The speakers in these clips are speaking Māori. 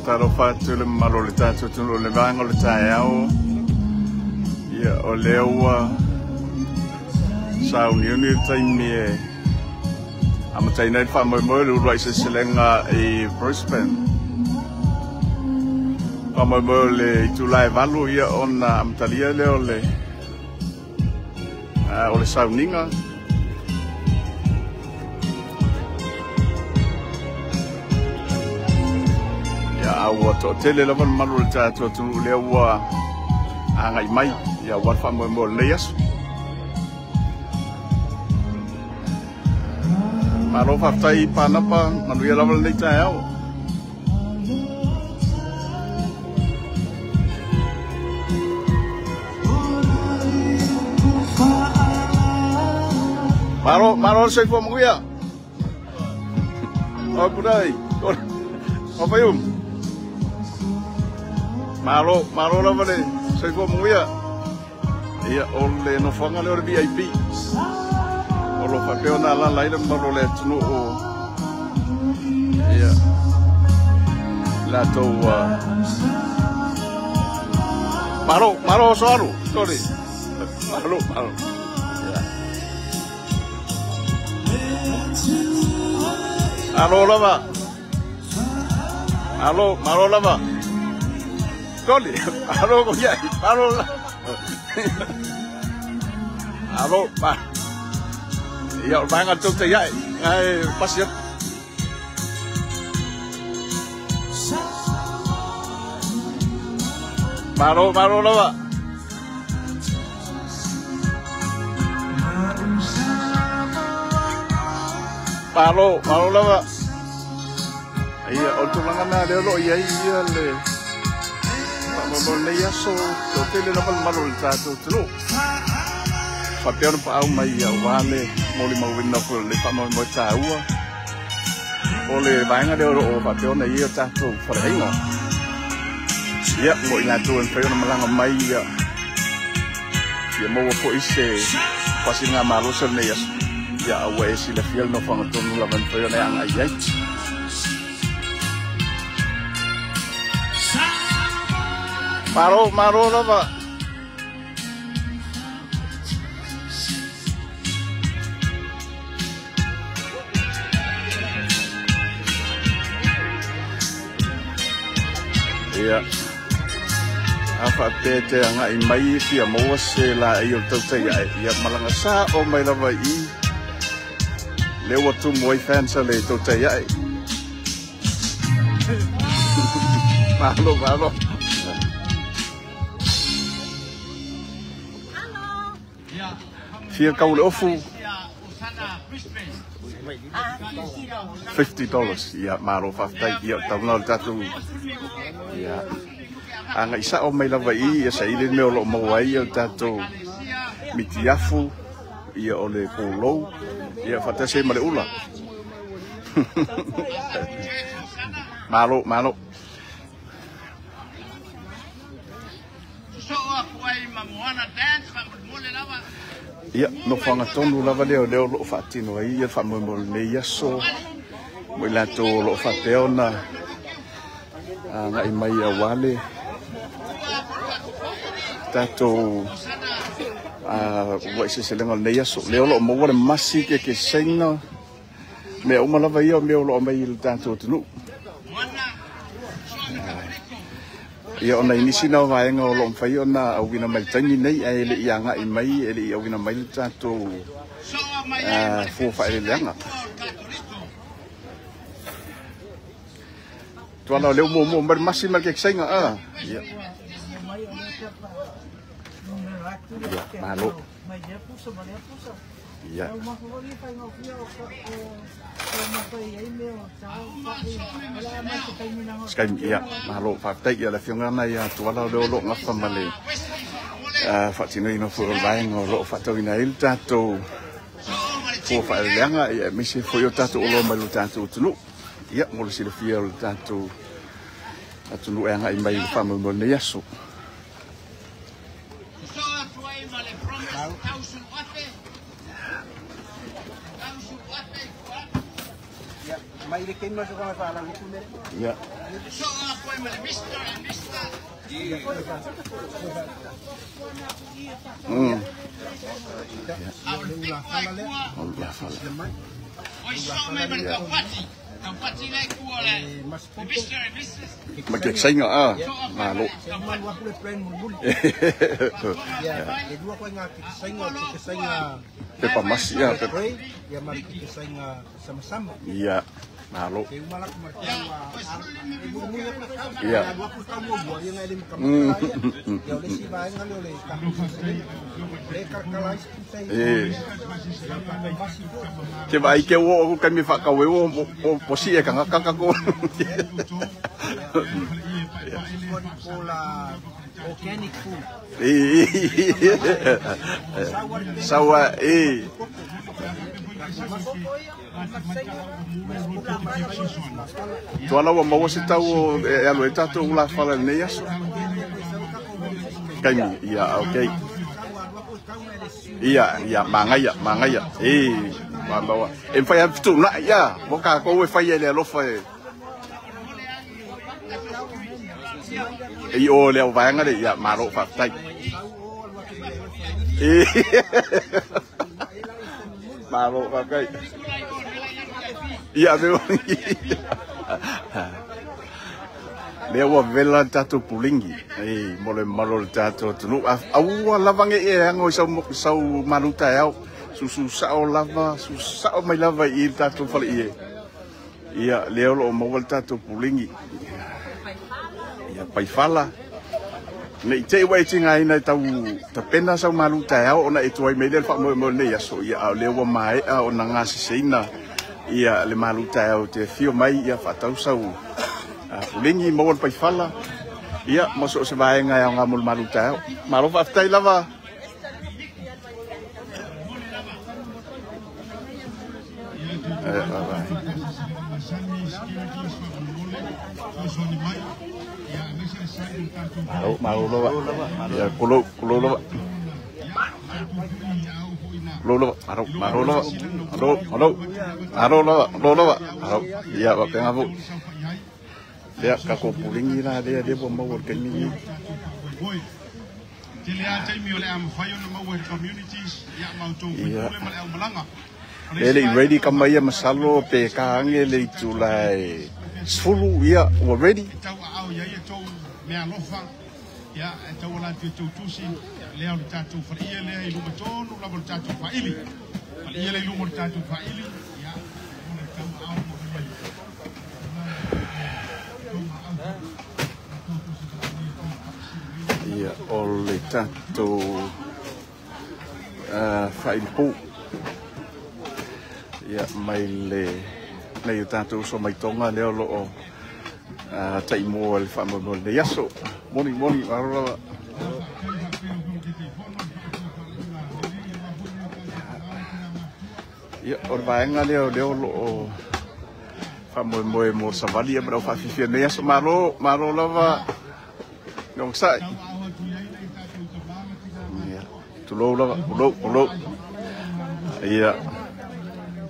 taro fatu le malo le tatu tunu le vanga le taiao ia o leua sau niuni taimie amataina i whamoimoe le urua i se selenga i Brisbane whamoimoe le i tulae valu ia ona amatalia leo le o le sauninga aua to tele la van malu ta to le wa anga i mai ya wa fa mo le yasu maro fa tai pana pa manu ya la le ta ya maro se fo mo ya o pudai o fa yum Maro la vale, sei ko muia. Ia ole no fanga le VIP. O lo papel na la laila maro le tunu o. Ia. La to Maro soaru, sorry. Maro. Ia. Maro lava. Toli, alo ko ya, alo pa. Ya banga tu te ya, ai pasir. Maro lava. Maro lava. Iya, untuk langana dia lo iya le. Mo le yaso to tele la pal malo ta to tlo fa peor pa au mai ya wale mo li mo winna ko le pa mo ta ua o le vanga de o fa peor na ia ta to fa ringo ya mo ina to en peor malanga mai ya mo po ise pasinga malo se ne yaso ya awe si le fiel no fa to no la van peor na ang ai Maro lava. Ia. Apa tete anga i mai fia mo se la i o tau te ia malanga sa o mai lava i. Le watu moi fansa le tau te ia. Maro. Fia kau le ofu $50 ia maro faftai ia tauna tatu ia anga isa o mai lava i ia sai le meo lo mo ai ia tatu mitiafu ia o le polo ia fatase male ula malo ia no fanga tonu lava leo lo fatino ai ia fa mo le yaso mo la to lo fateona nga i mai a wale tato wa se lenga le yaso leo lo mo wa masi ke senga me o malava ia me lo mai il tato tunu ia ona inisina vai nga lo mfai ona au vina mai tangi nei ai le ianga i mai ele au vina mai tato fo fa ele langa to ala le mo mar massima ke senga ia malo ia Skai ia malo fa tai ia la fionga na ia to ala lo ngafa male fa tino ino fo vai ngo lo fa to ina il tato fo fa lenga ia mi se fo yo tato lo mai lo tato tunu ia mo si le fia lo tato atunu e nga i mai fa mo ne yaso Mai le kema so ka fa la lukune. Ya. So ako ay Mr. and Mr. Allah fala. Oi so may berkapati. Kapati lai kuo lai. Mr. and Mrs. Macam sainga malu. Man wa ku plan mo. Ya, dua ko nga sainga. Pepa mas ya. Ya mari kita sainga sama-sama. Iya, malu. Iya. Coba ike wo aku kan mi fa ka we wo posi e ka ngaka ko. Organic food. Sawa Tuala wa mawa se tau e alo e tato ula fala nei aso. Kaimi, ia, okay. Ia, mangaya. Mabawa. E fai a fitu na, ia, boka ko e fai ele alofa e. E o leo vai ngare, ia, maro fa tai. Maro fa kai. Ia, veo. Leo wa vela tato pulingi. Mole malo tato tunu. Aua lavange e ango sau maluta yao. Susu sao lava, susu sao mai lava i tato fale ie. Ia, leo lo mawal tato pulingi. Ia, pai fala. Nei te wai tinga ina tau ta pena sau maluta yao. Ona e tuai meile fa mo nei aso. Ia, leo wa mai a ona ngasi seina. Ia, le maluta yao te fio mai ia fa tau sau. Pulingi mawon pai fala. Ia, masuk se vai ngai nga mul maluta. Malo fa tai lava. Malo lava. Ya kulo lava. Aro lava. Ya, ba penga bu. Dia kako pulingi lah dia buat mawar kini. Ele ready kamaya masalo pe kange le tulai. Sulu ya ready. Ya, itu wala tu tusi leo tatu faile le ilu beton la bol tatu faili. Faile ilu bol tatu faili ya. Ia ole tato whaipu ia mai le nei tato so mai tonga leo loo tai mua le whamono le yaso moni arora ia or vaenga leo loo whamoe mo savali e brau whawhifia le yaso maro lava nong sai Tulo lava, ia,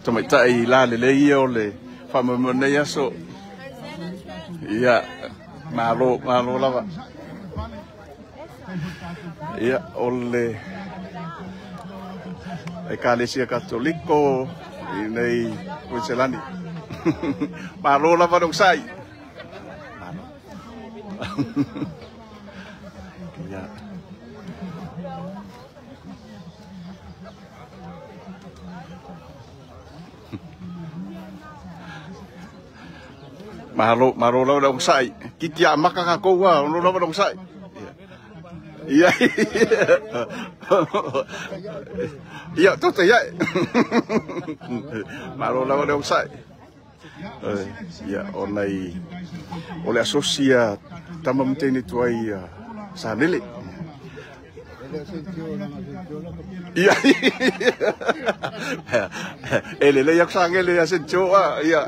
tomai tai la le ia le whamamone aso, ia, malo lava, ia, ole, e kalesia katoliko, i nei Kuiselani, malo lava dong sai, ia. Maro lo dong sai. Kitia maka ka ko wa lo dong sai. Iya. Iya to te ya. Maro lo dong sai. Ya onai ole asosia tamam teni tuai sanele. Iya. Ele le yak sangele ya sencho iya.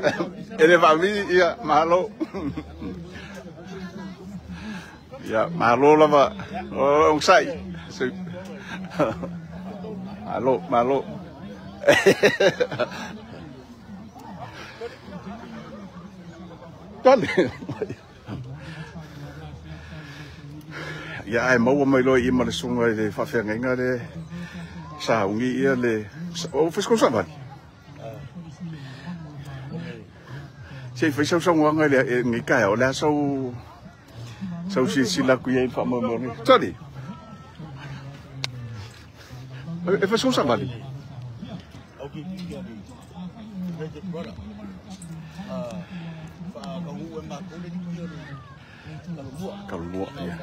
Ele va mi iya malo. Ya malo lava. Ong sai. Malo. Tali. Ya ai mau mai lo I mal sunga le fa fe nga le sa ungi ia le o fes ko sa ba. Sei fai sau nga le ngi kai o la sau si la ku ye fa mo ni. Tali. E fes ko sa ba. Okay, Kalau buat ya.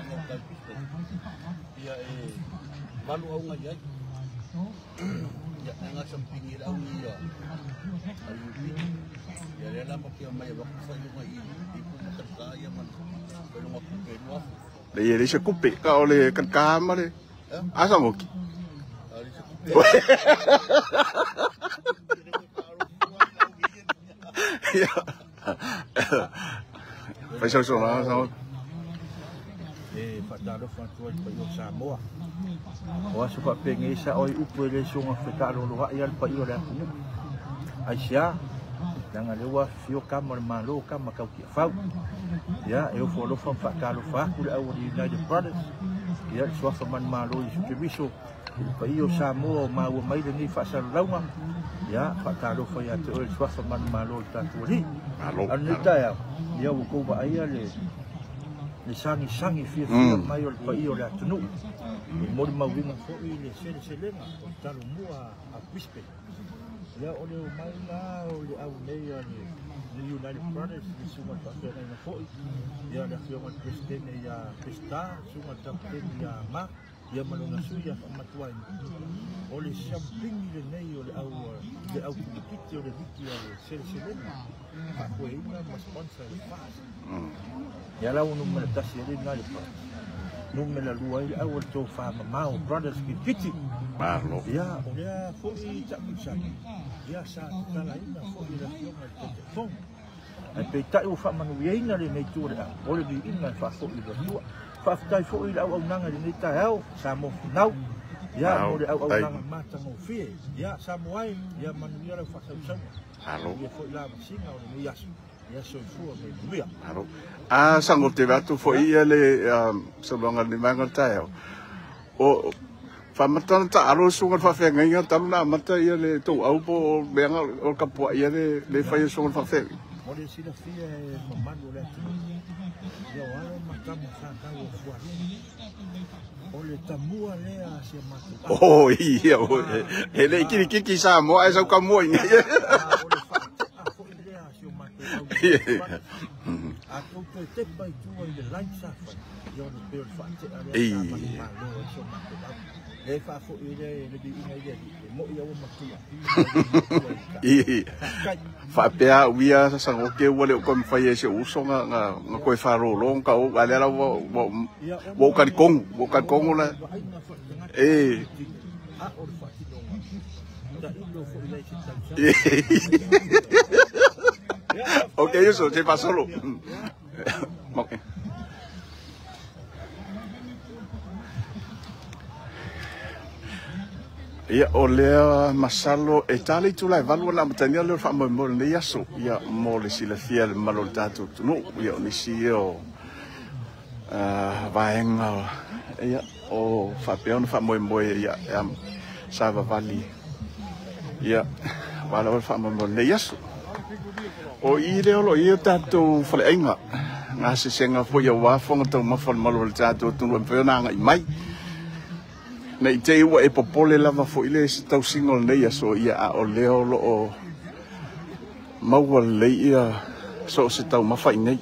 Malu au ngai ai. Ya nga samping ila au ni ya. Ya le la pakai mai wa sa lu ngai I pu ta ya man. Ko lu ku pe no. Le ye se kupe ka ole kan kamare. Asa mo ki. Ya. Phải sâu sâu nó sao? Pak Daro Fatuai Pak Yo Samoa. Wa sebab pengen sa oi upu le sung Afrika lo wa ya Pak Yo dah punya. Asia jangan lewa fio kamar malo kam makau ki fau. Ya, eu follow from Pak Daro fa ku au di United Brothers. Ya, swa faman malo I sukibiso. Pak Yo Samoa ma wa mai ni fa sa lawa. Ya, Pak Daro fa ya tu swa faman malo ta tu ni. Malo. Anita ya. Ya ko ba ai le sangi fia mai o pa io la tunu mo ma winga fo I le selenga o talo mua a pispe ya o le mai na o le au nei ni United Brothers ni suma ta na fo ya la fio ma presidente ya pesta suma ta ya ma ya malonga suya matuai o le champing le nei o le au kiti o le viki o le selenga pa ko ina ma sponsor fast ya la unu menatasi ri na lepa nu mela luai au to fa Mau Brothers kiti Malo. ya o ya fo I tak bisa ya sa kala ina fo I la fio ma telefon ai pe tai u fa manu ina le nei tu le o le di ina fa fo I la tua fa tai fo I la au nanga le nei tai au sa mo nau ya o le au nanga mata mo fie ya sa mo ai ya manu ia fa sa Halo. ya fo I la singa o le yasu ya so fu me bia Halo. Sango te watu fo I le sabanga ni manga tayo. O fa matan ta aro sunga fa fe ngai ta na mata ia le to au po benga o kapo ia le fa ia sunga fa fe. mo le sila fia mamando le ya wala matamo sa ka o fuar o le tamua le a se matu Oh iya o ele kiki sa mo ai sa ka mo ni. Aku tu tepai tu le lain sa fa yo le pe fa te ale le fa fo ile le bi ngai ye mo yo matu Fa pea wia sa sango ke wale ko fa ye se usonga nga ko fa ro long ka o ale la wo kan kong la Ok, eso se va solo. Okay. Ia o lea masalo e tali tu lai valu na matania le fa mo le yaso ia mo le sila fia le malo tatu no ia ni si o vaenga ia o fa peon fa mo ia sa va vali ia wala fa mo le yaso o ile o lo ia tatu fa inga nga se senga fo ia wa fo to ma fo malo tatu tu no pe na mai na I te iwa e popole lava fo ile se tau single nei so ia a o leo lo o maua le ia so se tau mawhai nei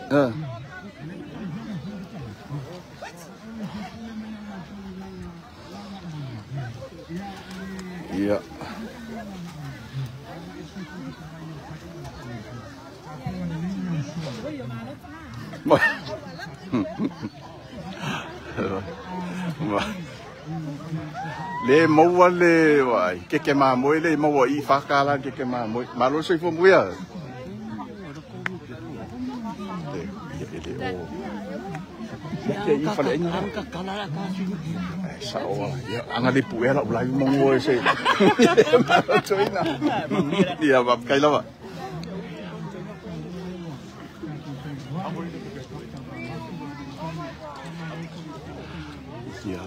ia le maua le wai ke mamoi le maua I whakala ke mamoi malo soi fo muia ke I whale inga sao anga le puera ulai mongo se malo choina ia bab kai lava Ya.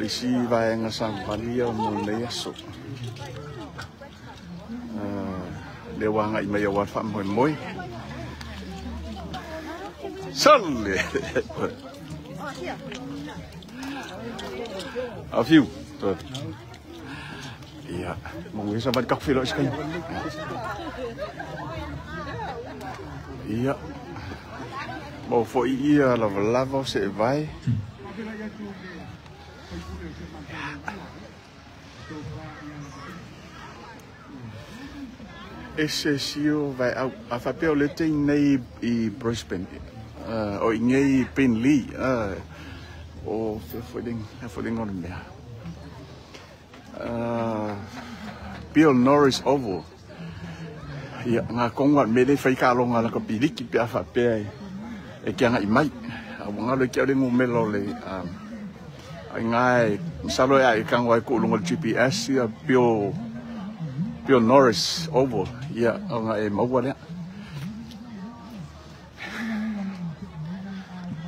Lisi vaenga sampalia mo leso. Le wanga I mai wa fa moi moi. Salle. A few. Ya, mo isa ba ka filo ska. Ya. Mo fo ia lava se vai. Esse sio vai a fa pe o le te nei I Brisbane. O nei Penly. O foi on me. Bill Norris Oval. Ya nga konga me le fai ka longa la ko piliki pe fa pe e kia ngai mai a wanga le kia ringu melo le ai ngai misalo ya I kangwa ko lungo GPS ya Bill Norris Oval ya nga e maua le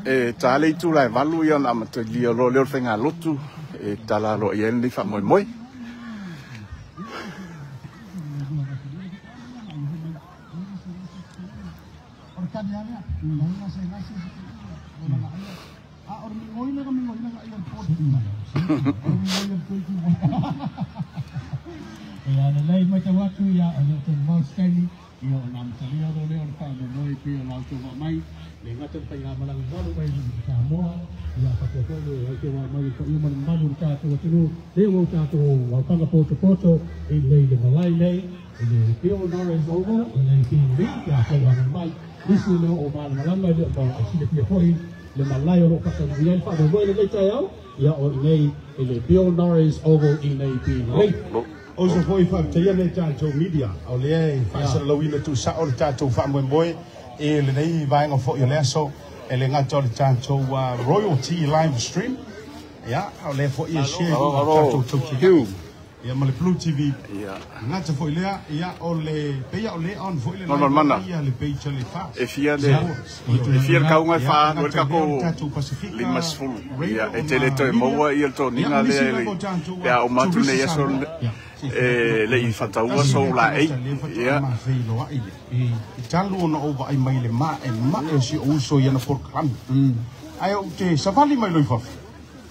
e tale tu lai valu ya na mata li lo le fenga lotu e tala lo yen li fa moi moi Ya, nalai macam waktu ya ada terbawa sekali. Ya, nam sekali ada orang tak boleh pergi langsung mai. Dengan tempat yang malang baru mai Samoa. Ya, pakai kau itu mai kau yang baru catu tu. Dewa catu, waktu foto ini di Malay ini Bill Norris Oval, ini Penly, ya kau orang mai. Di sini orang malam ada kau asyik dia poin. Le Malay orang pakai dia pada boleh le cayau. Ya, ini Bill Norris Oval ini Penly. O se foi fa te ia le tātou media o le fa se lawina tu sa o le tātou fa mo moi e le nei vai ngo fo yo le so e le ngato le tātou royalty live stream ya o le fo ia share tātou tu ya ma le Blue TV ya ngata fo le ya o le pe ya o le on fo le ya le pe che le fa e fia ka unga fa o ka ko limas full ya e tele to mo ia to ninga le ya o matu le ya so le I fataua so la e ya talu no over ai mai le ma e si o so ia na for kram ai o te savali mai loi fa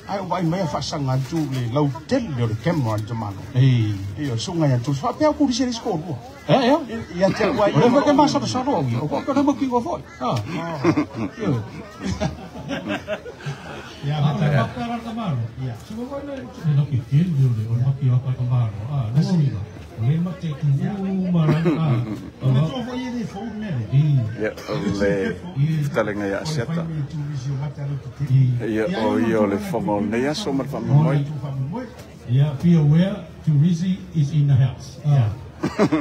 ai o ai mai fa sanga tu le lau tel le camera jamano e o sunga ya tu fa pe ku di series ko ya te wai o ka ma sa sa ro o ko ka mo ki go fo Ya, mata pakar kemaru. Ya, semua ini nak ikut dia orang pakai apa kemaru. Nasi ni lah. Oleh mati tu marah. Itu apa ini phone ni? Ya, oleh talenga ya siapa? Ya, oleh formal ni ya somar famoi. Ya, be aware tourism is in the house. Ya.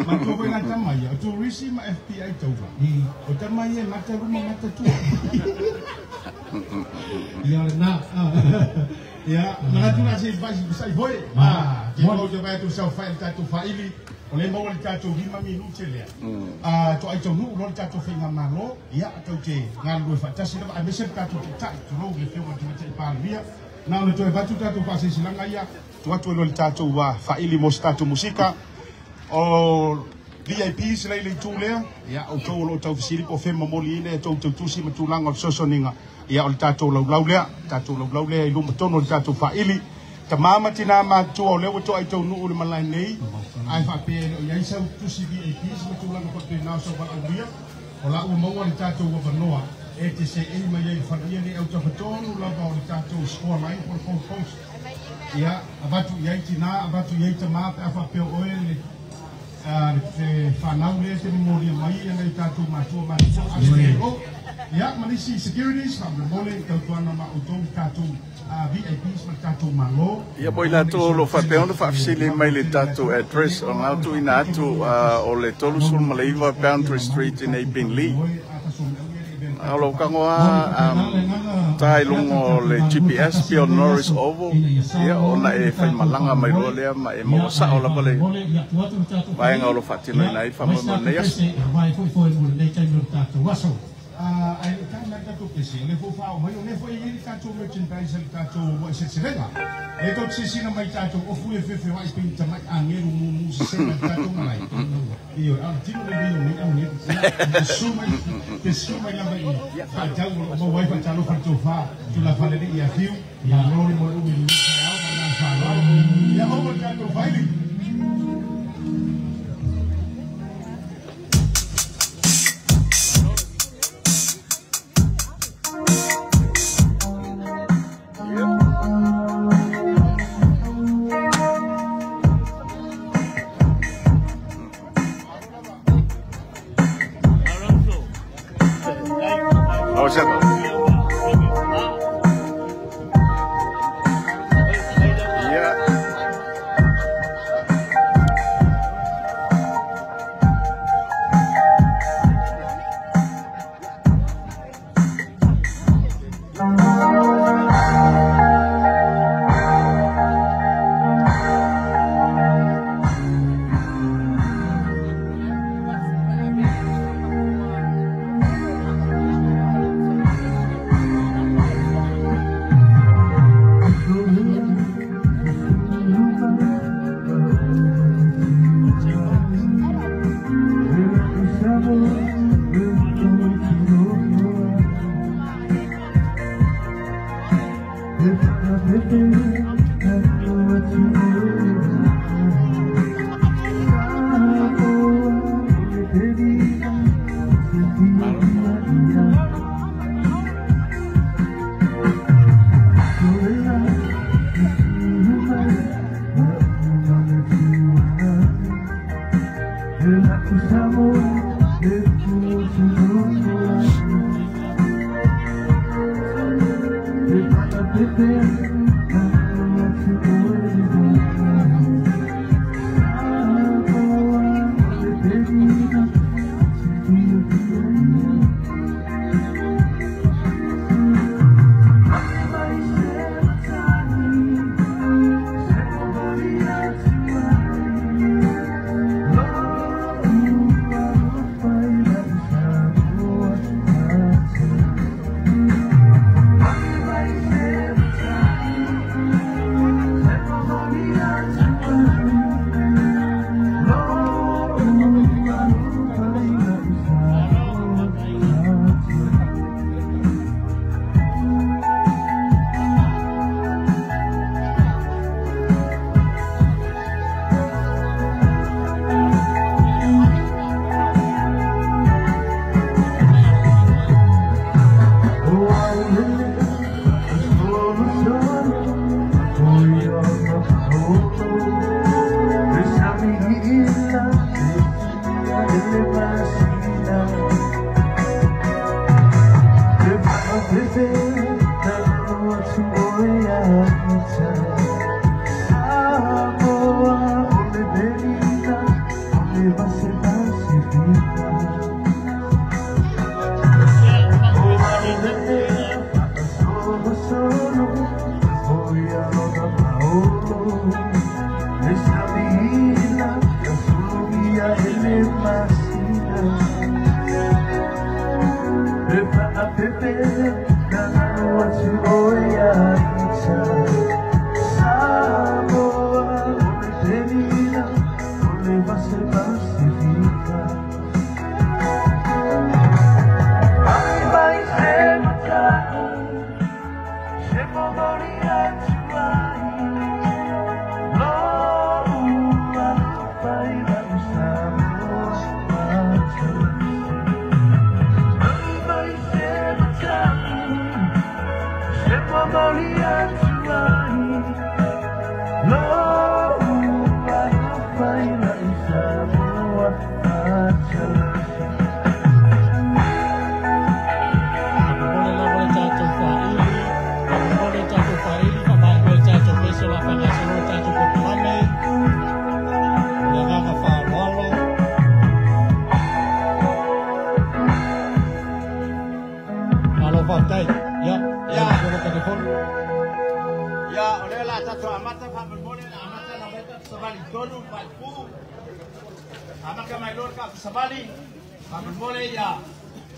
Maka boleh nak tamai ya. Tourism FBI tahu lah. O tamai ya mata rumah mata tu. Ya, nak. Ya, nanti nasi besar boy. Kita coba tu selfie tu faili. Oleh bawa tu 5 minit je. Tu ai tu nu lo tu fenga malo. Ya, tu je ngan dua fakta sila. Abis tu tak tu lo le fenga tu macam palvia. Na lo tu batu tu fase silang ayah. Tu lo tu wa faili mostatu musika. O VIP sila ile tu le. Ya, o tu lo tu sili po fema moli ile tu si matulang o sosoninga. Ya o tātou lau lea I lumo tono o tātou whaili. Ta mama tina mātua o lewa to ai tau nuu le malai nei. Ai whapea o iai sau tusi VIP si matulanga kote nao sa wala uria. O la ua maua le tātou wapanoa. E te se e mai iai wharia ne au tawhatonu lava o le tātou score line o le post. Ia, abatu iai tina, abatu iai ta māpe a whapea oe le whanau lea te memoria mai e nei tātou mātua mātua. Ya, Malaysia Securities, kami boleh tuan nama untuk kartu VIP seperti kartu Mango. Ya, boleh tu lo fapeon lo fafsili mai le tatu address on auto inatu oleh tolusul Malayva Boundary Street in Penly. Kalau kangwa tai lungo le GPS Bill Norris Oval, ya ona e fai malanga mai lo le ma e mo sa ola bale. Vai nga lo fatino nai fa mo nei as. ai ka na ka to pesi le fo fa o mai o le fo i ka to merchandise ka to wa se serena e to se sina mai ka to o fu e fe wa spin ta mai angeru mu se na ka to mai io al tino le io mi ange che suma la mai fa ta mo wai fa ta lo fa to fa tu la fa le ia fiu ya no mo lu mi sa ya na fa ya o mo ka to fa ili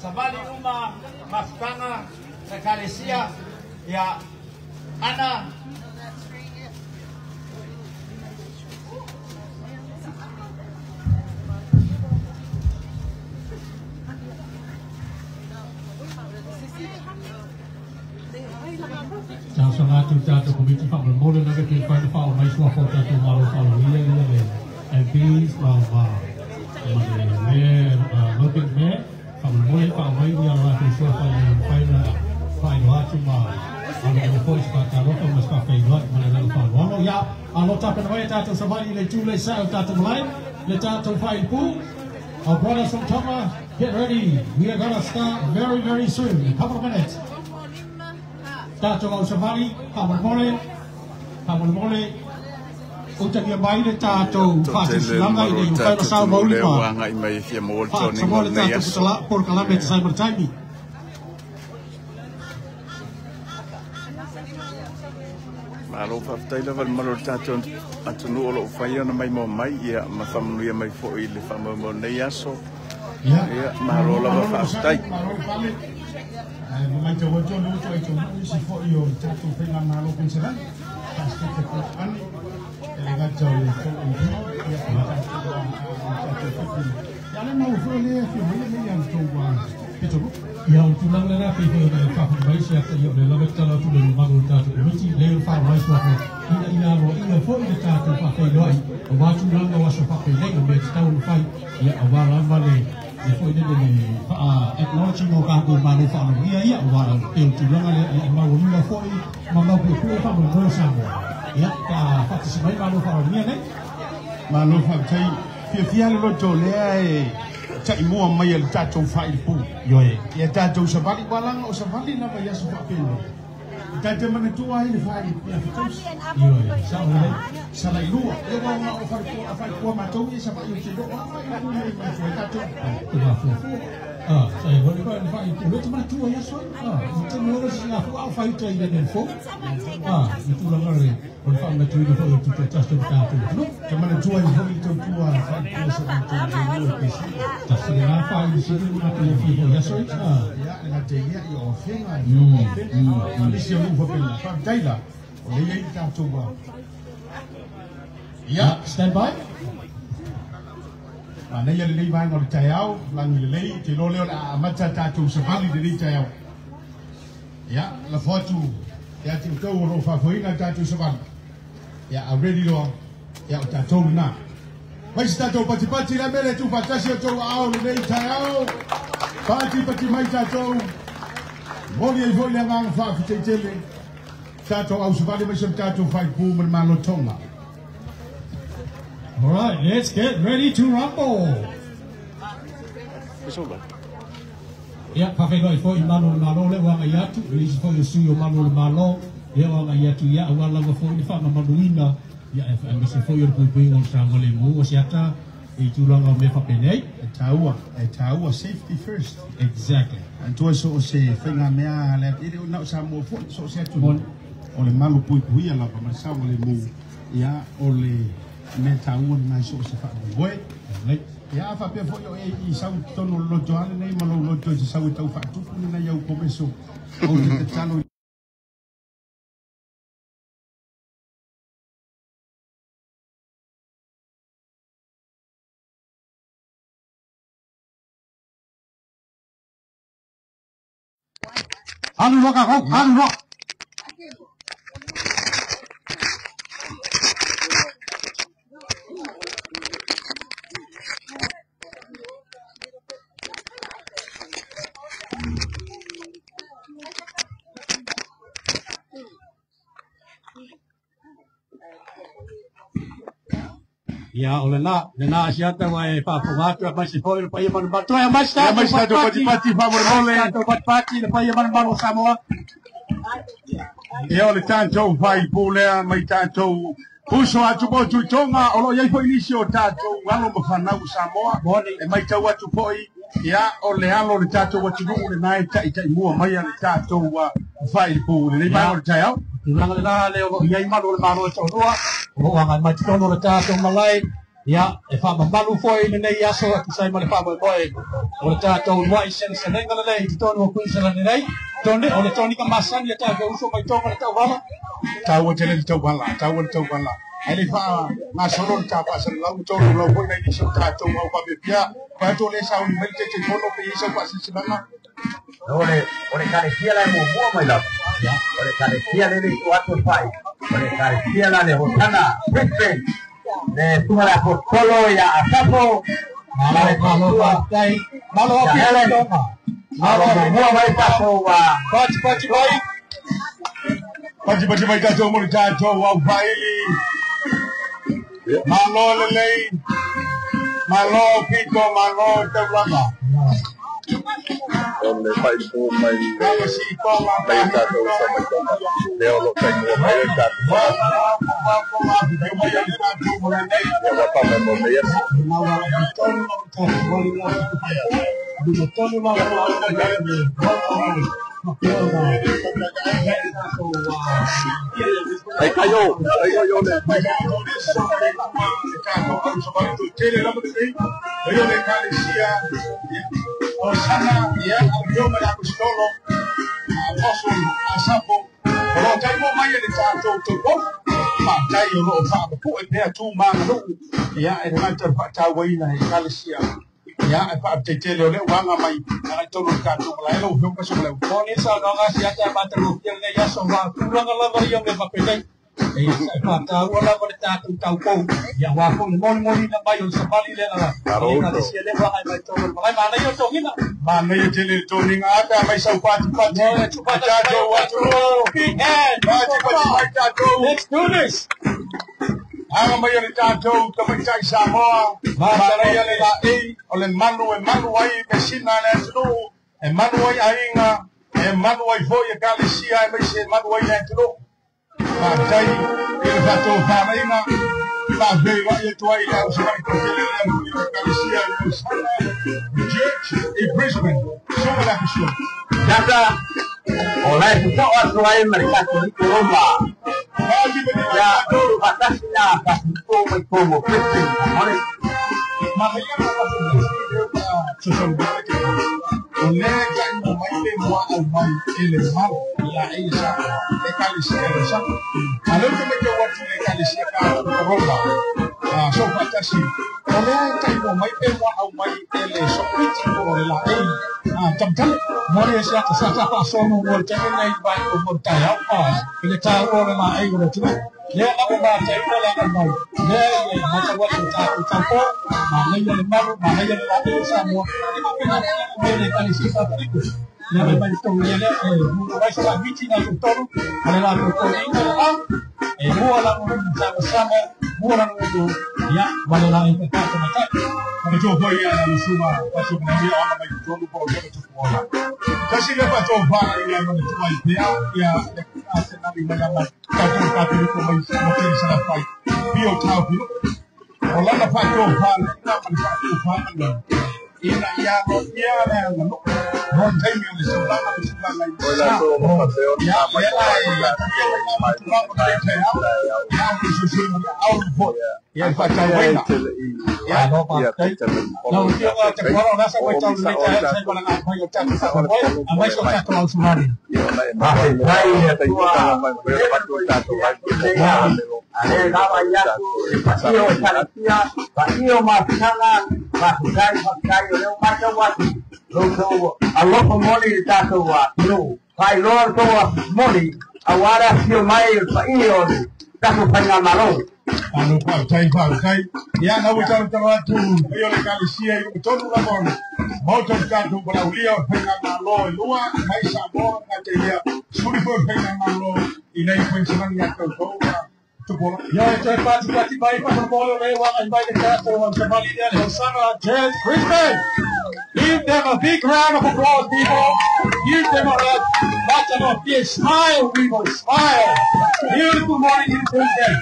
Sabali uma maskanga sa Kalesia ya ana Chào sáng tu cha tu komiti phạm luận môn lên cái phải phao máy xóa phao cha tu malo phao lưỡi lên MP phao phao mà mẹ nó biết mẹ phạm luận môn lên phao máy nhà là tu xóa phải đó chứ mà anh phơi phao cha nó không phải phải đó mà là phao nó ya anh ta bên ngoài cha tu sắm đi lên chu lên sao cha tu lại lên cha tu phải pu our brothers from Tama get ready we are gonna start very soon in a couple of minutes Tato au safari, hamon mole, utak yang baik le tato, fasi selama ini bukan rasa mau lima. Semua le tato setelah por kalam le saya bercakap. Malo faafetai lava le malo le tatou atunuu o loo faia ona mai mo mai ia ma famanuia mai foʻi le faamaumau nei aso ia malo lava faafetai Memang jauh-jauh dulu tu itu si fo yo jatuh dengan malu penceran pasti kekuatan legat jauh itu ya yang mau fo ni ni yang coba itu yang tulang lera pe pe na fa mai sia ta yo le lava tala tu le malu ta tu mesti le fa mai so ko ina lo ina fo ina ta tu fa pe loi o ba tu lang wa so fa pe le me sta un fa ya awala vale Depois de technology no cargo malu fa no ia wala eu tu langa le malu no foi malu pu fa mo no sa ya ka fa si mai malu fa no ia ne malu fa tai fia lo to le ai tai mo mai el tato fa il pu yo e ya tato sa bali balang o sa bali na ya sa pa tato mana tu ai le fa ya yo e sa ole sa lai lua e wa ma o fa ko ma to ya sa pa yo ti do fa tato saya boleh kan fa itu lu cuma tu ya so itu mula sih aku fa itu ide dan fo itu lang le on fa na tu itu fo tu tu tas tu ta tu lu cuma tu ai fo itu tu fa itu sa tu tas na fa itu sih na tu fo ya so ya na te ya yo ofenga ni si lu fo pela fa taila o le ia ta tu ba ya stand by Nei le lei vai ngol taiao, lang le lei te lo leo a mata tatu safari de lei taiao. Ya, la foto ya te ko ro fa foina tatu safari. Ya already lo ya tatu na. Vai sta to pati la mele tu fatasi to ao le lei taiao. Pati mai tatu. Moli e foi le ngang fa fitele. Tatu au safari mai tatu fai pu men malo tonga. All right, let's get ready to rumble. Ya, pakai goi foi malo le wang ayatu, release foi su yo malo le wang ayatu ya awal la foi ni fa maduina ya FM se foi yo pui on sa ngole mu o siata e tulang o me fa penei taua safety first. Exactly. Antua so se fenga mea le ire na sa mo fo so se tu o le malo pui ala pa sa ngole mu ya o le meta un na so se fa boy ya fa pe fo yo e sa tono lo joan nei malo lo to sa u tau fa tu na ya ko beso o le talo Unlock. Ya, oleh na siapa wahai Pak Pengatur masih boleh lepas yang mana tu yang masih tu pati favor boleh tu pati lepas yang mana Samoa ya oleh tanto vai boleh mai tanto puso atu po tu tonga olo ia foi inisio tato ngalo mafana Samoa e mai tau atu poi ya oleh alo le tato watu le nai tai mua mai le tato wa vai boleh ni mai oleh tau Tulang le na le o ia imalo le maro tau noa o angan mai tono le tato malai Ya, fa malu foi le nei aso ki sai ma fa boy o le tatou mai sen sen ngala le ti tonu ku sen nei tonde o le toni ka masan ya ta ga uso mai tonga le tau wala tau o tele tau wala ai le fa ma solo ta pa sen lau to lo ko nei so ta to ma pa be pia pa to le sa un melte te kono pe so pa sen sinanga Ore kare sia la mo mai la ya ore kare sia le tu fai ore kare sia la le hotana Brisbane de Sumara Polo ya Asapo malo pakai malo mo mai tapo wa pachi bai ta to mo ta to wa bai malo le malo pito malo te blama Ole pai po mai kalau si ko ma pai ta to sa mai to de o lo kai mo mai ta ya wa pa mo me yes ai kayo le le kalesia o sana ya yo me la pistolo apóstol asapo lo kai mo mai le ta to ma kai yo lo fa ko e tu ma no ya e ma ta wai na kalesia ya e pa te le wanga mai na to no ka to la lo ho ka so le ko ni sa no ga sia ta ba te lo que le ya so va ku la la yo me pa pe e fa ta wala ko ta tau ko ya wa ko mo na ba yo sa pali le na ka sia le wa ai ba to mai ma na yo to hina ma na yo tele to ni nga ta mai sa pa ta to wa to big hand let's do this Ang may tato kamay sa mo ma na yo le la ole manu ai mesina na to e manu ai ainga e manu ai foi e kalesia e mai se manu ai na to Dai il fatto fare una la beva e tu hai la uscita di Galicia e Brisbane sono la questione Nada oleh itu orang mereka itu Roma ya batasnya kasih mau Brisbane oleh makanya Olega no maile mo al mai ele mal la isa e Galicia sa alo que me quedo aquí en Galicia ka Roma so fatasi olega no maile mo al mai ele so pretty por la tam mori sia ka sa so no mo te nei vai o mo ta ya ele ta o la ai o tu le la ko ba te la ka mai le ma ta wa ta ko ma nei le ma le sa mo le Galicia ka le ba sto le mo vai sa viti na to ale la to e mo la mo sa mo la mo ya vale la en ta ta Pato foi a suma pato na dia ona mai todo por que tu fora. Kasi le pato vai ya no tu vai ya ase na bi na mai pato ko mai sa na pai. Bio tau bio. Ola na pato vai na mai pato vai. Ina ya no ya na no. No tem mi le sula na sula na. Ola so mo paseo na mai ya ya pato vai na. Ya no pa no yo te puedo dar esa vuelta a la para la yo te a mai so ta con sumari ale daba ya pasio Galicia pasio masana pakai le macho watu lo allo moni tato wa no pai lor to moni awara sio mai paio tato panga malo Ano pa ya na wuta watu yo le Galicia yo todo la bon moto kato para ulia panga malo lua maisha bon na te ya suri por panga malo ina influencia ya to Yo estoy pati bai pa bolo le wa and by the castle on Somali and Hosanna Jazz Brisbane. Give them a big round of applause, people. Give them a big smile, people. Smile. Beautiful morning in Brisbane.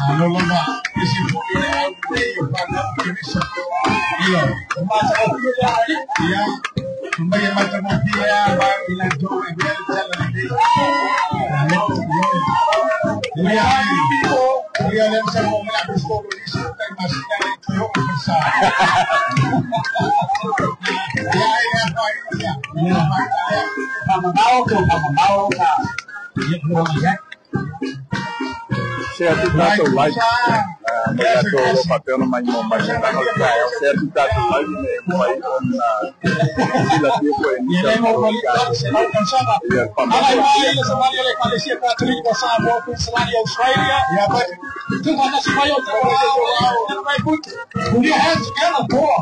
Ano lama isi pokok ni pada Indonesia. Iya, Masa aku ya hari. iya. Kembali macam dia bila jauh dia jalan ni. Iya. Dia nem saya mau melapis foto di sini, tapi masih ada yang besar. Ya, ini apa ini ya? Ini apa ya? Kamu tahu tuh, nah. Ini belum ya. Share to that to like. Magato lo papel no mais não, mas tá no Israel. Share to that to like vai on sila tipo en Ini mau balik sama. Alay Somalia le parecia Catholic sa mo Australia. Ya, but tu mana si Mayo tu vai put your hands together for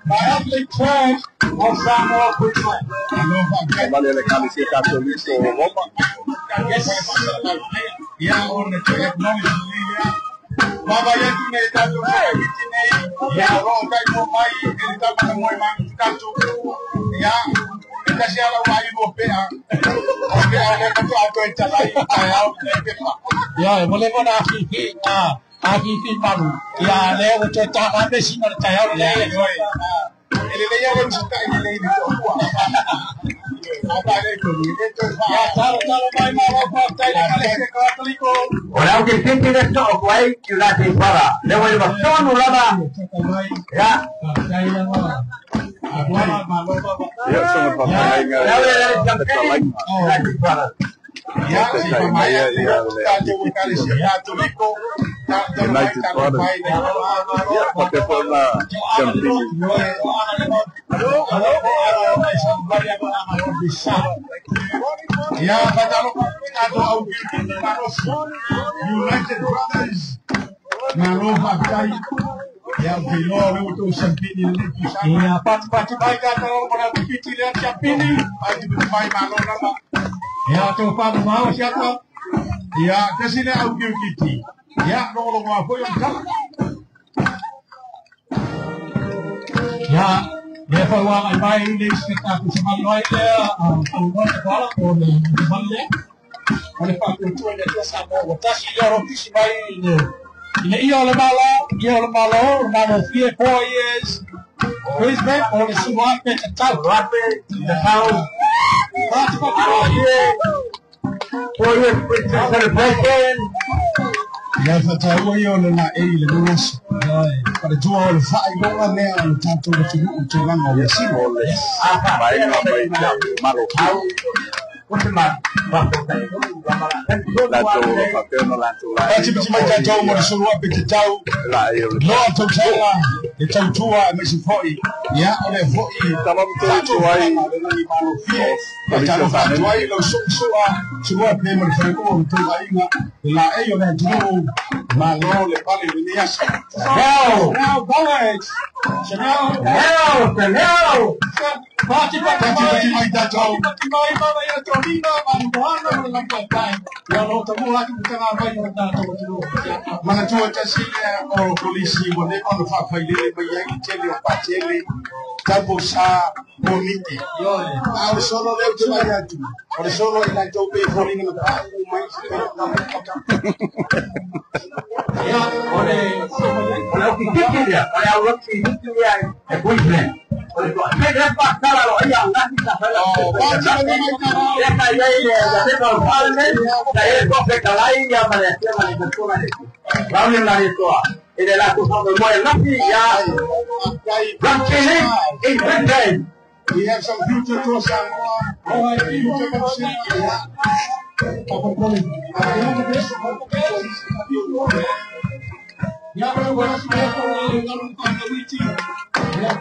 my ugly church of Samoa Queensland. Somalia le parecia Catholic so Roma. Ya, on the economic Baba yetu inahitaji ya roho ndani mai inahitaji kumwe mangu tatu ya ndashia la mai bopea ya kwa ato italai ya mole bona aki malu ya leo tutaka besi na tayari leo ile leo nchika ile ile kwa Orang que siempre de esto, guay, que la temporada. Le voy a pasar un lado. Ya. Ya son papel Ya, si Maya tanto buscar ese dato rico, United Brothers. Ya, porque fue una camping. Ya, kalau atau United Brothers, Narofa Kai, yang belum untuk champagne ini. Ya, pasti baik kalau orang kecil yang champagne, pasti bermain malu nama. Ya, tu paham mau siapa? Ya, kesini audio kiti. Ya, nolong apa yang kamu? Ya, dia bawa bayi ini sekitar semangat dia, orang kepala orang kepala. Oleh Pak Ketua dia sama watasi dia orang kisi bayi ini. Ini ia lemalo, 4 years. Brisbane, oleh semua pencet rapi, the house. 4 years celebration. Ya fatawa hiyo na ile nusu. Para jua wale fai bonga leo mtato wetu wangu wa simu. Baik na baik malo. Papel no lancho lá. Ati bichi majato mo suru apiti tau. Lá eu. No tokela. Itatua mesifoi. Ya ole foi. Tava muito aí. Tava fatuai lo sua. Sua pema franco to ainga. La eyo na juu. Malo le pale viniasa. Now boys. Hello. Pati majato. Mama ya Torino, Manuano na Kapai. Ya no tamu haki kutana mai na tato tu. Mana tu tasile o polisi mo ne on fa faile ba ya kitele o patele. Tapo sa boniti. Yo, au solo le tu ya tu. Por solo ila tope falling na ta mai. Ya, ole Kiki dia, kalau kiki dia, Queensland. Saya pasal kalau yang nggak bisa saya. Ya saya jadi kalau panen saya kok lain ya Malaysia betul ni. Lalu yang itu ini laku sampai mulai nanti ya. Ini England. We have some future to Samoa. Oh, future to Samoa. Ya, pero bueno, si me pongo un par de witty. Ya,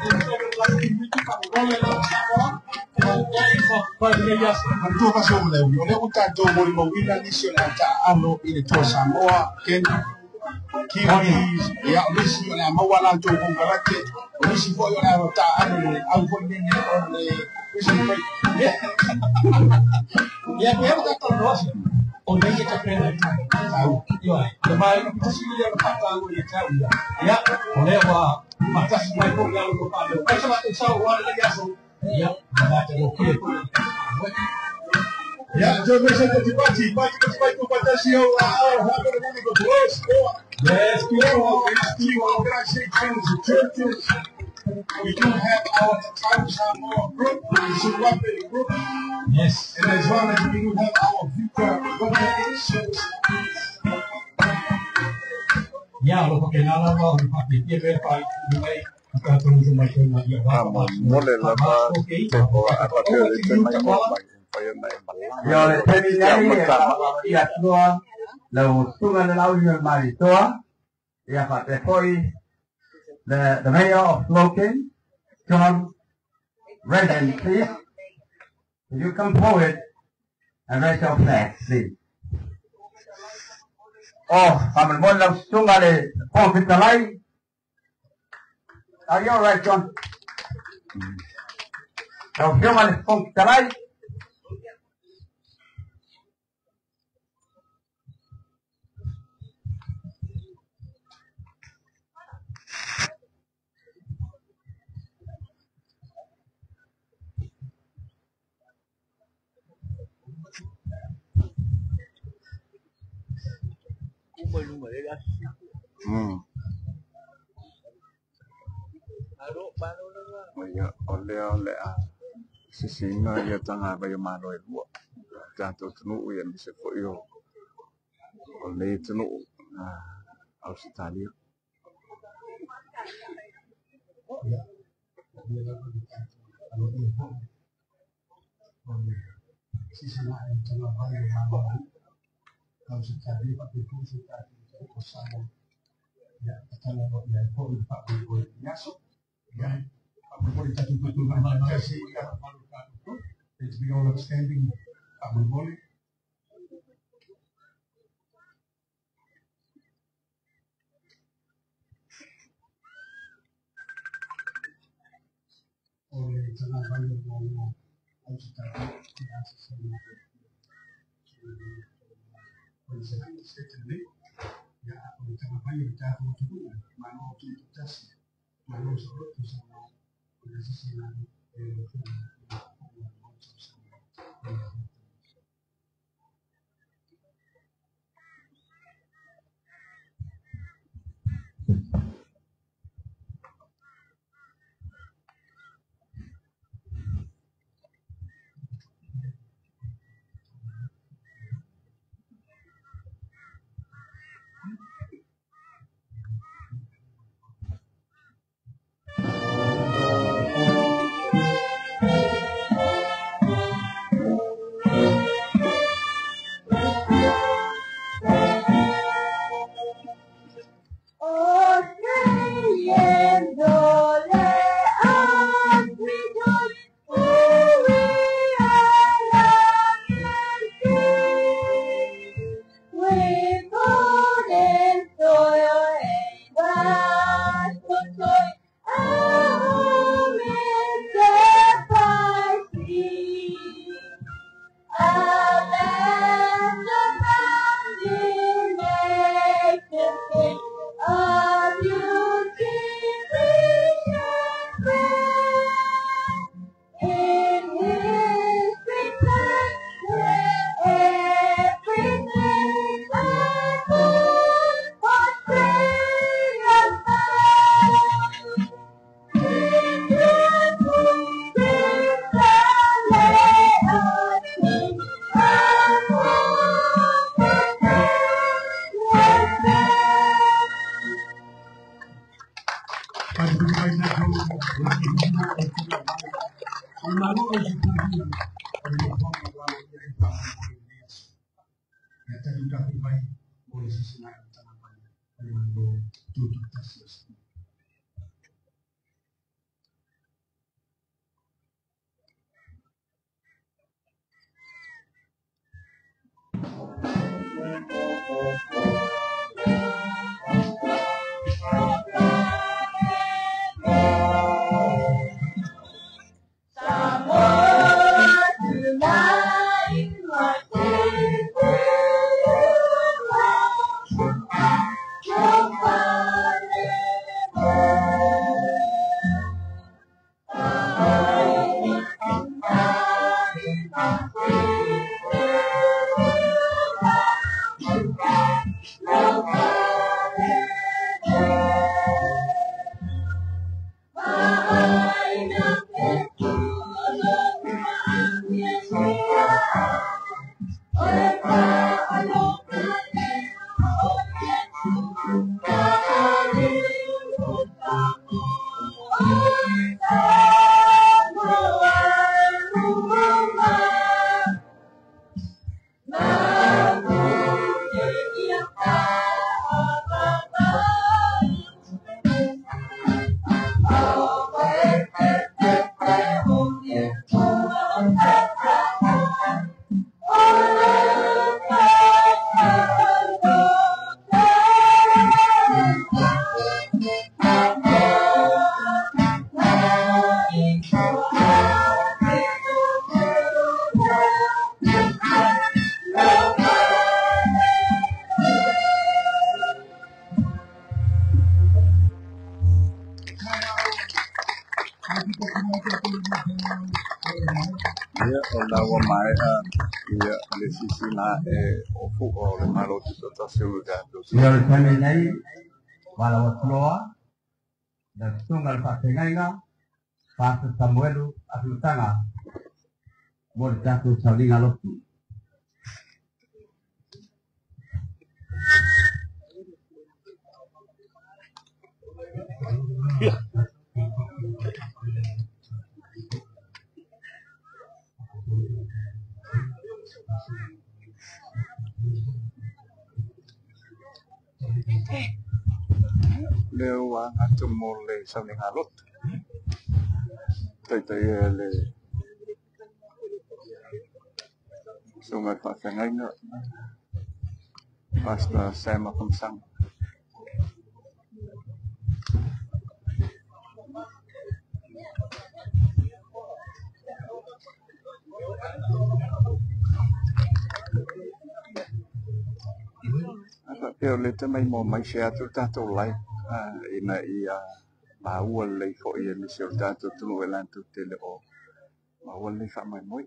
Antua kasi umle ule utato moli mawila nisio na taano ile to Samoa Kenya Kiwis ya ulisi na mawala to kumbarake ulisi fo yo na taano le au fo nini ole ulisi fo ya kwa to rosi onde ke tapenda tau yo ai mai kusili ya pata ngoli tau ya ole wa matasi mai ko ngalo ko pa lo kasa mate sa wala ya so ya mata yo ke ya yo me siento tipati ko patasi yo hapo na mimi ko close yes churches we do have our Samoa group, Surapeli group. Yes. And as well as we do have our future organizations. Ya, lo pakai nala lo pakai dia berapa ini kita tunggu semua itu lagi apa. Mole la ba tempo apa te te mai mo mai pa yo nai malang. Yo le teni nai ya tua lo sunga le lau yo mai tua ya fa te foi the mayor of Loken, John Redden, please. Will you come forward and raise your flag, please? Oh, I'm going to sunga le pong fitalai. Are you all right, John? So, sunga le pong fitalai. Ya oleh sesina ya tanga ba yo malo e lu ta to tunu ya bisa ko yo oleh tunu Australia It's be all upstanding. Ya, olawa mai ya le sisi na ofu o le malo tu sota suluga tu. Dia kami nai walau floa dan tunggal pakai nga pas Samuelu asutanga bol jatuh saling alok. Leo ngatum mole saling alot. Tai le sungai pakai nga pasta sama kumsang. Pero le tamay mo may share to tato like ina iya bawal lay ko iya ni sir tato tuluelan to tele o bawal lay ka may moy.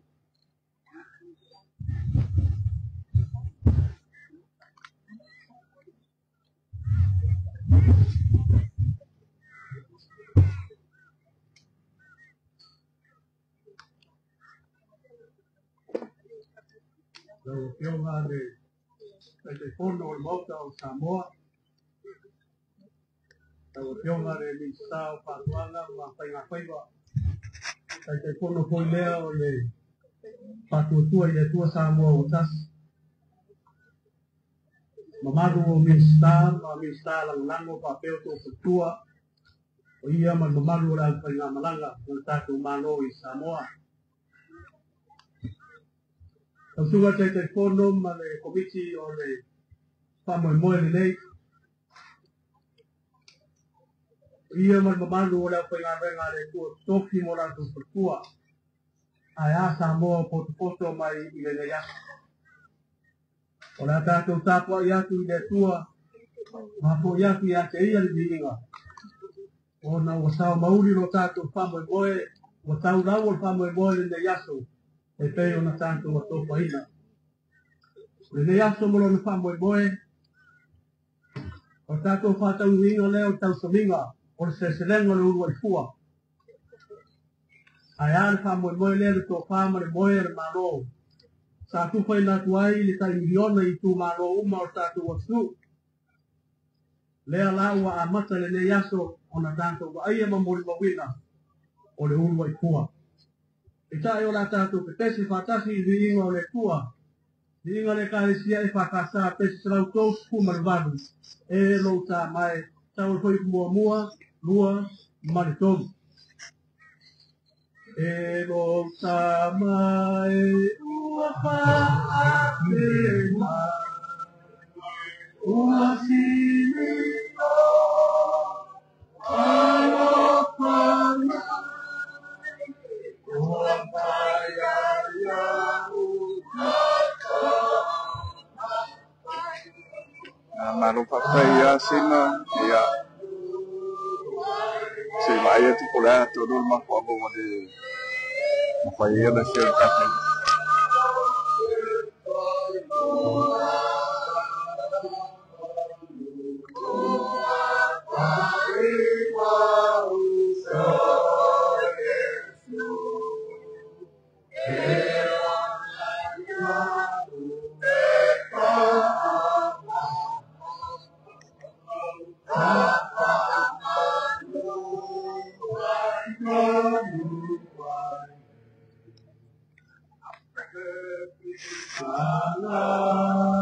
Yung kay fondo o mota o Samoa. Yung ni sao patuanga mapay ba. Kay fondo ko leo le patutua ile tua Samoa utas. Mamadu o minsta lang lango papel to tua. O iya man mamadu lang pangamalanga ng tatu mano i Samoa. Suga kay fondo male komiti o le pamoy le iya man mamadu wala pangamalanga ko toki mo lang to tua. Aya Samoa poto mai ile ya. Ola tato tapo ya tu de tua. Mapo ya tu ya te ia di inga. Ona wasao mauli no tato pamoy wasao dawo pamoy le yaso. E pei ona tanto o to paina. Le yaso mo no pamoy o tato fata uinga leo tau sominga o se selengo le uruai fua. Ayan pamoy le to pamoy hermano. Sa tu fai na tuai le tai miliona i tu malo uma o tatu wasu. Lea la ua amata le yaso ona tanto wa aia mamuri mawina o le uruai fua. Ita yo la tatu pesi fatasi di inga o le fua. Di inga le karesia e fakasa pesi slau tos ku marvadu. E lo ta mai tau foi mua lua maritom. E lo ta mai uapa apema uasini alopana uapaya ya Malu pakai ya sina ya si maya tu pula tu dulu mah ko mo di mafaya na sir tato. Allah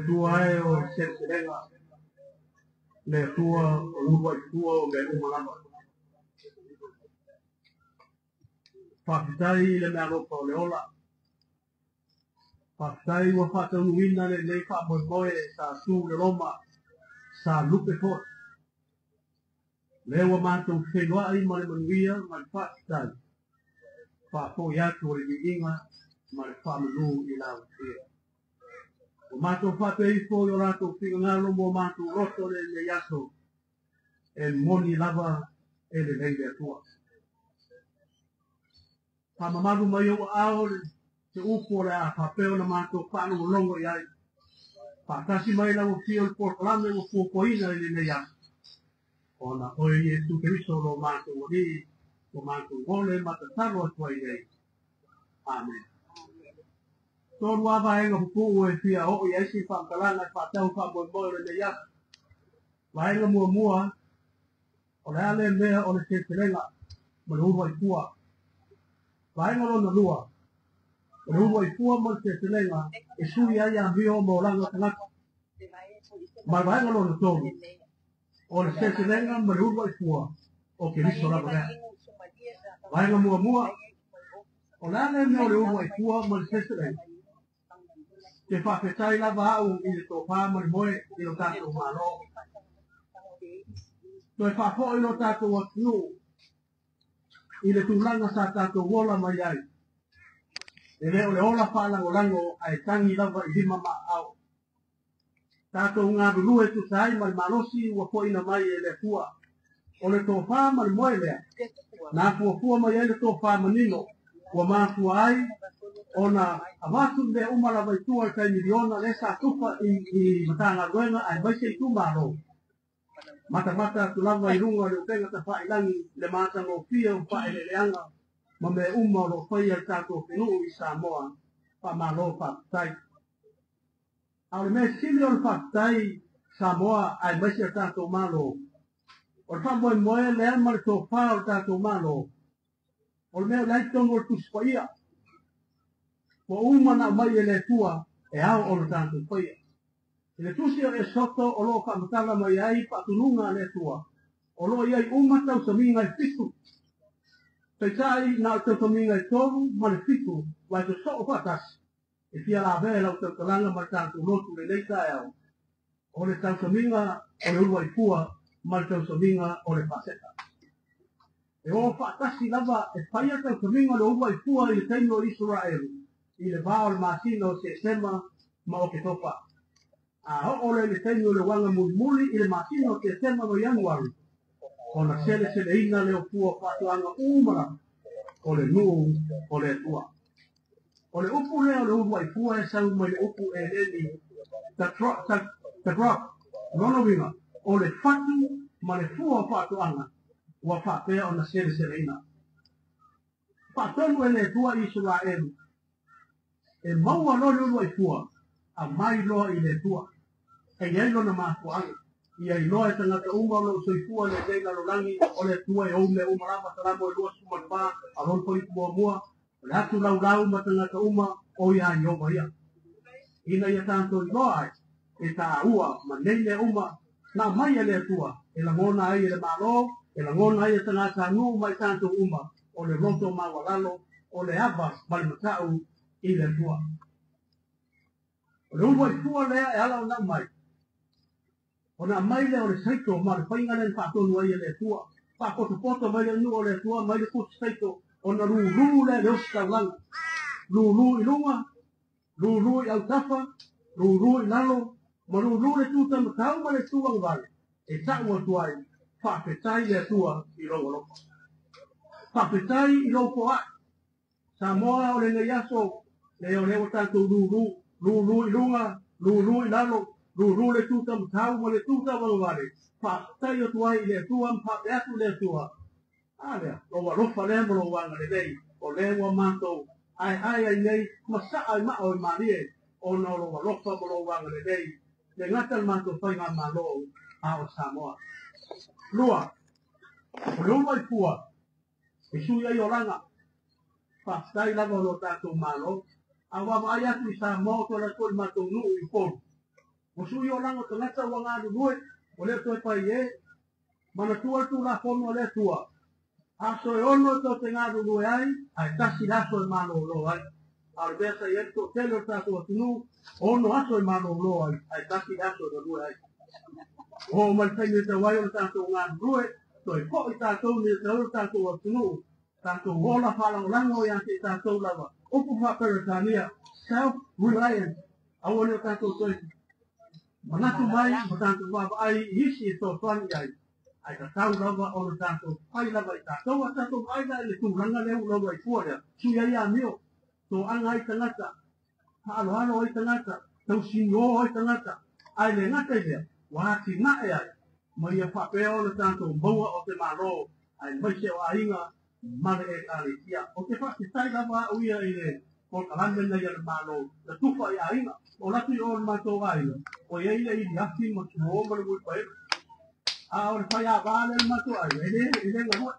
tua e o selenga le tua o lua tua o me umalama whakatai le mea ropa o le ola whakatai wa whatanuina le nei whamoe sa tū le roma sa lupe fort le wa mātou whenua ai ma le manuia ma le whakatai whako i atu o le miinga ma le whamanu i lau tia o mātou whapei fo i o rātou whingangalo mo mātou roto le yaso e moni lava e le nei le tua Pamamaru mai o ao te upo le a papeo na mātou whanu longo i ai. Pātasi mai la o fio le portalame o fuopoina i le mea. O na oe i e tukeriso lo mātou o ni, o mātou ole matataro atua i rei. Amen. Tōru awa enga huku o e fia o i eisi whankalanga i whatau whamoe le mea. Waenga mua, o le ale mea o le teterenga, ma le urua i kua. Vaenga lona lua. O le urua i fua mo te telenga e sui ai a mio mo langa tangata. Ma vaenga lona tōru. O le te telenga mo le urua i fua o ke riso lava rea. Vaenga mua. O le ane me o le urua i fua mo le te telenga. Te whawhetai lava au i le tōpā mo le moe i lo tātou mālo. Toi whawho i lo tātou atunu. I le tūlanga sa tātou wola mai ai. E leo le ola whalango ai tangi lava i lima ma au. Tātou ngā ruru e tu sai ma le malosi ua poina mai e le fua. O le tōwha ma le moe lea. Nā fua mai ai le tōwha manino. Ua mātua ai o na awatu le umala vai tua i kai miliona le sa tupa i matanga ruenga ai maise i tumaro. Mata tu lava i runga le upenga ta whailangi le mata no fia o whaeleleanga ma me uma o whaia tātou whenuu i Samoa pa malo whaktai. A le me sili o le whaktai Samoa ai maise tātou malo. O le whamoe moe le ama le tō wha o tātou malo. O le mea leitongo o le tuspaia. Wa umana mai e le tua e au o le tātou whaia. Le tusi o e soto o lo whamatala mai ai patununga le tua. O lo iai umatau sa minga i fitu. Peitai na o tau sa minga i toru ma le fitu. Wai te so o patas. E fia la vela o tau talanga ma le tātou lotu le leita e au. O le tau sa minga o le urua i fua ma le tau sa minga o le paseta. E o whaatasi lava e whaia tau sa minga o le urua i fua i le teino Israel. I le vao le masina o se sema ma o ke topa. A ole le tengo le wanga muli i le masino ke tema no Januari. O na sele ina le o fua whatuanga umara. O le nuu, o le tua. O le upu leo le urua i fua e sau mai le upu e leni. Ta drop, nono winga. O le whatu ma le fua whatuanga. Ua whapea o na sele ina. Whatonu e le tua Israel. E maua lo le urua i fua. A mai loa i le tua. E ielo na mātuanga. Ia i loa e tangata uma lo soifua le teina lo langi o le tua e ome umarama talamo e lua sumanpa a ronpo i mua. Le atu lau ma tangata uma o ia i oma ia. Ina ia tanto i loa ai. E ta ua ma neile uma na mai e le tua. E la ngona ai e le malo. E la ngona ai e tangata anu mai tanto uma. O le roto ma walalo. O le ava ma le matau i le tua. O le urua i tua lea e ala o na mai. O na mai le o le saito ma le whainga le whaatonu ai e le tua. Whakotopoto mai le nu o le tua mai le kutu saito. O na rū le le osta langa. Rū i lunga. Rū i autafa. Rū i lalo. Ma rū le tuta matau ma le tua ngale. E tau o tuai. Whapetai le tua i rongo loko. Whapetai i loko a. Samoa o le neiaso. Le o leo tātou rū i lunga. Rū i lalo. Rū le tuta matau ma le tuta wangare. Whapetai o tuai le tua mpape atu le tua. Alea, o wa rofa le mo wanga le nei. O le wa mātou. Ai nei. Masa ai mao i marie. O na o wa rofa mo wanga le nei. Le ngata mātou whainga malo a o Samoa. Lua. O le uma i pua. E sui ai o ranga. Whapetai lava o lo tātou malo. A wa mai atu i Samoa ko la koi mātou nuu i polu. Musuhi o lango tangata wanga nui, o le toi pai e, mana tua tu la fono le tua. Aso e ono to te ngāru nui ai tasi aso e mano lo ai. Ar besa i eto telo tato atunu, ono aso e mano lo ai tasi aso e nui ai. O malpengi te wai o tato ngāru nui, toi po i tato ni te oro tato atunu, tato wola whalang lango i ante tato lava. Opu whaperetania, self-reliance, awane o tato toi. Manatu mai, o tato wava ai hisi e to whani ai. Ai ka tau lava o le tato, ai lava i tato, a tato ai la le tūranga leu lava i fuarea. Sui ai a mio, tō anga i tangata, halo i tangata, tau singo i tangata, ai le ngata i lea, wāti nae ai. Mai a whapea o le tato, maua o te maro, ai maise o ainga, mare e kāretia. O te whaki tai lava uia i le, o kalame nei a le maro, le tufa i ainga, o latu i o le mato ainga, o iei le i liaki ma tu mo mara mui pae. A o le whai a wāle le mato ainga, e le ngā mua.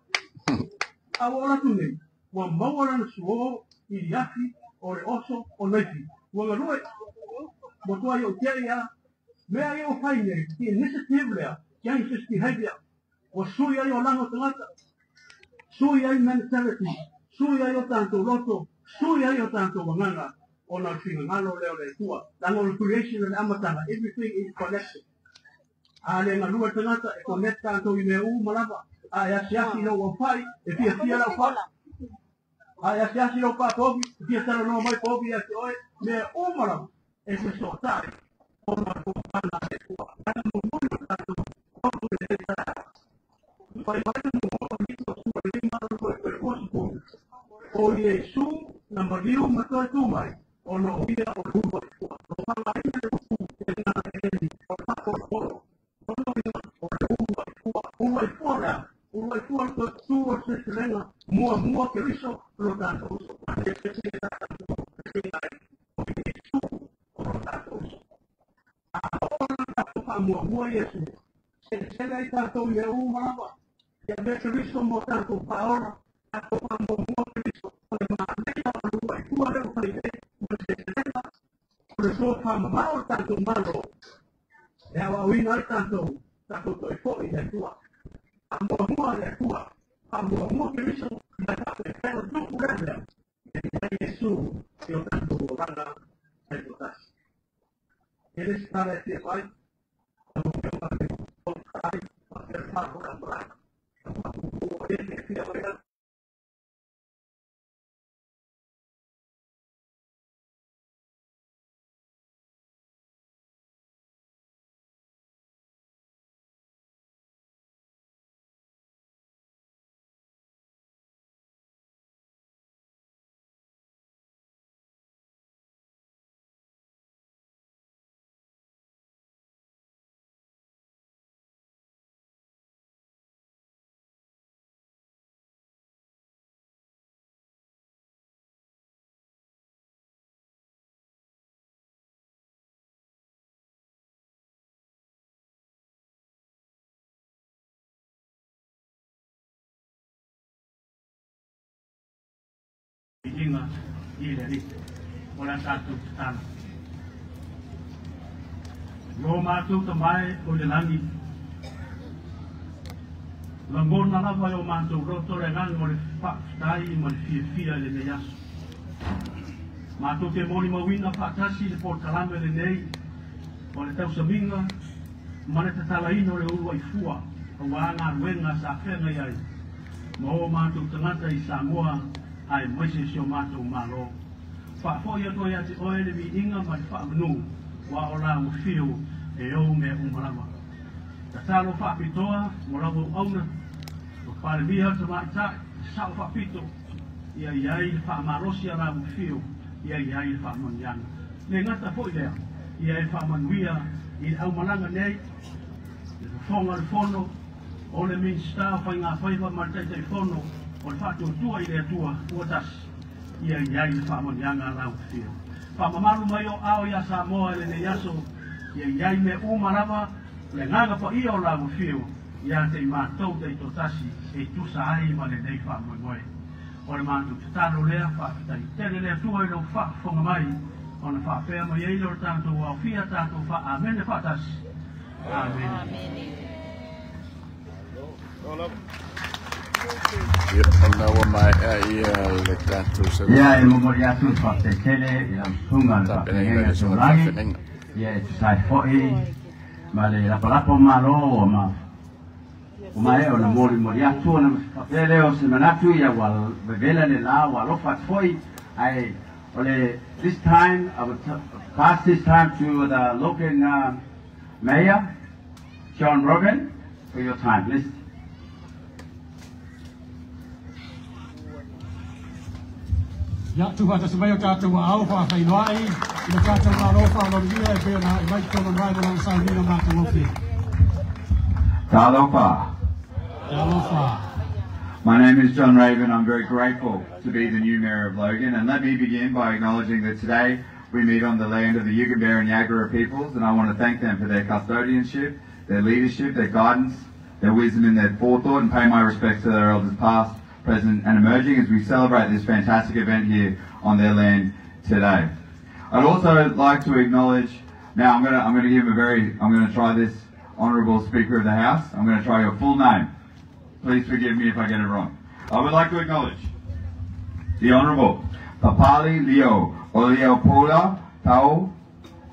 A o latu nei, wa maua na suo i liaki, o le oso, o neifi. Wa ngarue, mo tua i o tia ia, mea i o whai nei, ki initiative lea, Gangsters behavior, o sui ai o lango tangata, sui ai mentality, sui ai o tanto loto, sui ai o tanto wanganga, o na whina ngalo leo le tua, lango le creation and amatanga, everything is connected. A le ngalua tangata, e connect tanto i mea malava, a yasiasi no wawhai, e fia lau wha, a yasiasi no pa pobi, e fia tara no mai pobi ati oe, mea malava, e se so tari, o na kupana le tua, ana mumunu tanto, o Yesu na mariu mato tu mai ono ia o ruwa o fala ia o fu na ele o papo o ono ia o ruwa o fora o tu o se selena mua que hizo lo tanto que se da o Yesu o tanto ahora mua Yesu se le tanto ye malava ya de Cristo mo tanto paola a tomando mo Cristo por manera ruwa tua de o por eso fama mal tanto malo e a wina tanto to foi de tua amo de tua amo Cristo da pero tu grande e Jesús yo tanto banda el total eres para este país inga i le rite o la tātou te tāna. Lo mātou ta mai o le langi. Langona lava o mātou roto le ngani mo le whaatai mo le fia le ne yaso. Mātou te moni mawina whaatasi le portalame le nei o le tausaminga ma le tatalaino le urua i fua o wānga ruenga sa whenga iai. Ma o mātou tangata i Samoa ai moise sio mato malo fa fo ia to ia te oe le mi inga ma fa manu wa ola u fiu e o me umarama ta talo fa pitoa mo la vo auna o fa le via te mai ta sa fa pito ia ia fa marosia la u fiu ia fa moniana le ngata fo ia fa manuia i au malanga nei le fonga le fono o le min sta fa nga fa ma te fono o le whātua tua i rea tua uatas ia iai le whaamonianga lau whio. Whaamamaru mai o ao ia Samoa le ne yaso ia iai me umarawa le nganga pa i o lau whio ia te mātou te totasi e tusa ai ma le nei whaamoimoe. O le mātou te tāro lea whaapitai tene lea tua i lau whaafonga mai ona whaapea mo iei lor tātou au fia tātou wha amene whaatas. Amen. Ya, el memoriatu parte tele, el sunga la pengenga sulangi. Ya, sai foi. Male la palapo malo ma. Umae ona memoriatu na tele o semanatu ya wal bevela le la wal ofat foi. I this time I would pass this time to the local mayor, John Robin, for your time, please. Ya, tu wata sebayo tātou wa au wha whailoai, ina tātou wa rofa o loria e peo na i mai tono mai na lang sai nina mātou ofi. Talofa. Talofa. My name is John Raven. I'm very grateful to be the new Mayor of Logan, and let me begin by acknowledging that today we meet on the land of the Yugambeh and Yagara peoples, and I want to thank them for their custodianship, their leadership, their guidance, their wisdom and their forethought, and pay my respects to their elders past, present and emerging as we celebrate this fantastic event here on their land today. I'd also like to acknowledge, now I'm going to try this, Honourable Speaker of the House. I'm going to try your full name. Please forgive me if I get it wrong. I would like to acknowledge the Honourable Papali Leo Oleopola Tau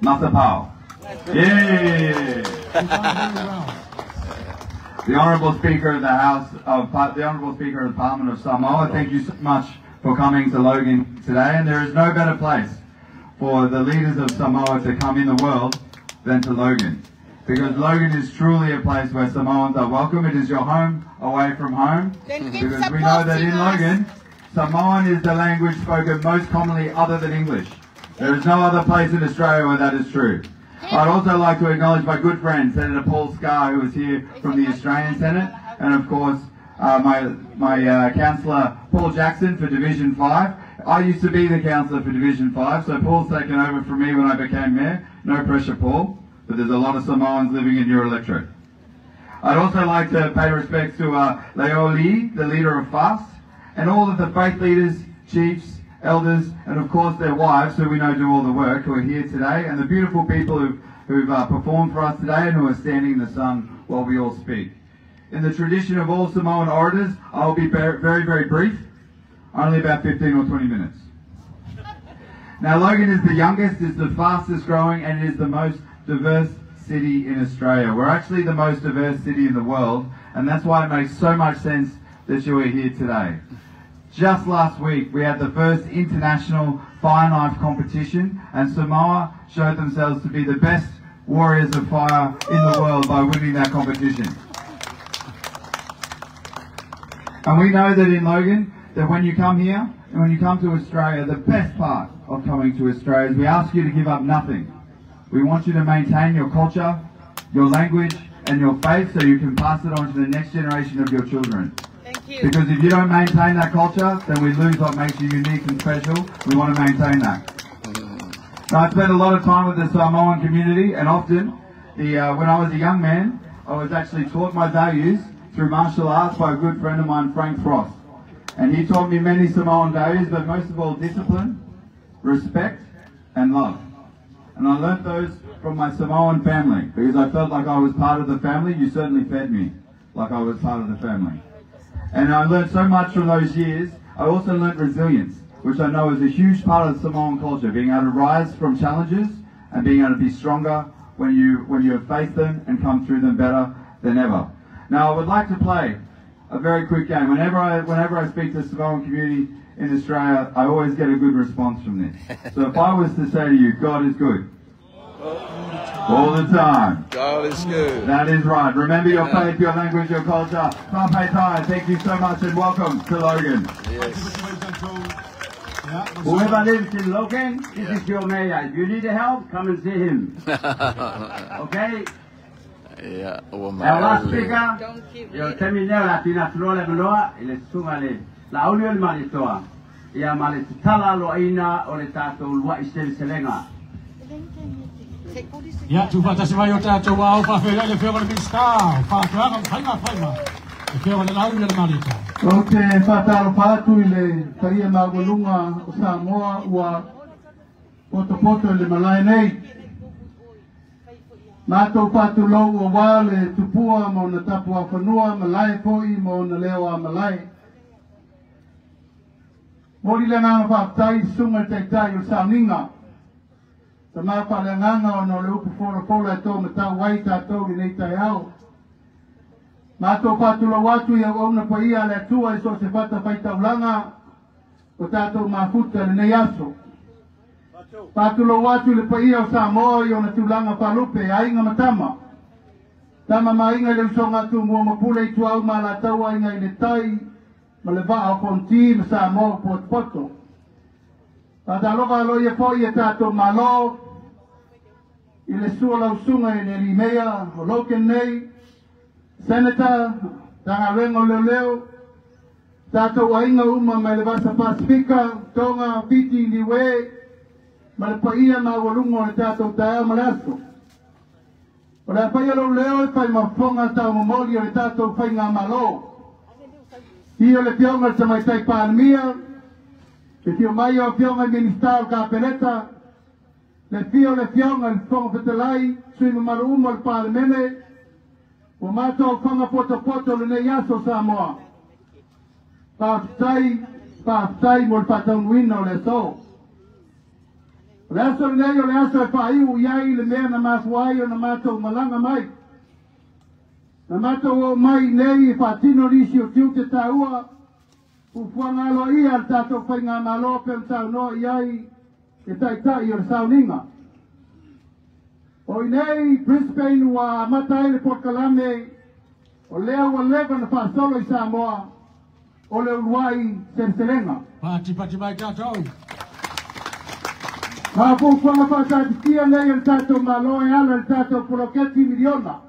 Matapau. Yeah. The Honourable Speaker of the House of the Honourable Speaker of the Parliament of Samoa. Thank you so much for coming to Logan today. And there is no better place for the leaders of Samoa to come in the world than to Logan. Because Logan is truly a place where Samoans are welcome. It is your home away from home. Because we know that in Logan, Samoan is the language spoken most commonly other than English. There is no other place in Australia where that is true. I'd also like to acknowledge my good friend, Senator Paul Scar, who is here from the Australian Senate, and of course my councillor Paul Jackson for Division 5. I used to be the councillor for Division 5, so Paul's taken over from me when I became mayor. No pressure, Paul. But there's a lot of Samoans living in your electorate. I'd also like to pay respects to Leo Lee, the leader of FAST, and all of the faith leaders, chiefs, elders, and of course their wives, who we know do all the work, who are here today, and the beautiful people who've performed for us today and who are standing in the sun while we all speak. In the tradition of all Samoan orators, I'll be very, very brief, only about 15 or 20 minutes. Now, Logan is the youngest, is the fastest growing, and it is the most diverse city in Australia. We're actually the most diverse city in the world, and that's why it makes so much sense that you are here today. Just last week, we had the first international fire knife competition, and Samoa showed themselves to be the best warriors of fire in the world by winning that competition. And we know that in Logan, that when you come here, and when you come to Australia, the best part of coming to Australia is we ask you to give up nothing. We want you to maintain your culture, your language, and your faith so you can pass it on to the next generation of your children. Thank you. Because if you don't maintain that culture, then we lose what makes you unique and special. We want to maintain that. Now, I spent a lot of time with the Samoan community, and often, when I was a young man, I was actually taught my values through martial arts by a good friend of mine, Frank Frost. And he taught me many Samoan values, but most of all discipline, respect, and love. And I learnt those from my Samoan family, because I felt like I was part of the family. You certainly fed me like I was part of the family. And I learnt so much from those years. I also learnt resilience, which I know is a huge part of Samoan culture, being able to rise from challenges and being able to be stronger when you have faced them and come through them better than ever. Now, I would like to play a very quick game. Whenever I speak to the Samoan community in Australia, I always get a good response from this. So if I was to say to you, God is good. All the time. God is good. That is right. Remember your faith, your language, your culture. Pape Tai, thank you so much and welcome to Logan. Yes. Whoever lives in Logan, this is your mayor. If you need help, come and see him. Okay? Yeah. Our last speaker, Don't keep your terminal Latina Flora Meloa, il Sumale. La Union Malitoa. Ya Malitala Loina or the Tato Lua Isel Selenga. Ya, tu wata se mai o tātou au whawhera le whiawara minsta, whātuanga whaima. Le whiawara lau le marita. O te whātaro pātu i le taria māgolunga o Samoa ua poto le malai nei. Mātou pātulau o wale tupua mo na tapu a whanua malai poi mo na leo a malai. Mori le nganga whaatai sunga te tai o Sauninga. Ta mapa le nganga o no le upu whora e tō matau wai tātou i nei tai au. Mātou pātulau atu i au na paia le tua i so se whata whaitaulanga o tātou mafuta le nei aso. Pātulau atu le paia o Samoa i o na tūlanga palupe a inga matama. Tama mainga le usonga tu mua mapule i tuau ma la taua inga i le tai ma le vaa o konti ma Samoa poto. Pātaloka alo i e poi e tātou malo i le sua lausunga i le rimea o loken nei Senator tanga rengo leo tātou a inga uma ma le vasa Pasifika tonga piti liwe ma le paia ma walungo le tātou taea ma le aso. O le paia lo leo e pai mafonga tau mamoli o le tātou whai ngā malo. Tio le pionga le tamai tai pānmia, le tio mai o pionga i ministau ka peleta, le pio le pionga le fonga petelai, sui mamaru umo le pālemene, o mātou whanga poto le nei aso Samoa. Pāftai mo le pātaunuina o le so. Le aso le nei o le aso e pāiu iai le mea na mātuai o na mātou malanga mai. Na mātou o mai nei e pātino risi o tiu te tāua, ufuanga alo ia le tātou whai ngā malo pe le tau noa iai e taitai o le Sauninga. O nei Brisbane wa matai le Port Kalame, o lea wa leva na whaasolo i Samoa, o le uruai Serselenga. Pati mai tātou. Mā fuanga whaatatitia nei le tātou malo e ala le tātou poloketi miliona.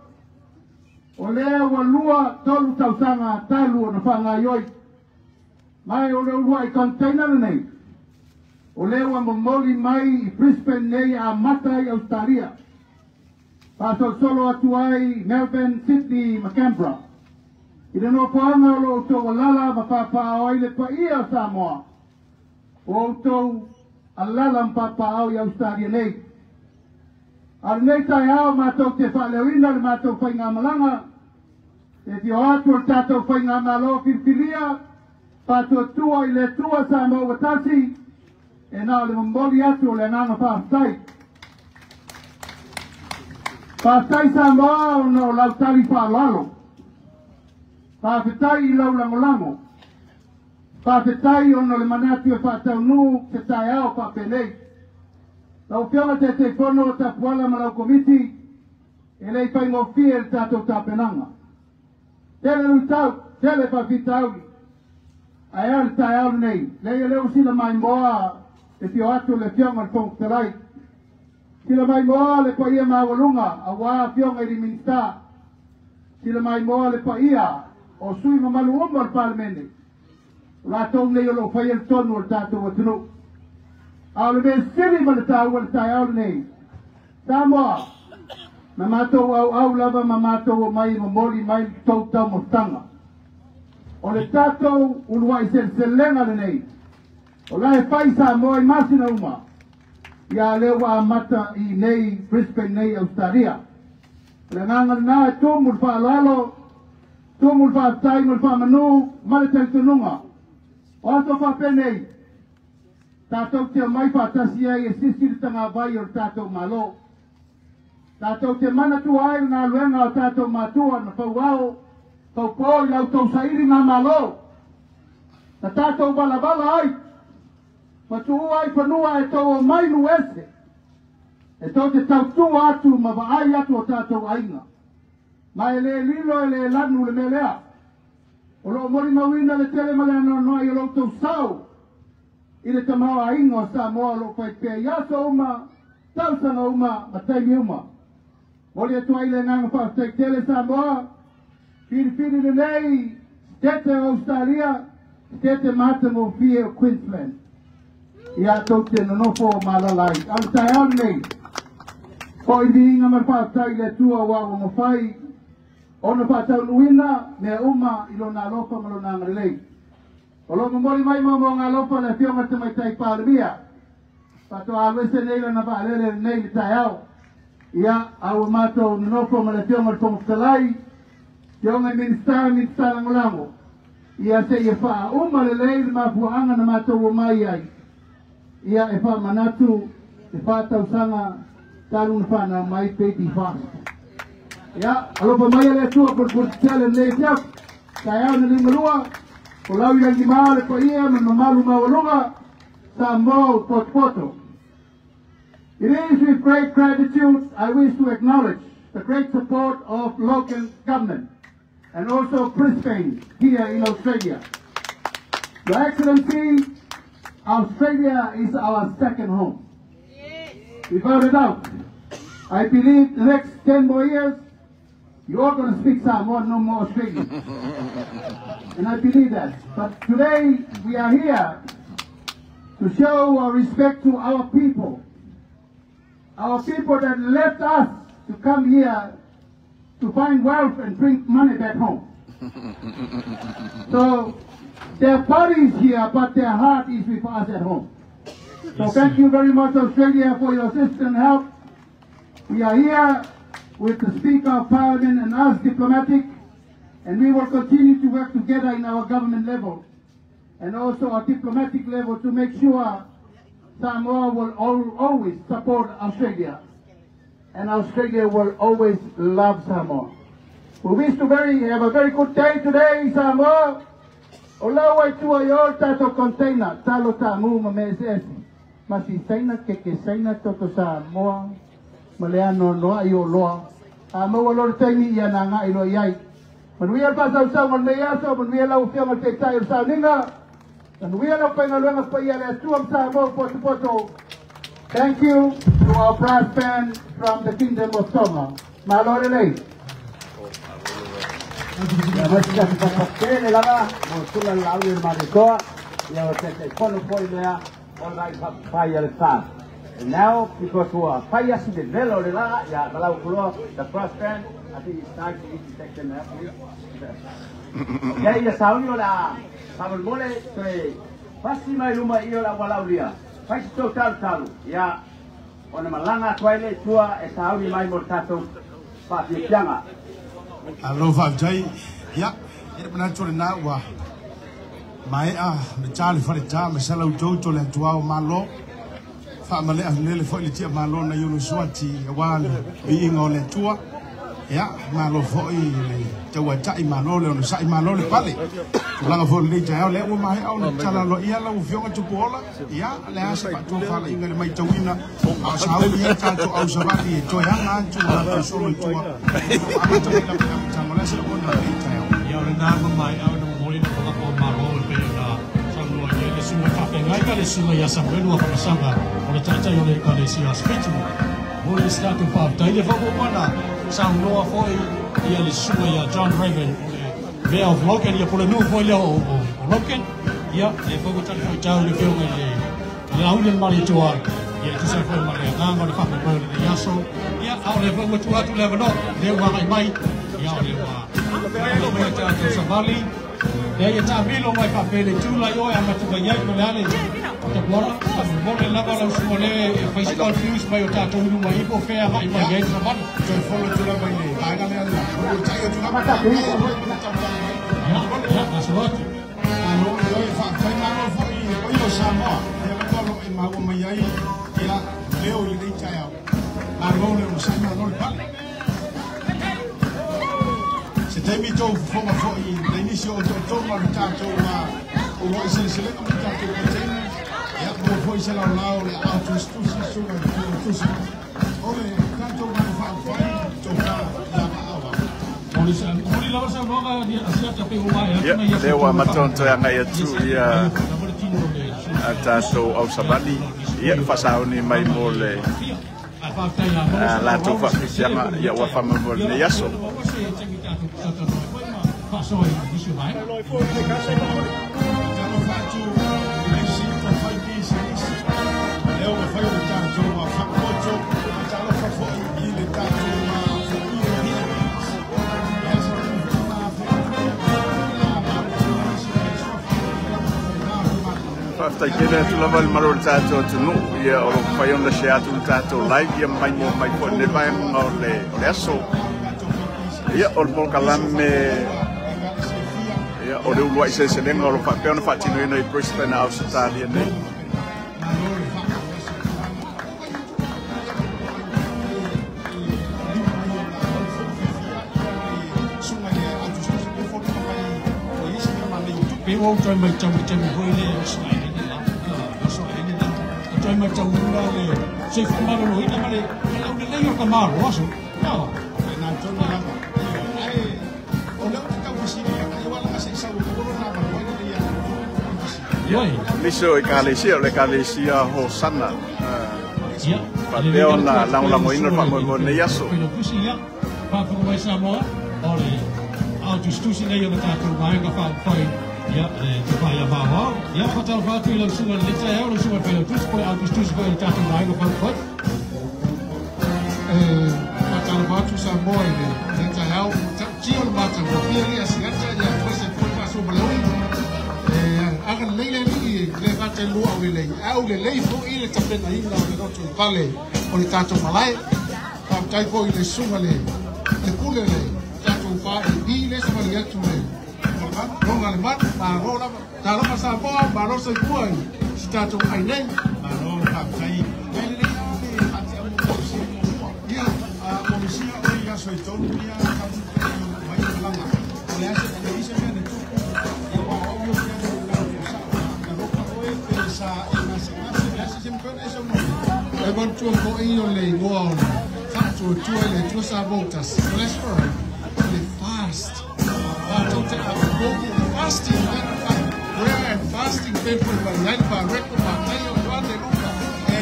O lea wa lua tolu tausanga talu o na whanga ioi. Mai o le uruai container nei. O lea wa momoli mai i Brisbane nei a matai Australia. Pasol solo atu ai Melbourne, Sydney, ma Canberra. I le no poanga o lo tō walala ma pāpāo ai le paia o Samoa. O tō alala ma pāpāo i Australia nei. Ar nei tai ao mātou te whaaleuina le mātou whai ngā malanga. E ti o atu o tātou whai ngā malo whirwhiria. Pātua tua i le tua Samoa watasi. E nā le mamboli atu o le nganga whaaftai. Pātai Samoa o no lautari whaalalo. Pāwhetai i lau langolango. Pāwhetai o no le manati o whātau nū te tai ao pāpenei. Lau whionga te whono o tapuala ma lau komiti e lei pai ngō whie le tātou tāpenanga. Tele utau, tele pāwhitau. Ai au le tai ao nei. Lei e leo sila mai moa e tio atu le whionga le whongterai. Sila mai moa le paia mawalunga a wā whionga i minsta. Sila mai moa le paia o sui mamalu umo al palemene. Rātou nei o lo whai el tonu al tātou atunu. Au le mea siri ma le tāu al tai au nei. Samoa, ma mātou au lava ma mātou o mai mamoli mai tau tau mostanga. O le tātou unuai senselenga le nei. O la e whai Samoa i masina uma. Ia lewa mata i nei Brisbane nei Australia. Le nganga nā e tōmul whaalalo, tōmul whaatai mul whaamanu, mare te tununga. O ato whaapenei, tātou te mai whaatasi ai e sisiritanga vai o tātou malo. Tātou te manatu ai ngā luenga o tātou mātua na whauao, tau pōi lau tau sairi ngā malo. Ta tātou bala ai, matu ai whanua e tau o mainu ese. E tau te tautua atu ma waai atu o tātou ainga. Ma e le lilo e le lanu le melea. O lo mori mawina le tele male ano noa i o lo tau sau. I le tamau ainga o Samoa lo whai pia iaso uma, tausanga uma, ma taimi uma. Mori e tuai le nganga whaatai tele Samoa. Whiri le nei, stete Australia, stete matamo fie o Queensland. Ia tau te nanofo o malalai. Al tai au nei. O i vinga mar whaatai le tua wawa mawhai. O na whaatau nuina, mea uma ilo nā lofa malo nā ngarelei. O lo mori mai mo ngā lofa le whionga te mai tai pālemia. pato alwese nei na valele nei tayao ia au mato no fo mala tio mal fo kalai tio ngai minister langolango ia se ia fa le lei ma buanga na mato o mai ai ia e fa manatu e fa tausanga tarun fa na mai peti fa ia alo pa mai le tu por tele le tio tayao na limrua o lau ia gimale ko ia ma malu mawalunga Sambo Potpoto. It is with great gratitude I wish to acknowledge the great support of local government and also Brisbane here in Australia. Your Excellency, Australia is our second home. Without a doubt, I believe the next 10 more years, you're going to speak Samoan, no more Australian. And I believe that. But today, we are here to show our respect to our people that left us to come here to find wealth and bring money back home. So their body is here, but their heart is with us at home. So thank you very much, Australia, for your assistance and help. We are here with the Speaker of Parliament and us, diplomatic, and we will continue to work together in our government level and also our diplomatic level to make sure Samoa will always support Australia, and Australia will always love Samoa. We wish to have a very good day today, Samoa. Olau ai tua yo tato container, talo tamu mamese. Masi saina keke saina toto Samoa. Maleano noa yo loa. Amo lor taimi ia nanga ilo yai. Manuia pasau sa mon measo, manuia lau fiang al te tai sa ninga. And we are not going to learn Thank you to our brass band from the Kingdom of Tonga. Malore lei. And now, because we are fire to the velo, the brass band, I think it's time to take them out. Yeah, yes, Sabar boleh, pasti mai rumah iyo la walau dia. Pasti total talu. Ya, ona malanga toile tua esauri mai mortato. Pasti pianga. Alo Vajay, ya, ini benar curi nak wah. Mai mencari farita, misalnya ujung curi tua malo. Family ahli foi tia malo na yunu suati awan being oleh tua. Ya, malo foi jawa cai malo le sai malo le pale. Langa fo le jao le o mai au tala lo ia la ufionga tupola ia le asa pa tu fala inga le mai tawina a sao ia ta tu au sabati to ya nga tu na so lo tu a ta la tangala se ko na le jao ia le na mai au no mo le ko ko ma ro le pe na sang lo ia le suma ka pe ngai ka le suma ya sa pe no fa sanga o le tata yo le ka le si a speech mo le sta tu pa ta le fa ko mana sang lo fo ia le suma ya John Raven Mayor of Logan, ia pula nu foi leo o Logan, ia e fogo tan foi tau le feo ngai le aule mari tua, ia tu sa foi mari nga ngol fa me le yaso, ia au le fogo tua tu le no, le wa mai, ia le wa. Ia mai ta tu sa vali, ia ta milo mai fa pele tu la yo ya matu ga yai le ale. Ta bora, ta bora la bala su le fa si confuse mai ta tu nu mai po fe mai mai yai sa vali. Tu follow tu la mai le, ai ga le ala. Ta yo tu la mata tu. Aswati. Ano yo fa fa malo fo i o Samoa. E la ko e ma o mai ai ia leo i dei chao. A ro le o Samoa no le pale. Se te mi to fo ma fo i de inicio to ma ta to ma o ro se le ko ta to ko te. Ya mo fo i se la lao le auto stu su tu. Ole tanto ma fa to ka la Ya, dewa matonto yang ngaya tu ia tato au sabani ia fasauni mai mole la tu fa kisianga ia wa fa mole yaso tai kene tu lava le maro tato tunu ia o fai ona share tu tato live ia mai mo mai po ne vai mo le aso ia o mo kalame ia o le uai se lenga o fa pe ona fa tino ina i Brisbane Australia nei People try my jump hoile so try my jump le se fumar lo ina mare la un le yo kamar waso no na tona la ai o le ka kusini ya wala ka se sa ko na ba ko ya miso e kalesia ho sana pa te ona la mo ino pa mo ne yaso pero kusia pa ko mai sa mo ole au tu stu sine yo ta ko mai ka fa fai ya te vai a bava ya fatal fatu ila suga le tsa euro suga pelo tu ko au tu stu ko ta ko mai ka fa fai fatal fatu sa mo ile le tsa au ti o mata ko fili asiata ya ko se ko pa so blo aga leile ni le fate lu au le fo ile ta pena ina o le roto vale o le tato malai pa tai ko ile suga le kule le tato fa ile sa le tu le Ronga le mat, ma rola, talo masa po, ma rola se kuai, stato ai nei, ma rola pa kai. Ele le ati amu polisi. Ia, polisi o ia soi tonu ia ka mai langa. Ole ase ka ise me tu. Ia wa o yo ia la sa. Ka ropa o e pensa e na se sempre eso mo. E bon tu ko io le go. Faccio tu le tu sa voltas. Let's go. Le fast. Fasting, prayer and fasting people by night by record by tayo one de luka.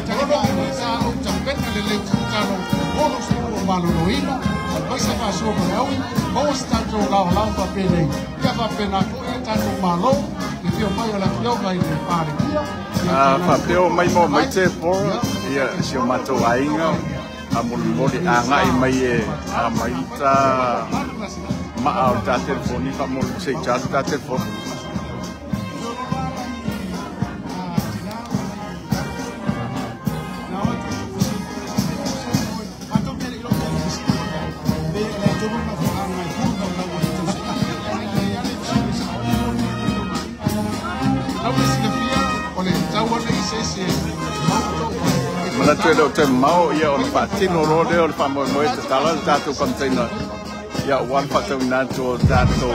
Talo sa o tapena le talo ono sa o maloloino. Pasa paso ko awi, o stato la pa pele. Ya pa pena ko tato malo, e fio mai la fio mai le pare. fa peo mai mo mai te por ia si o mato ainga a moli anga i mai e a mai ta ma au ta telefoni fa mo se cha ta telefoni mana tuelo te mau ia o patino rode o pa mo te tala tatu container ia wan patu na to tatu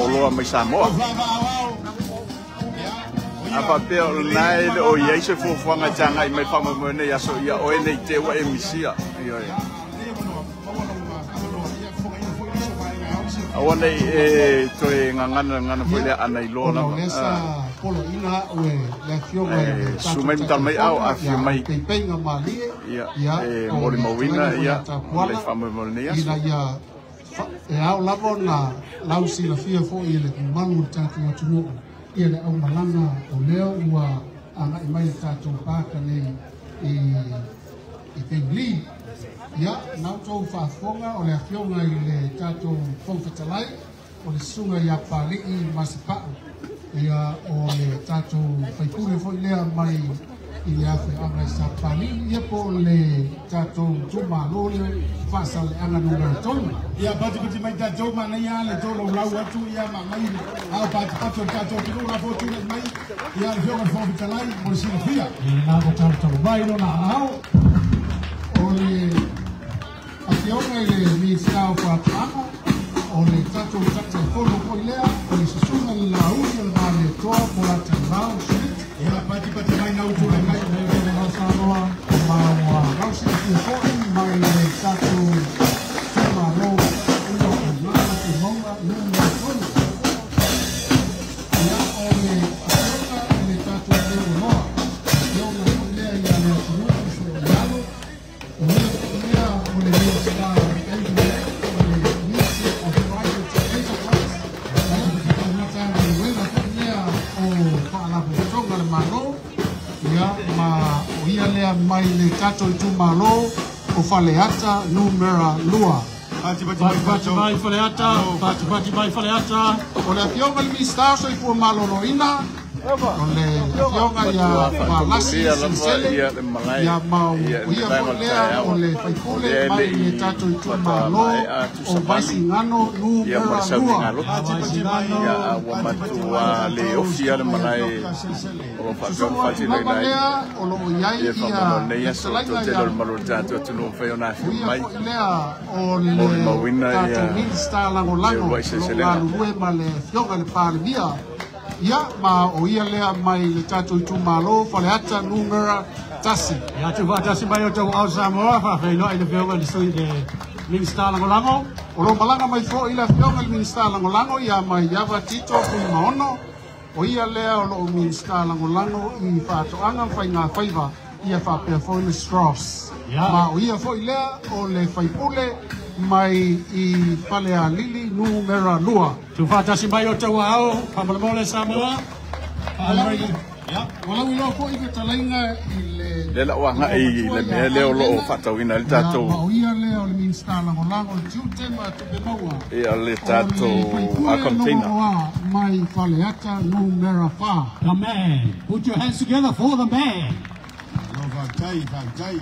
o loa mai Samoa apa pe o nai o ia se fo fanga tanga i mai pa mo ne ia so ia o nei te wa emisia ia awane e to ngana pole ana ilona polo ina we la fio mai sumai tamai au afio mai penga mali ya mori mawina ya le famo molnia ina ya au lavona lausi la fio fo ile manu tatu tunu ile au malanga o leo wa ana mai tatu paka ne e pengli ya nauto fa fonga o le afionga ile tatu fonfatalai o le sunga ya pali i masipa ia o le tatu faipule foi lea mai i le afe anga i sapani ia po le tatu tumalo le fasa le anga numero tonu ia pati mai tatu mana ia le tolo lau atu ia ma mai au pati tatu kilo la fotu mai ia le fionga fonfatalai o le sinafia na ko tatu vai no na au o le afionga ile mi stau fa pama o le tatu fono ko lea o le susuna la uia le vale toa po la tambao ia pati mai na utu mai na sanoa ma wa si ko mai le tatu tuma ro uno o na ki monga nunga kono ia o le afionga ile tatu de no afionga ko lea ia le tunu so lalo o le mi stau mai le tato i tu malo o faleata numera lua. Pati mai faleata o le afionga li stau so i fu malo no ina ole fionga ya malasi sele ya mau ia molea ole faipule mai le tato itu malo o basi ngano nu mera lua ya wamatua le ofia le malai o fafion fati le nai o lo yai ia selain ya malo tato tunu feona mai o le tato minsta lango lango lue male fionga le parvia ia ma o ia lea mai le tato itu malo fale ata numera tasi ya tu va tasi mai o tau au Samoa fa fe no ile fionga le sui de minsta lango lango o lo malanga mai fo ila fionga le minsta lango lango ia mai yava tito kui maono o ia lea o lo minsta lango lango I fato anga fai ngā faiva ia fa pea fo ile straws ma o ia fo ilea o le faipule mai I palea lili numera lua tu fa tasi mai o tau au pa mole Samoa ya wala wilo fo I talainga le la wanga I le me le o lo fatawina le tato ma o ia lea o le minsta lango lango tute ma tu be maua ia le tato a container mai faleata numera fa the man put your hands together for the man Vantai.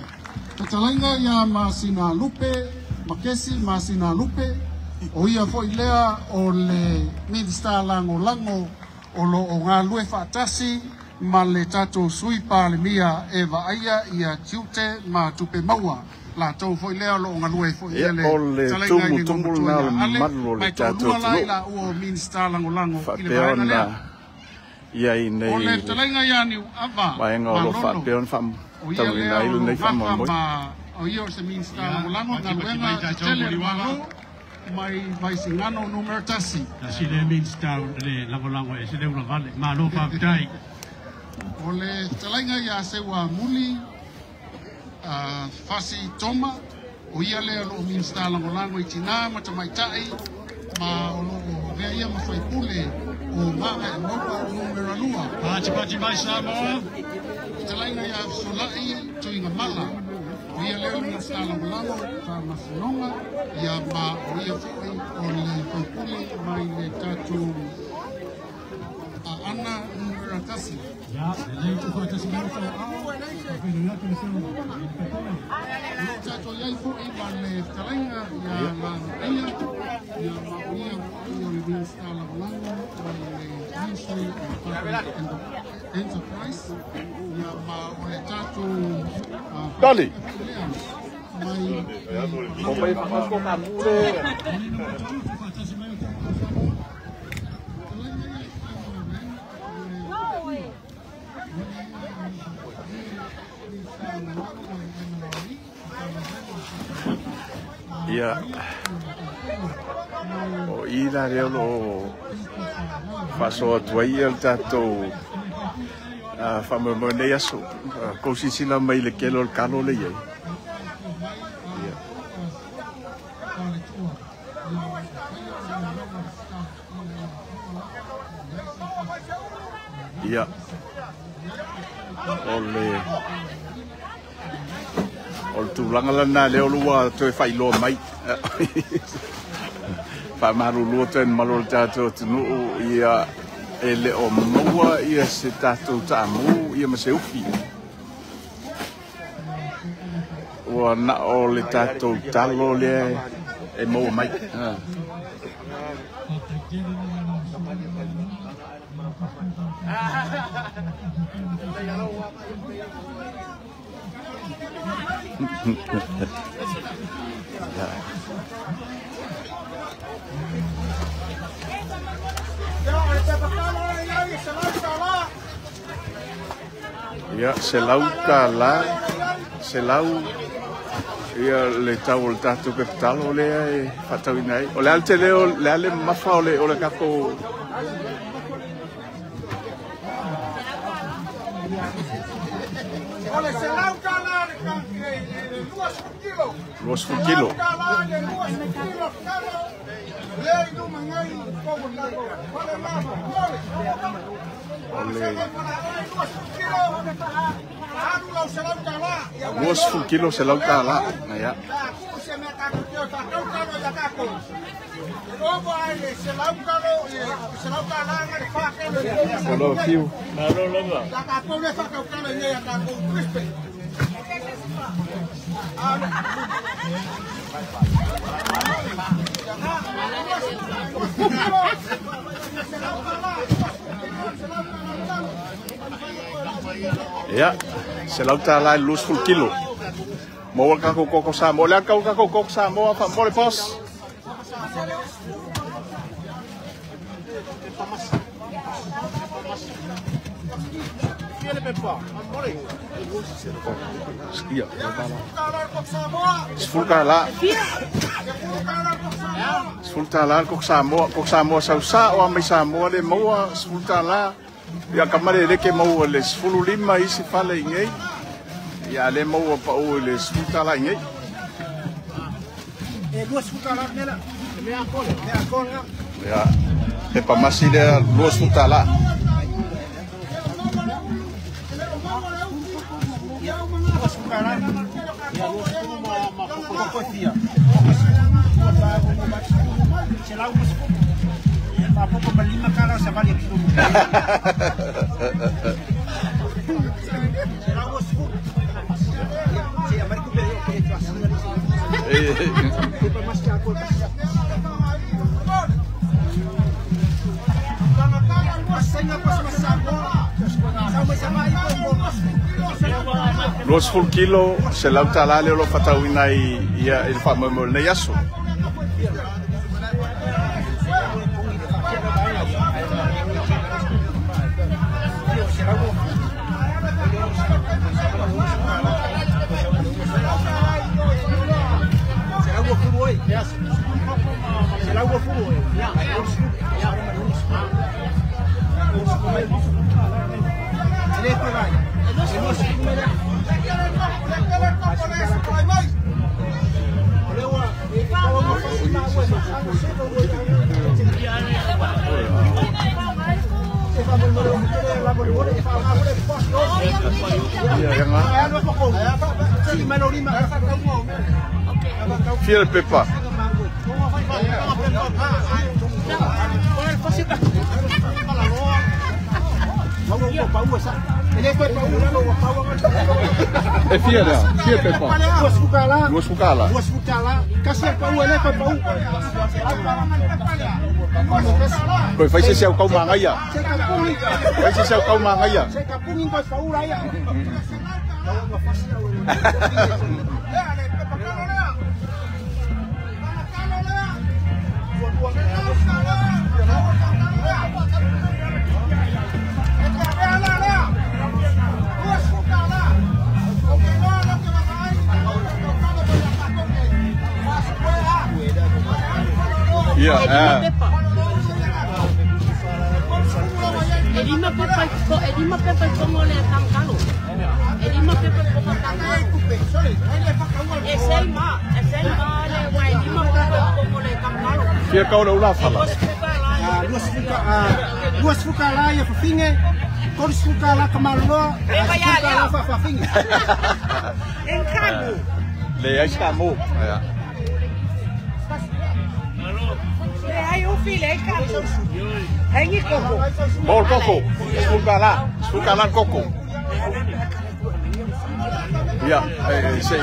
Talainga ya masina lupe, makesi masina lupe. O ia fo ilea o le minsta lango lango o lo o ngā lue fatasi ma le tato sui pa le mia eva aia ia tiute ma tupe maua. La tau fo ilea lo o ngā lue fo ilea le tumu na le malo le tato tulu. La o minsta lango lango ile baina ia I nei. O le talainga ya ni ava. Baenga o lo whapeon wham. Tau I nai lu nei wham moi. O ia o se minsta lango ngā luenga tele wano mai singano numero tasi. Tasi le minsta le lango lango e se le ula vale. Ma lo whaptai. O le talainga ya se wa muli fasi toma. O ia le lo minsta lango lango I tina matamaitai. Ma o lo vea ia mawhai pule. O mame e mopo numero lua. Pati mai Samoa. Talainga ya solai tuinga mala. O ia leo ni stala mulano ka masinonga. Ia ma o ia fai o le whaipule mai le tatu a ana numero tasi. Ya, le tu fa tasi mai tau au. Ka whina tu le senu. Le tatu iai fo I ma le talainga ia la ia. Ia ma o ia o le ni stala mulano mai le Ministry of Enterprise. Ia ma o le tatu Dali. O mai whakasko ka mure. Ia. O ira reo lo faso tuai el tato whamamone aso kosisila mai le kelo el kalo le iei. Ia. O le tūlanga lana leo lua toe whailo mai. Whamarulua tēn malo le tātou tunu ia e le o maua ia se tātou tāmu ia ma se ufi. Ua na o le tātou talo le e maua mai. Ya, selau kala, selau ia le tau le tatu ke talo le e fatau nei. O le alte leo le ale mafa o le kako. Ole selau kala Luas kilo. Luas kilo selau kala, ya. Hello, Phil. Ya, selauta la luz full kilo. Mau ka ko sa mo la ka ko sa mo fa mo pos. Skia. Sfulkala. Sfulkala kok samo sausa o mai samo le mo sfulkala. Ya kamare le ke mo le sfululima isi fale ngei. Ya le mo pa o le sfulkala ngei. Dua sfulkala nela. Me akol. Ya. E pa masile lo sfulkala. Los full kilo se lauta la le lo fatawina ia il famo ne yaso. Fiel Pepa. É fiel Pepa. Duas fukala. Kasih pau ele pau. Koi fai se o kau mangaya. Fai se o kau mangaya. Iya, Edima pepa como le tangalo. Edima pepa como tangalo. Ese ma le guay. Edima pepa como le tangalo. Fia kau le ula fala. Duas fukala ya fafinge. Kors fukala kamalo. Fukala fa fafinge. Encago. Le ai skamu. Ja. Hay un file, encago. Hay coco. Bol coco. Fukala coco. Ya, sei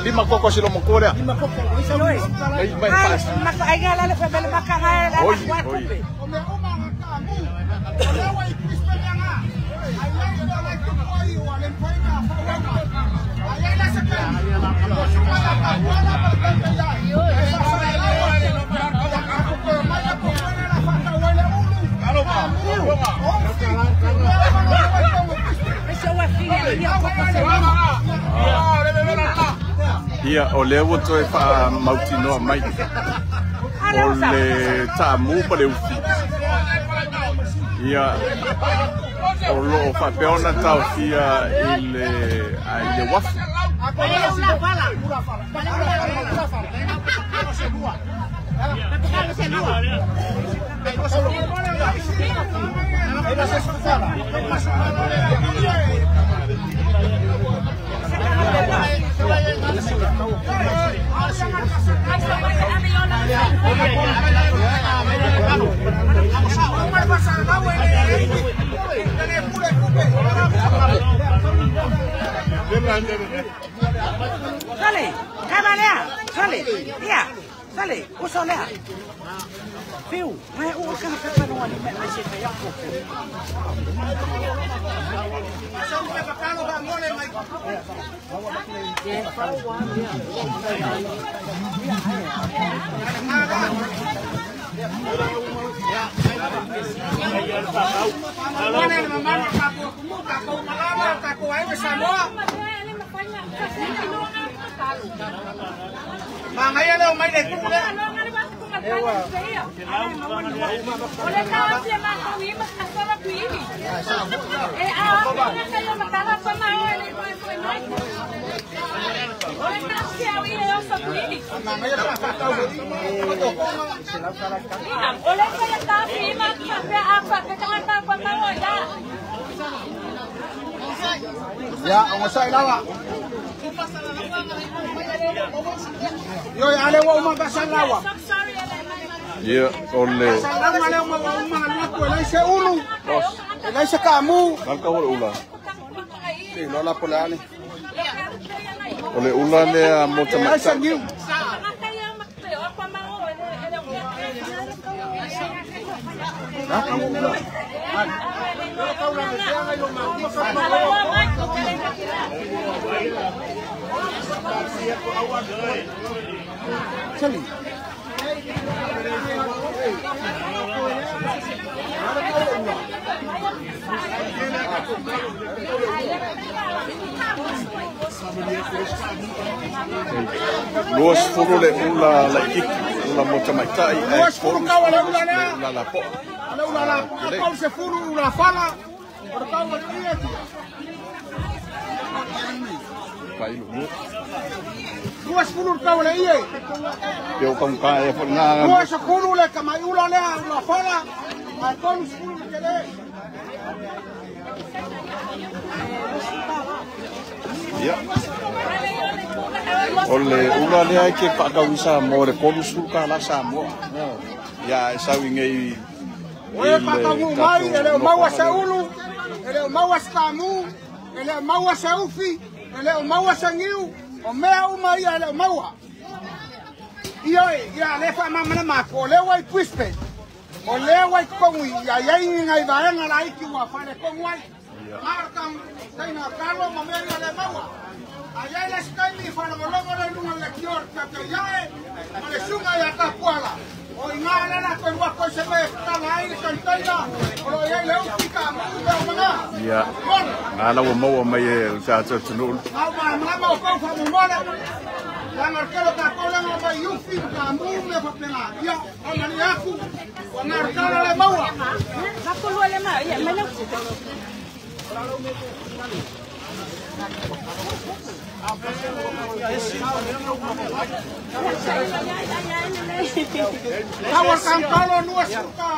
lima coco si lo mokora. Lima coco. Ay, galale fue bel bacana la Oi. Ia o le woto e fa mautinoa mai. O le tamu pa le ufi. Ia o lo fa peona tau fia ile wafu. Sale, cabalea, sale, ya, sale, usolea. Fiu, mai ukan ka pa no ni mai se kaya ko. Mga yan daw may lekong na. Oleh kau siapa kau ini masalah tu ini. Apa kayo masalah pemau ini kau ini. Oleh kau siapa ini masalah tu ini. Oleh kau tahu ini masalah apa kejangan pemau ya. Ya, ang say lawa. Yo, ale wa uma basalawa. Ya, oleh. Salamu ale uma luku elai se ulu. Elai se kamu. Kalka ula. Si, lola polani. Oleh ula le mo Elai se ngiu. Sali. Luas furu le ula la ik ula mo tamaitai. Luas furu kau ale ula le. Ula la po. Ale ula la. Kau se furu ula fala. Kau ale dia. Pai lu. Luas furu kau ale ie. Yo kong kai po na. Luas furu le kamai ula le ula fala. Kau furu ke le. Ya. Ole ula le ai ke pa ka wisa mo re ko su ka la sa mo. Ya sa wingi. Oye pa ka mu mai ele maua sa ulu. Ele maua sa kamu. Ele maua sa ufi. Ele maua sa ngiu. O mea uma ia ele maua. Ia le fa mama ma ko le wai puispe. O le wai kongui ia ia ngai vaenga la iki wa fa le kongwai. Markam taina kalo mameri ale maua. Allá en la escaña para volver a una lección que ya le suma ya capuala. Hoy nada la con guapo se ve está ahí cantaina. Pero ya le utica muda. Ya. Ala wo mo mai e sa sa tunu. Mama ko fa mo mona. La marcelo ka ko la ma yufi ka mu me fa pena. Ya, ona ni aku. Ona arcala le maua. Nak keluar le mau, ya mana? Kawal kang kalo luas ka.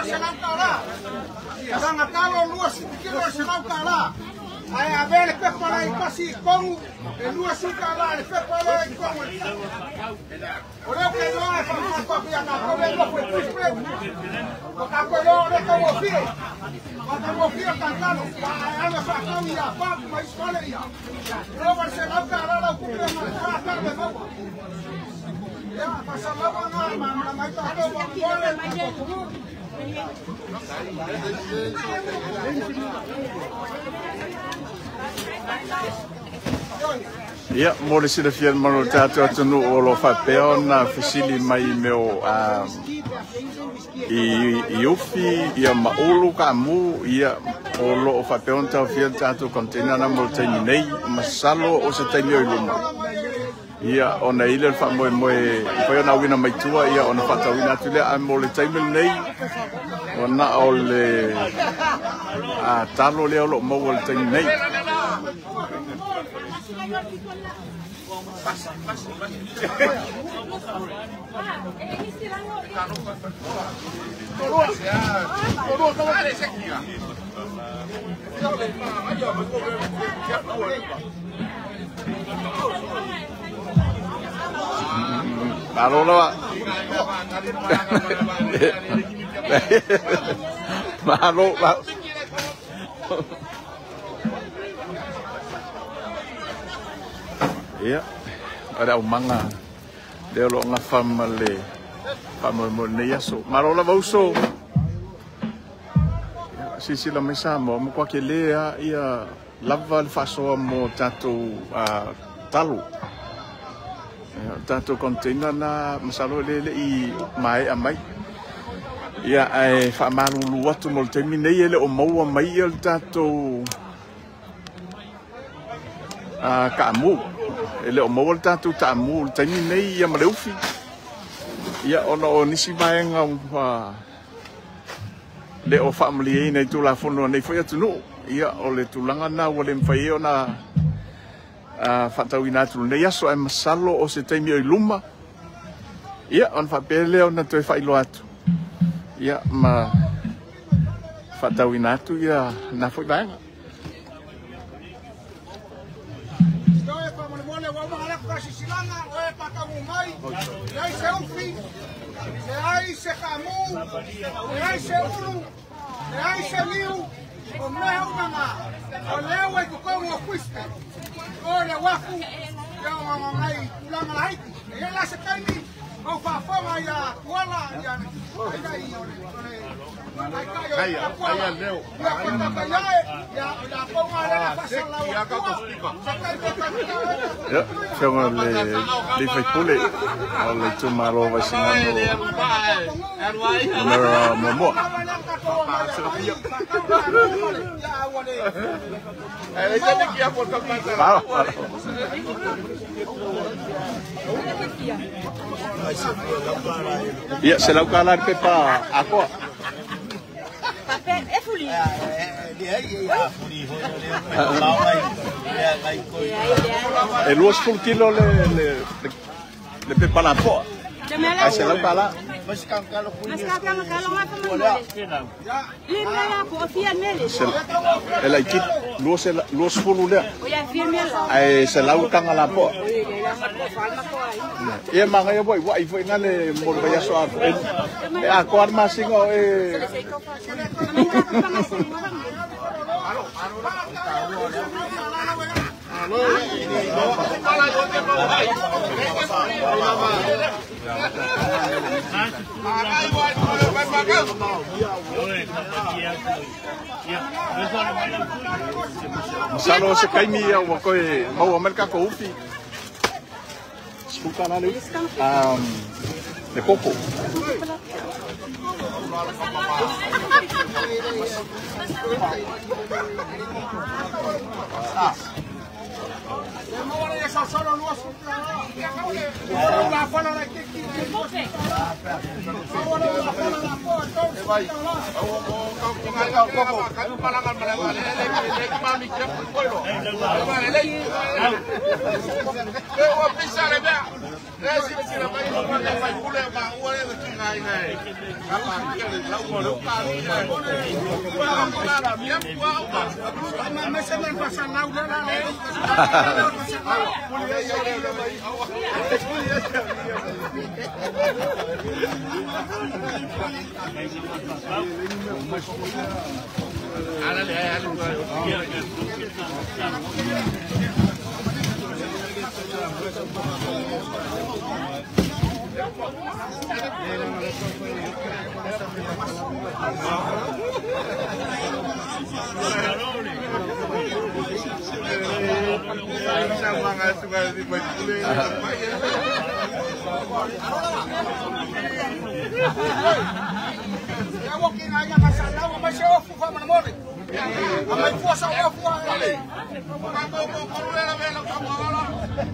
Senangkala. Sang kalo luas kilo senangkala. Ay a ver que para ir casi con el luas kala, que para ir con. Ora que no es para copiar na problema pues pues. Porque ko le como fie. Como fie tan kalo. Ana fa kamia, fa mais coleria. Roba senangkala la ocupa más tarde poco. Ya, pasa la mano, la mai ta ko. Ya, mo le sila fiel mano tato tunu o lo fa peona fisili mai meo i ufi ia maulu ka mu ia o lo fa peona ta fiel tato container na mo tani nei masalo o se tani o luma. Ia ona ile fa mo fa na wina mai tua ia ona fa ta wina tule a mo le tani nei ona o le a talo le lo mo o le tani nei. Kalau lah, malu lah. Ia, ada umanga. Leo lo nga famale. Famale nei aso. Marola vauso. Sisi la mesa mo kwa ke lea ia lava le faso mo tato talo. Tato container na masalo le I mai amai. Ia ai fa malu watu mo termine ele o mau mai el tato kamu. Ele o mau el tato tamu termine ia maleufi. Ia ono nisi baenga le o family nei tu la fono nei foi atu ia o le tulanga na o le mfai ona fatawina tu nei aso e masalo o se taimi o luma ia on fa pele ona to fai lo atu ia ma fatawina tu ia na foi banga Stoe pa mole wa mala kasi silanga o e pa ka mai ai selfie ai se kamu ai se ulu ai se liu o meu mama o leo e ko mo fuiste o le wafu ya mama mai la mai e la se kaini o fa fama ya wala ya ai ai ai leo ya ko ta ya ponga la pasala ya ka ko spika ya chama le fai pule o le tumaro vai sinano numero momo ya se lau kalar pepa ako É folia. e luas full kilo le pepa la po ai se lau kalar Mas kalau apa mana? Lima ya po fian mele. ela ikit luas full le O ya fian mele. ai se lau kanga la po e manga e boy wai foi ngale mo ba ya so e a ko arma singo e Salo se kaimi o ko e mau Amerika ko ufi. Skuka na le. De coco.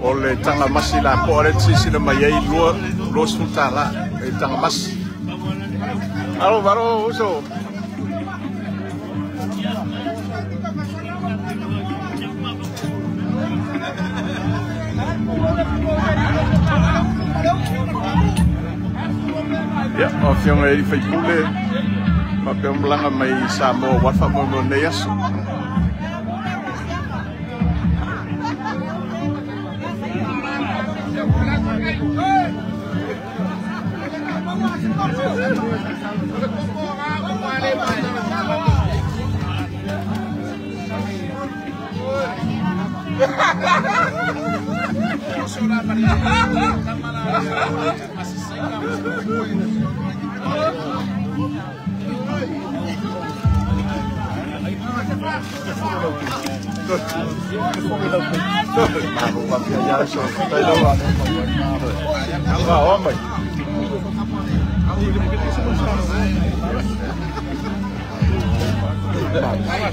Ole tanga masila po ore sisi le mai lo sultala e tanga mas. Alo baro uso. Ya, ofiong ai fai pule. Ma pe mlanga mai samo wa fa mo ne yaso.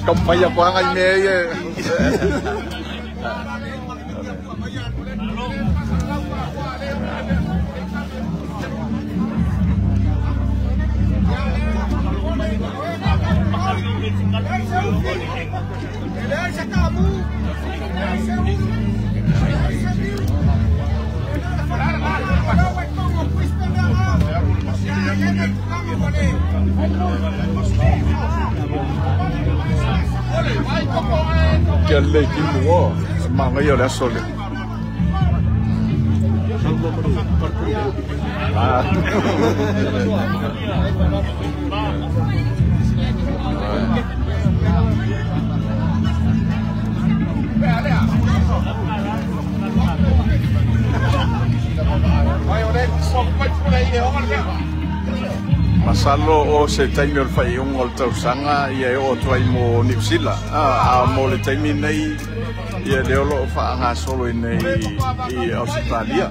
Không phải là quán anh mê Che lei ti può, ma io adesso le... Masalo o se taimi o fai un o tausanga ia o tuai mo New Zealand a mo le taimi nei ia le olo fa nga solo nei i Australia.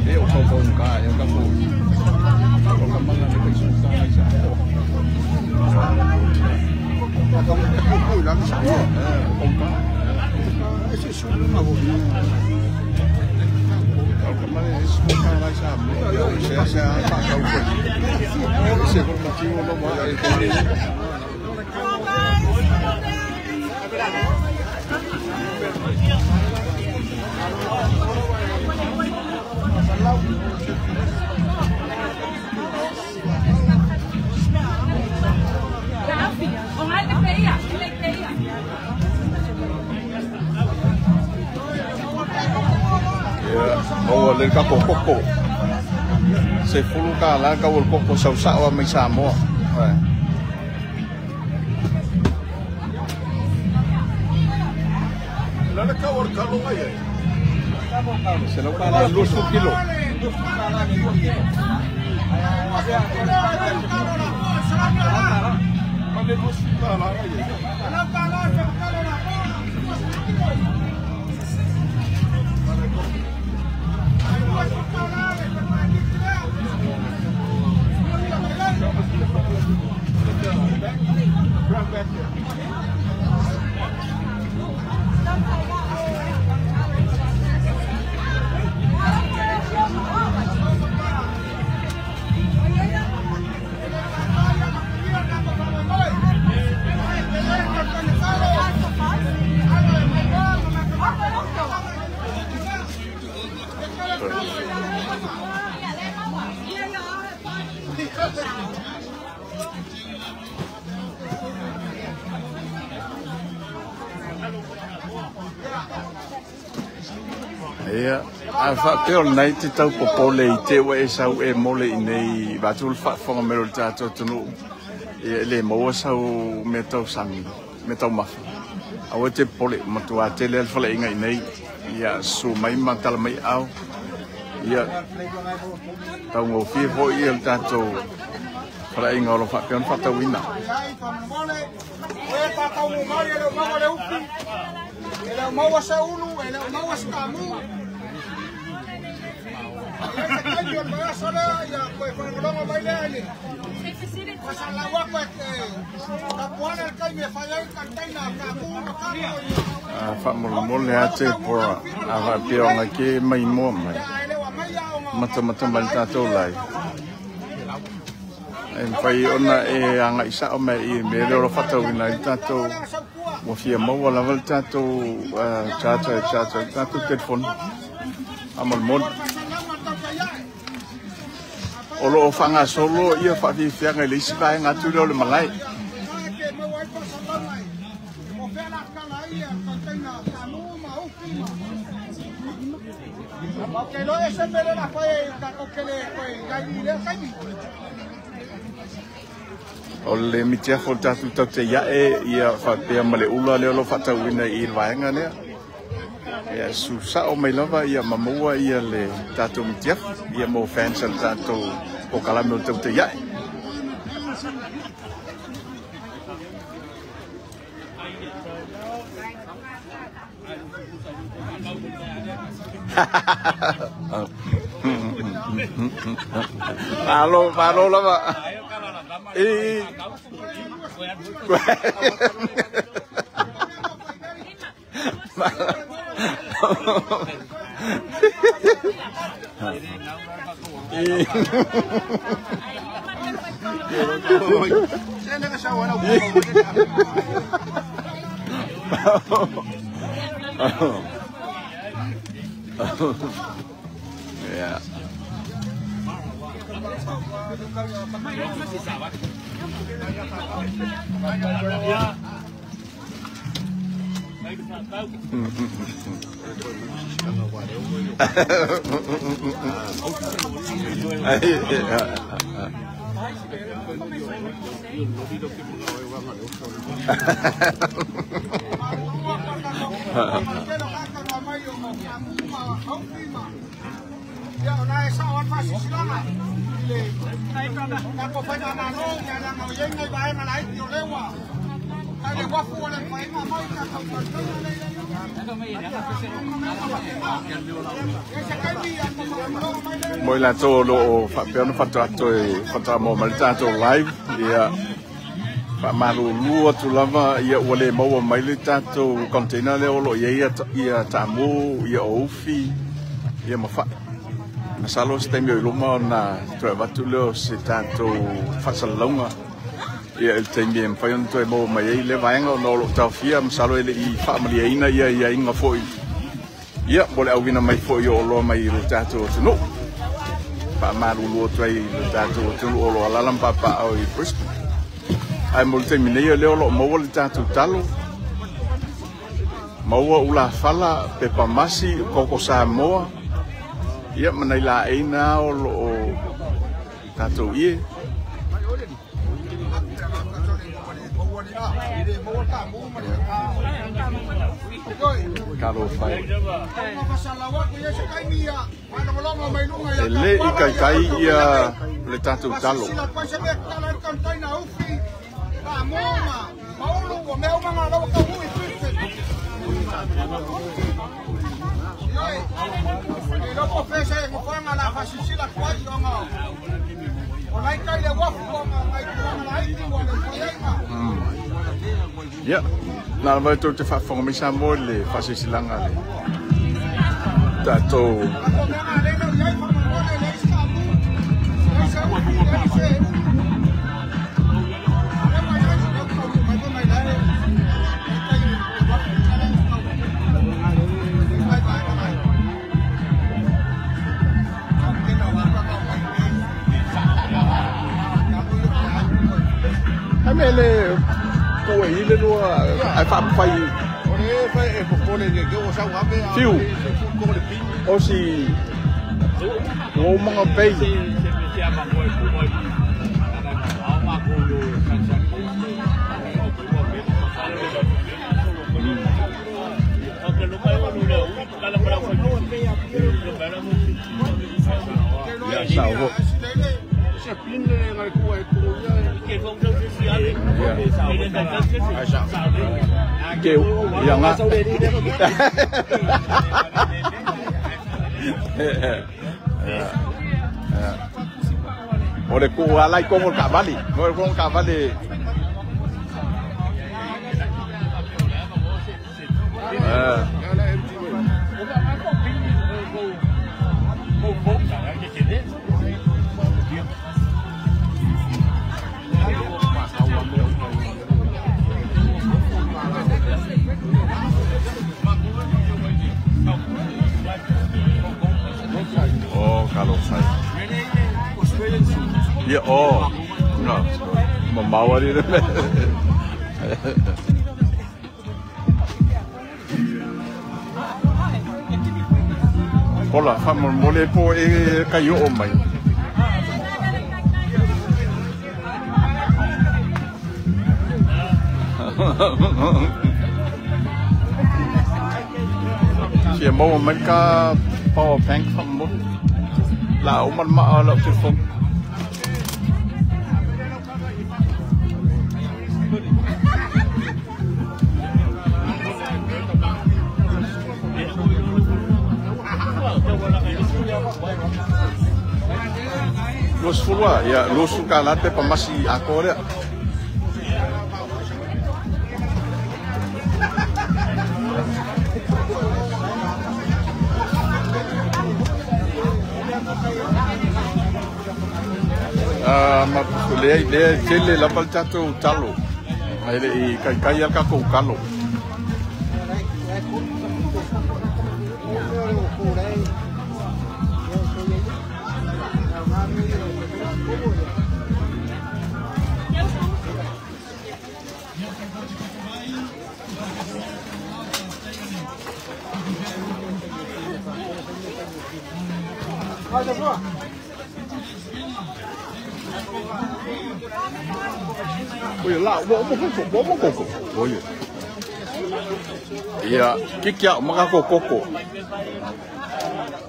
Io ho fatto un cane, un capo. Ho camminato per il oh, le capo coco. Se fuluka la kawul coco sausa wa may samo. La kawul kalo ngayon. Se lo kala lus kilo. Ia, a whakeo nei te tau popole I te wa e sau e mole I nei batul whakfonga mero le tātou tunu e le maua sau me tau sangi, me tau mawhi. Awa te pole matua te lea whale inga I nei, ia su mai matala mai au, ia tau ngau whiho I le tātou whale inga oro whakeo whatau ina. Ele mau asa ulu, ele mau asa kamu. Ele kaji on baya sola ya koe whanalonga mai lea ni. Masala wako kapuana el kai me whaiai kantaina kamu kamu. Whamole ate po a whapionga ke mai mua mai. Mata mai tātou lai. E whai ona e anga isa o mai I me reo whatau ina I tātou mo fia maua la val tātou tātou telefon amal mod o lo fanga solo ia fa fi fianga le isi vai nga tu le malai o le mitia fo tatu te ia e ia fa pe male ula le lo fa tawina I vai nga ne ia su sa o mai lava ia mamua ia le tatu mitia ia mo fans al tatu o kala me te ia Malo lava yeah. Moi la tolo fa piano fatto facciamo maltato live ia fa malu lua tu lava ia ole mo mai le tato container le olo ia tamu ia ofi ia ma fa masalo stemio luma na trovatu lo se tato fasalonga ia il tempo fai un tuo mo mai le vaenga no lo tafia masalo ele I family ina ia inga foi ia bole au vina mai foi o lo mai lo tato no pa malu lo trai lo tato o lo ala papa au I first ai molte minei le lo mo le tato talo mo ula fala pepa masi koko samoa ia manai la ina o lo tato ie Caro fai ele I kai ia le tatu talo ya na vai tu te fa formi sa mole fa se silanga le tato amele ko ile no ai fa fai ore fa e popone que o sa wa be fiu o si o mga pay ya sao kêu yang á oleh ku alai kongol kavali ngol kavali oh kalau saya Ia o. No. Mamawa ni. Ola, famo mole po e kayo o mai. Sia mau man ka power bank famo. La o man ma la ke fo. Los fulwa ya los kalate pamasi akore. Ma le tele la paltato talo. Ai kai al ka ko kalo. Oi lá, vamos. Oi. Ia, que maka koko.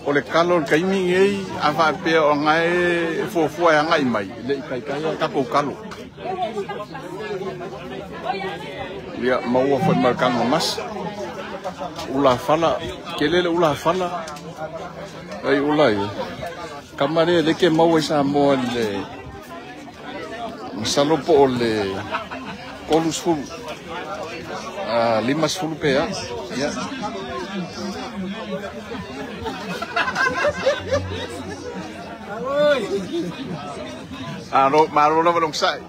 Ole kalo kaimi ei ava pe o ngai fofo ya ngai mai, le kai ka ko kalo. Ia mau fo markan mas. Ula fala, kelele ula fala. Ai ulai. Kamare le ke mau sa mo le salopo le kolus fulu. Limas fulu pe ya. Ya. Maro na balong sai.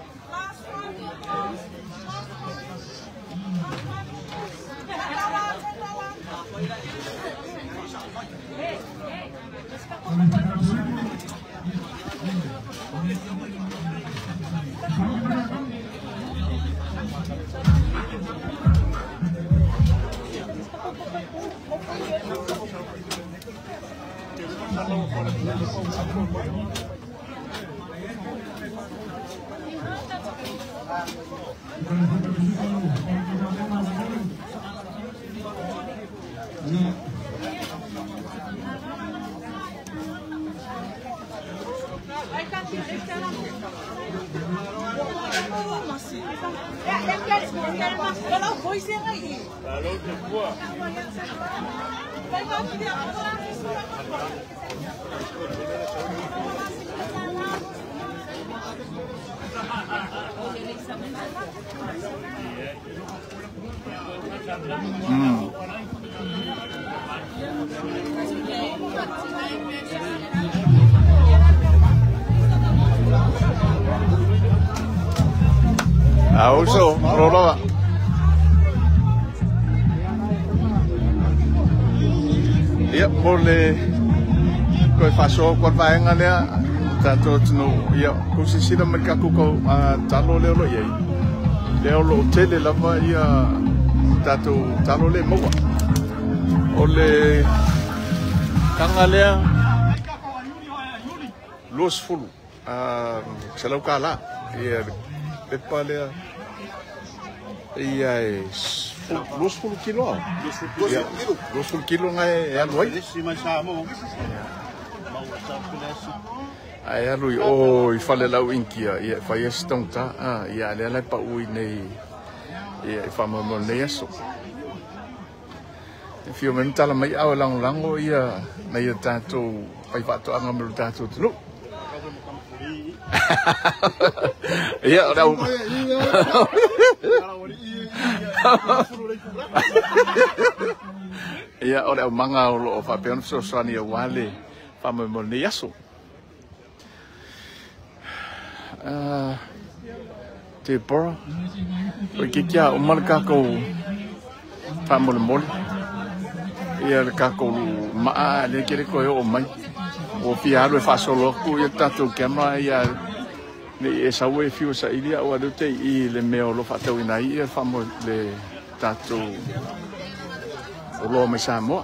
Also, Roloa. Ia mole ko faso ko vaenga lea tato tino ia ko sisira mereka ko talo le lo ye le lo tele lava ia tato le mo ole kangalea los fulu selau kala ia pepalea ia los fulu kilo los fulu kilo ngai ya loi ai alui o I fale lau inkia ia fai estonta ia le pa ui nei ia fama mo nei aso fio men tala mai au lango ia nei tato pai fato anga mo tato tlu ia ora ia ora manga lo fa pe so sani wale fama mo nei aso te bora o que o marca ko famol mol ia ka ko ma le kere ko o mai o fiaro fa solo ku ia tato kema ia Ni e sawe fiu sa ilia o adu te I le meo lo whatau ina I e whamo le tātou o loa mai Samoa.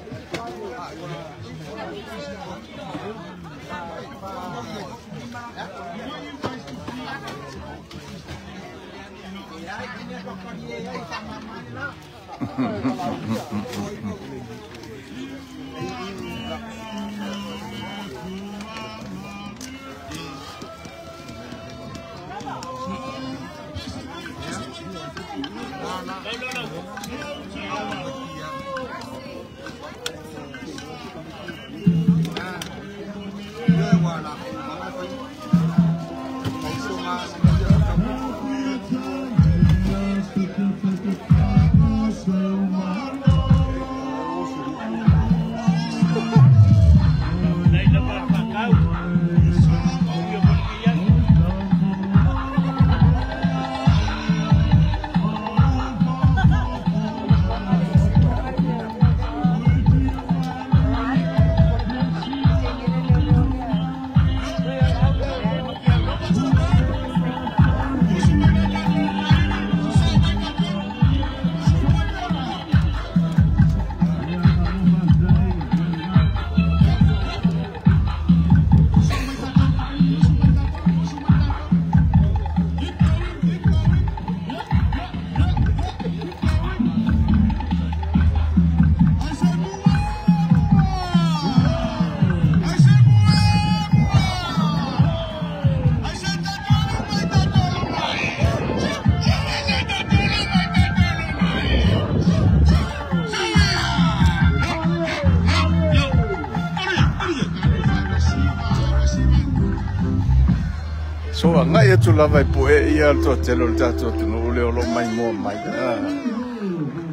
So ngai tu lava po e ia to telo tato no le lo mai mo mai.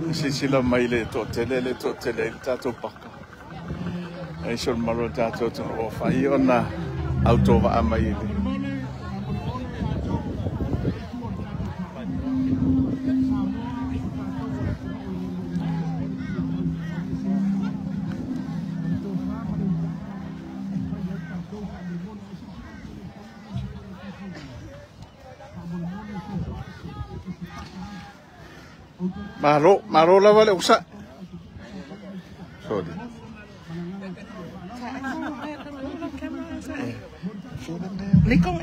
Si la mai le to tele tato paka. E so maro tato to o fai ona auto va mai le. Maro la vale usa. Sorry. Likong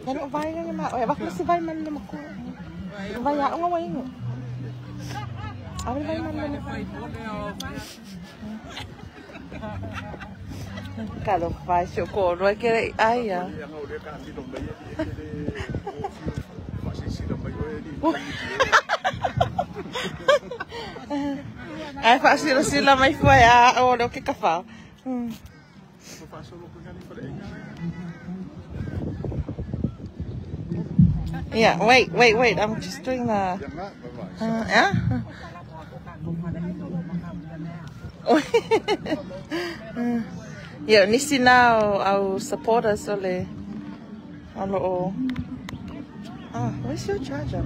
Ano vai nga ma? Oy, bakit si vai man naman ko. Vai ya nga way ngo. Awal vai man naman. Kalau vai syukur roy kira ai ya. Ai fácil sila mai foi a o que kafa. Yeah, wait. I'm just doing the. Yeah. Yeah, nisi now our supporters ole. Hello. Oh, where's your charger?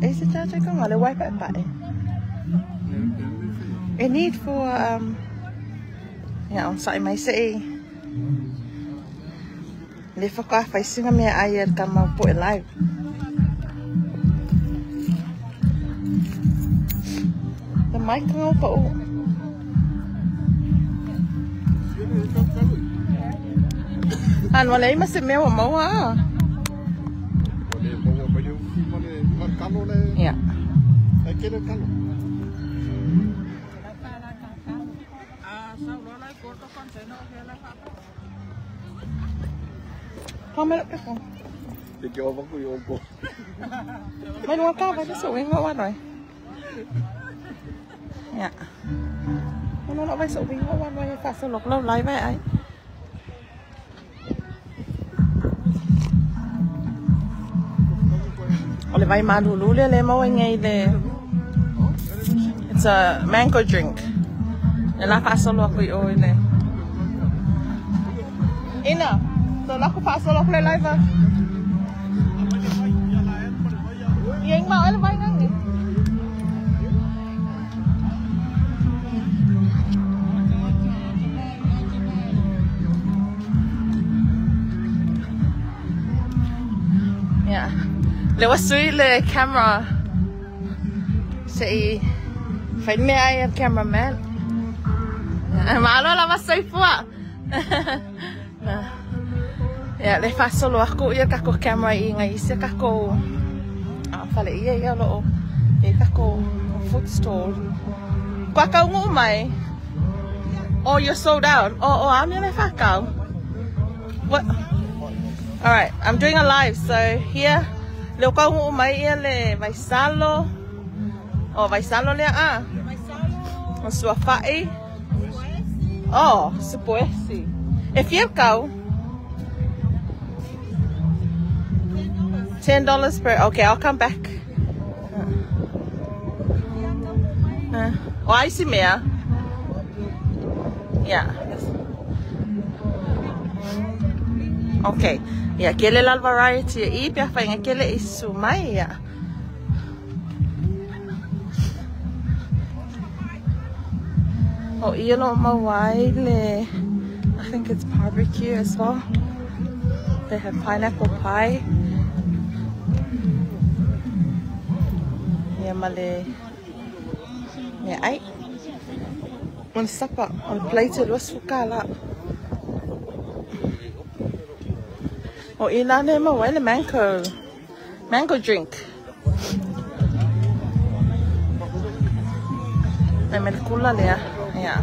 Is the charger going? I'll wipe it back. I need for yeah, on site my city. Lefa ka facing me ayer ka mau po live. The mic ngau pa o. An wala ay masimeo mo ah. Yeah. Kamera ka ko. Ikaw ba ko yung ko? May luwa ka ba sa uwing hawa no? Yeah. Ano na ba sa uwing hawa no yung kasulok law live ay? Ole vai madulu le mo ngay le. It's a mango drink. Nila kasulok ko yo ile. Ina. So la ko pasol ako live ah. Yang mau ala vai nang ni. Le wasui le camera. Say, find me I am cameraman. Malo la masai pua. Ya le fa solo aku ia kako camera I ngai se kako. Fale ia lo. E kako food store. Kwa ka ngu mai. Oh, you're sold out. Oh, I'm in a fakau. What? All right, I'm doing a live. So here, leo ka ngu mai ia le Vaisalo. Oh, Vaisalo le a. O sua fai. Oh, supoesi. If you go, $10 per. Okay, I'll come back. Oh, I see me. Yeah. Okay. Yeah, kele la variety I pia fa nga kele isu mai ya. Oh, yelo mawai le. I think it's barbecue as well. They have pineapple pie. Yeah, male. Yeah, I. On supper, on plated was fukala. Oh, ilane ma wale mango drink. Memel kula lea, yeah.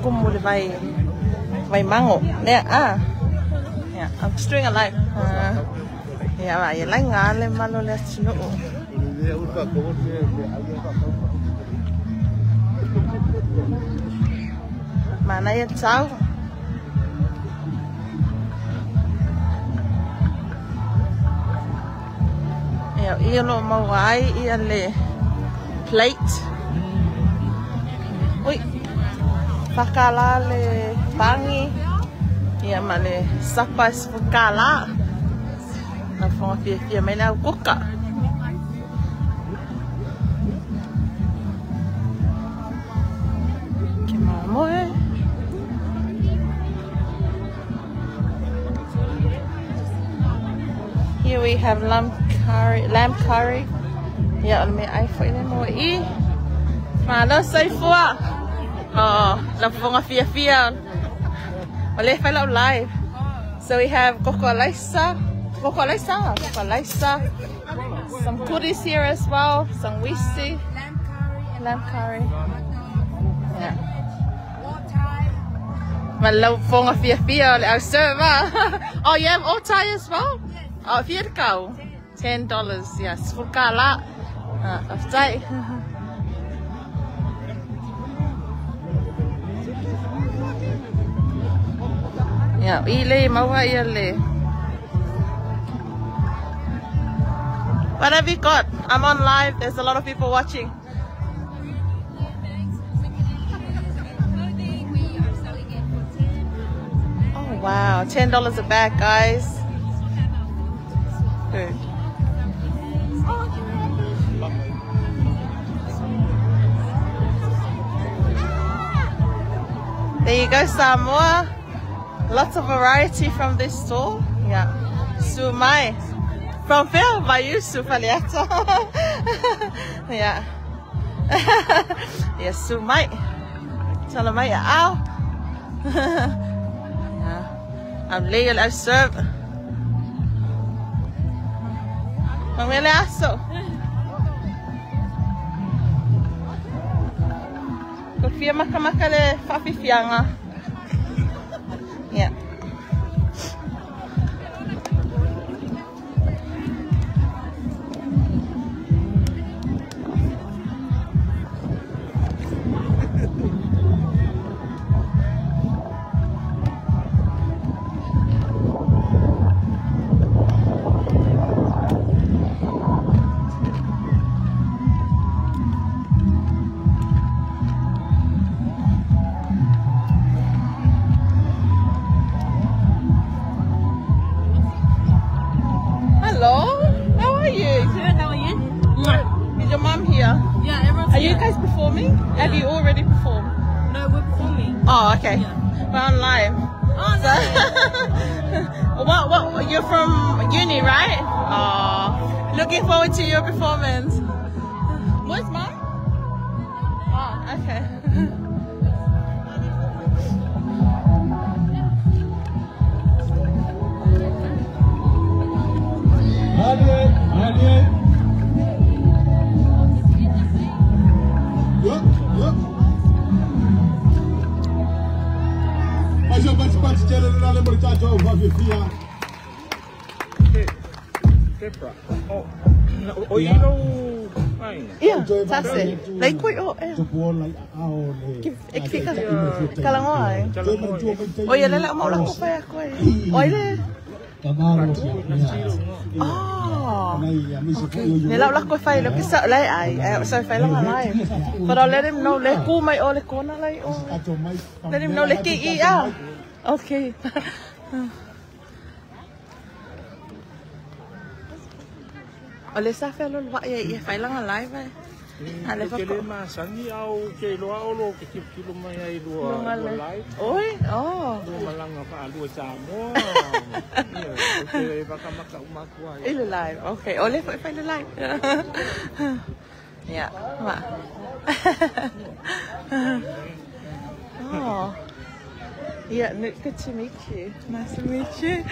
Kumuli vai mango, lea yeah. I'm just doing a live. Yeah, vai la ngale malo lea chino. Mana ya tahu? Ya, ia lo mawai ia le plate. Ui, pakala le pangi. Ia male sapas pakala. Na fonga fia mena kuka. Kemamo Here we have lamb curry. Yeah, let me I for it more e. Malo sai fua. Oh, la fonga fia. Ole fa live. So we have coco laisa. Some goodies here as well. Some wisi. Lamb curry. Yeah. Malo fonga fia le au server. Oh, you have otai as well? Oh, if you'd go, $10, yes. Fukala. Aftai. Yeah, ile mawa ile. What have you got? I'm on live. There's a lot of people watching. Oh wow, $10 a bag, guys. Good. There you go, some more. Lots of variety from this store. Yeah. Sumai. From where? Vayusu Paliato. Yeah. Yes, Sumai. Salamai. Ow. Yeah. I'm legal as serve. Mamele aso. Kofia makamaka le fafifianga. Yeah. Have you already performed? No, we're performing. Oh, okay. Yeah. We're on live. Oh, no. So, what? You're from uni, right? Oh, Looking forward to your performance. Where's mine? Oh, okay. Yeah, that's it. Like quite ik fica kalangoy. Oh, ya lala mo lang ko pa ako eh. Oy le. Oh. Nila lang ko file ko sa lay ay sa file lang ay. Pero let him know le ku may ole ko na lay. Let him know le ki ah. Okay. Ole sa file lo ya file lang live ay. Ale ko masangi au ke lo lo ke kilo mai ai lo live. Oi, oh. Lo malang apa lu samo. Okay, baka makaumako ay. Ile live. Okay, ole file live. Yeah, ma. Oh. Yeah, good to meet you. Nice to meet you.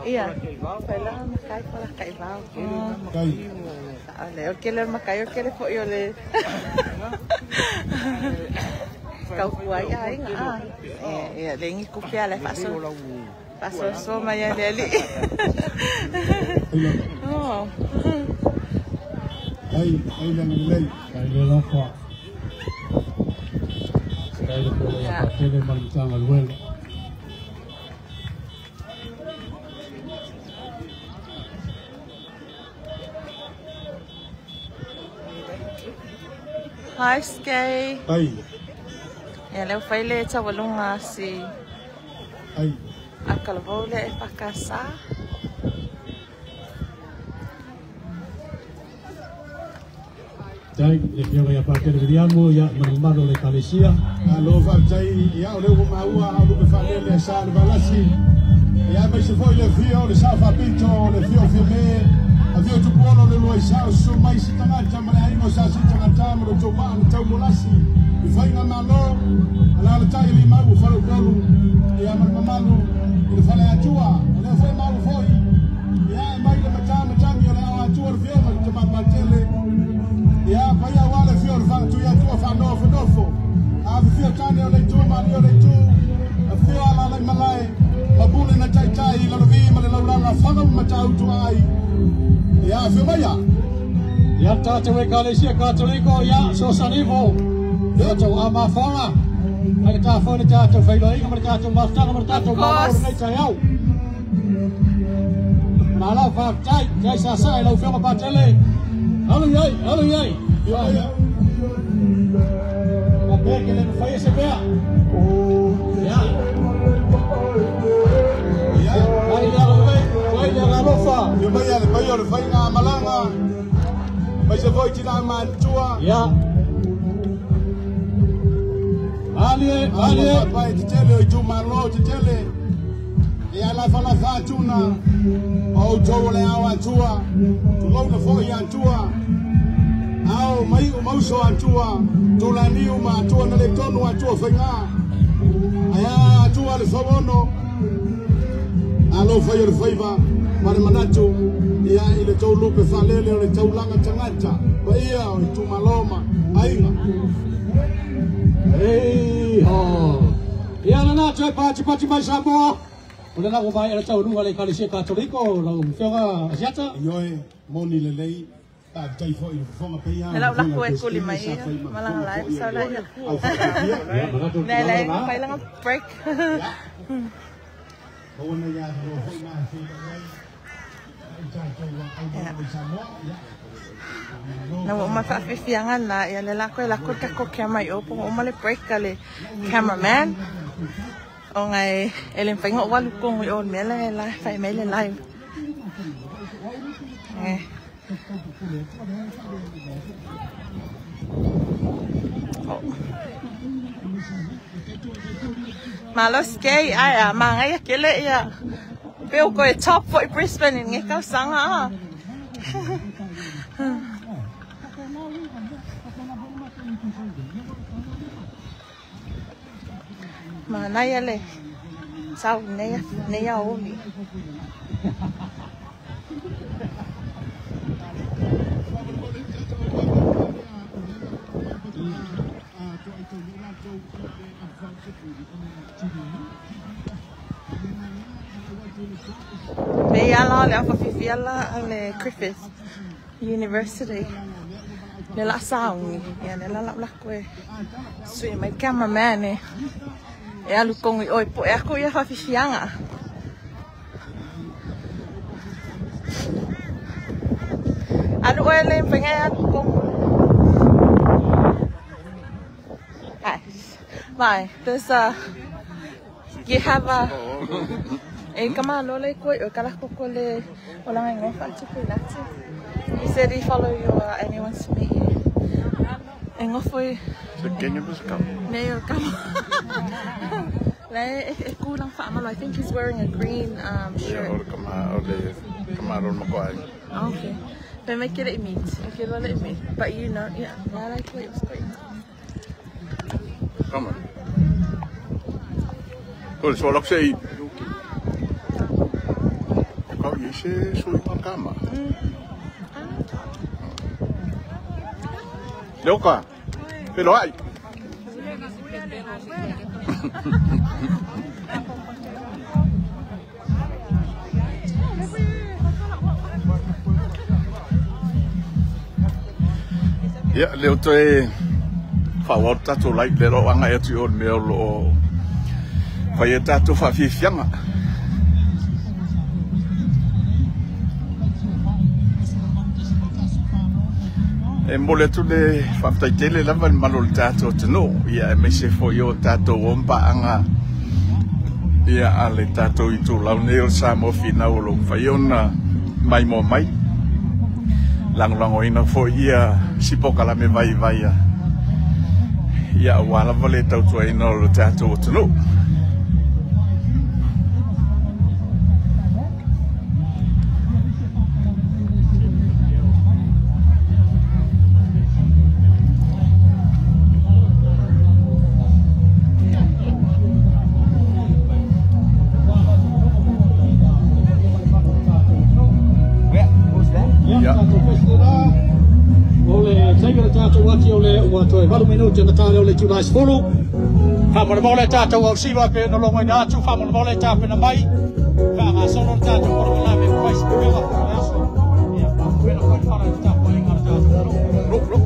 Iya, pala makai pala kaibaw. Ale, okay lang makai, okay po yo le. Kau kuai ai nga. Iya, lengi kupia le paso. Paso so maya deli. Oh. Ai lang lei. Kai le lo ko. Kai le ko ya tele malitang alwel. Hi, Skay. Ai. Ya leo faile cha walunga si. Ai. Akalvole e pakasa. Dai, le piova ya parte vediamo ya marmaro le calesia. Alo fa dai ya ole ko maua au be fa le sa le balasi. Ya me se foi le fio le sa fa pinto le fio firme. Avio tu buono le loi sa su mai si tangata ma ai no sa si tangata mo to ma tau molasi i fai na malo ala le tai li mau fa lo golu ya ma mamalu i fa le atua le fai mau foi ya mai le mata mi le atua le fio le ma tele ya fa ya wale fio fa tu ya tu fa no a fio tane le tu ma le tu a fio ala le malai ma bule na tai la vi ma le la fa no mata tu ai ya firmaya ya tata we kalesia katoliko ya so sanivo ya to amafona ai ta fona tata failo ai kamar tata masta kamar tata ma nei tayau mala fa tai sa sai lo firma patele alu yai ya la peke le fai se bea ya ai ya lo vai la rofa yo mai le fai na malanga mai se voi tina man tua ya ali pai tele o tu malo tele ya la fa tuna o to le awa tua tu lo na foi ya tua au mai o mau so tua tu la ni uma tua na le tonu a tua fenga aya tua le fono alo fai faiva para manato ia ile tau lupe falele le tau langa tangata pa ia o tu maloma ainga ho ia na trai pati mai samo ona na vai ele tau lunga le kalesia katoliko la fionga asiata yoe moni le lei ta tai fo i fonga pe ia la ko e kuli mai malang live sa la ya le fai lang break ona ya ro foi na fi na mo mafafiangan na ya lela ko la ko ka ko camera opo o male break kale cameraman o ngai elen fai ngo walu ko o mele la fai mele live Malo skate ai mangai akele ia. Peo ko e top for Brisbane nge ka sanga. Mana ya le. Sao ne ya omi. Me ala le apa fifiala le Griffith University. Le la saungi ya le la koe. Sui mai cameraman e. E alu kongi oi po e ako ia fifianga. Alu oi le pengai alu kongi. Vai, there's you have a kama lole koi o kala koko le ola ngai fa tuku lati. He said he follow you and he wants to meet you. Engo foi the Kenya was coming. Mayo kama. Le kulang fa malo. I think he's wearing a green shirt. Yeah, kama ron makwai. Okay. They make it meet. Okay, lole meet. But you know, yeah, I like it. It was great. Come on. Well, so like say, kau isi sui makama. Leoka, hello ai. Ya, leo te fawar tatu lai lero anga e tu on me lo fai tatu fa fifianga e mole tu le fa taitele lava malo tatu tno ia me se fo yo tatu ompa anga ia ale tatu i tu lau neo sa mo fina o lo fai ona mai mo mai lang ina fo ia sipoka la me vai ia wala vale tau tuai no lo tatu tno minuti na tale ole tu mais fulu fa mo vole tata o siva pe no lo mai na tu fa mo vole tata pe na mai fa ga sono tata o la me quais pe la aso ya pa bueno con para tata po en arta lo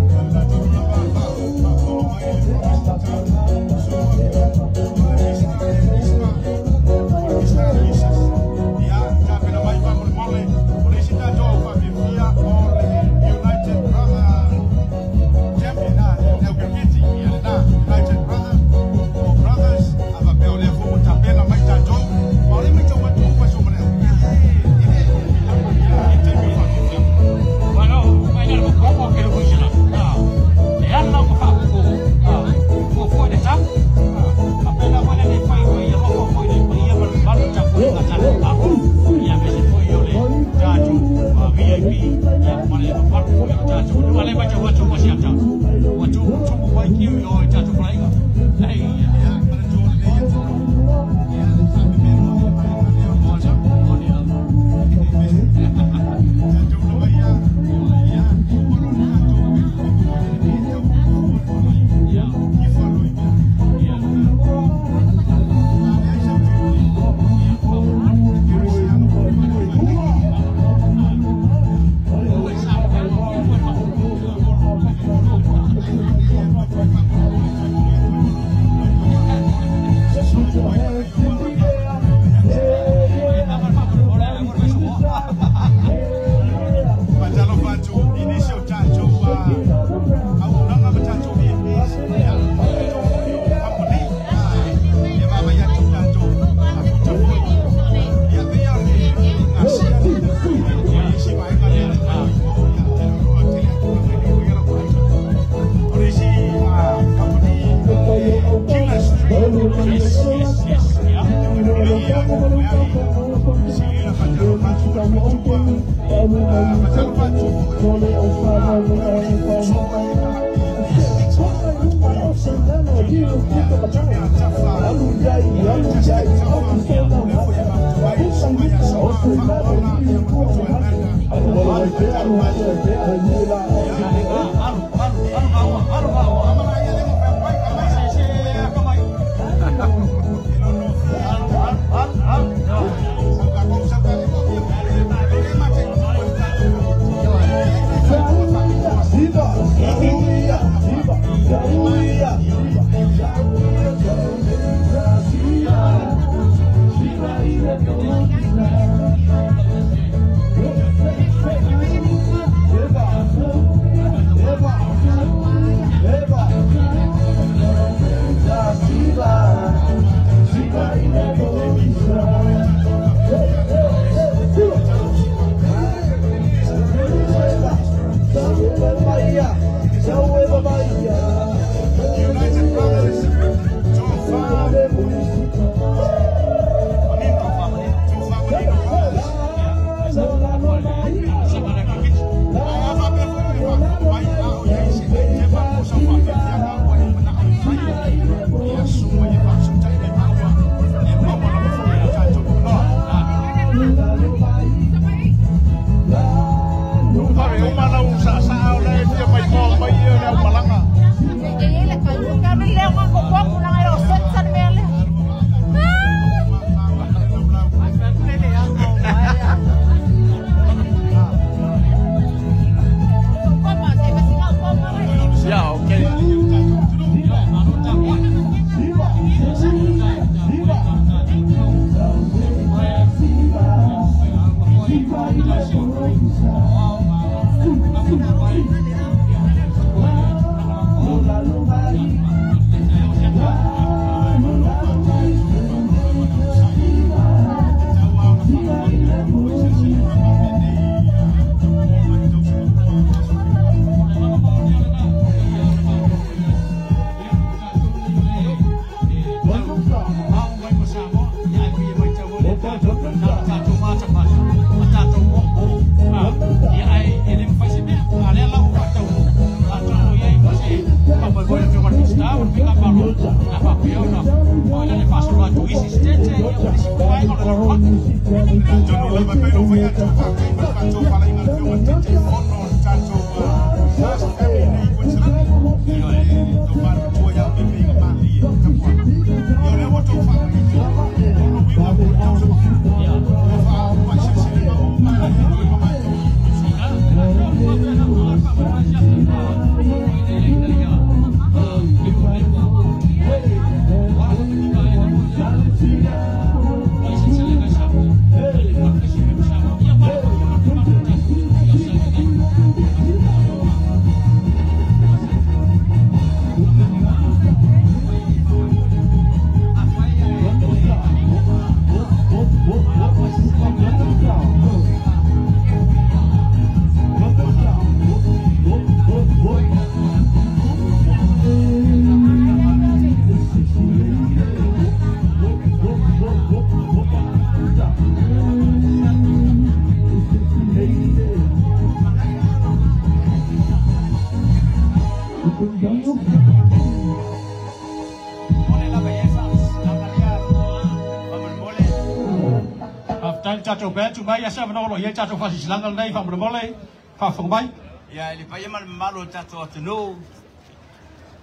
Chacho betu mai asa manolo ye chacho fasi silangal nei fa mole fa mai ya le pai mal malo chacho atno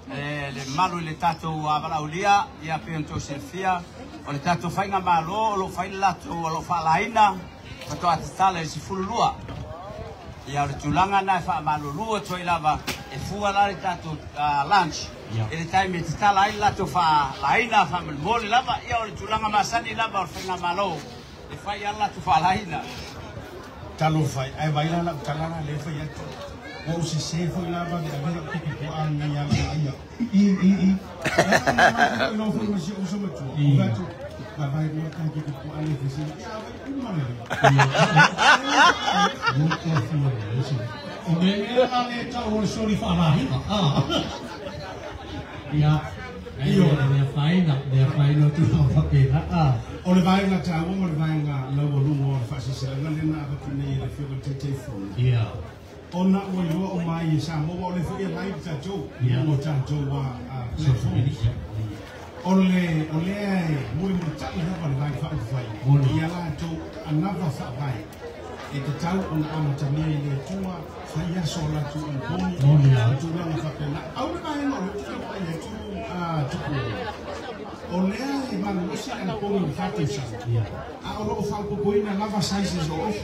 le malo le tato avara ulia ya pento selfia o le tato fainga malo lo fai lato lo fa laina to atstale si fulua ya le tulanga na fa malo lu to ilava e fua la tato lunch ele time tstala ila to fa laina fa mole lava ya le tulanga masani lava o fainga malo e fai alla tu fa laina talo fai ai vai la talana le fai o si se foi la ba de ver que ko an ya ya i no foi o so me tu gato la vai no kan que ko an le fai o me la le ta o so ri fa laina ya io ne fai no tu fa pena O le vai na tawa o le vai nga lau lungo o whasisera ngale na abaki nei le whio te te whonu. Yeah. Ona o i roa o mai e sa moa o le whio lai tatou. O tatou wa platform. O le e mui mui tai hapa le vai whai. Ia la tau anava whai. E te tau o na amatamia i le tua whai aso la tu o boni. Tu rana whapena. Au le vai no le tua whai e tu tuku. O lea e manu ese e pono i whatu sa. A o loo whaupopoina lava sizes o ofu.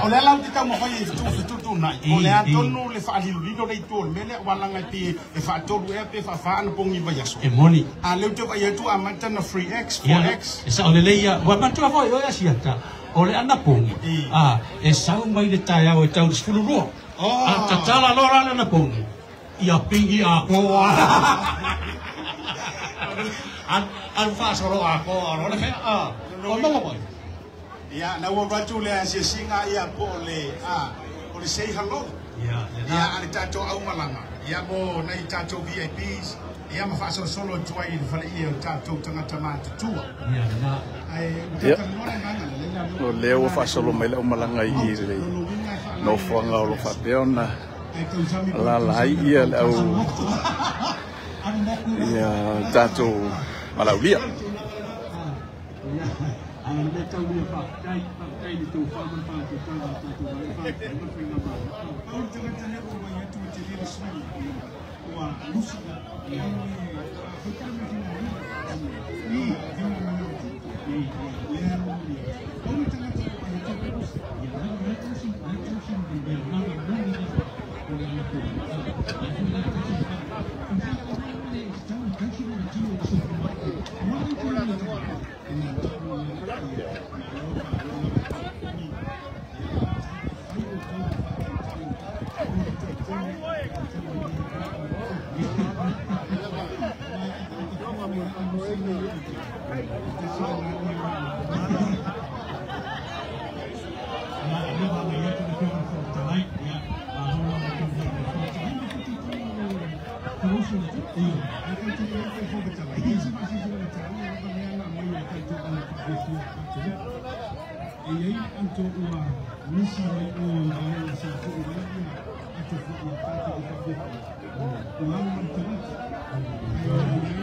O lea lau te tau mawhai e fitu nai. O lea tonu le whaalilulido rei tō le mele walanga te e whaatolu ea pe whaafana pongi vai aso. E moni. A leu te vai atu a matana 3X, 4X. E sa o le leia, wa matua foi o ea siata. O le ana pongi. E sau mai le tai au e tau sifuru roa. A tatala lora ana pongi. Ia pingi a koa. An whaasoro a koa. Rone mea a. O nonga mai. Ia, na ua ratu lea se singa ia po o le say hello. Ia, ane tato au malanga. Ia mo nei tato VIPs. Ia ma whaasoro solo tuai i whale ia o tato tangata mata tua. Ia, na. O leo o whaasoro mai leo malanga i le. No whanga o lo whapeona. La lai ia le au ia tato malaulia.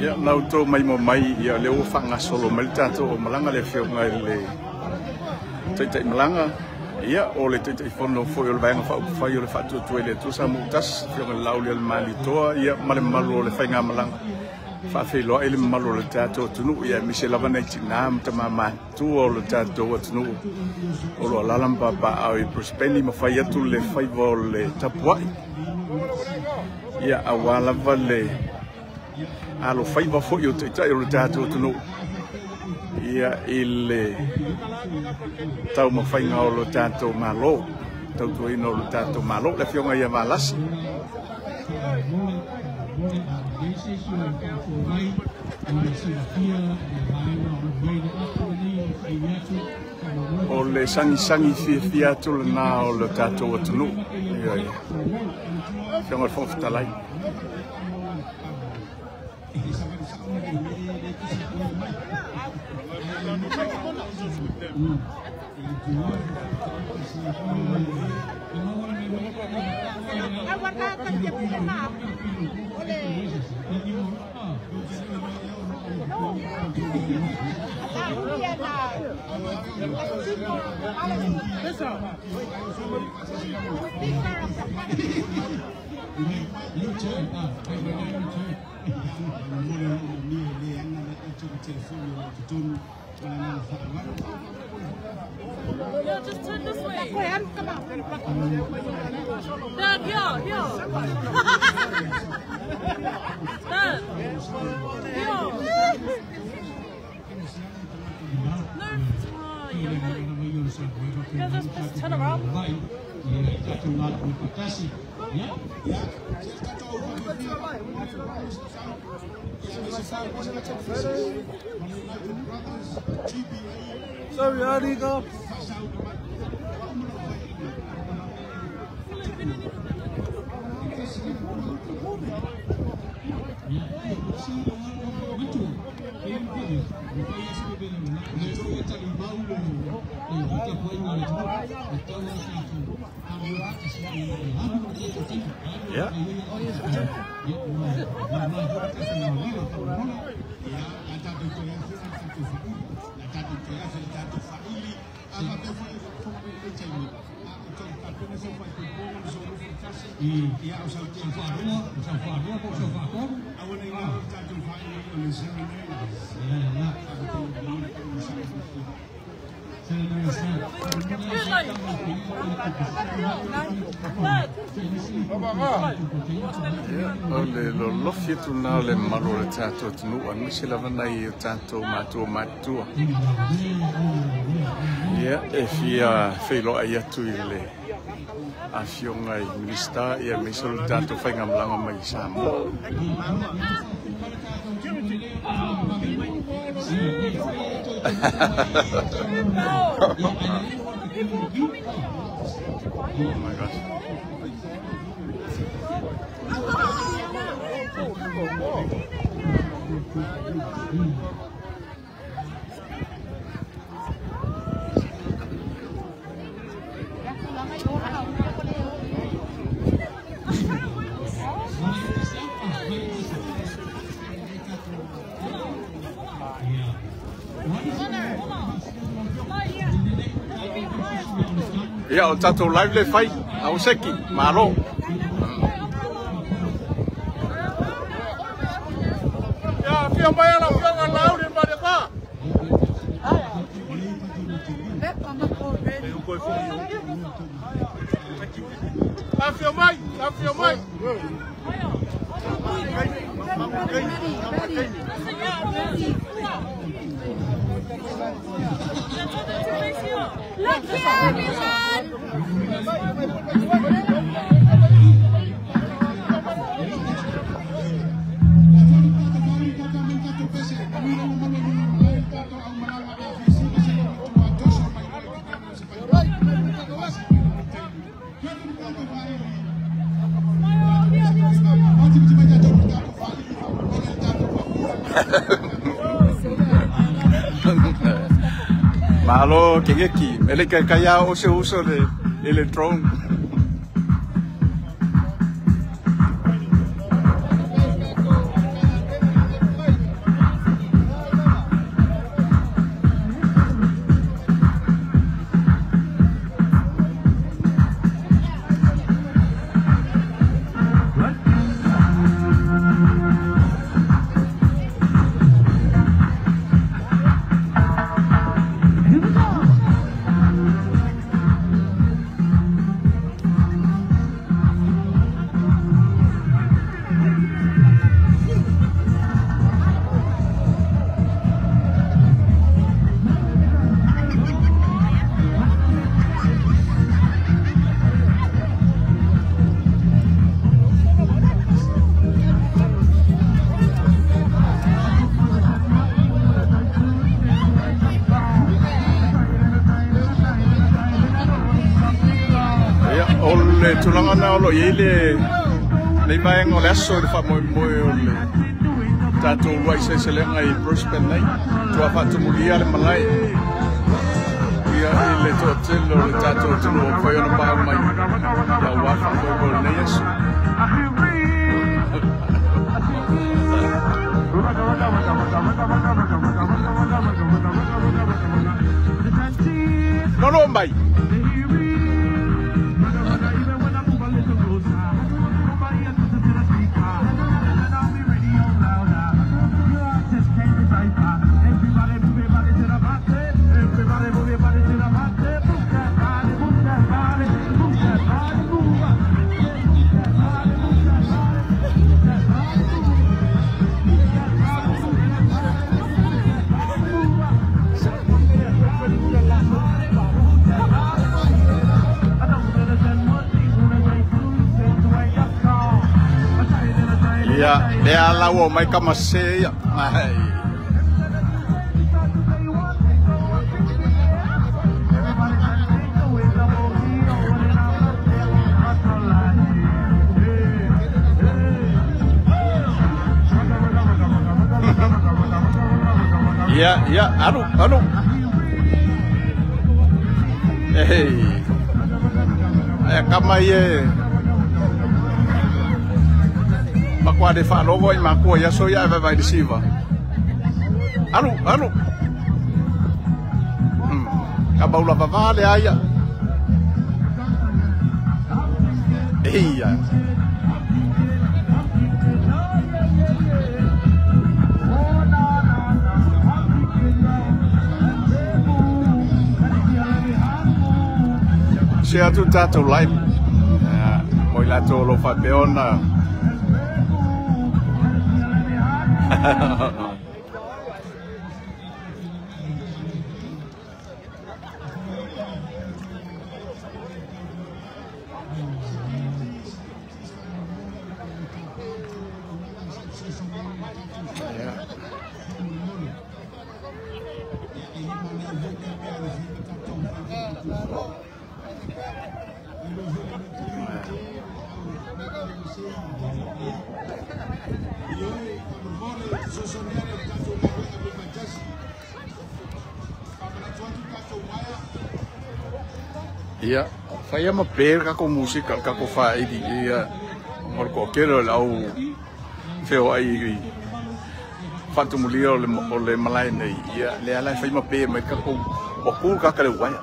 Ia nau tō mai mo mai ia leo whanga solo mai tātou o malanga le whio ngai le teitai malanga ia o le teitai whono fwoi o le vaenga whai o le whatu tue le tusa mutas whio ngai lau le mali toa ia male malu o le whainga malanga whawhi loa ele malu o le tātou tunu ia mise lava nei tina mtama mātua o le tātou tunu o lo alalamba pa au i Brisbane ma whai atu le whaiva o le tapuai ia awalava le alo whaiva fwoi o teitai o le tātou tunu ia ile tau ma whainga o le tātou malo tau tuina o le tātou malo le whionga ia malasi o le sangi fia atu le nā o le tātou atunu ia whionga whawhitalai Yeah, just turn this way. Come on. Dad, here. Dad, here. No. Yeah, just turn around. Sorry, Arigo. Ya. Le lofi tu na le malo le tato tunu anu sila vana I tato matua. Ya fia felo ayatu ile afionga I minista ia misol tato fai ngamlanga mai samo. Oh my gosh. Ya, o tato live le fai, au seki, malo. Ya, fia mai ala fia ngalau ni mare ka. Fia mai. Look here, everyone! Malo kengeki, ele kaya uso le electron. Tulangana lo yele nei mai ngol aso de fa moi ole tato wai se lenga I Brisbane nei tua fa tu mulia le malai ia ile to telo le tato telo ko yo no pa mai ya wa fa ko nei aso no mai Ya, dia lawo mai kamase ya. Ya, aduh. Kama ye makwa de fa logo i makwa ya so ya vai disiva. Alo. Kabaula vavale aya. Iya. Sia tu tato live. Moi la to lo fa beona. Ia, fai ama pera ko musika ka ko fai di ia mor ko kero lau feo ai fatu mulio le malai nei ia le ala fai ma pe mai ka ko o ku ka le wai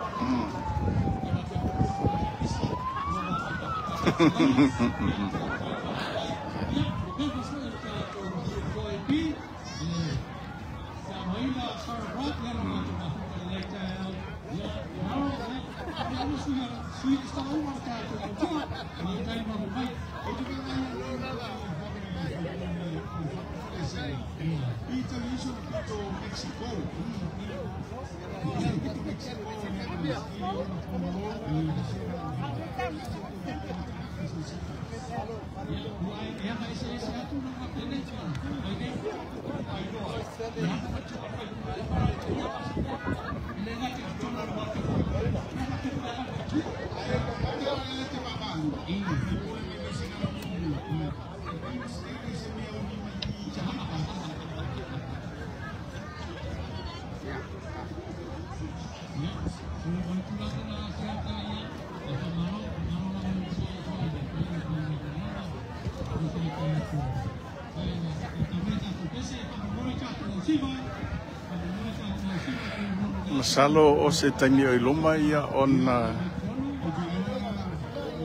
Masalo o se tangi o iloma ia ona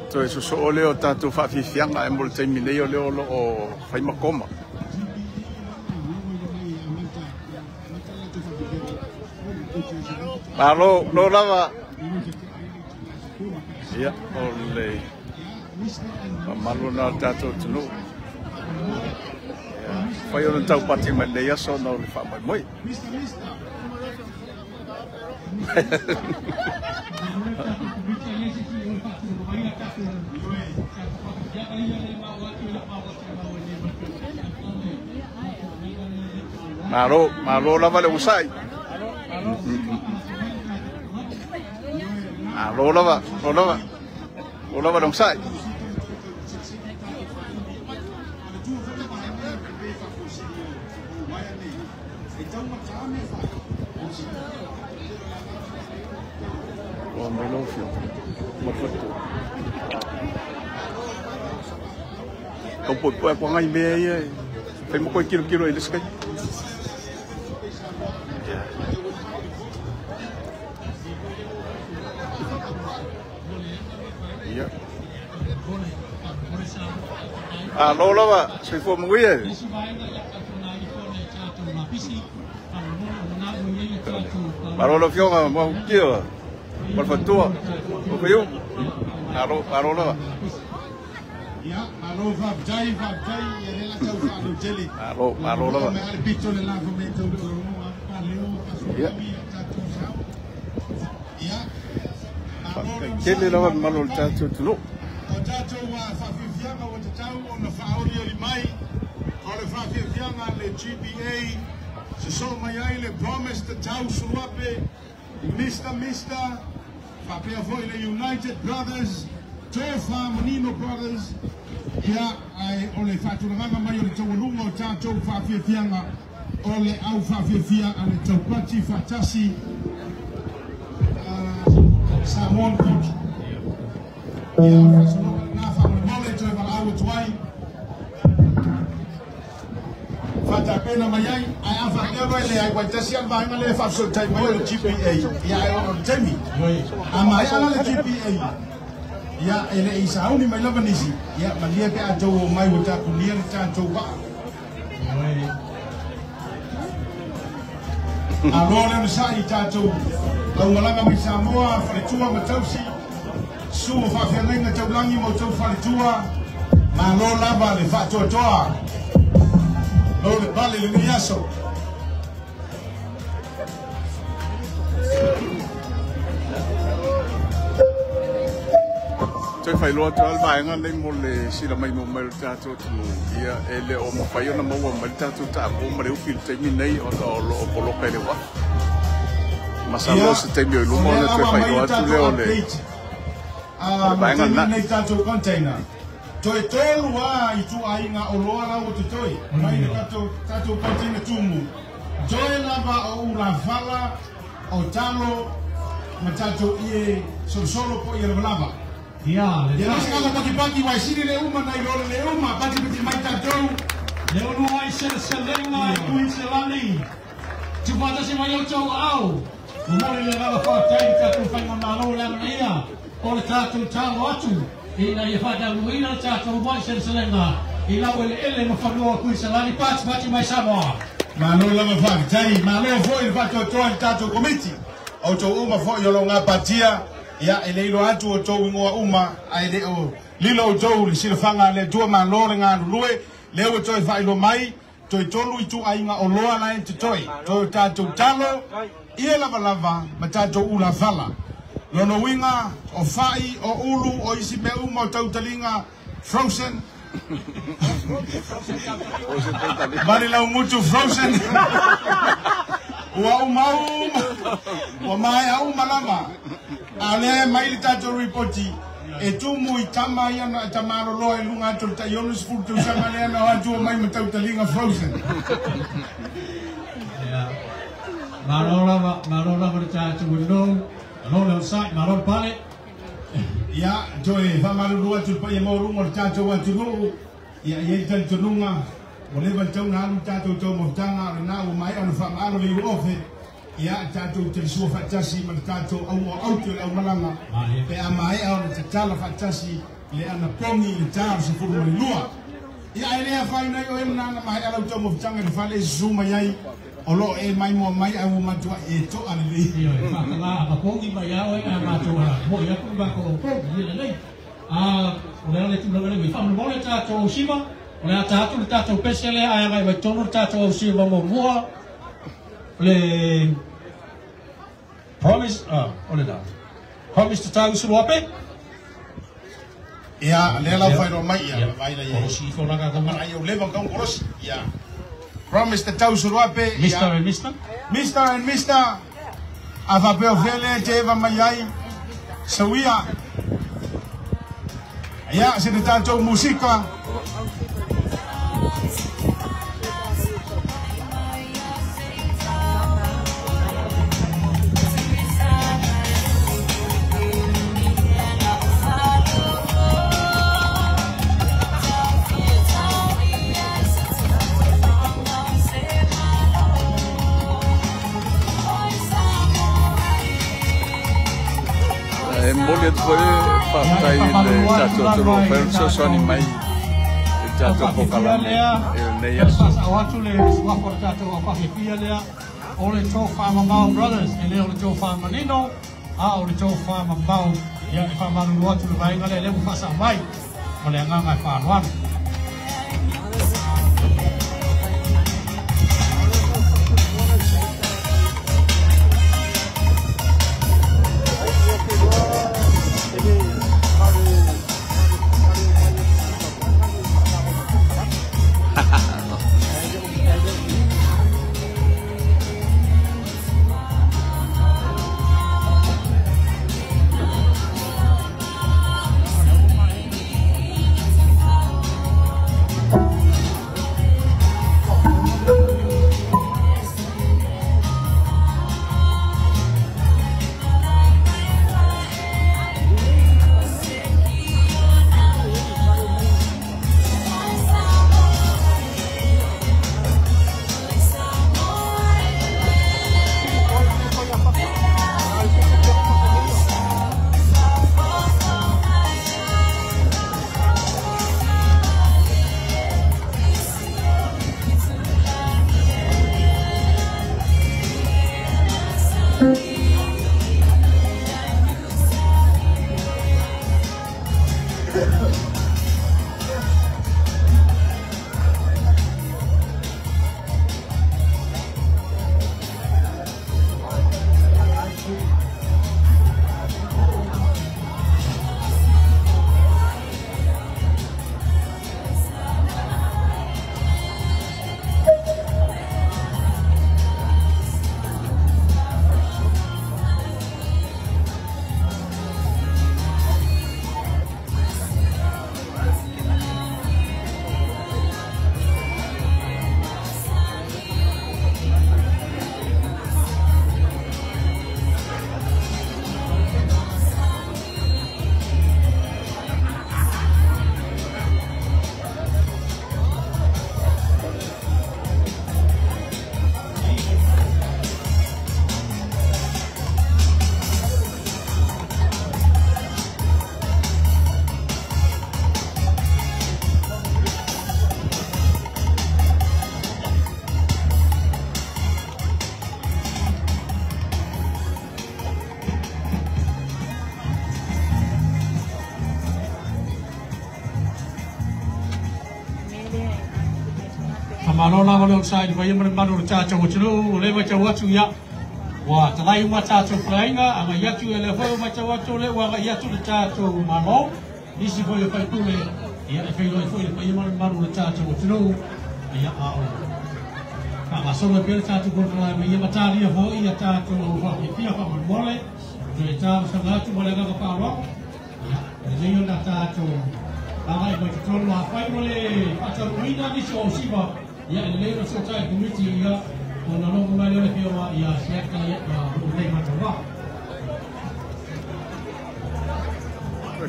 to e so o leo tatu whawhiwhianga e mole taimi nei o leo o whaimakoma. Malo, no lava. Ia, o le malo na tatu tunu. Whai o tau pati mai nei aso na o le whamai moi. Malo lava le usai. Lo lava dong sai. Oh, me lo fio. Mo foto. Kau pot po ngai me ai. Fai mo ko kilo ele skai. Lo lava, se fo mo ia. Marolo fionga mo kio. Por fatua. O que eu? Alo lava. Ya, alo va jai e la tau fa no jeli. Alo lava. Me al pito le lavo me tau do no Ya. Kele lava malo tatu tulo. O tatu wa fa fianga o tatu o na faori o mai. O le fa fianga le GBA. Se so mai ai le promise to tau suape. Mr. Papia foi le United Brothers, Tofa Monino Brothers. Ya ai ole fatu nganga mai o tau lunga o tatu fa fianga. Ole au fa fia ale tau pati fatasi. Samoan culture. Ia na fa mole to ba au tuai. Fata pena mayai ai afa ngero ile ai kwatasian ba ngale fa so tai mo GPA. Ia ai on temi. Ama ai ala GPA. Ia ele isauni mai lava nisi. Ia malia pe ato mai uta kunia ta to ba. Alora na sai tato au malanga mi Samoa faletua matausi su fa felenga tau langi mo tau faletua ma lo lava le fa toa lo le bale le miaso Te fai loa te alvaenga nei mo le sila mai mo mai tato tu ia ele o mo fai ona mo mai tato ta mo mai ufil te mi nei o lo polo pele wa masalo se te mi lo mo le te fai loa tu le ole alvaenga na nei tato container toi tolu wa i tu ainga o loa la o te toi mai le tato container tumu toi lava o ura fala o talo ma tato ie solo po ia lava Ya, ya sekala pagi-pagi wai sini le uma nai role le uma pagi pagi mai tatou le ono ai selenga i kuin selani. Tupata si mai tau au. Umore le rava fa tai tatu fai mamalo le ia. O le tatu tau atu. Ina ia fada luina tatu mai selenga. Ila wele ele mo fa no kuin selani pati mai Samoa. Malo la fa tai malo foi fa tatu committee. O to uma foi yo longa patia. Ya eleilo atu o tau ingoa uma ai le o lilo o tau li silafanga le tua ma lore ngā lue le o toi whai lo mai toi tolu i tu ainga o loa lai te toi toi tātou talo ia lava lava ma tātou ula fala lono winga o whai o ulu o isi me uma o tau talinga frozen mari lau mutu frozen ua umau ua mai au malama ale mai li tato reporti e tu mu i tama ia na tamaro lo e lunga tu ta yonu sfu tu sama le na atu mai mata utalinga frozen ya marora ma tato window lo sai maror pale ya joe fa maru lo tu pa mo ru mo tato wa tu no ya ye tan tu lunga o le ban tau na tato to mo tanga na o mai on fa maru li ofe ya tato te so fatasi ma tato au te au malanga pe amai au te tala fatasi le ana pongi le tato se fu mo lua ya ele fa ina yo em na mai au to mo tanga le fa le zuma yai o lo e mai mo mai au ma tu e to ale le yo fa la a pongi mai au e ma tu mo ya ku ba ko ko le le o le tu le mi fa mo le tato shima o le tato pesele ai mai tono tato shima mo mo le promise ole da promise to tau suape ya le la fa ro mai ya vai la ya si fo na ka ai o le van kan koros ya promise to tau suape Mr. and Mr. ava pe vele te va mai ai sawia ya se de tanto música Mole foi partai le tato to penso sono mai tato pokala nei aso awatu le swafo tato wa pia le ole to farm Mao brothers ele ole to farm Nino ole to farm Mao ya farm lu watu le vai ngale le fasa mai ole nganga farm wan Malona malon sai vai yang mana cha cha wachulu le baca wachu ya wa talai uma cha cha flainga ama ya chu ele ho baca wachu le wa ya chu cha cha malo isi foi le pai tule ya e foi le pai mana cha cha wachulu ya a o ka solo pe cha cha ko la me ya cha ri ho ya cha cha ho ki pia pa mole le cha sa la chu mole ga pa ro ya le yo na cha cha ai vai chu la pai mole pa cha ruina di so siba ya le no so tai committee ya ona no mai le pio ya siaka ya le matawa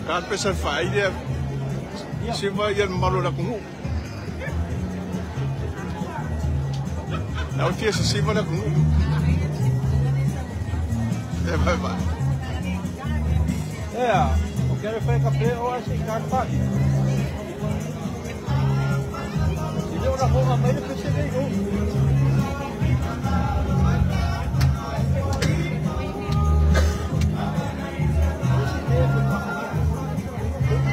Kan pesar fai dia sima yang malu nak kungu now dia sima nak kungu bye yeah okay le fai café o assim kan pa Yo la forma mais de perceber go.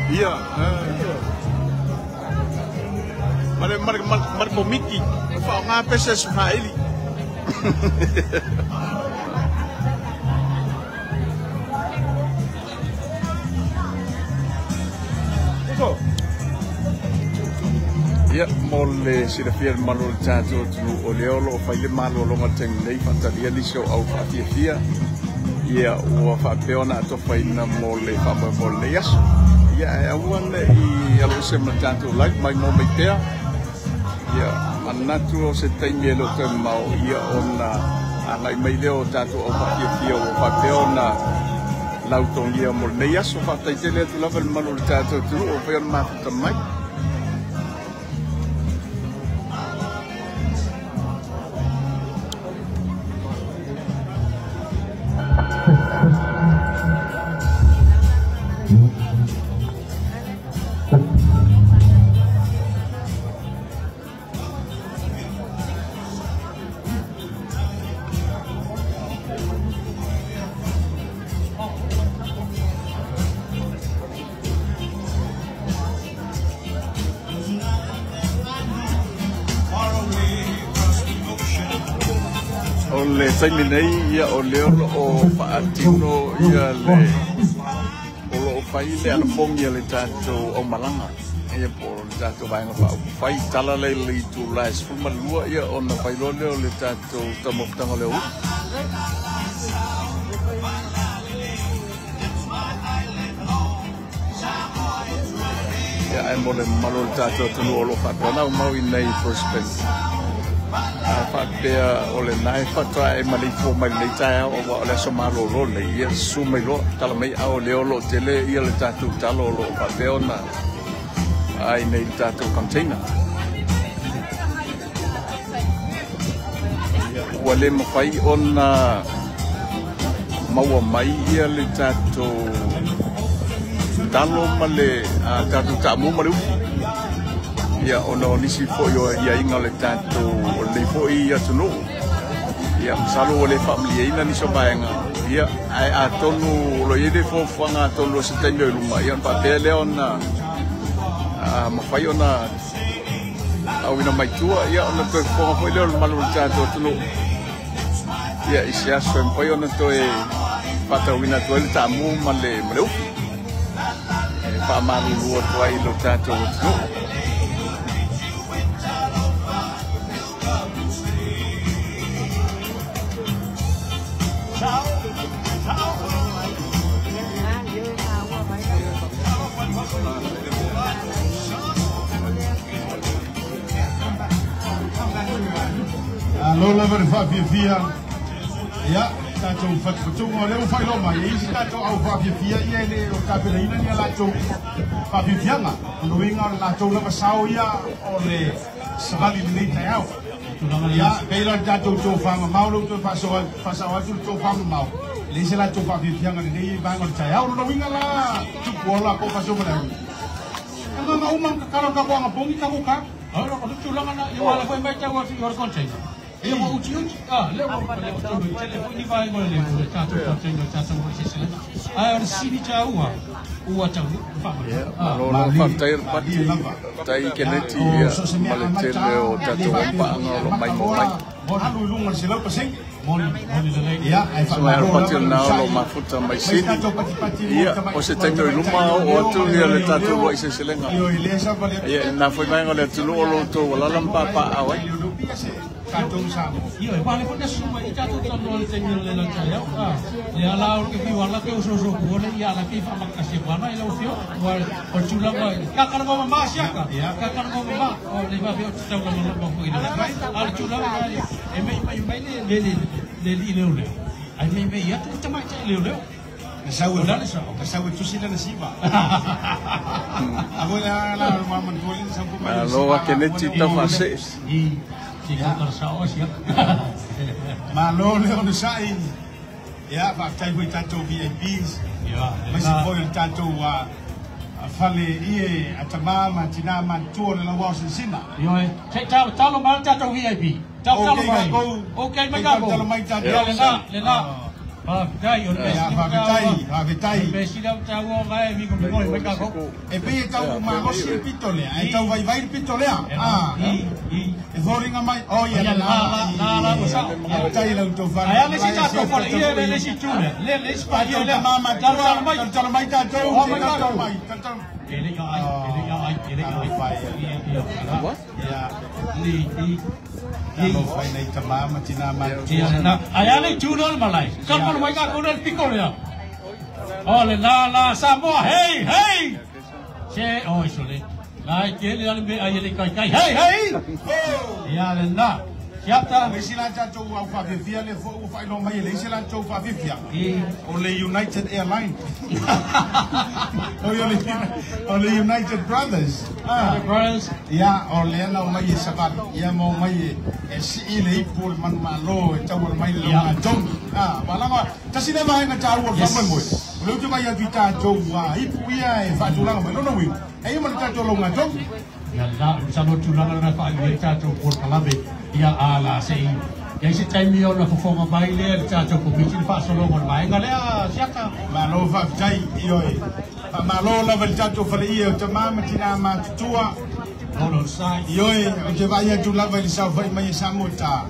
Iya. Mar komiki. Fa nga pesa Swahili. Eso. Ya mole si da fiel malo tato tu oleolo fa ile malo lo mateng nei fantasia di show au fa fia ya o fa peona to fa ina mole fa mole yes ya awan I alo se tato like my mom there ya manatu se tenye lo te mau ya ona anai mai leo tato o fa fia o fa peona lautong ya mole yes o fa tele tu la malo tato tu o fa ma tamai le taimi nei ia o leo o faatino ia le o lo fai le ala fongi le tato o malanga ia por tato vai nga fai tala le tu las fuma lua ia o na fai lo leo le tato tamo tanga leo ia ai mo le malo tato tonu o lo fa na mau nei first place Fapea ole nai fatra e mali fo mai le tai o ole so malo lo le ia su mai lo tala mai au le lo tele ia le tatu talo lo fapea na ai nei tatu container wale mo fai ona maua mai ia le tatu talo male tatu tamu male ia ona nisi fo yo ia inga le tato le fo ia tunu ia salo le family ina ni so baenga Ia, ai a tonu lo yede fo fanga tonu se tenyo luma ia pa pele ona ma fai ona au ina mai tua ia ona to fo fo le malu tato tunu ia isia so fai ona to e pata wina to le tamu male male pa malu lo to ai lo tato tunu Lola verifia ya tato fatu ngole u fai loma ye isi tato au fia ye le o kapelina ni la to fafianga no winga la to la pasau ya o le savali ni tayau ya pela tato to fanga mau to pasau to fanga mau le se la to fafianga ni bango tayau no winga la tu bola ko paso mana nga umang kakaro ka ko nga bongi ka ko ka alo ko tulanga na iwala ko mai tawa fi your content ele mo uti le mo telefoni vai ngole le tato tato mo sisi ai on sini tawa ua tawa fa lo fantai pati tai keneti maletele o tato pa ngolo mai mo mai alu lunga sila pasing ia ai fa mai pati na lo mafuta mai sini ia o se tengo luma o tu ia le tato o ise selenga ia na foi mai ngole tu lo to wala lampa pa awai kantong sama. Iya, vale porque suma y tato tanto le tengo le la talla. Ya la que vi wala que uso pone ya la que fa makasi wana ila usio o chula ko ka kargo mama siaka ka kargo mama o le va veo tsa ko no ko ina al chula e mai le le ai me ya tu tama le Kasawi tu sila na siba. Ako la maman ko lin sa pumali. Lo wa keneti ta fase. Siya tersawa siya. Malo le on sai. Ya pa tai ko tato VIPs. Ya, mas ko el tato wa fale ie atamama tinama tu la wa sina. Yo, talo mal tato VIP. Talo mai. Okay, mai ka. Talo mai tato. Lena. Vitai, vitai. Besida tawo vai mi ko mo me ka ko. E pe tau ma lo si pitole, ai tau vai pitole. E voringa mai. Oh ya la ko sa. Vitai la to fa. Ai le si tato fo ie le si tune. Le spadio le mama talo mai tato. Ele ya Kalau fai nei tamama tinama. Ayale tunol malai. Kapal mai ka kunal pikol ya. Ole la Samoa hey. Se isole. Lai kele albe ayale kai. Hey. Ya na. Siapa? Sila tato au fa vivia le fo u fai no mai le sila tato fa vivia. Ole United Airlines. Ole United Brothers. Brothers. Ya ole na mai sabat. Ya mo mai si ile pul man malo tawar mai le ma jong. Wala ma tasine mai na tawar fa mo. Lo tu mai ya vita tato wa ipu ya fa tulang mai no wi. Ai man tato lo ma jong. Ya da salo tulang na fa ya tato por kalabe. Ya ala sei ya si time yo na fofonga baile cha cha ko bichi fa solo mon mai ngale siaka malo fa tai yo malo la velta to fa iyo tamama tinama tua no sai yo o je va ya tu la vel sa fa mai samota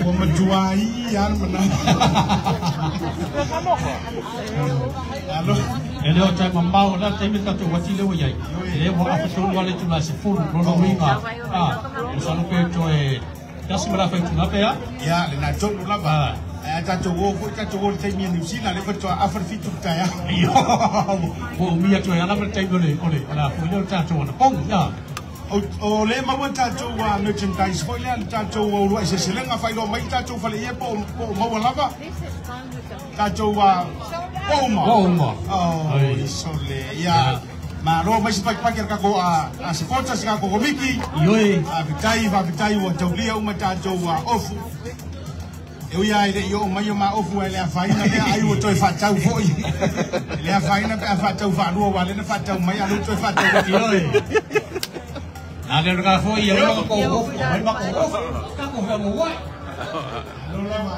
o ma tua i yan mana alo ele o tai mamau na tai mita to wati le wai ele mo afa to wale tu la se fu no winga salo pe to e das mara fa tu na pe ya le na to la ba tato wo tato wo tai mi ni sina le to afar fi tu ta ya yo o mi to ya na me tai ole ala fu le tato na pong ya o le ma wa tato wa merchandise foi le tato wo ro se se lenga fai do mai tato fa le e po mo lava tato wa Oma. Oh, sole ya. Ma ro mai pakir ka ko a supporters ka ko komiki. Yoi. Vitai wo taulia uma tato wa ofu. Eu ia yo mai ma ofu ele a faina le ai wo toi fa tau foi. Le a faina pe fa tau fa ro wa le na fa tau mai a lo toi fa tau yoi. Ale ka foi ya ko ofu, mai ma ko ofu. Ka ko fa mo wa. Lo la ma.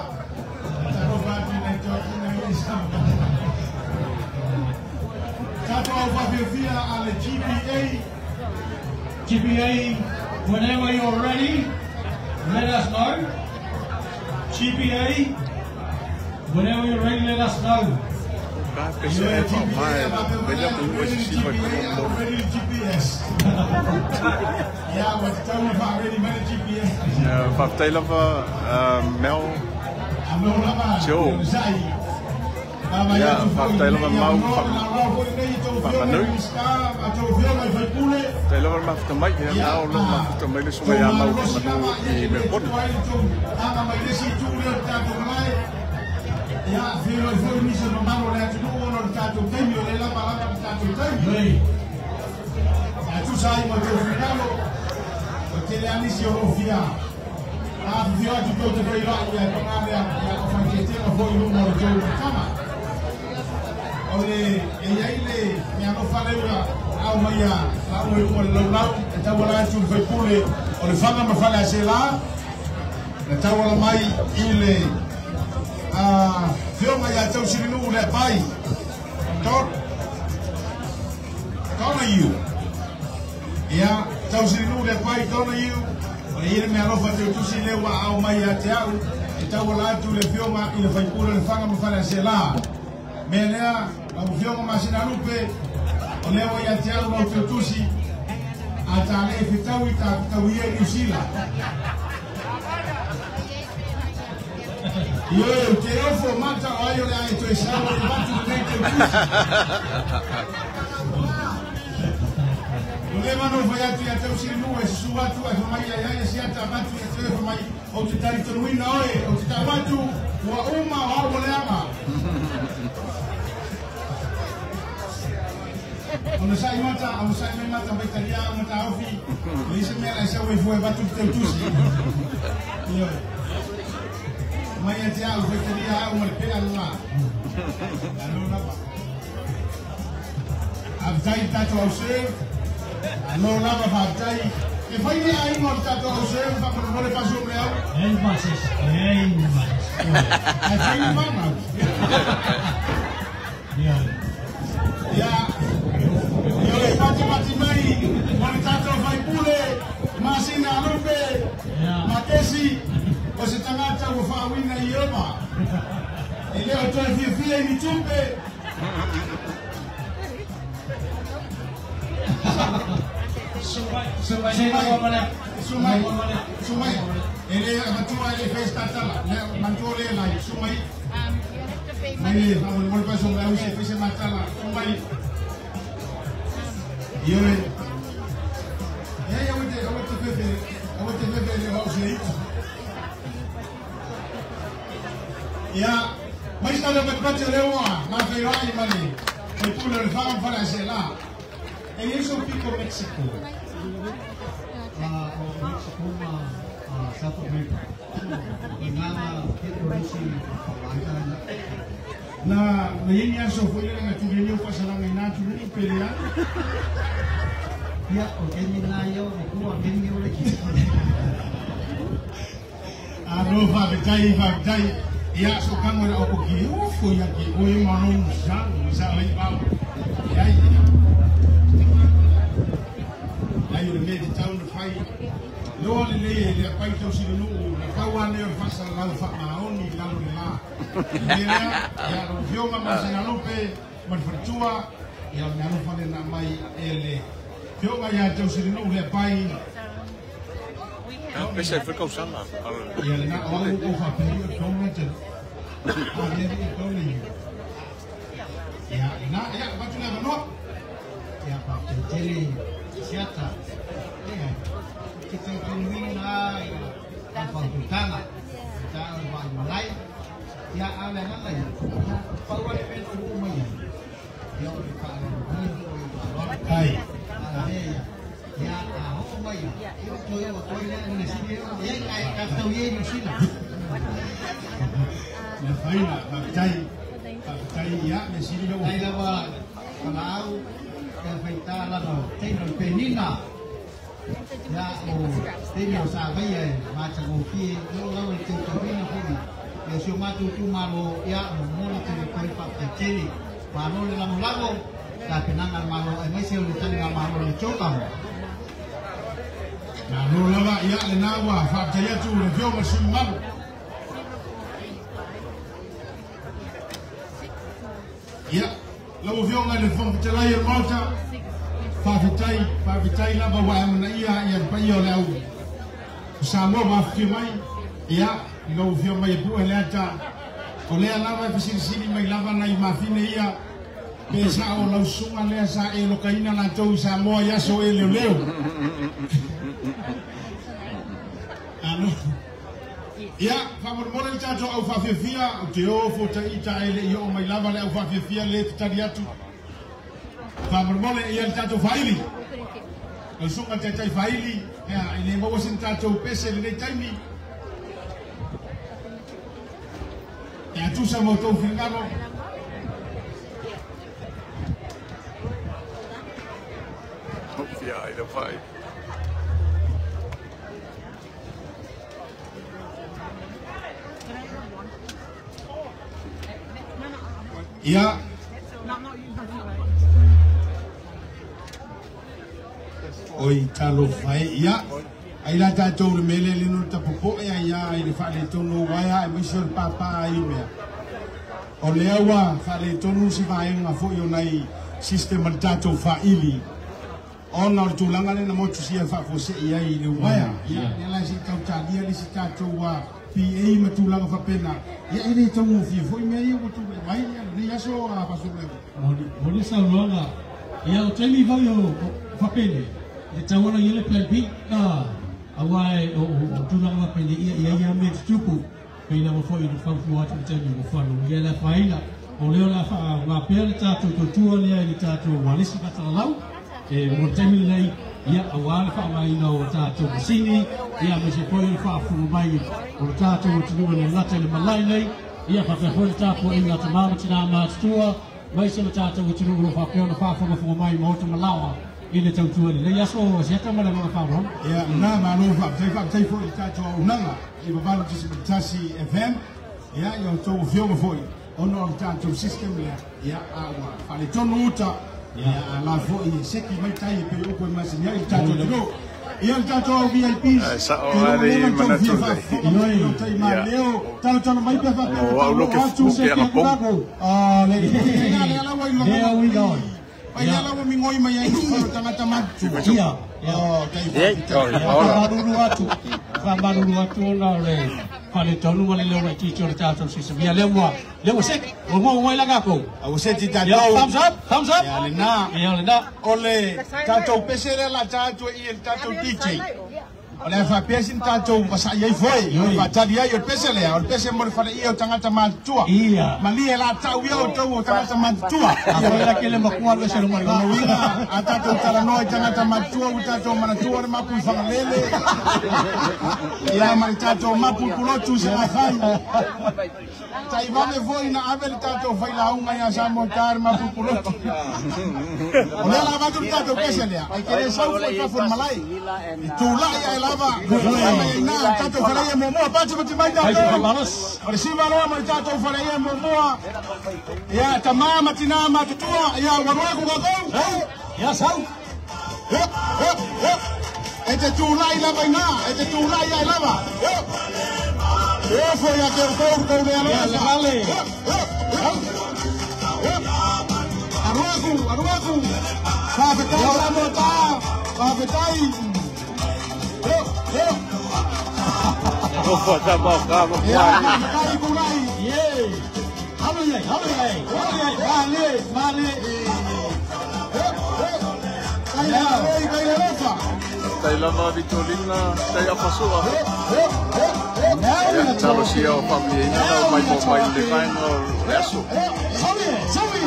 GPA, whenever you're ready, let us know. GPA, whenever you're ready, let us know. Mel Joe. Ja, helemaal mau papanui. Helemaal maar te mij, ja, nou maar te mij dus maar ja mau die begon. Ja, veel niet zo normaal laten doen, want dat ook niet meer la palabra dat ook niet. Ja, tu sai maar tu finalo. Porque le inicio Rofia. Via tu todo te vai lá e a ya van que te foi no número de cama. Ole, e aí le me ano falei ao maia, lá o lau, então lá tu vai pule, ole fama me fala sei lá. Então lá mai ile Phil mai tau sirinu le pai. Tona you. Ya, tau sirinu le pai tona you. Ele me alofa te tusi le wa au mai ate au. E tau la tu le fioma i le fai pura le fanga me fala se la. Me lea, la fioma ma sina lupe. O le wa ate au no te tusi. Ata le fitau i ta tau ye ni sila. Yo, te ofo mata o le ai to esau e batu te te tusi. Le mano vai atu ya tau sirinu e suwa tu e mai ya si ata batu e te mai o te tari to wina oe o te tabatu wa uma wa o le ama. Ono sai mata betaria mata ofi. Lise me la sa we foi batu te tusi. Yo. Mai ya te au betaria o le pena la. Alona ba. Avtai tato au se no lava fatai e fai ni ai morta to o se fa per non le passo un real el bases ai fai ni mama ya io le faccio mai morta to fai pure ma sina lupe ma tesi o se tangata o fa wina ioma e le o to fie ni tumpe Sumai. Ele matua ele fez tatala, mantua ele lá, sumai. Mas vamos voltar para sumai, ele fez matala, sumai. E ele, eu vou te ver ele house aí. Ya, mas está no mercado lewa, mas veio aí mali. E pula o farm para ser lá. E isso fica México. Mexico South America. Na yeni aso foi ele na tugenio kwa salama ina tugenio pelea. Ya, okeni na yo kuwa ngeni yo leki. Arova betai. Ya so kamo na okoki. Ufo ya ki oye mano sa lai ba. Ya. Ayo le de town de fai. Lo le pai to sirinu, na kawane fasa la fa maoni la la. Ya ro fioma ma sinalupe, ma fatua ya na no fa na mai ele. Fioma ya to sirinu le pai. Ja, best even verkoop sana. Ya na o fa perio to mete. Ya batu na no. Ya pa tele siata. Kita kunjungi lah, apa utama, jangan buat mulai. Ya ada apa ya? Kalau ada pengen rumah ya, dia orang kaya, Hai. Ya rumah ya. Itu yang waktu ini sini, yang kayak tahu ye di sini. Ya faina, pakai ya di sini dong. Saya bawa kalau yang kita lalu, saya penina. Ya, tenho sabe macam kopi, lo itu kopi ni kopi. le sio matu tu malo ya mona te koi pa kiri malo le lago ta kenanga malo ai mai se le tanga malo le choka na no lava ia le nawa fa taya tu le vio ma sim malo ia lo vio nga le fon te lai el mota fa vitai lava wa na ia pa io le au sa mo ma fi mai ia lo vio mai pu ele ata o le lava fisili mai lava na i ma fine ia pesa o lo sunga le sa e lo kaina la tou sa mo ia so e leo ano ia favor mo le tato au fa fia o te o fo ta ita ele io mai lava le au fa fia le tariatu favor mo le ia tato faili o sunga te tai faili ia ile mo sin tato pese le taimi ia tu sa mo to fingano yeah, I don't fight. Yeah. Oi, talo fai, yeah. Ai la tatou le mele le no tapopo e ai ai le fale tonu waya e mission papa ai me. O le awa fale tonu si vai nga fo yo nai sistema tatou faili. Ona tu langa le na mo tu si fa fo se ai le waya. Ya la si tau talia le si tatou wa PA ma tu langa fa pena. Ya ile tonu fi fo me ai o tu mai ni aso a paso le. Moni sa longa. Ya o temi va yo fa pena. Le tawana yele plan B awai o tulanga pele ia me tupu pele mo foi do fau fu atu tani mo falo ia la faila o leo la fa ma pele tatu to tu le ai tatu walisi katalau e mo temi nei ia awai fa mai no tatu sini ia me se foi fa fu mai o tatu tu le lata le malai nei ia fa foi tatu e la tamama tina ma tua mai se tatu tu no fa pele fa fu mai mo to malawa ile tau tuani le yaso se tama le ma fa ron ya na ma no fa tai fo ta to unanga i ba ba tasi FM ya yo to fio mo foi ono ta to system ya awa fa le tonu uta ya la fo i se ki mai tai pe o ko ma se ya i ta to no ia ta to VIP sa o ari mana tu no tai ma leo ta to mai pe fa o lo que fu que era pom le la wa no there we go ai la mo mi ngoi mai ai ko tangata matu ia oh tai baru atu na le pale tonu wale le wa ti chora ta si se via le se mo la ko au se ti ta thumbs up ya le na ole tato pesere la tato i tato DJ ole fa pesin tato basa ye foi fa tadi ya pesele ole pese mo fa i tangata matua mali la tau ya o tangata matua la ke le makua le se lo mai atato tala no tangata matua utato manatua mapu fa lele ya mai tato mapu kulotu se afai tai vale voi na avel tato fai la unga ya sa montar mapu kulotu ole la va tu tato pesele ai ke sa fa malai tu la ya lava na tato fai ya momo patu mati mai tato si valo mai tato fai ya momo ya tamama tinama tutua ya warwa ku go ya sau ete tu la ila vaina ete tu la ya lava foi a que o de la vale arwaku fa betai la mota fa betai Opa, tá bom, calma, ai burai ye halo vale tai lava vitolina, tai a pasua. Ya talo si o familia na mai po mai le vai no reso. Sabe.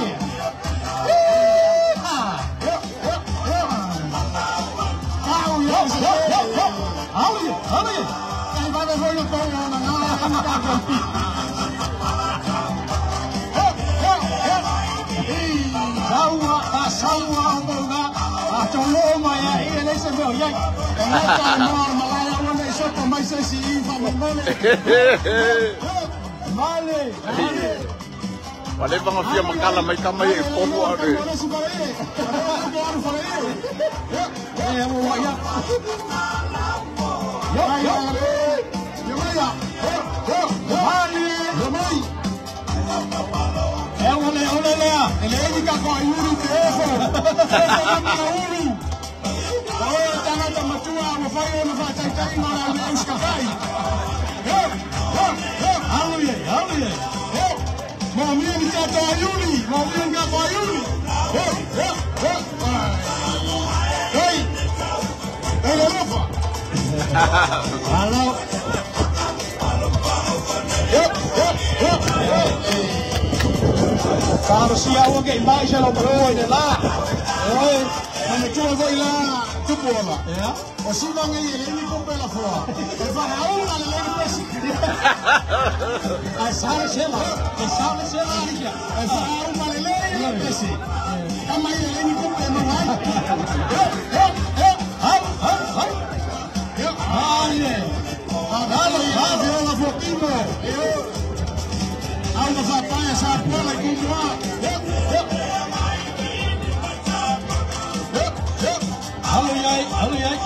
Wale bang afia makala mai kamai e pono ade. Mauminho de Tatoyuni, Mauminho de Tatoyuni. Ei, ei, Europa. Alô. Kalau siapa ke mai saya lomba ini lah. Mana cuma voi lah, cukup lah. Ya. O si bang ini pun bela fora. Lepas awal kalau lagi pesi. Asal sela aja. Lepas awal kalau lagi pesi. Kama ini pun bela mai. Aye. Agora já viu a fotinho. Alma papai essa bola com lá. Halo yai.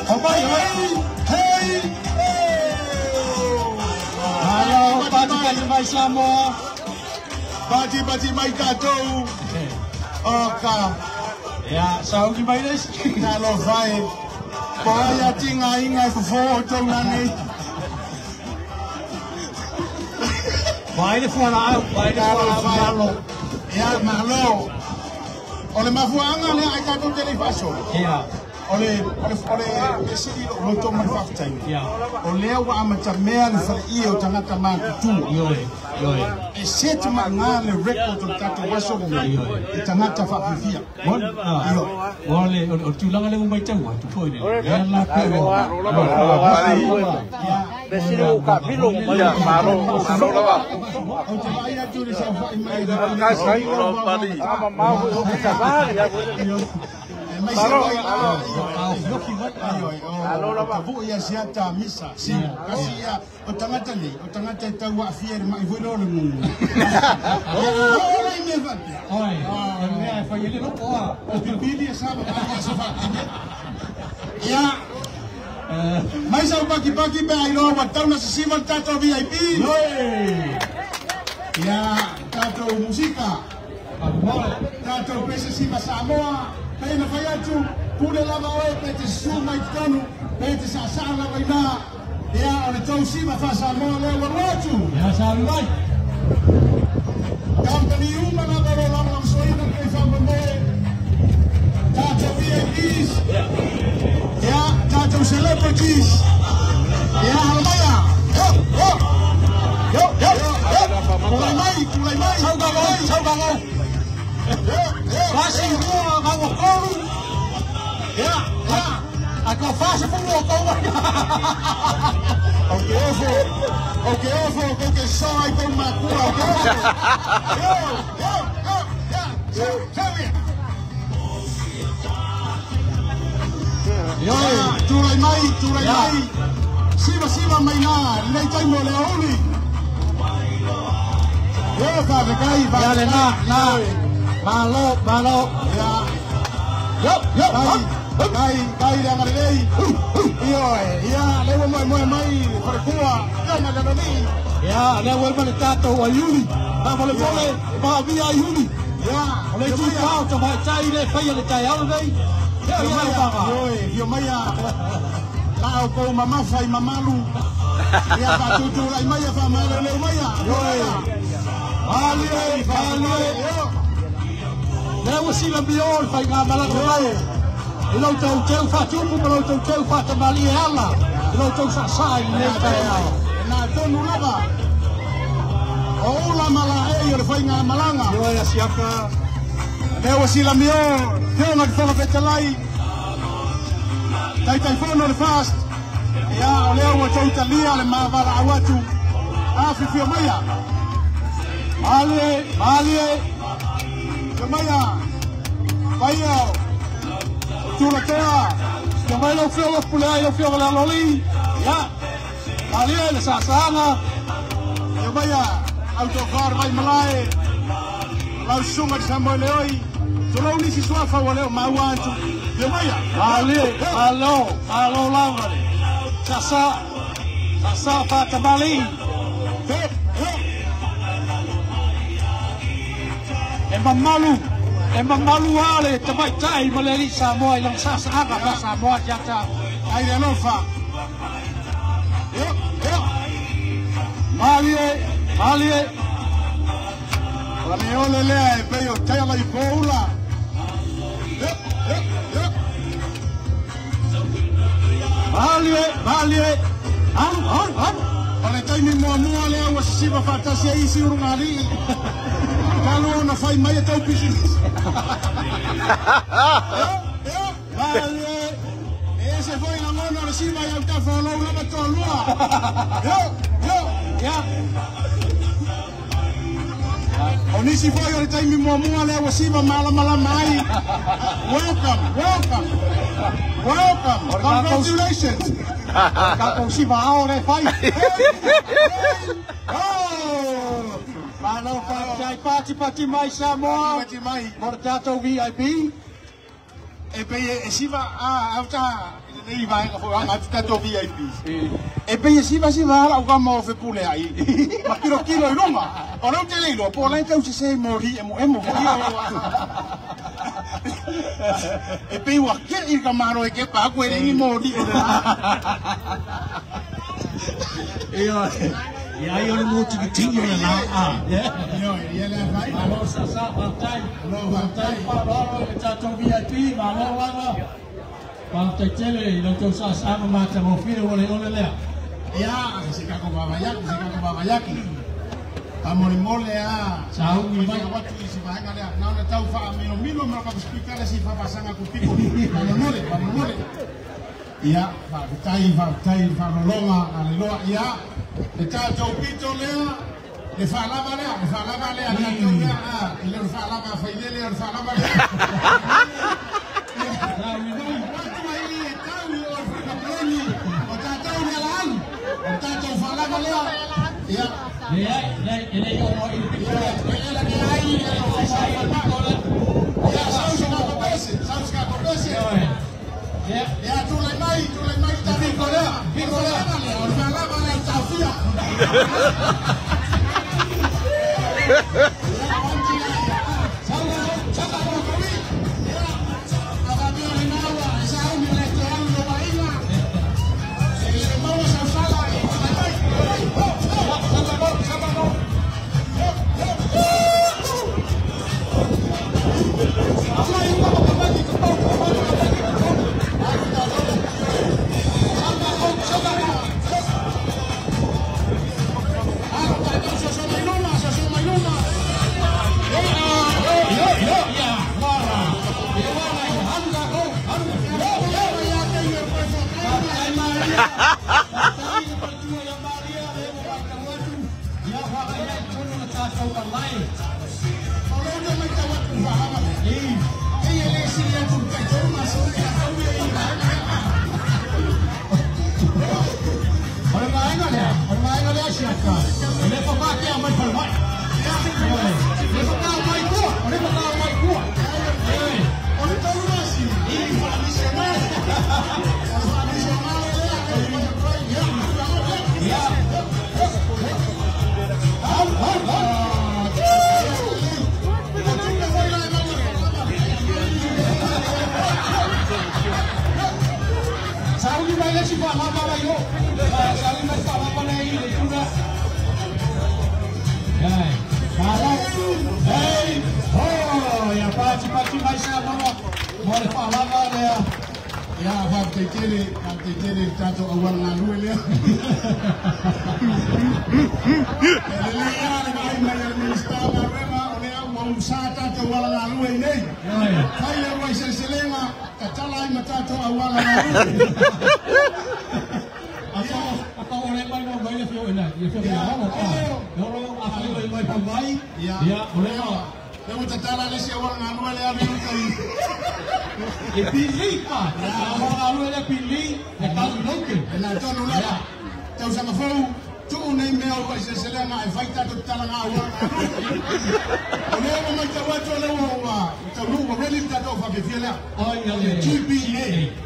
Opai, hey. Halo, pagi mai Samoa. Pagi mai Tatou. Oka. Ya, sao ki mai des. Kalau vai. Paya tinga foto ngani. Vai de fora, malo. Ya, malo. Oleh mafuanga le ai kato telefaso. Ya. Oleh esiri lo to manufacta. Ya. Oleh wa amata mea le fale io tangata ma tu. Yo. E set manga le record to tato waso yo. E tangata fa vivia. Bon. Yo. Oleh o tu langa le mai tau tu foi ne. Ya la pero. Ya. Desire o capilo ya maro la va. O te vai a tu sa fa mai. Kai lo pali. Mau o ka va ya. Maro. Alo la va. Bu ya siata misa. Si. Kasia o tangata ni. O tangata ta wa fier mai foi lo ngu. Ora me va. Oi. Me fa yele no po. O pipili sa ba sa fa. Ya. Mais ao baki ba ilo watau na sisiman tato VIP. Ya, tato musika. Tato pesa sima Samoa. Kaya na fayatu, pula lava oe pete suma itanu, pete sa sala waina. Ya, ole tau sima fa Samoa le watu. Ya, saluai. Company uma na baro lang soina kay famame. Tato VIPs. Ya, tato celebrities. Ya, halmaya. Yo. Kulay mai. Saugaw. Kasi mo ang okoro. Ya. Ako fasa po mo okoro. Okay, porque só aí com uma cura. Yo, turai mai. Siva mai na, nei tai mo le oli. Yo, fa kai, ya le na. Malo. Ya. Yo. Kai da ngarei. Yo, ya, le mai, perkua, kana da ni. Ya, le vuelve tato wa yuli. Vamos va via yuli. Ya, le tu pau to vai tai le fai le tai au dei. Yo maya. Lao ko mama fai mamalu. Ya pa tu lai maya fa mala le maya. Vale. Le wasi la biol fai ngabala ko. Ilo tau fa tupu pero tau fa tamali hala. Ilo tau sa sai le tai. Na tonu lava. Ola mala e le fai ngamalanga. Yo ya siaka. Le wasi la biol. Teu na fa betalai. Tai fono le fast. Ya oleo wa tautalia le mavara awatu. Afi fio maya. Ale. Maya. Maya. Tulatea. Kamay lo fio la pulay lo fio la loli. Ya. Alia le sasanga. Yo vaya autocar vai malai. Lau sunga di Samoa Leoi. Tolo ni si sua fa wale ma wantu. Yo vaya. Alia, alo lava. Sasa fata bali. Emma malu ale tabai tai maleri Samoa ilang sasa aga Samoa jata. Ai de lofa. Yo. Malie. La neole lea e peio tai la ipoula. Yo. Malie. An. Ole tai mi mo lea wa siva fantasia isi urungali. Kalau na fai mai tau business. Malie. Ese foi na mona na cima e tá falando lá na tua lua. Yo. Onisi foi o time mo le o siva mala mai. Welcome. Congratulations. Kako siva ore fai. Mano pati mai Samoa. Mortato VIP. E poi siva auta nei vai a tato VIP. E poi siva ala uga fe pule ai. Ma kilo e longa. O non te lelo, po len tau se mori e mo. E poi wa ke il camaro e che pa quelle i mori. E aí olha muito que tinha lá. E ela vai. Alô, Sasa, vai. Alô, tato VIP, alô lá. Pantai tele, não tem só sama mata mo filho olha lá. Ya, se cago babayaki. Amore a. Sau ni vai watu isi vai ngale. Na tau fa milo me ka explicar si fa pasanga ku tipo. Amore. Ya, va longa aleloa ya. Le tato pito lea. Le fa lava lea, le fa lava fa ile le fa lava lea. tau sanga fau tu nei me o vai se selena e vai tato talanga wa ole mo mai tawa to le wa tau lu mo really tato fa be fiela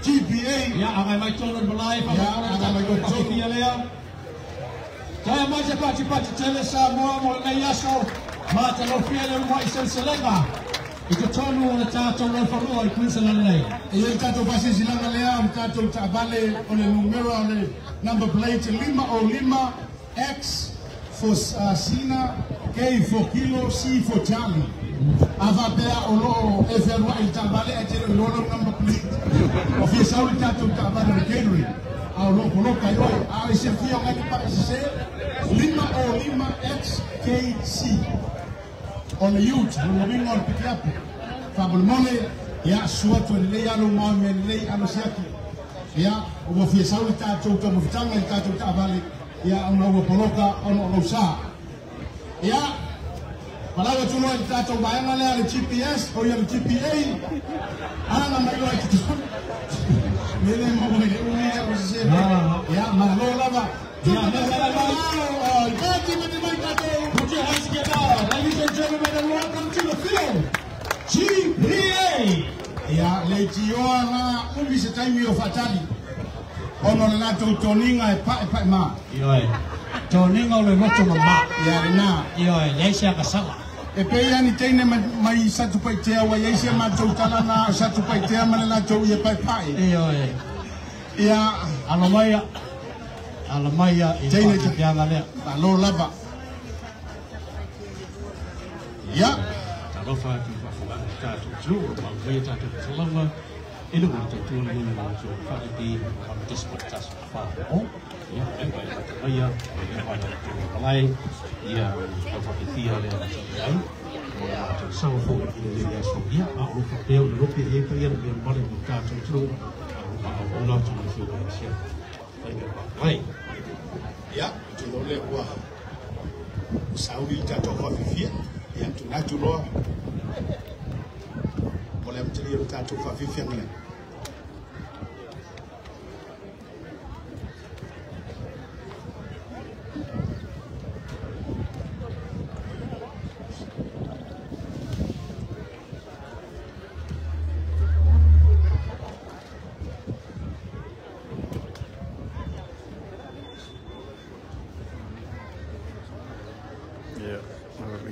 GPA ya aga mai to le malai fa aga mai to fiela Kaya maja pati tele sa mo na yaso mata lo fiela mo isen selenga ito tonu na tato lo faru al kunsa le e tato pasi silanga le am tato tabale ole numero ole number plate 5 X for Sina, K for Kilo, C for Charlie. Ava pea olo eferwa il tabale e tere lolo number plate. Official tato tabale de Henry. Olo kono kayo a ese fio ngati pa ese 5 XKC. On the youth, we moving on pick up. Fabulmone ya suatu le ya lo mo me le alo siaki. Ya official tato mufutanga tato tabale ya una poloka ono sa ya palawa tuno tato bayanga le GPS o ya GPA ana mai lo kitu mele mo ne uni ya use ya malo lava ya bati mati mai tato put your hands together ladies and gentlemen and welcome to the field GPA ya le jiona umbi se time yo fatali ono na toninga e pa ma Ioi toninga le moto ma ya na ioi lesia ka sala e pe yani tene mai satu pai te wa yese ma tala na satu pai te ma na to ye pai pai ioi ya alamaya tene te pianga le lo lava ya tarofa tu fa ta tu ma ve ta tu salama ele mo te tu le mo so fa di am dispotas fa o ya e vai ya lai ya fa ki tia le ai o so fo le ya so ya a o fa pe o lo pe e pe ya le mo le ta tu o lo tu so ya ai ya tu lo le wa saudi ta to fa fia ya tu na tu lo oleh mencari ta tu fa fia ngale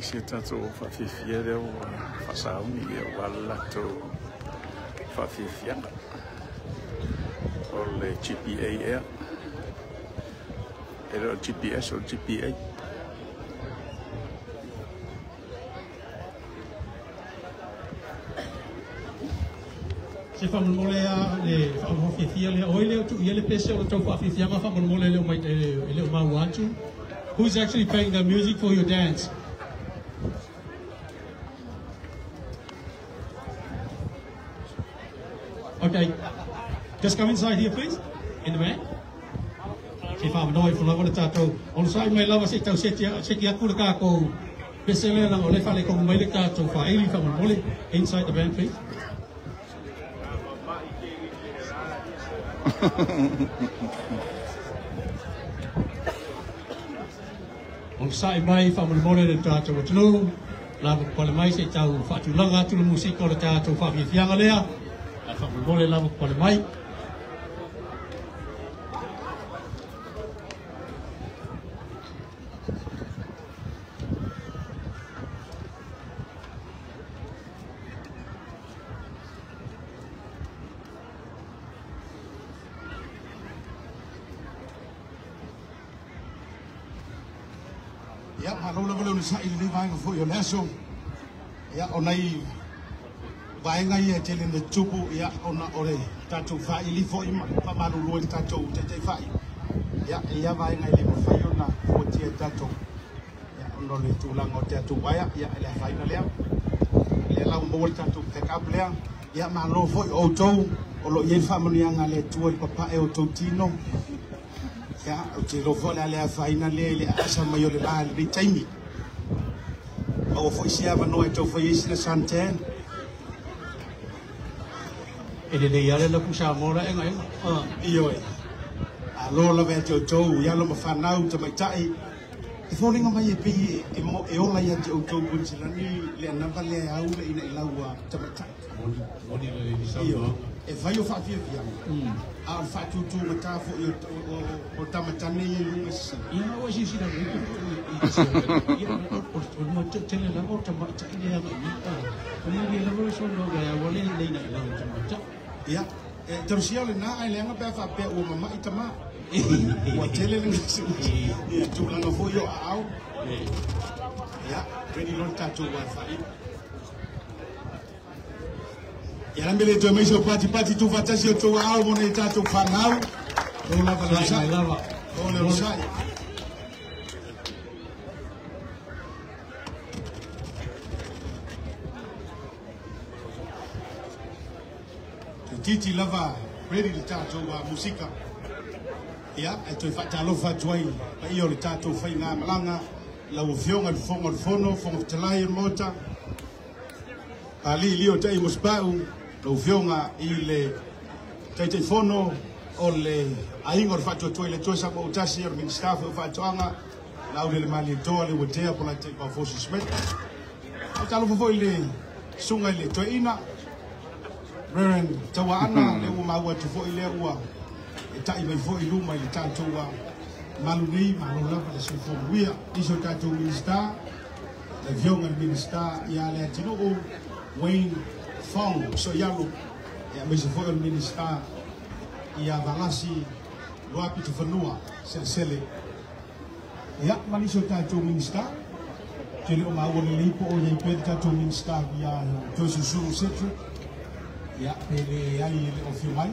Isi tato whawhiwhia reo whasauni e wala to whawhiwhianga o le GPA ea e reo GPS o GPA se fa mo le le fa mo fia le oile tu ele pese o to fa fia ma fa mo le mai ele ma wantu who's actually playing the music for your dance. Okay, just come inside here, please, in the van. Si fa noi fu lavoro tato, on sai mai lava se tau se ti akula ka ko pesele na ole fa le ko mai le tato fa ili fa mo le inside the van, please. On sai mai fa mo le tato o tlu, lava ko le mai se tau fa tu langa tu musika o tato fa fi fianga lea. Fa boleh lama pada mai. Ya, malu lalu ni saya ini bang fu yo langsung. Ya, onai vai ngai e tele ne tupu ia ona ore tatu fa ili fo ima fa malu lo tatu te fai ya ia vai ngai le fa ona o te tatu ya ono le tulang o tatu vai ya le fai na le la mo tatu te kable ya malu fo o to o lo ye fa mani anga le tu el papa e o to tino ya o te lo fo le fai na le asa mayo le la le taimi o fo sia va no e to fo yesina santen ele le yale la kusa mora enga iyo alo la ve to ya lo ma fa nau te mai tai e fo linga mai e pi e ola ya to bun silani le na va le au le ina ilaua te mai tai Moni le ni sa. e vai o fa via a fa tu mata fo o tamatani e lunga si Ia o si na ri. Ia o mo te le la o ta mai tai le ai. Ona ni la vo so no ga wale le ina la ta mai. ya tersia le na ai le nga pe fa pe o mama itama o tele le si e tu la no fo yo au ya ready long ta tu wa fa ya la mele to me so pati tu fa ta si to au mo ne ta tu fa nau o la va la sa o le sa Titi lava ready le tato wa musika ya e to fa talo fa joy pa io le tato fa ina malanga la o fionga le fono te lai mota ali lio tai musbau lo fionga ile tai fono o le aingo fa to le to sa mo tasi or min staff fa toanga la o le mali to le wotea por la te pa fosi smet talo fo le sunga le to ina Reverend Tawana le o maua te fo ile ua e tai mai fo ilu mai le tatou wa malunei malula pa le sofo wia iso tatou minister le vionga minister ya le tino o Wayne Fong so yalo ya mai fo le minister ya valasi loa pitu fanua sele ya mani so tatou minister tele o maua le lipo o ye pe tatou minister ya to susu setu ya pele ai le o fiu mai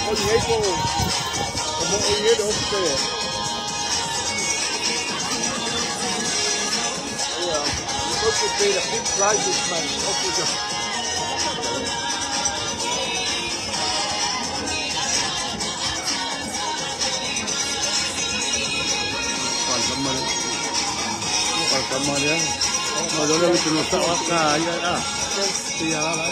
Oye, eso. Como hoy era usted. Look at the big prizes, man. Off we go. Falta no, yo le he visto, no estaba acá, allá. Sí, ya la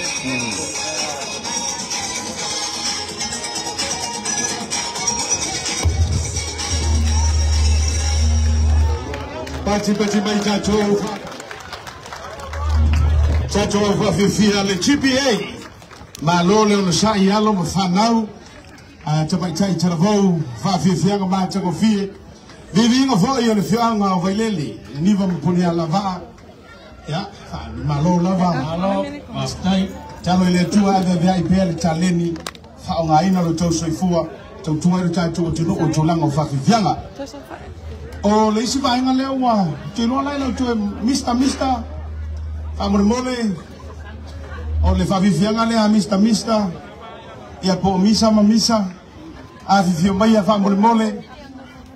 Pati mai tato fa fifia le GPA ma lo le ono sai alo ma fanau te mai tai travou fa fifia ma te ko fie vivingo fo io le fianga o vaileli ni va puni ala va ya ma lo lava malo mastai talo le tua de VIP le taleni fa nga ina lo tau soifua tau tua tato te no o tolanga fa fifianga o le isi vai nga lewa te no lai lo tu Mr. Amor mole o le fa vivianga le a Mr. ia po misa a vivio mai a fa mole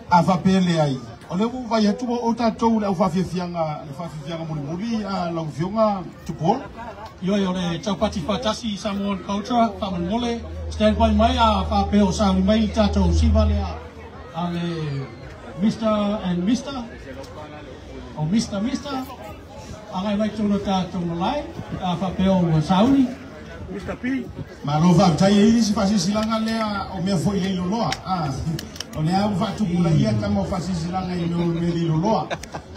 a fa pele ai o le vai atu o tatou le fa vivianga mole a la vionga tupo yo le tau pati fatasi Samoan culture fa mole stand by mai a fa peo sa mai tatou sivale a le Mr. and Mr. o Mr. Agai mai tōna tātou malai, a whapeo sauni. Mr. P. Ma lo va tai i si fasi silanga lea o mea foi le loa. O le au fatu kula ia tamo fasi silanga i no me le loa.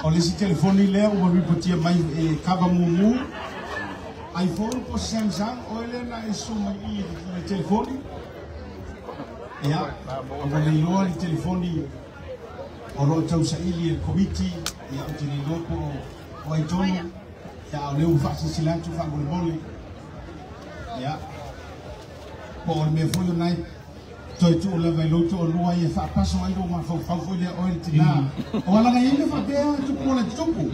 O le si telefoni lea o ripotia mai e kava mumu. iPhone po Samsung o le na e suma i le telefoni. Ya, o le loa i telefoni o lo tau sa ili e komiti ya o te loko o tono ya o leu fasi silantu fa mole ya por me foi nai toi tu le vai loto o lua e fa paso ai do ma fa foi le o tina o ala ngai le fa be tu ko le tupu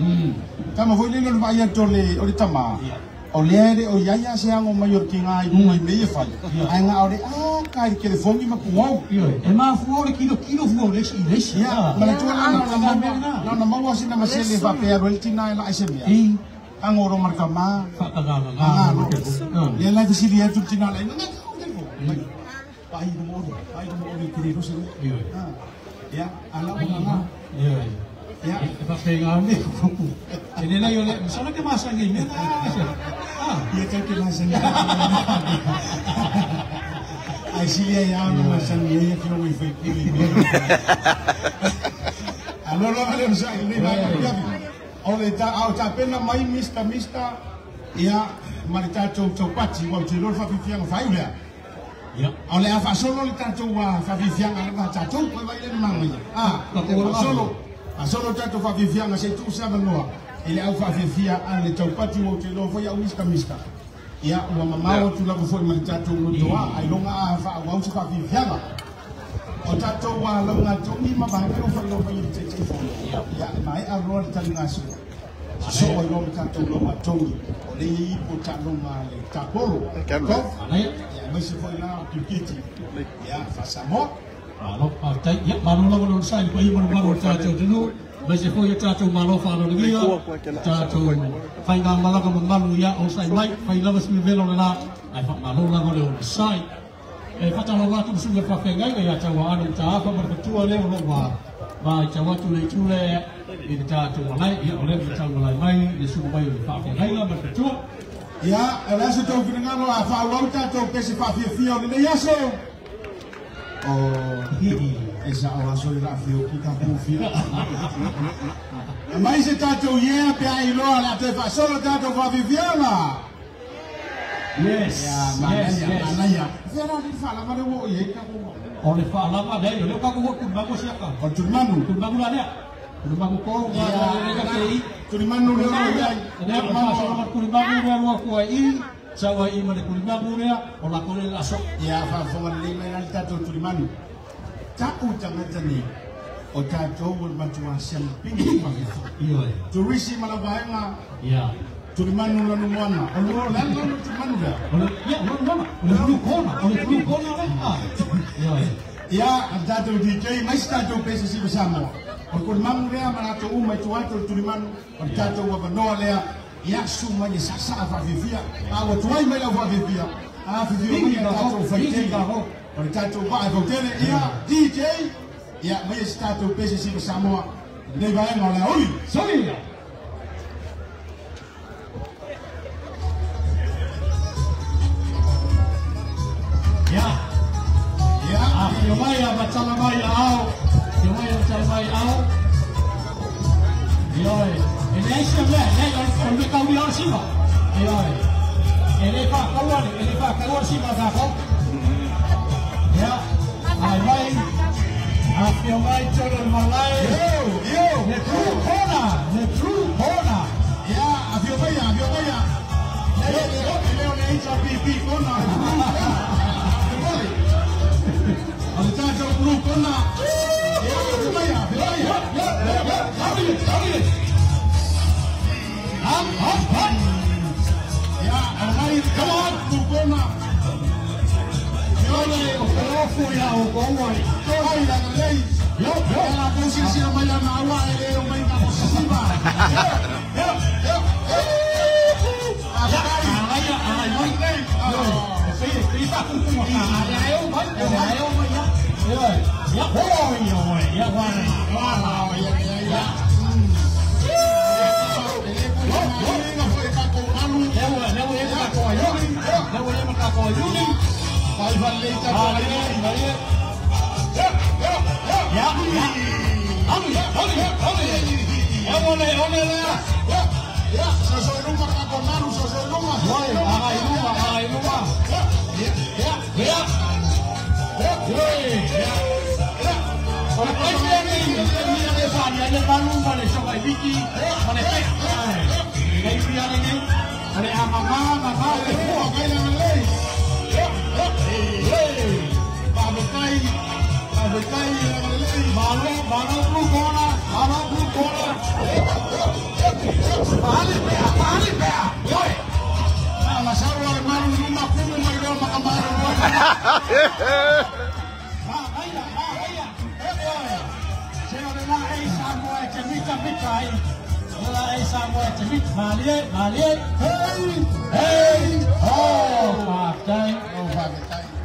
kama foi le vai ia to le o tama o le o ia se ango maior ki ngai mo me e fa ai nga ore kai ke le fongi ma kuau e ma fuore kilo fuore le ya ma tu na ma sina ma se le fa pe o tina la ese mia angoro marka ma fa kagala le la disi dia tu tina la ai do mo ke ro se ya ala ona ya fa pe ngani ene la yo le solo que más sangue me ya que la sangue ai silia ya no ma sangue ya que no me foi allora vale un sai ne vai ya ole ta pena mai Mr. ya marita to pati wa te lo fa fianga fa ila ya ole fa solo le tanto wa fa fianga ma ta to vai le manga solo tato fa fianga se tu sa no ele au fa fia ale to pati wa te lo fa ya Mr. ya wa mama wa tu la foi marita to no doa ai longa fa wa fa fianga o tato wa lo na to ni ma ba ko fa lo fa te ya mai a ro ta ngaso so o lo tato lo ma to o le i po ta lo ma le ta polo ko ya mai se foi na tukiti ya fa samo malo pa ya malo lo sai ko i mo tato dinu mai se foi tato malo fa lo ni tato fa nga malo ko malo ya o sai mai fa la vas mi velo na ai fa malo la ko le sai e fatalo watu msunga fa fengai ya tawa anu ta fa berketua le lo ba tawa tu le tule i ta tu mai ya ole ta mai mai le su mai fa fengai la berketua ya ala se to ngalo a fa lo ta to ke se fa fio le ya so o esa o so la fio ki ka pu fio mai se ta to ye pe ai lo la te fa solo ta to fa viviana. Yes. Manaya. Vera di fala ma wo ye ka ko. O le fala ma dai le ka ko ku ba ko sia ka. O tu manu la ne. Tu ba ko wa le ka tei. Tu manu le ya. Ne ma so ku ba ko le ro ko ai. Sawa i ma le ku ba ko le o la ko le la so. Ya fa fo ma le ma ta to tu manu. Ta u ta ma tani. O ta to wo ma tu asiam pingi ma. Iyo. Tu risi ma la ba nga. Ya. Tulimanu la numwana. Olo la tulimanu la. Ya, no. Olo tu kona la. Ah. Ya, tato DJ, mais tato PCC bersama. Orang mang dia marato umai tuato tuliman, tato wabanoa lea. Ya suma ni sasa afafifia. Awa tuai mai afafifia. Afafifia tato faitega ho. Orang tato ba afotele ya DJ. Ya, mais tato PCC bersama. Ni bae ngola oi. Sorry. Ya. Ya, yo mai macam mai au. Yo mai macam mai au. Yo, ini aisyah lah. Ni kau dia siapa? Yo. Ini pak kawan siapa dah kau? Ya. Ai mai. Yo mai jalan malai. Yo. Ne true corner. Ya, yo mai. Ini HP corner. Ang tato blue kona. Ya, ang lain kawan blue kona. Yole, ofu ya okomoy. Ay, ang lain. Yo, la posisi na maya na awa ele o may posisi ba. Yo.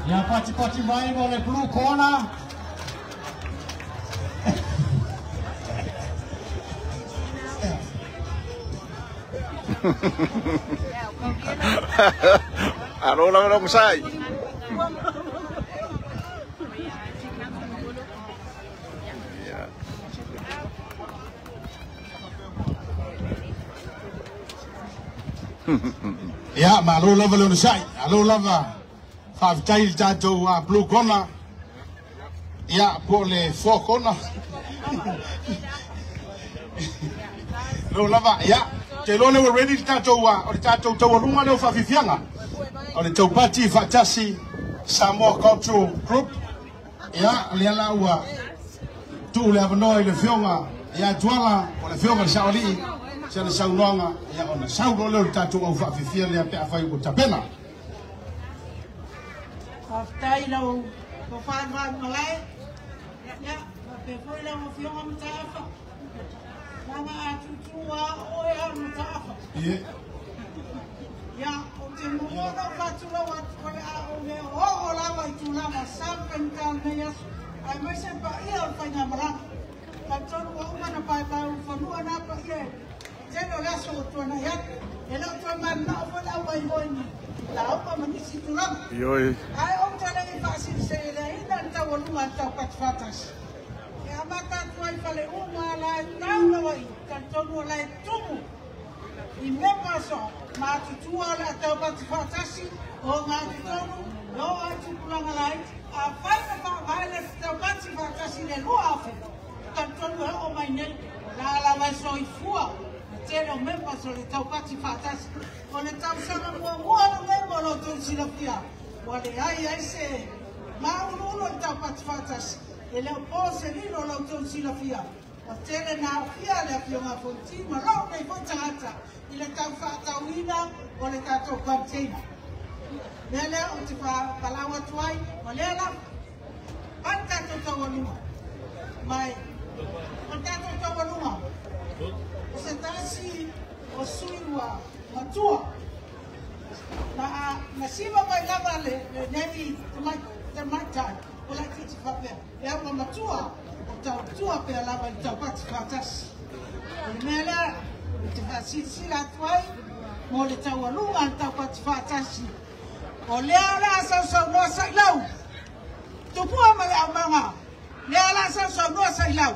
Ya pati main oleh blue corner. Aro lang ng say. Ya, malu lava lo say. Alo lava. Five child tato blue corner. Ya, pole four corner. Lo lava, ya. Telone were ready tato runga lo fa fifianga. Ole tau pati fatasi Samoa Cultural Group. Ya, liala ua. Tu le avano le fionga. Ya tuala ole fionga saoli. Sana saunanga ya ona saulo le tato o fa fifianga le pe afai ko tapena. Aftai lo ko fa malai. Ya, pe foi le mo fionga mtafa. Mama atutua o ya mtafa. Ya, o te mona fatula wa ko a o le o la wa tula ma sampen kan me ya. Ai mai se pa ia fa nya mala. Ka tonu o mana pa fa nu ana pa ia. Jeno la so to na ya. Ela to man na o la wa ni. La o pa mani situla. Yoi. Ai o tala ni fa si se le ina ta wo lu ta pat fatas. Ya mata tuai fale uma la tanga wai kan tonu la tumu. I me paso ma tutua la ta pat fatasi o ma tonu no a tukulanga lai a fai pa vai la ta pat fatasi le lu afe. Kan tonu o mai ne la mai so I fua. Tero me paso le ta pat fatasi. O le ta sana mo no me mo no tu silafia. Wale ai se ma uno ta pat fatasi. Ele o se lino lo tu silafia. O tere na fia le fionga fonti ma lo nei fontata. Ile ta fata wina o le ta to container. Nele o te fa palawa tuai, o lela Anta to tawaluma. Mai. Anta to tawaluma. Se tasi o suiwa matua. Na siba mai lava le neni te mai ola kiti fape. E apa matua o tau tua pe lava i tau pati fatasi. Mela te fasisila tuai mo le tawaluma tau pati fatasi. O lea la sau noa sailau. Tupua ma le amanga. Lea la sau noa sailau.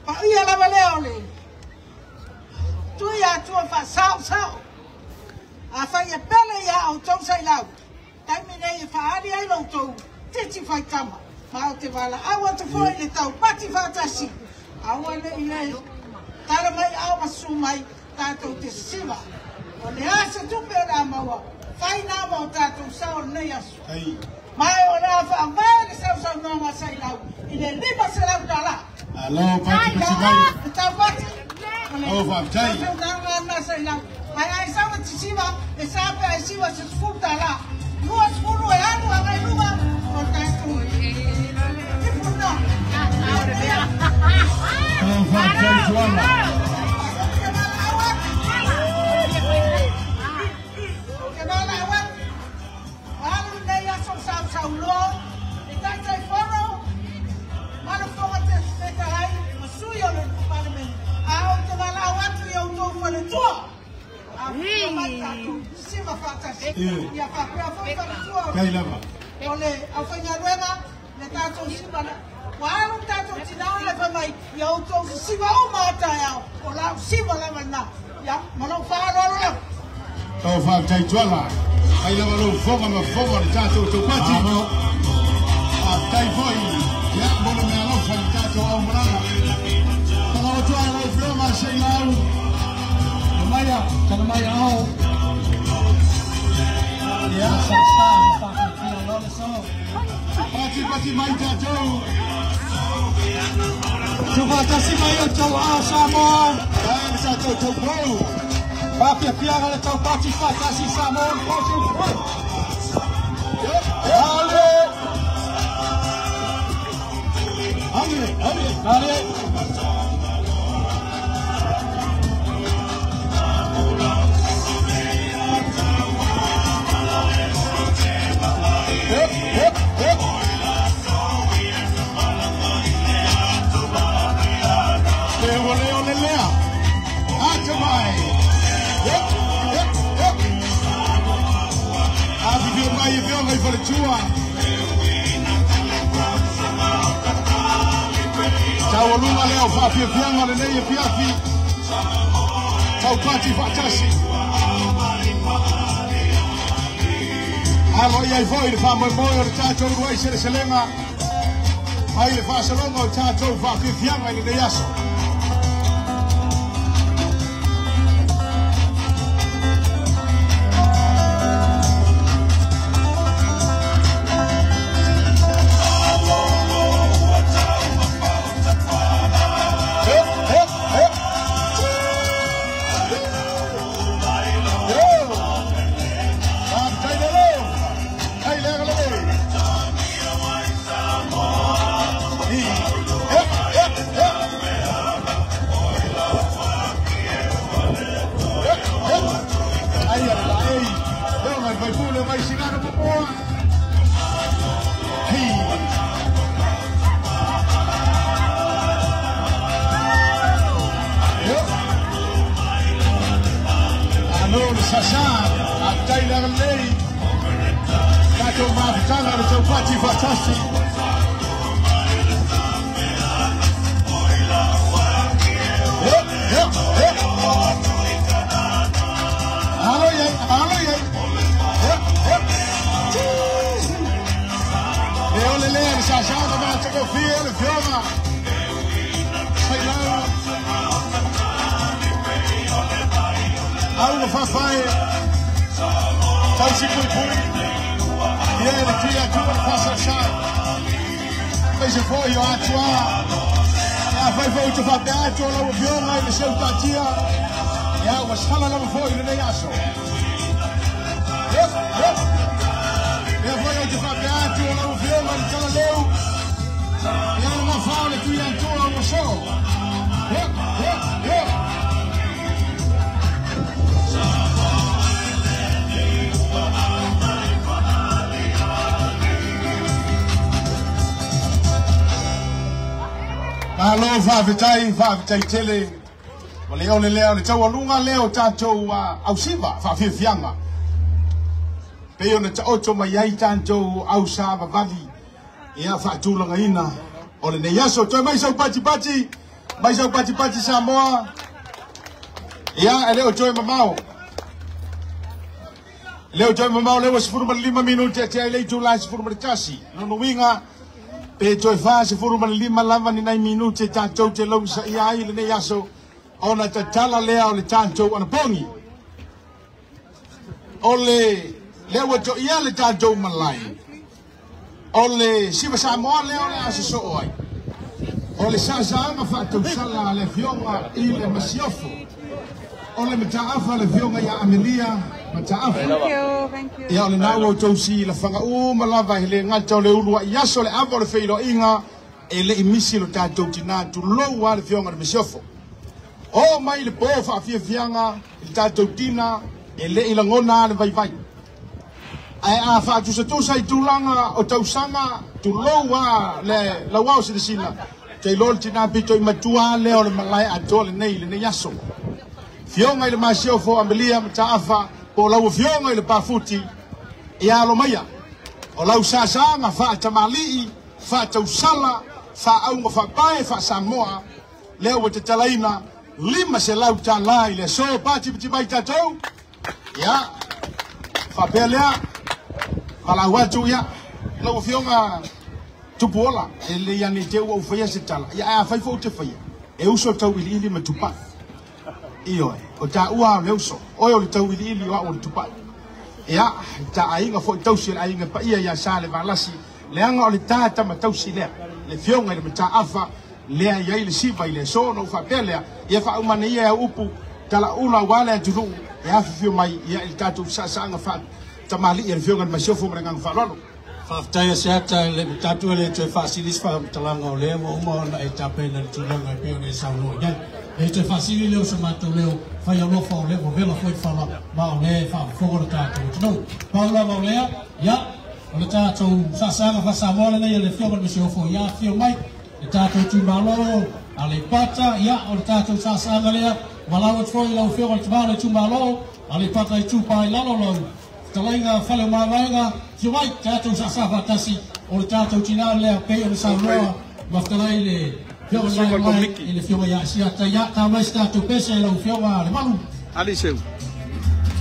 Pa ia lava leo le. Tui atua fa sao. A fai e pele ia au tau sailau. Taimi nei e whaari ai lau tau. Titi fai kama. Ma o te wala. Awa te fwoi le tau pati fatasi. Awa le i le. Tara mai awa su mai. Tātou te siwa. O le asa tupe la maua. Fai nā mau tātou sao nei asu. Mai o rā whaamai le sau nōma sailau. I le lima salau tala. Alo pati kusibai. Tau pati. O whaamtai. Nā sailau. Ai sawa te siwa. E sāpe ai siwa se tufuru tala. Lua tufuru e anu a mai lua. O tātou. Tipuna. O whaamtai tuana. Kai lava. Ole au fanya ruema le tato sibana. Waru tato tinala fa mai ya auto siba o mata ya. Ola siba la mana. Ya malo fa lo. O fa tai tola. Kai lava lo fonga ma fonga le tato to pati. A tai foi. Ya bolo me alo fa le tato au mrana. Kalau tu ala floma sei lau. Maya, kana maya au. Ya, pati mai tatou. Tuva tasi mai o tau a Samoa. E sa tau pou. Papia piara le tau pati fatasi Samoa. Ale. Tau lunga leo whapia pianga le nei e piafi. Tau pati whatasi. Alo iai voi le whamoe moe o le tātou ruai se le selenga. Ai le whasalonga o tātou whapia pianga i le nei aso. Ia na fao le tui antoa o so. Malo whaavitai tele. O leo le tau alunga leo tātou au siva, whawhiwhianga. Peo na ta oto mai ai tātou au sāwa vali. Ia whaatūlanga ina. O le nei aso, toi mai sau pati Samoa. Ia, leo toi mamao. Leo sifuru mali 5 minuti te ai leitu lai sifuru mali tasi. Nono winga. Pe toi fa sifuru mali 5 lava ni 9 minuti tātou te lau sa ia ai le nei aso. Ona te tala lea o le tātou ana pongi. O le leo to ia le tātou malai. O le siva Samoa leo le aso so oi. O le saanga whātou sala le fionga i le masiofo. O le mataafa le fionga ia Amelia mataafa. Thank you. Ia o le nau o tausi la whanga malava he le ngata o le ulua i aso le avo le whilo inga e le imisi lo tātou tina tu loa le fionga le masiofo. O mai le po whawhiawhianga i tātou tina e le ilangona le vai. Ai a whaatu sa tūsa i tūlanga o tausanga tu loa le lawao si sina. Te lol tina pito i matua leo le malai atoa le nei aso. Fionga i le masiofo Amelia mataafa po lau fionga i le pafuti i alo maia. O lau sasanga whaatamali'i, whaatausala, whaaunga whapae, whaasamoa leo wa te talaina 5 se lau tala i le so pati mai tātou. Ia, whapelea, walau atu ia, lau fionga tupuola, e le iane te ua ufaya se tala. Ia a whaifo te whaia, e uso tau ili me tupai. Iyo o ta ua le uso, o le tau ili wa o le tupai. Ia, ta ainga fo tausi le ainga pa ia sale valasi, le anga o le tata ma tausi lea, le fionga i le mata afa, lea iai le siva i le sono u whapelea, ia whaumane ia upu, tala ula wale aturu, e hawhiwhio mai ia il tātou saanga wha, tamali ia le fionga ma siofo mrengang whalolo. Whaftaia se ata le tātou le tue whasilis whaamtalanga o leo, uma na e tapena le tūlanga e peo ne sauno ian. E tue whasili leo sa mātou leo, whai alofa o leo, vela fwoi whala, ma o lea whaafogora tātou. Tino, paula ma o lea, ia, o le tātou saanga whasamola nei le fionga ma siofo, ia fio mai, le tātou tūmalo, a le pata, ia, o le tātou saanga lea, walau at fwoi lau fionga le tūmalo tūmalo, a le pata i tūpai lalo lau. Talainga whale mawainga, fio mai, tātou saanga tasi, o le tātou tina lea peo le saunoa, maftalai le fionga mai, i le fionga ia siata, ia, tā mai tātou pese lau fionga le malu. Ali seu.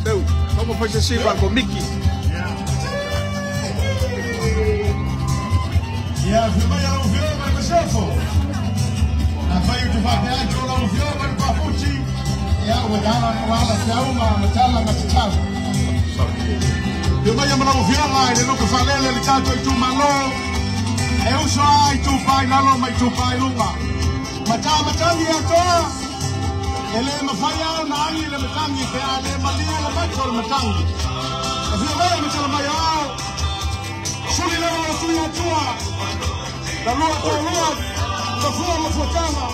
Seu, como foi se siva com Miki? Ia, fio mai lau fionga le masiofo. Na whai utu whapeato lau fionga le pafuti, ia, ua dala wala te auma, matala matitala. Io mai amano fianga e non fa lele le tanto tu malo e uso ai tu pai nalo mai tu pai lunga matangi ato e le ma fai na ai le matangi che ale malia la faccio le matangi e io mai mi sono mai soli le lo tu tua da lua da fuori lo fotama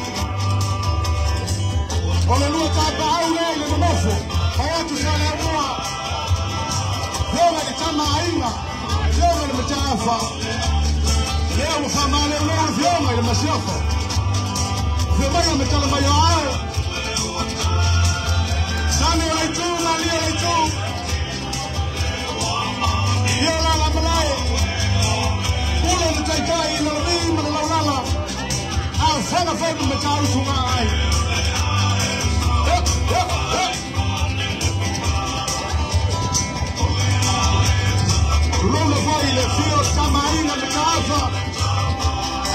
o le lua ta paule le mofo ai tu sale lua Leo le tama ainga, leo le matafa, leo whamane leo fioma le masiofo, fioma le metala mai ao, sani o leitu na lia leitu, leo la malai, pula le taitai na lumi ma le laulala, au whanga whaibu mataru tunga ai. Rula vai le fio stamarina le cava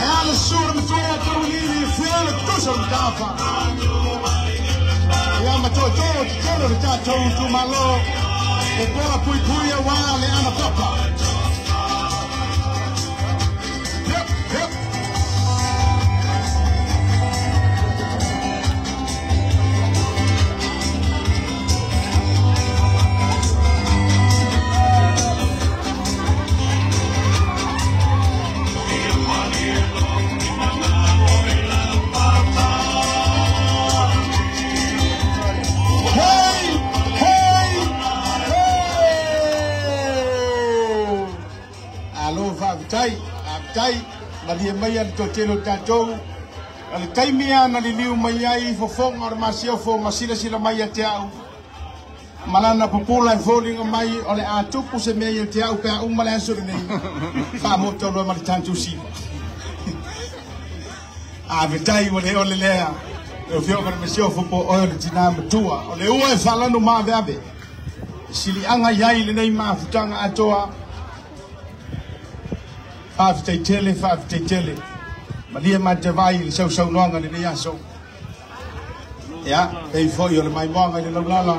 e alle sure mi fai tavolini fio le cosa mi cava e ama toto le tato tu malo e poi pui a wale ana papa tai mali mai al to telo tatou al taimia na liu mai ai fo fonga o masio fo masila sila mai atiau malana popula voling mai ole atupu se me atiau pe umala so ni fa mo to lo mal tantu si tai ole lea eu fio con masio fo po o le tinam tua ole o e fala no ma be sili anga yai le nei ma futanga atoa Fafte tele. Malia matavai sau longa le ya so. Ya, ei foi o mai monga le lala.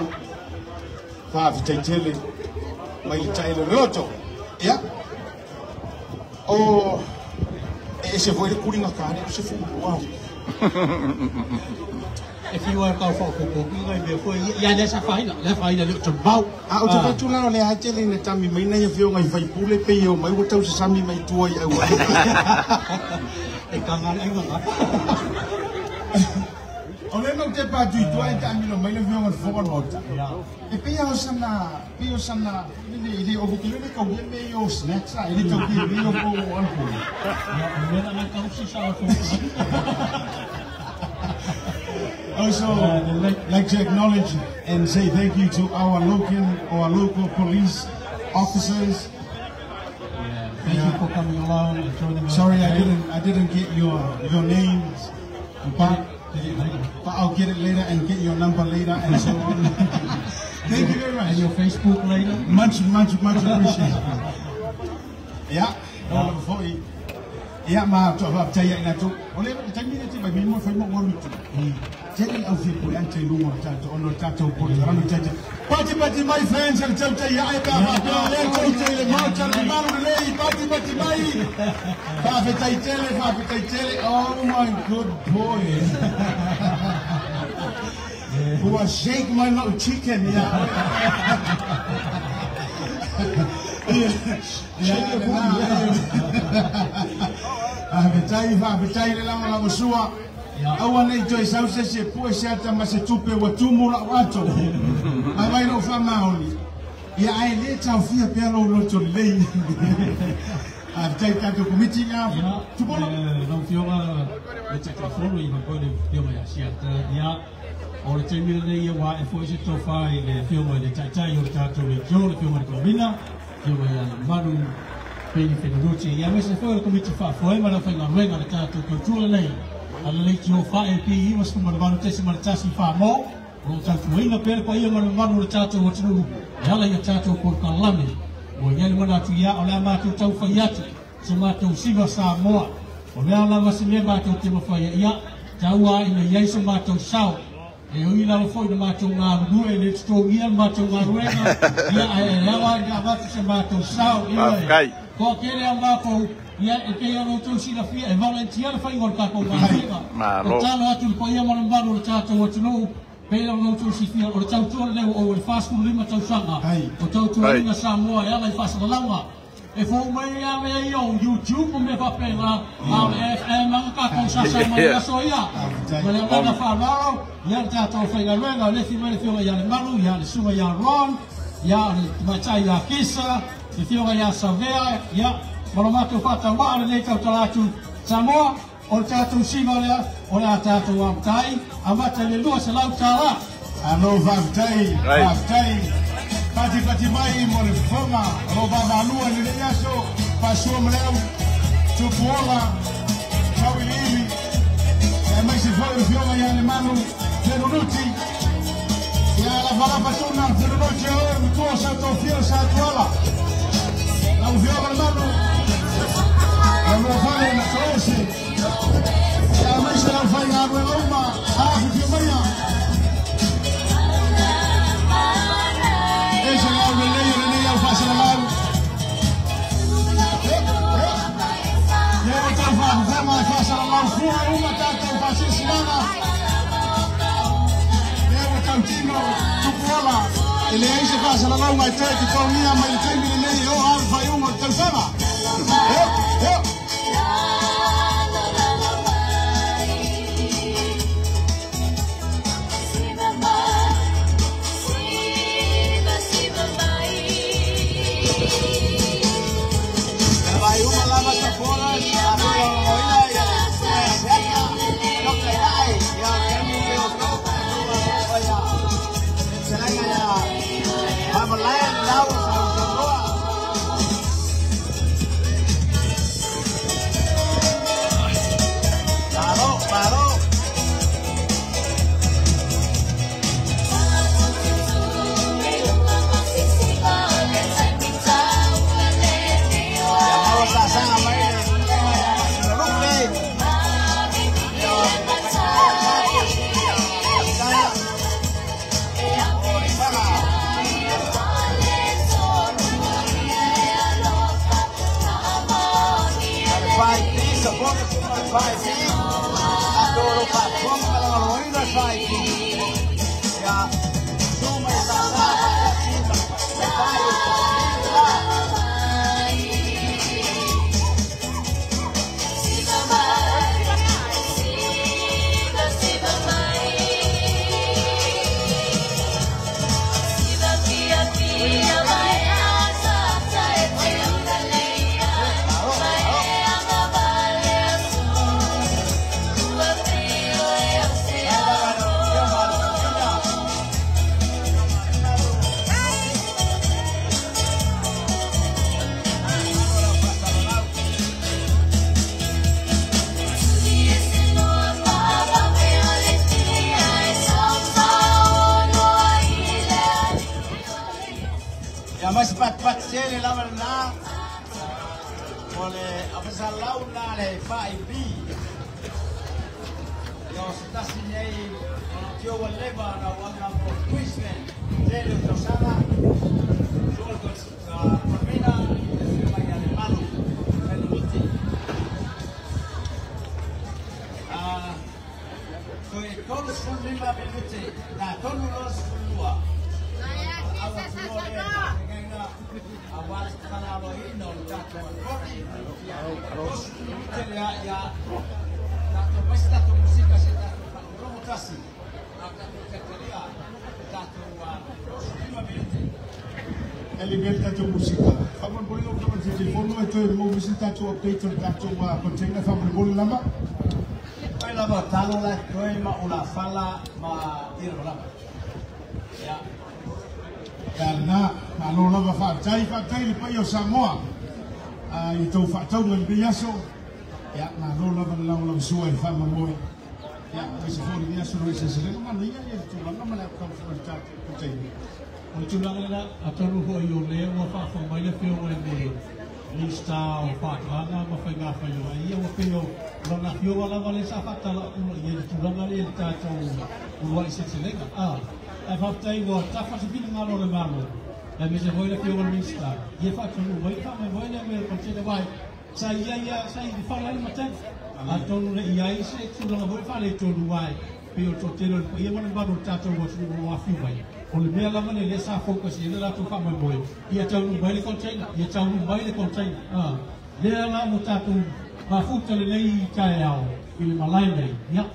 Fafte tele. Mai taile roto. Ya. O ese foi de curinga cara, se foi wow. If you are for before ya dessa faina le tobau o te tu la le ha tele ne tami mai na fio ngai fai pule pe yo mai o tau se sami mai tuai au e kangal ai nga ole no te pa tu tuai tami no mai le fio ngai fo nota e pe yo sana ni o bukile ne ko me yo snacks ai ni to ki me yo ko on ko ya me na ka si sa ko Also, like to acknowledge and say thank you to our local police officers. Yeah, thank you for coming along and joining us. Sorry, I didn't get your names, but I'll get it later and get your number later and so on. Thank you very much. And your Facebook later. Much appreciated. Yeah, all for you. Yeah, ma to va taya ina to. Ole tangi ne ba mi mo fa mo ngolu to. Jadi au fi ko ante lu mo tato ono tato ko ran tato. Party my friends and tell ya ai ba ba le ko tele ma tele ma le party my. Fa fe tele. Oh my good boy. Who was shake my little chicken yeah. Abetai le lama musua. Awa nei toi sauce se pue se ata ma se tupe wa tumula wato. Awai no fa maoli. Ya ai le tau fia pelo lo to lei. Abetai tanto komiti nga. Tupola no fioga le telefono i ko le fioga ya sia ya. O le temile nei wa e foi se tofa i le fioga le tai o tato le jo le fioga ko bina. Yo ya maru peni fenuchi ya mese foi come ti fa foi ma la fai na ruega le tato ko tula nei ala le ti o fa e pi was ko maru te se marta si fa mo o tato ina per pa ia maru le tato o tunu ya la ya tato ko kalame o ya le mana tu ya ala ma tu tau fa ya se ma tu siva sa mo o ya la ma se me ba tu te mo fa ya taua ina ya se ma tu sao e o ina lo foi ma tu nga ru e le sto ia ma tu nga ruega ya ya wa ya va se ma tu sao ia ko kele amba ko ia e ke ono tu si la fia e volunteer fa ingol ka ko ma o talo atu ko ia mo mbaru le tato o tunu pe ono tu si fia o tau tu le o le fast food lima tau sanga o tau tu ina Samoa ia vai fast la langa e fo mai ia me yo YouTube o me fa pena a FM ka ko sa mai so ia ma le manda fa lao ia tato fa ia luenga le fi mai fio ia le malu ia le suma ia ron ia le machai la kisa se fioga ya savea ya malomato fata male le tau talatu Samoa o tatu simale o la tatu amtai amata le lua se lau tala ano vavtai pati mai mo le foma o baba lua le yaso pasua mleu tupola kawili e mai se foi o fioga ya le manu fenuti ya la fala pasuna fenuti o tu sa to fio sa tola la fioga le manu la fala na tosi ya mai se la fai na roma a fio mai ese la le ya fasa la ya ta fasa la fu uma tata fasa silana ya ta tino tu pola ele aí se faz la longa até que com minha mãe tem ele eu ar vai uma telefona vai uma lá Mas pat sele la na oleh apa salau na le fa ibi yo sta sinei yo wale ba na wana po Queensland sele to sana sol ko pamina ma ya le malo sele miti so e todo son lima belute na todo los lua awal kalau ini jatuh kori, terus ya jatuh pesta tu musik kasih jatuh provokasi, jatuh terus 5 menit. Element jatuh musik. Kamu boleh untuk telefon itu mau musik jatuh update jatuh konten kamu boleh lama. Kau lama tahu lah kau mau ulah fala ma tidak lama. Ya. Karena kalau lama fatai lepas yo Samoa itu fatai dengan biasa ya kalau lama suai faham boy ya bisa boleh biasa suai sesuatu mana ya itu lama melakukan percaya percaya itu lama atau ruh yo leo fa fa mai le fio ni lista o fa ana ma fa nga fa yo ia o fio lama fio wala wala sa fa tala ia itu lama le ta to o se selega fatai go ta fa sipil ngalo le malo la mise voi la più lista ye faccio voi fa me voi le concede vai sai di fare il matin a tono le ia se tu non vuoi fare tu vai più to te lo io non vado tanto go su no fiu vai o le mia la mane le sa focus ye la tu fa me voi ia tau no vai le concede ia tau no vai le concede le la mo ta tu ma futta le lei kai ao il malai lei ya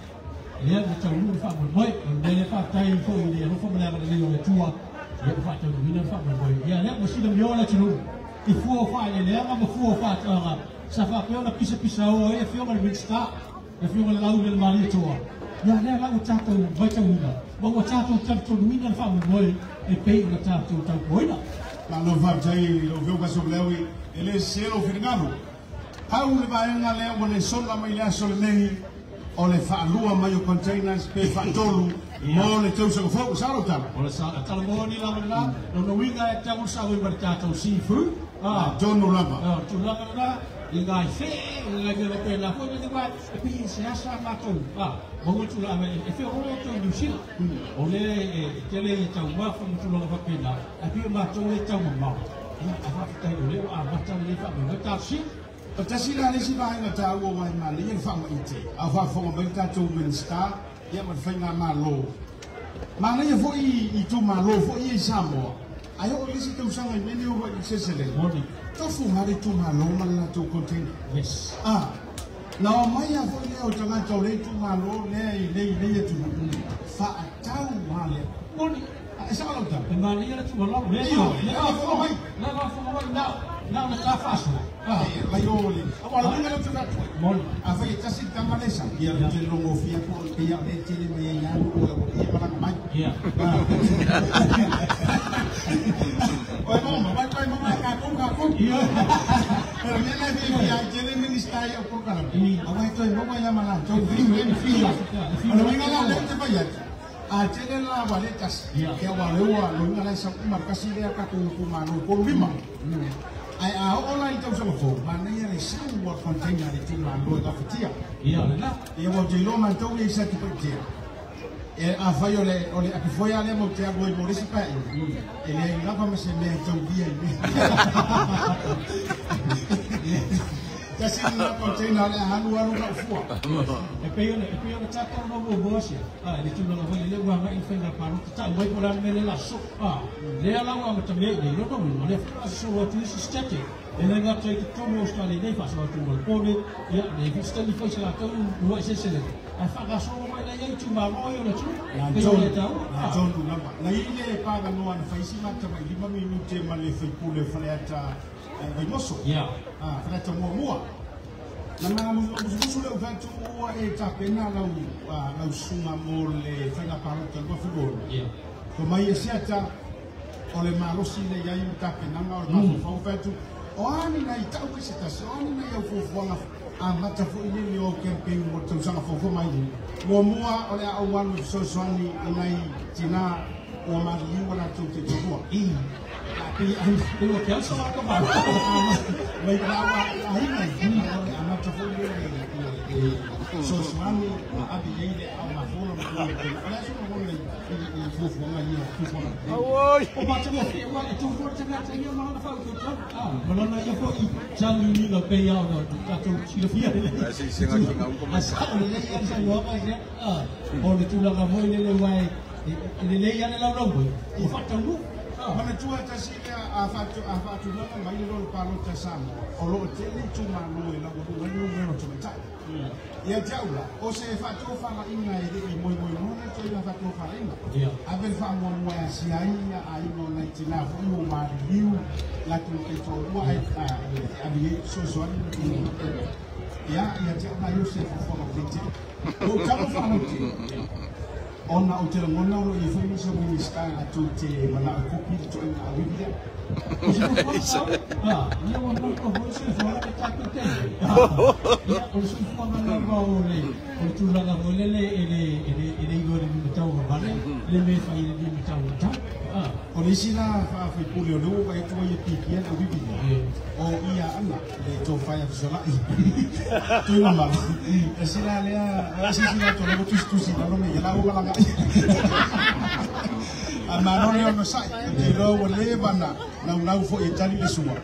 le mo tau no fa me voi le fa tai fo le no fa me la le tua ia fa tau no fa me voi ia le mo si le mio la tu i fuo fa le ama mo fuo fa tanga sa fa pe ona pisa o e fio mal vista e fio mal lau del marito ya le la utato vai tau ina mo utato tanto mina fa mo voi e pe una tato tau boina ma lo va dai lo veo caso lewi ele selo firgano au le vai nga le o le sola mai la sol nei o le fa lua mai o containers pe fa tolu mo le tau sa fo sa lo tal o le sa tal mo ni la na no winga e tau sa o mercato sifu Jono lava. Tu lava na ingai fe ingai le pe la fo ni vai e pi se asa ma tu mo tu lava e fe o to ni si o le te le tau ma fo tu lava pe na e pi ma tu le tau ma a fa ta le a ba ta le fa me ta si Tasi la le si vai na ta o vai ma le fa ma ite a fa fo ma ta tu minsta ia ma fa nga ma lo ma le fo i tu ma lo fo i Samoa ai o lisi tu sanga i meni o vai se le moni to fu mari tu ma lo ma la tu content yes na o mai a fo le o tanga to le tu ma lo le tu fa tau ma le moni esa ma lo ta ma le tu ma lo le yo le fo mai na ka faso la yo le a la vinga tu ka moni a fa ta si ta ma le sa ia le longo fia ko ia le tele me ya o ia para mai ia Oi, mamma, vai ka ko. Pero me la digo ya, tiene ministra ya por cara. Agora estoy mamma ya mala, yo vi fila. Pero venga la lente vaya. A tiene la valetas, que agualewa, lo venga la esa marca si de acá con mano por lima. Ai a ola então se fo, maneira de sangue container de tima lo da fatia. Ia la. Ia o de lo man tau le sa tipo de. A fai ole a foi ale mo te agoi mo resi pa ele la pa me se me tau dia Kasi na container le halu na ufua. E pe ona tata no mo bosia. Ni tu no le wa ma infenga pa no ta mo ko la mele la so. Le ala wa ma tamle le no mo le so wa tu stete. E le ga te como sta le dei fa so tu mo pone ya le vi sta li fa la to no se se le. A fa ga so ma le ye tu ma mo yo le tu. Na John na ba. Na ile pa ga no ana fa isi ma ta ba 5 minuti ma le fa pule fa le ata ai moso. Ya. Fa le ta mo na mga musulo le uventu ua e tapena lau sunga mo le whainga parota lua whigoro. Ko mai e siata o le malosi le iai u tapenanga o le mawhau ventu. O ani nei tau kese tasi, o ani nei au fuafuanga a mata fu ili o campaign mo tausanga fuafu mai ni. Mua mua o le au wanu sosoani i nei tina o mariliu ala tau te tokua. Pero que eso va a tomar. Mai rawa ai nei amata fu ili sosoani abi ele au mafolo mo ala so mo le fuafuanga ni fuafuanga. Oi. O bate mo fi wa tu for te ngata ni ma na fa ko to. Malona ia fo I jalu ni no pe ia no ta tu chi fia. Asi singa kinga ko ma. Asa o le ia no ka ia. O le tu la ga mo le wai. Le ia le la ro. O fa ta lu. Mana tua tasi a fatu no mai lo palo tasamo. O lo te ni tu ma lo e la ko lo no to ta. Ia jaula. O se fatu fa la ina e de mo no to ia fatu fa ina. A ver fa mo si ai no na tina fu mo ma liu la tu te to wa a bi so so ni. Ia jaula yo se fa mo te. O ka fa mo te. Ona o te ngona o I whai misa mo iska a tu te mana o kopi to ina a wibia. Ia o no ko ho se fo la ta ku te. Ia o se fo na na o le o tu la ga mo le go le mi tau ba le me fa I le mi tau ta. O le sina fa fa pule o lo vai tu ia piki a wibia. O ia ana le to fa ia so la I. Tu la ma. E sina le a sina to lo tu si na no me la o la a manone ono sai te lo le bana na fo itali le sua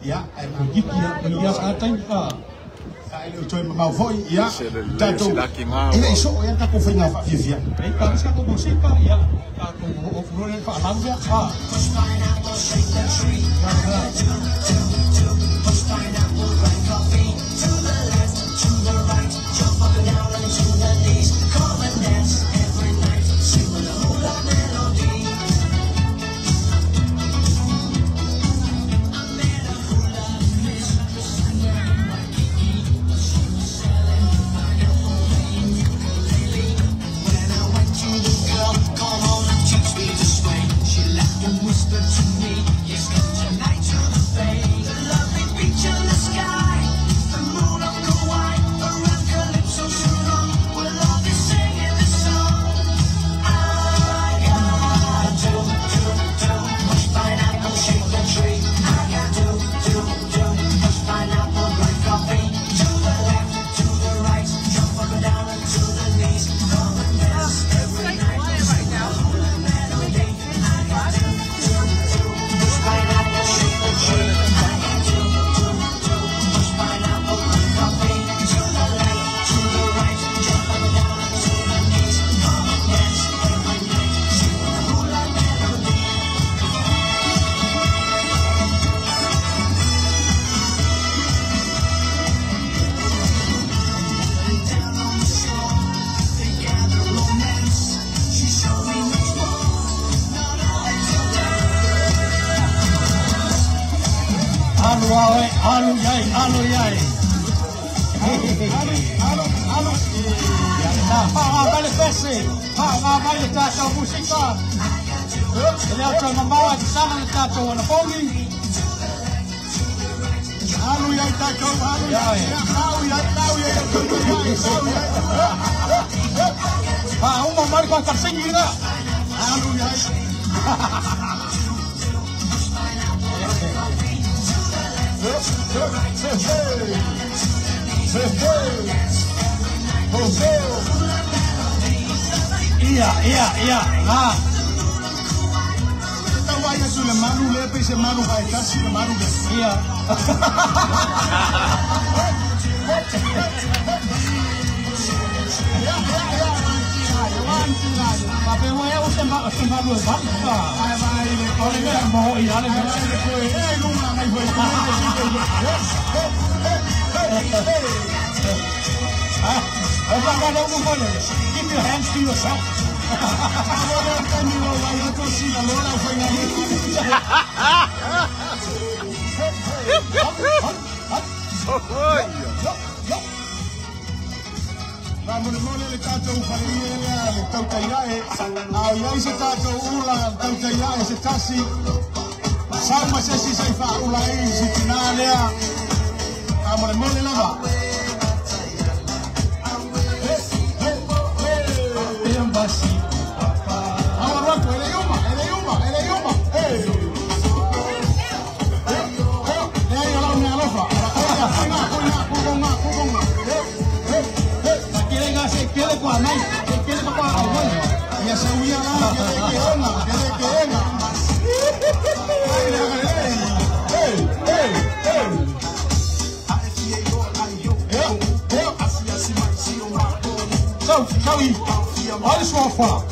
ya e ko giki ya ka tai ka ai le toi ma fo ya tato e so ya ta ko fina fa fifia e ka ska ko musica ya ka ko o flo le fa la ya ka Alo yai. Alo. Vale pese. Vale tato musica. Ele auto mamá de sama tato na fomi. Alo yai tato, alo yai. Uma marca a carcinha. Alo yai. Iya. su le manu le pe se manu vai kasi le manu de. Iya. Tapi saya usah malu bangsa. Kalau dia mau iya le. Rumah mai boleh. Apa kalau kamu boleh? Give your hands to yourself. Ramon le tato ufalia le tauta iae au iai se tato ula tauta iae se tasi sama se si sai fa ula i si tinalea Ramon le lava basi ahora roco ele yuma hey le ala una lofa quiere hacer quiere con nai quiere con agua ya se huía la que olha só fala.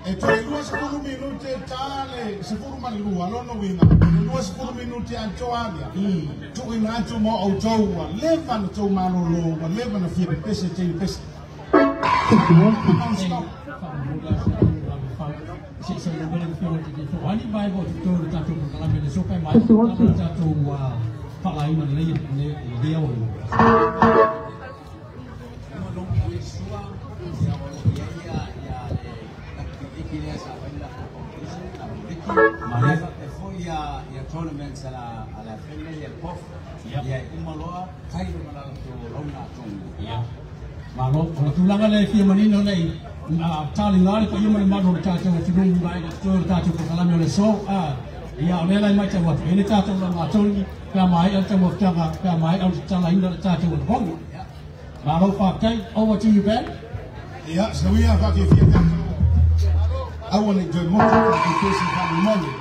E toi 2 minuti tale, se fu ma lua, lo no wina. 2 minuti anchoalia. Tu in ancho mo au toa, leva no to malo lo, leva no fie pese te pese. Se lo vele fio di fo ani vai vo tu ta tu la me so kai mai ta tu fala ina le dia o tournaments alla fine del POF ya imaloa kai mala to lona tung ma lo tu langa le fi manino nei tali ngari ko yuma ma ro ta to tu ngi bai to ta to kala me le so ya le lai mai ta wa ni ta to la to ni ka mai al ta mo ta ka mai al ta la inda ta to bong ma lo fa kai over to you Ben. Yeah, so we have got a few things. I want to enjoy more education for money.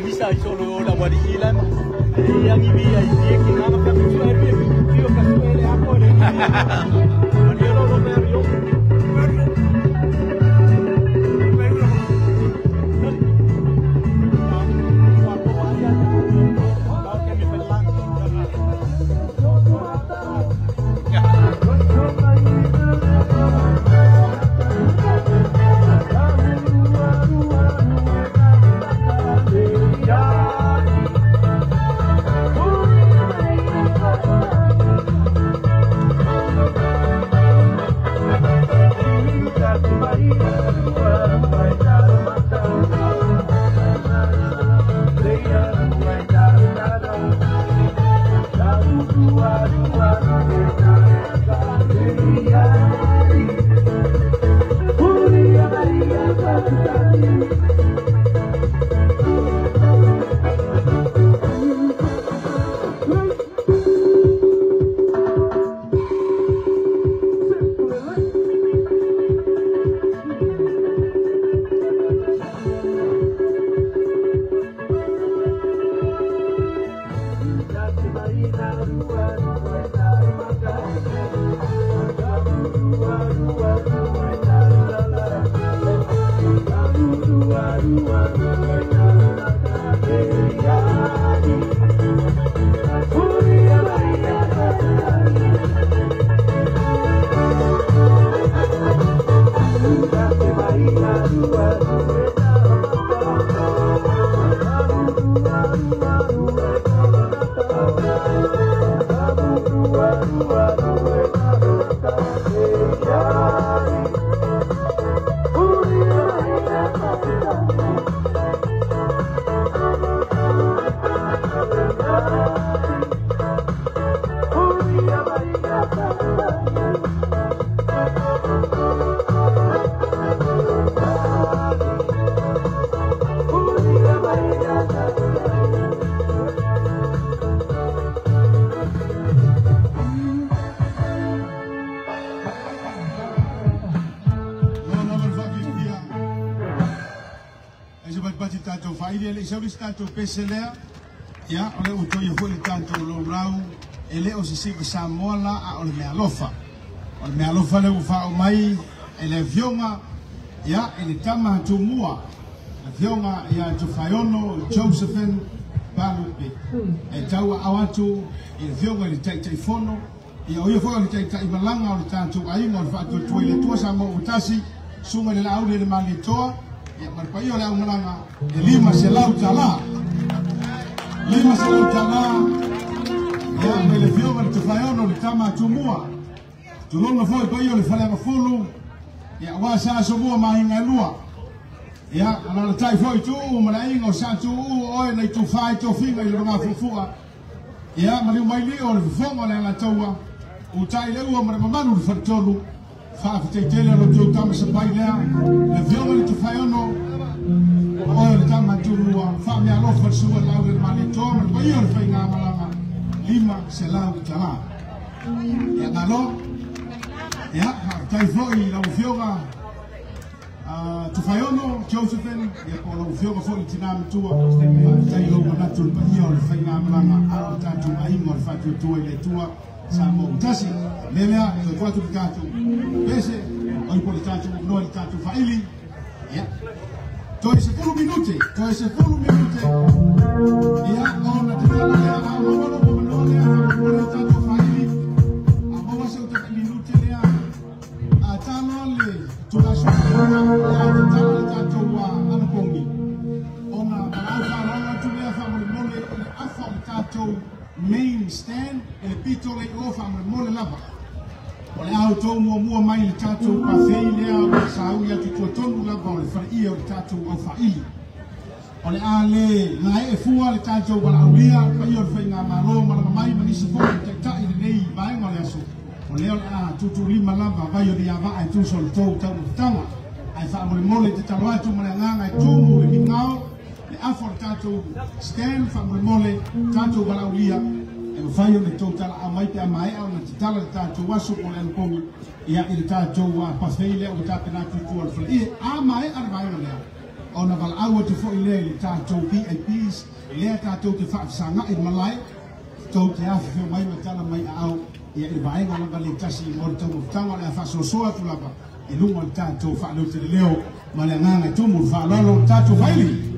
Misa solo la guarilla e a mi via i che non ha capito io caso le acque non io lo vedo io tātou whaile le isauri tātou peselea. Ia, ole utoia hoi tātou lo rau. Ele o se siva Samoa la a ole mea lofa. Ole mea lofa le uwha o mai. Ele vionga, ia, ele tama tu mua. Le vionga, ia, tu whaiono, Josephin, Balupe. E taua awatu, ele vionga, ele tai fono. Ia oia fo le tai malanga o le tātou ainga o le whaatua tua i le tua sa mo utasi. Sunga le lau le mali toa. Ia marpai o le au malanga. E lima se lau tala. Lima se lau tala. Ia me le vionga le tuwhaiono le tama tumua. Tulonga fo i pai o le whalenga fulu. Ia wasa so mua mahinga lua. Ia ana le tai fo i tu mala inga o sa tu oe nei tu whai to finga i le runga fufua. Ia mali mai li o le fonga le ala taua. Utai le ua mara mamanu le wharitolu. Whaafiteitele lo tau tama sa pai lea. Le vionga le tu whaiono. Oe le tama turua. Whaame alofa le sua lau le mali toa. Mali pai o le whai ngā malanga. Lima se lau i tala. Ia ngalo. Ia, tai foi lau vionga. Tu whaiono, Josephin. Ia ko lau vionga foi i tina mitua. Tai lau manatu le pai o le whai ngā malanga. Aro tatu aingo le whatu tua i le tua. Sa mo utasi lelea to kwatu katu pese oi po tatu no el tatu faili ya to ese 10 minuti ya ona te tala ya no le tatu faili amo va se te minuti ya atano le to la so ya tatu wa ana pongi ona ala tu le fa mo le afa tatu main stand e le pito le ofa mo mo le lava o le auto mua mai le tatu pa feile a sau ya tu tonu lava o le faia o le tatu o faili o le ale na e fua le tatu wala aulia pa io fe nga malo ma mai ma ni se fo te ta i nei vai ma le aso o le a tu lima lava vai o dia va ai tu sol to tanga ai fa mo le te talo atu ma nga ai tu mo le ngao le afor tatu stand fa mole tatu balaulia e faio le totala a mai pe a mai au na tala tatu waso ko le pongi ia i tatu wa pasele o tatu na tu tu al e a mai ar vai le ona val au tu fo ile tatu VIPs le tatu te fa sanga i malai to te a fe mai ma tala mai au ia i vai ngala bali tasi mo tu tanga le fa so so tu lava e lungo tatu fa lo te leo ma le nganga tu mo fa lo tatu vai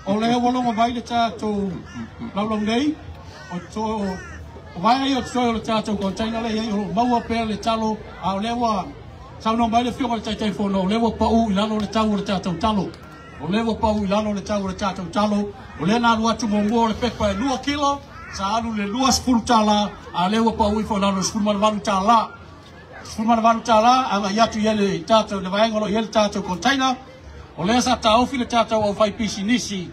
O lea walonga vai le tātou laulau nei, o vai ai o tsoe o le tātou kontaina le iai o maua pēr le talo, a o lewa sauna mai le whionga le taitai whono, o lewa pau i lalo le tau o le tātou talo, o lewa pau i lalo le tau o le tātou talo, o lea nā luatu mongoa le pepa e 2 kilo, sa alu le 2 spulu tala, a lewa pau i whanalo spulu manavalu tala, spulu manavalu tala, anga iatu iele tātou le vaengolo iele tātou kontaina, o lea sa tauwhi le tātou au whai pisi nisi,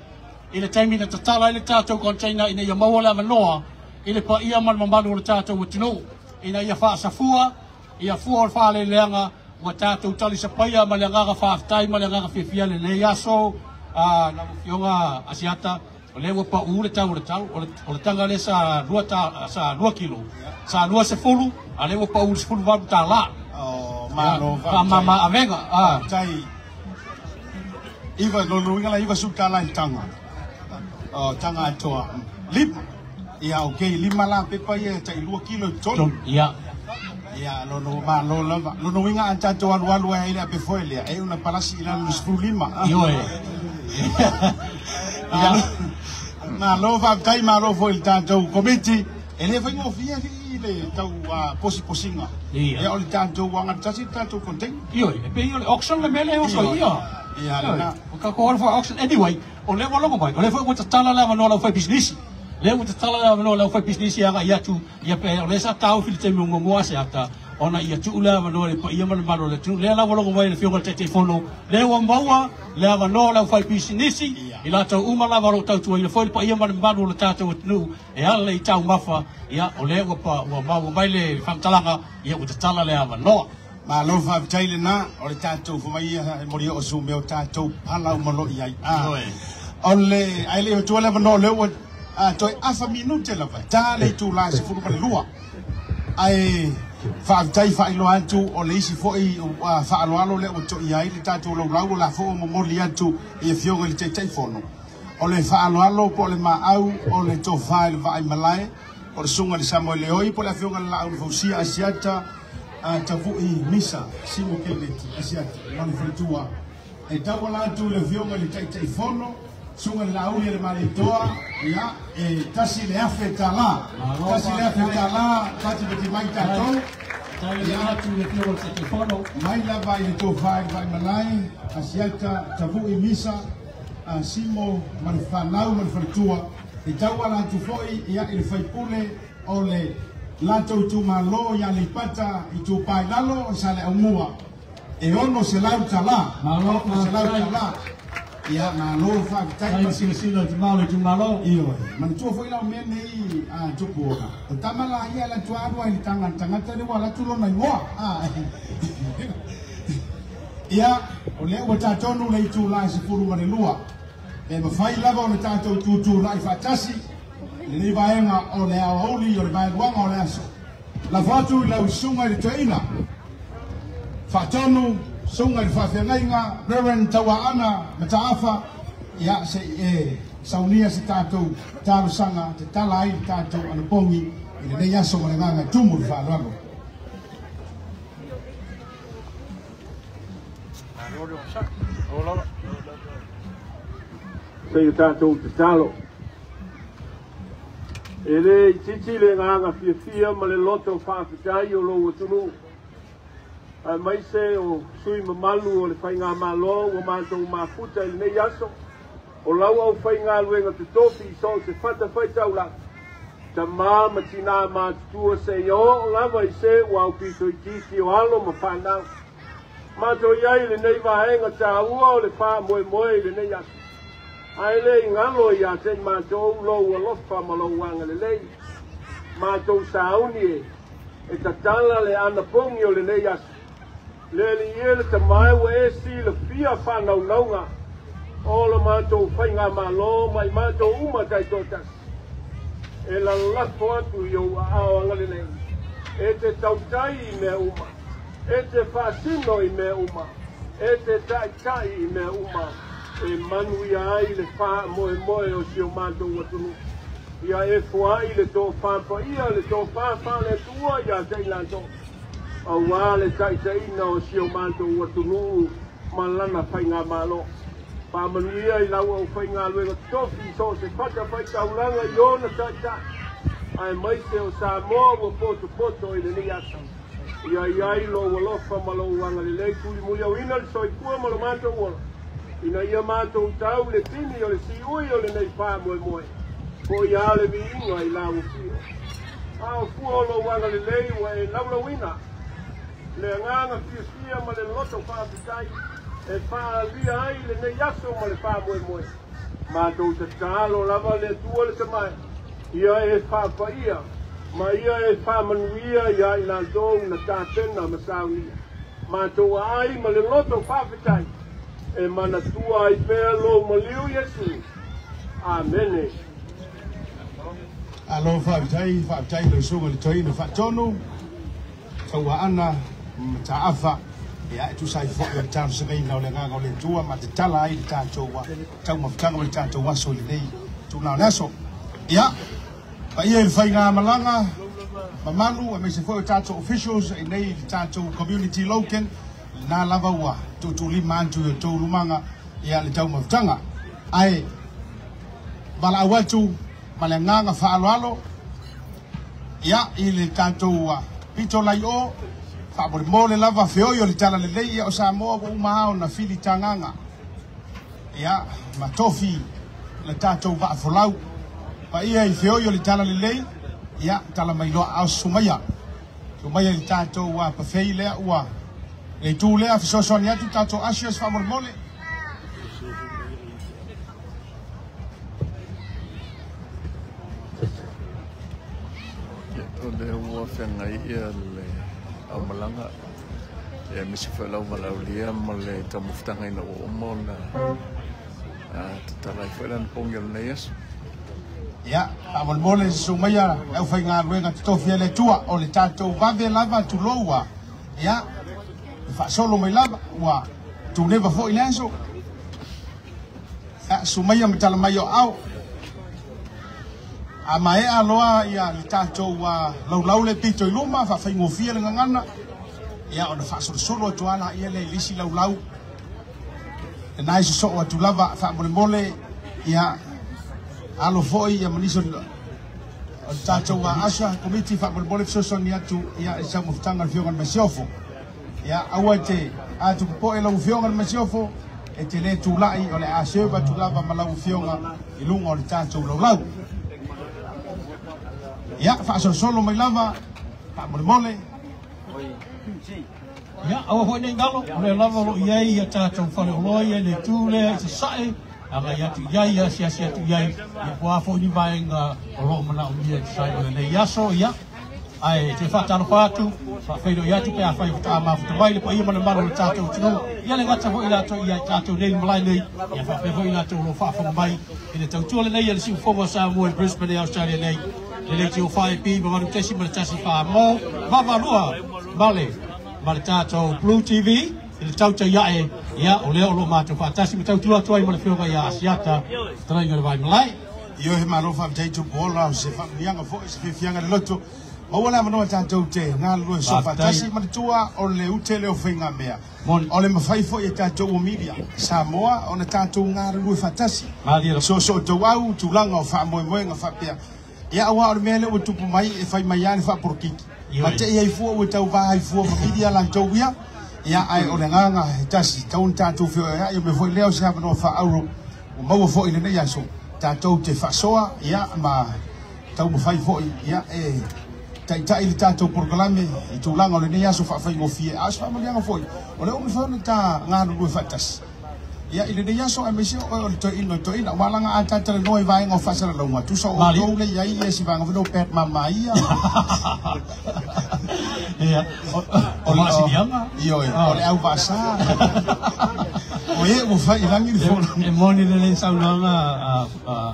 i le taimi na tatala i le tātou kontaina ina ia maua le amanoa, i le pa ia man mamalu o le tātou o tino, ina ia wha safua, ia fua o le wha le leanga, wa tātou tali sa paia ma le ngaga whaafitai, ma le ngaga whiawhia le nei aso, na whionga asiata, o le wa pa u le tau o le tau, o le tanga le sa 2 kilo, sa 2 se fulu, a le wa pa u le fulu wabu tā la. Ma avenga, tai iwa no ingala iwa suka la tanga tanga atoa lip ia okay lima la pepa ia tai 2 kilo ton ia no ma no inga anta to walu ai le pe foile ai una palasi ila no lima io ia na lo va tai ma lo foile tanto committee ele foi mo fia le tau posinga e o le tanto wanga tasi tanto content io e pe io le auction le mele o so io na ka ko for auction anyway o le walongo mai o le foi mo tala la no la foi business le mo tala la no la foi business ya ia tu ia pe le sa tau fil te mo mo se ata ona ia tu la no le ia mo malo le tu le la walongo mai le fio te fono le wa maua le va no la foi business i la tau uma la varo tau tu ia foi pa ia mo malo le tatu nu e ala le tau mafa ia o le wa pa wa mai le famtalanga ia o tala le ava no ma lo fa taile na o le tatou fo mai mori o su me o tatou pala o malo ia o le ai le tu le no le o to afa minute la va ta le tu la se fu pa lua ai fa tai fa ilo antu o le isi fo i fa alo le o to ia le tatou lo la fo mo mori antu e fio le tai fono o le fa alo po le ma au o le to fa le vai malai o le sunga le Samuel Leoi po le fio la au fo sia asiata tavu i misa simo keleti asiata mani fritua e tawala tu le vionga le tai fono sunga la uli le mali toa ya e tasi le afetala pati beti mai tato ya tu le vionga le tai fono mai la vai le to vai malai asiata tavu i misa simo mani fanau mani fritua e tawala tu foi ya il fai pule ole lato tu malo ya lipata itu pai lalo sale umua e ono se lau tala malo se lau tala ya malo fa tai sila tu malo io man tu foi la mene i tu pora tamala ia la tu adu ai tanga te wala tu lo mai moa ya ole o tatonu le tu la se furu mare lua e ma fai lava o tato tu rai fatasi le vaenga o le aoli o le vaenga o le aso la fatu la usunga le teina fatonu sunga le fafenga reverend tawaana mataafa ya se saunia se tato taru sanga te talai tato ana pongi ile ne yaso le nganga tumu fa lalo se tato te talo ele titi le nganga fia ma le loto whaafitai o lo watunu mai se o sui mamalu o le whainga malo o mātou mafuta i nei aso. O lau au whainga luenga te tofi i so se whata whaitau la. Ta māma tina mātutua se i o lava i se o au pito i titi o alo ma whanau. Mātou iai le nei vahenga tā ua o le wha moe moe le nei aso. Ai le i ngalo i a te mātou lou a lofa ma lou wanga le lei. Mātou sauni e tatala le ana pongi o le nei aso. Le li ele te mai wa e si le fia whanau naunga. O le mātou whainga malo mai mātou uma tai totas. E la lafo atu i o ao angale nei. E te tautai i mea uma. E te whasino i mea uma. E te tai i mea uma. E manu ia ai le wha moe moe o si o mātou watunu. Ia e fua i le tō whāpa ia le tō whāpa le tua ia tei lanto. A wā le tai ina o si o mātou watunu malana whainga malo. Pāmanuia i lau au whainga luenga tofi so se whata whaitauranga i ona tai. Ai mai se o Samoa o poto i le ni asa. Ia iai lo walofa malo wanga le lei tuli muli au ina le soipua malo mātou wala. Ina ia mātou tau le tini o le siui o le nei pā moe moe. Ko ia le vi inga i lau fio. Ao fua lo wanga le lei wa e laula wina. Le nganga fia ma le loto whaapitai. E pā lia ai le nei aso ma le pā moe moe. Mātou te tālo lava le tua le tamai. Ia e whaapaia. Ma ia e whamanuia ia i la dou na tātena ma saunia. Mātou ai ma le loto whaapitai. E mana tua i pēr lo maliu Yesu. Amene. Alo whaapitai lo sunga le toi na whaatonu. Kaua ana mataafa. Ia e tu sai fōi o le tānu sa ngai nao le nganga o le tua. Ma te tala ai le tātou wa. Tau mawhitanga o le tātou waso le nei. Tu nao naso. Ia. Pa ia le whainga malanga. Mamalu e me se fōi o tātou officials. E nei le tātou community loken. Na lava ua tu lima antu e tau lumanga ia le tau mawtanga. Ai, wala awatu male nganga whaaloalo ia i le tātou pito lai o whaabore mō le lava whioi o le tala le lei ia o Samoa wa umahao na whili tanganga ia ma tofi le tātou wa folau pa ia i whioi o le tala le lei ia tala mai loa au sumaya le tātou wa pawhei lea ua le tu lea fisosoani atu tātou asios whamor mole. O le ua whengai ia le au malanga. E misi whalau malau lia ma le tamuftanga ina o omo na tatalai whaelan pongi o nei aso. Ia, whamor mole sumaya au whainga ruenga titofia le tua o le tātou vave lava tu loua. Ia, fa solo mai lava wa tu neva fo ilenso sumaya mitala mai o au a mai aloa ia li tātou lau le pito i luma fa fai ngofia le ngangana ia o na fa solo atu ala ia le lisi lau e nai so atu lava fa mole ia alo foi ia maniso o tātou asha komiti fa mole so ni atu ia e sa mufutanga fiongan mesiofo ia aua te atu po e lau fionga le mesiofo e te le tūlai o le aseba tūlava ma lau fionga i lunga o le tātou lau. Ia, whaasolo mai lava, mole. Ia, aua hoi nei ngalo, o le lava lo iei a tātou whare oloi e le tūle e se sae, anga i atu iei a si atu iei, i puafo ni vaenga o lo mana o ia te sae o le nei aso, ia. Ai te whatano whātu, whawhaido i atu pe a whai whata mafuta waile, pa ia mana maro le tātou tino. Ia le ngata hoi lato i tātou nei malai nei, ia whawhai hoi lato lo whawhanga mai. I le tautua le nei, ia le siu whonga Samoa i Brisbane e Australia nei. Le le tio whai pi, ma manu tesi ma le tasi wha mō. Wawarua, male, ma le tātou Blue TV, i le tauta iae, ia o leo lo mātou whātasi, ma tautua tuai ma le whionga i a asiata, tarangi le vai malai. Io he maro whaamteitu bola, se whaamianga fo, se whianga le loto. Mawala manoa tātou te ngā lua sofa tasi manatua o le ute leo whainga mea. O le mawhaifo i tātou o media. Samoa o na tātou ngā lua whatasi. So tau au tūlanga o wha moe ngā whapea. Ia awa o le mea leo tupu mai e whai mai ane whaporokiki. Ma te iai fua o tau wahai fua ma media lan tau ia. ia ai o le nganga he tasi taun tātou whio ia i me foi leo se hapa no wha auro o maua foi le nei aso tātou te whasoa ia ma tau ma whai foi ia tai le tātou proklame i tūlanga o le nei aso whawhai mo fie aso whamalianga foi o le umi whauna tā ngānu rui whatas ia i le nei aso e mesi o le toi ina walanga a tātara noi vai ngā whasara launga tusa o tau le iai e si vanga wino pet mama ia ia o masinianga io o le au vasa o e o fai langi e moni le saunanga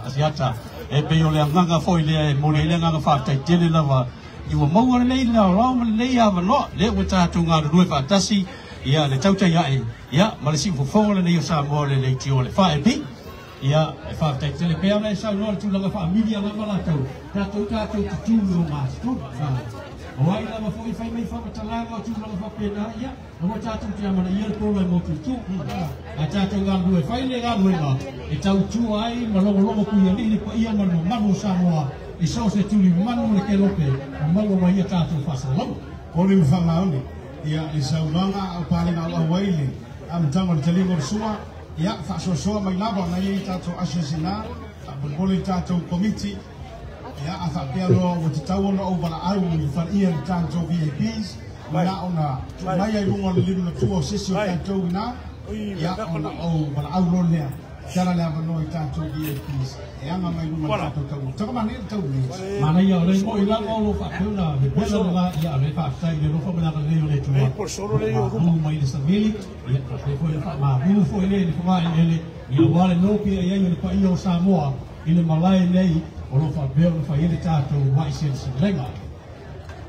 asiata e pe o le nganga foi le moni le nganga fa tai tele lava i o mau le la ro le ava no le o tatu nga rue fa tasi ia le tauta ia ma le si fo le nei sa mo le ti o le fa e pi ia e fa tai tele pe ona sa no tu la familia la mala tatu tu no mas tu o ai la foi fai mai fa talanga tu la fa pena ia o tatu ti amana ia ko le mo tu a tatu nga rue fai le nga rue na e tau tu ai ma lo ku ia ni ko ia ma no sa mo i so se tuli manu le ke lope malo wa ia tatu fa sa lo o le whamaone ia i sauranga o pale na ua waile am tango le telingo sua ia whasosoa mai lava na ia i tātou asesina a bulbole tātou komiti ia a whapea loa o te tauona o wala au i whaia i tātou VIPs mana ona mai ai runga le limu na tua o sesi o tātou ina ia ona o wala au lo lea Tala le ava noi tātou VIPs e anga mai runga tātou tau taka mane tau ni mana ia le mo ila lo fa puna le pela la ia le fa sai le lo fa mana le le tu por solo le yo mai le savili ia fa foi fa ma bu foi le fa ele ia wale no ki ia le pa io Samoa ile malai nei o lo fa be o fa ile tātou mai se lenga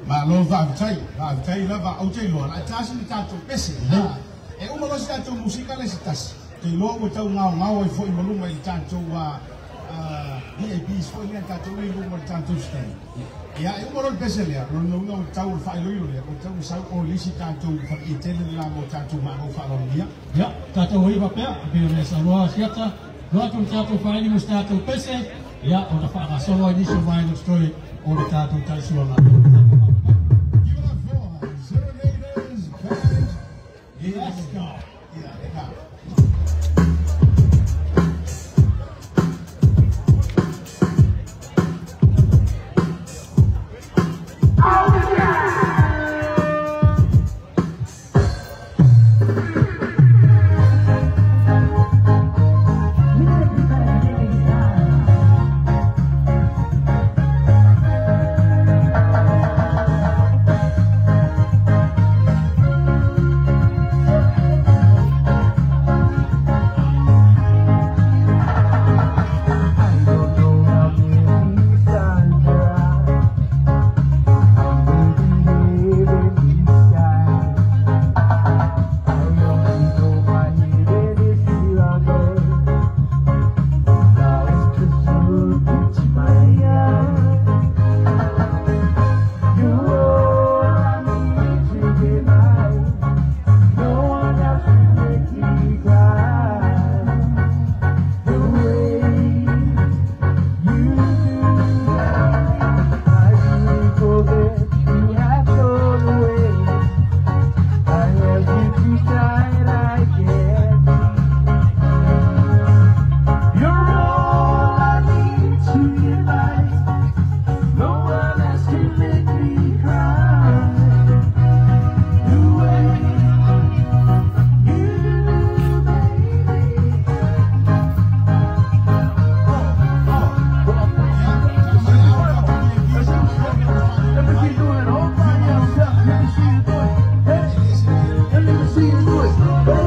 ma lo va tai la va au te lo la tasi ni tātou pese e uma lo tātou musika le tasi te logo tau ngau e foi maluma i tātou VIPs foi ni tātou i lunga i tātou stay. Ia e umaro pese lea, no tau whai loio lea, o tau sau o lisi tātou i tele la mo tātou maro wharo lia. Ia, tātou hoi wapea, pe o sa roa siata, roa tu tātou whai ni mus tātou pese, ia o na whaaka soa i niso mai no stoi o le tātou taisua ngā. Let's go. Yeah, let's go. Let me see you do it.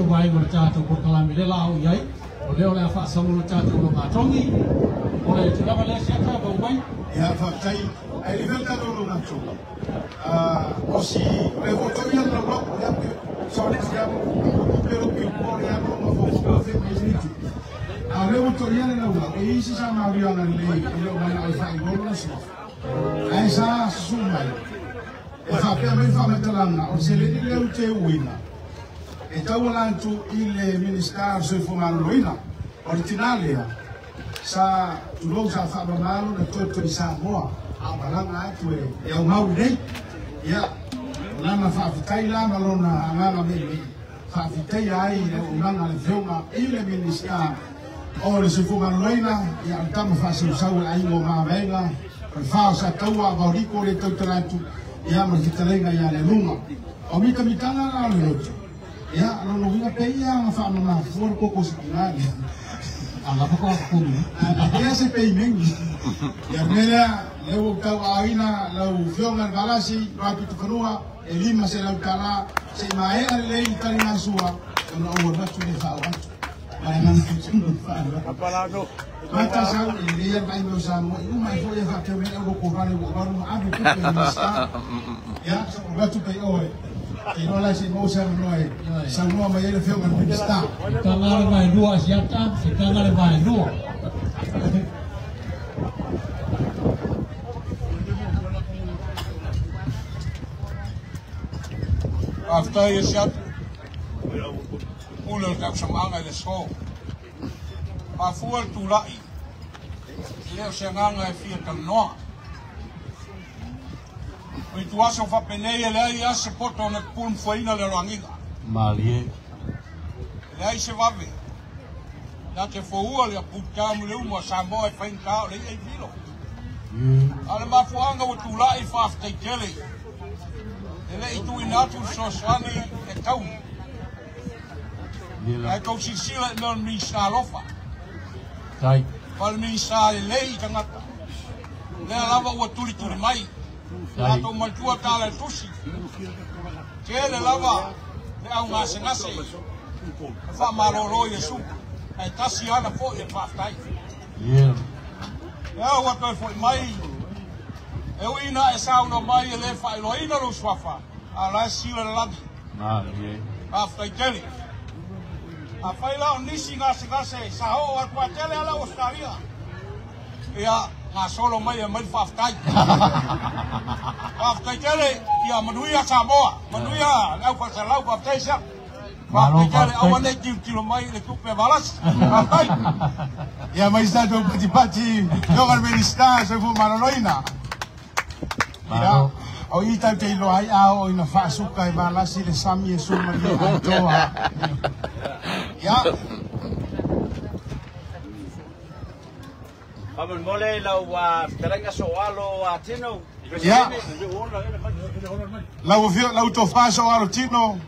Vai ngor chato ko kalami le lau yai o leo le fa samu chato no matongi o le tira vale siata ba bai ya fa tai ai le ta no na cho o si le votoria no lo ya que so le siamo pero que por ya no mo fo fe mesiti a le votoria le lau e si sa ma rio na le le na ai fa gol na so ai sa sumai e fa pe me fa metalana o se le di le te wina e tau lantu il ministero sui fumaroina ordinaria sa tulou sa whamamalo na toto i Samoa a maranga atu e au mau nei ia lana whaafitai la malona anganga mele whaafitai ai e unanga le whiunga i le ministero o le sui fumaroina ia altama whaasiusau ai o mawenga o whao sa taua vauriko le toto lantu ia makitalenga ia le lunga o mita mitanga la le roto ya no vinga peia nga fa na for ko ko sinali ala ko ko ni ya se pei mengi ya mera leo ka aina lau fionga galasi rapi tu kanua elima se lau kala se mai ale tali nasua no o na tu ni fa wa ai na tu fa apalado mata sa ni ya mai no sa mo u mai fo ya fa ke me ko vale ko no abi tu ya so tu pe oi e non la si mosa noi sanua mai ele feo ngan sta tangare vai dua siata se tangare vai dua after you shot pulo tak samanga le so pa fual tu lai leo senganga e fia kan no i tu aso fa penei le ai ase poto na pun foina le rangiga malie le ai se vave na te foua le puta mu le mo sambo e fain ka le ai vilo ala ma fuanga o tu lai fa te tele le i tu inatu so swani e tau ai ko si sila non mi sta lofa tai pal mi sta le i tangata le lava o tuli mai ato maltua tala tusi tele lava le au ngase ngase fa maroro yesu ai tasi ana fo e faftai ya wa to fo mai e uina e sa uno mai le fa lo ina lo swafa ala sila la aftai tele a faila nisi ngase ngase sa ho wa kwa tele ala Australia ya nga solo mai mai faftai faftai tele ya manuia Samoa manuia lau fa salau faftai sa faftai tele awane kilo mai le kupe balas faftai ya mai sta do pati dogar minister se fu maroloina ya o ita te lo ai ao ina fa suka e balasi le sami e suma le toa ya Vamos mole la wa teranga soalo a tino. Ya. La to fa soalo tino.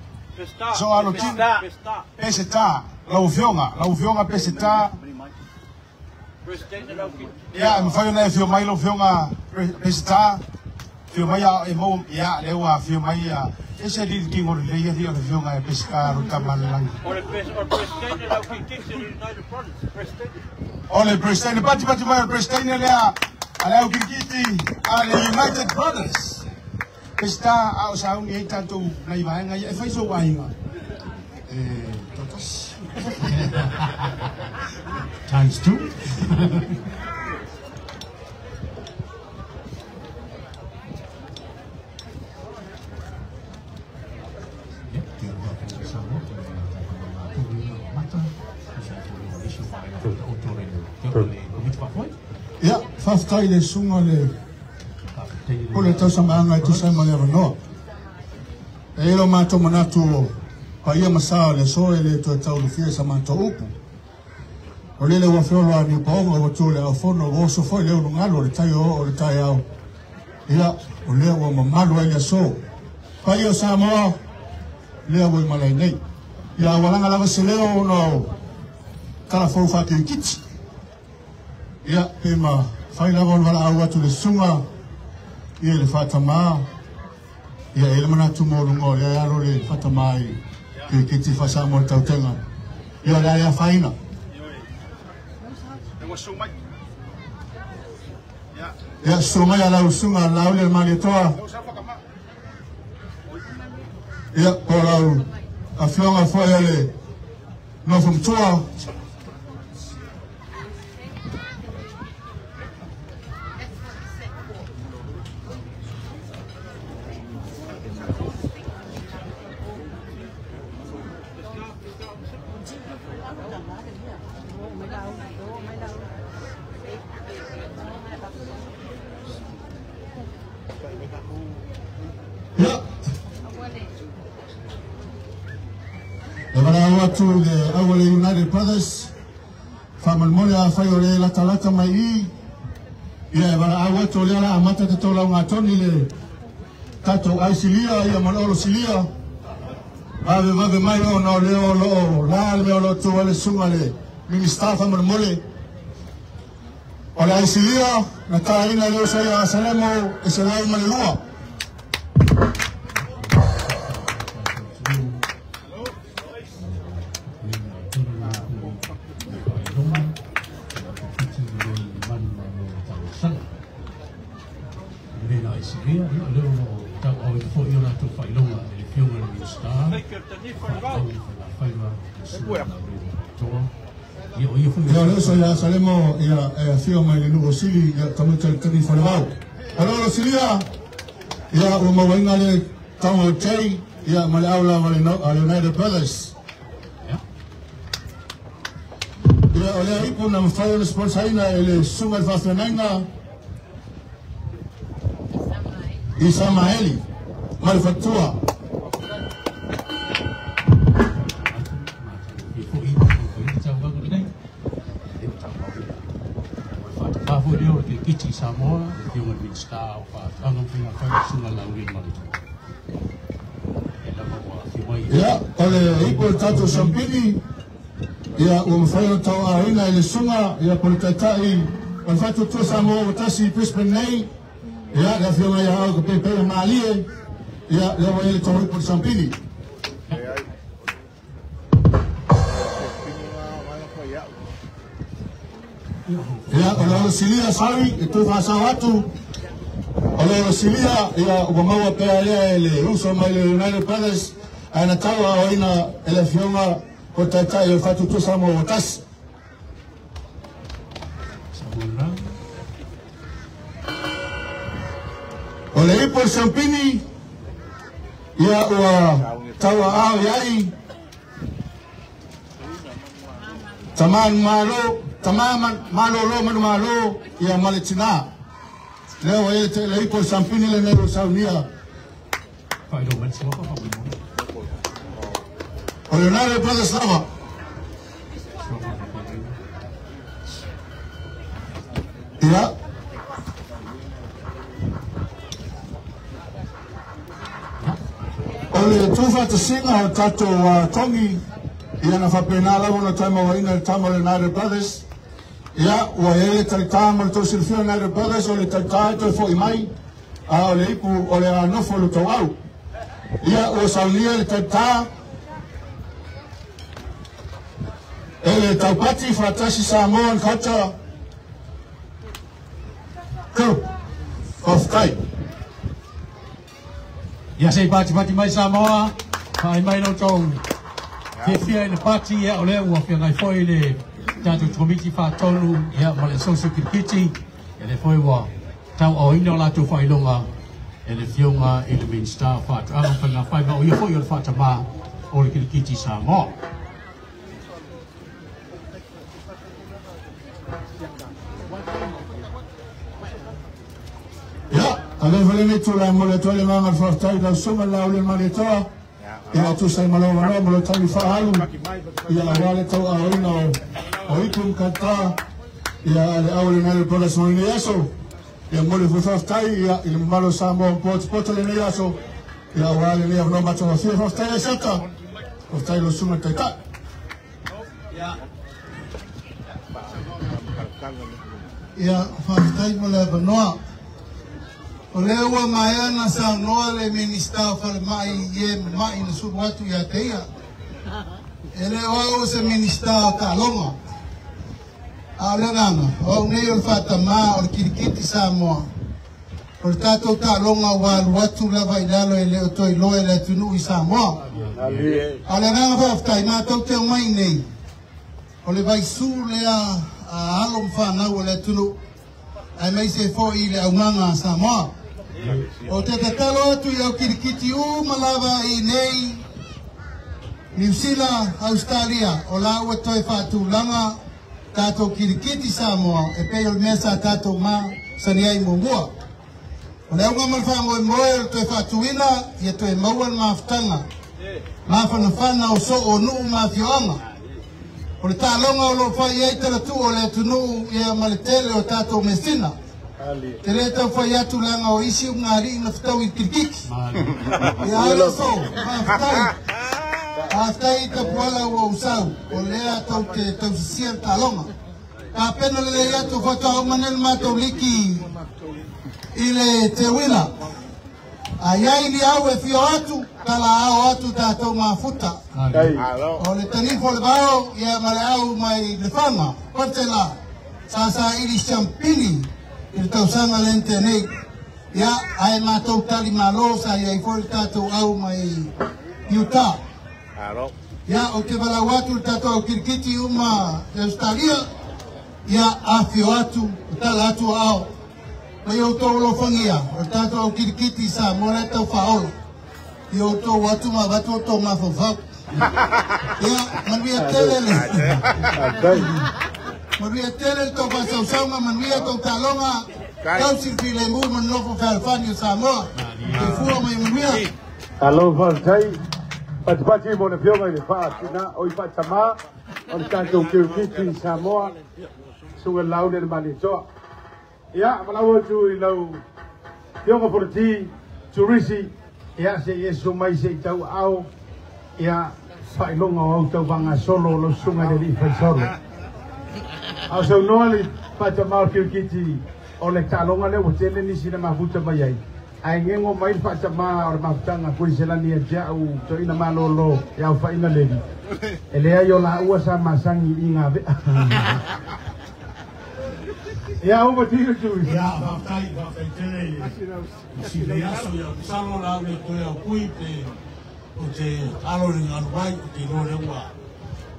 So alo tino. Ese ta. lau fionga peseta. Ya, mfano na fio mai lau fionga peseta. Fio mai ya emo ya lewa fio mai ya. Ese di kingo le ya dio fionga pesca rutaman. Ole presidente pati mai presidente lea. Ala ukikiti ale United Brothers. Pesta au saung ni tanto na iba nga e fai so wa inga. Totos. Times 2. Ya, faftai le sunga le Pole tau samanga tu sama le no. Elo mato manatu pa ia masa le so ele to tau le fie sama to upu. Ole le wa fio la ni pa o to le afono o so foi le no ngalo le tai o le tai au. Ia ole wa mamalo ele so. Pa ia sama le wa malai nei. Ia wala ngala se le no. Kala fo fa ke kit. Ia pema fai la wala au tu le sunga. Ia le fatama ia ele manatu mo lungo ia aro le fatama i ke ti fasa mo tautenga ia la ia faina ia suma ia la usunga la le mali toa ia por a fionga foi ele no fum toa to the our United Brothers from Moya Fayore la talaka mai ia bara awa to le la amata te tola nga toni le tato aisilia ia manolo silia ave mai no le lo la le lo to le sumale minister from mole ola aisilia na taina le so salemo esalai malua ya salemo ya fio mai no sili ya tamata tani falao alors silia ya uma wenga le tawo chei ya malaula wale no United Brothers ya ole ipo na mfano sponsor ina ele sunga fafenanga Isamaeli Manufactura Samoa, the human being star of ya, ole ipo tato champini ya umfano tawa aina ile sunga ya politatai umfano tu Samoa utasi Brisbane nei ya la fiona ya au pepe malie ya lewa ile tawa ipo champini ya ole silia sawi itu fasa watu ole silia ya umawa pale ile uso male United Brothers anatawa aina ile fiona potata ile fatu tu Samoa utasi ole ipo champini ya wa tawa au yai tamaman malo ya malitina leo ile le ipo champini le nero saunia ole nale pesa sawa ya ole tufa tusinga tato wa tongi ia na whapena lau na taima wa ina tama le United Brothers. Ia, ua ele taita mo le tau silfia United Brothers o le taita e toi fo i mai. O le ipu o le anofo le tau au. Ia, ua saunia le taita ele taupati whatasi Samoan culture group of Kai. Ia sei pati mai Samoa, kai mai no tau. Ke fia ina pati ia o lea ua fia ngai foi le tatu komiti whatonu ia ma le social kirikiti ia le foi wa tau o ina o latu whailonga e le fionga i le Minster whatu anga panga whaiva o ia foi o le whatama o le kirikiti Samoa. Ale vale ni tu la mole tu le manga fortai la suma la ole maletoa ia tu sai malo malo mole tai fa halu ia wale tau a ina o ikum kata ia le ole na le pola so ni yaso ia mole fortai ia il malo sambo pot le ni yaso ia wale ni no macho na fia fortai sata fortai lo suma tata ia fortai mole banoa o lea ua maea na saunoa le Minista whare mai ie mai na suru atu ia teia. E le o se Minista ka longa. A le nganga, o nei o le whatama o le kirikiti Samoa. O le tātou ka longa wa luatu lava i lalo e leo toi loe le tunu i Samoa. A le nganga whaftai mātou te mai nei. O le vaisu lea a alom whanau o le tunu. Ai mai se fo i le aumanga Samoa. O te tatalo atu i au kirikiti u malawa i nei New Zealand, Australia, o la ua toi whātu langa tātou kirikiti Samoa e pei o mesa tātou mā saniai mongua. O le aunga malwha moe moe o toi whātu ina i a toi mauan maafutanga. Mawhanawhana o so o nuu mawhioanga. O le tālonga o lo whai ei taratu o le tunu i a maletele o tātou mesina. Te re tau whai atu langa o isi o ngāri na whatau i kirikiki. I aere so, Haftai ka puala ua usau, o lea tau te tau sisia tālonga. Ka pena le lea tu whatau manel mātou liki i le te wina. A iai li au e fio atu, kala au atu tātou mafuta. O le tanifo le bao, ia male au mai le whanga, Portela, sa ili champini, i le tausanga lente nei. Ia, ai mātou tali malo, sa iai fo le tātou au mai Utah. Ia, o te wala watu le tātou au kirikiti uma Australia, ia a fio atu, tala atu au. Mai o tō lo whangia, o tātou au kirikiti sa mora tau whaola. I o tō watu ma watu o tō mawhawhau. Ia, manuia telele. Manuia telele tō whasausaunga, manuia tō tālonga. Tau sirfi le mū man lofo whaalwhani o Samoa. E fua mai manuia. Alo whantai, patipati mo na whionga i le whaatina o i whaatama o le tātou kirikiti Samoa. Sunga laune na manitoa. Ia, malau atu i lau Pionga Porti, Turisi, ia se Yesu mai se tau au, ia whailonga o au tau wanga solo lo sunga de li whai solo. Au sau noa li pata mau kirikiti o le talonga le o tele nisi na mafuta mai ai. Ai ngengo mai pata maa o le mafutanga kuri selani e jau to ina malolo ia u whaina levi. E lea yo la ua sa masangi i ngā vea. Ia uma tira tu. Ia whaftai tele. Si le aso ia salo la ule koe au kui te o te aloringa anuai o te rore ua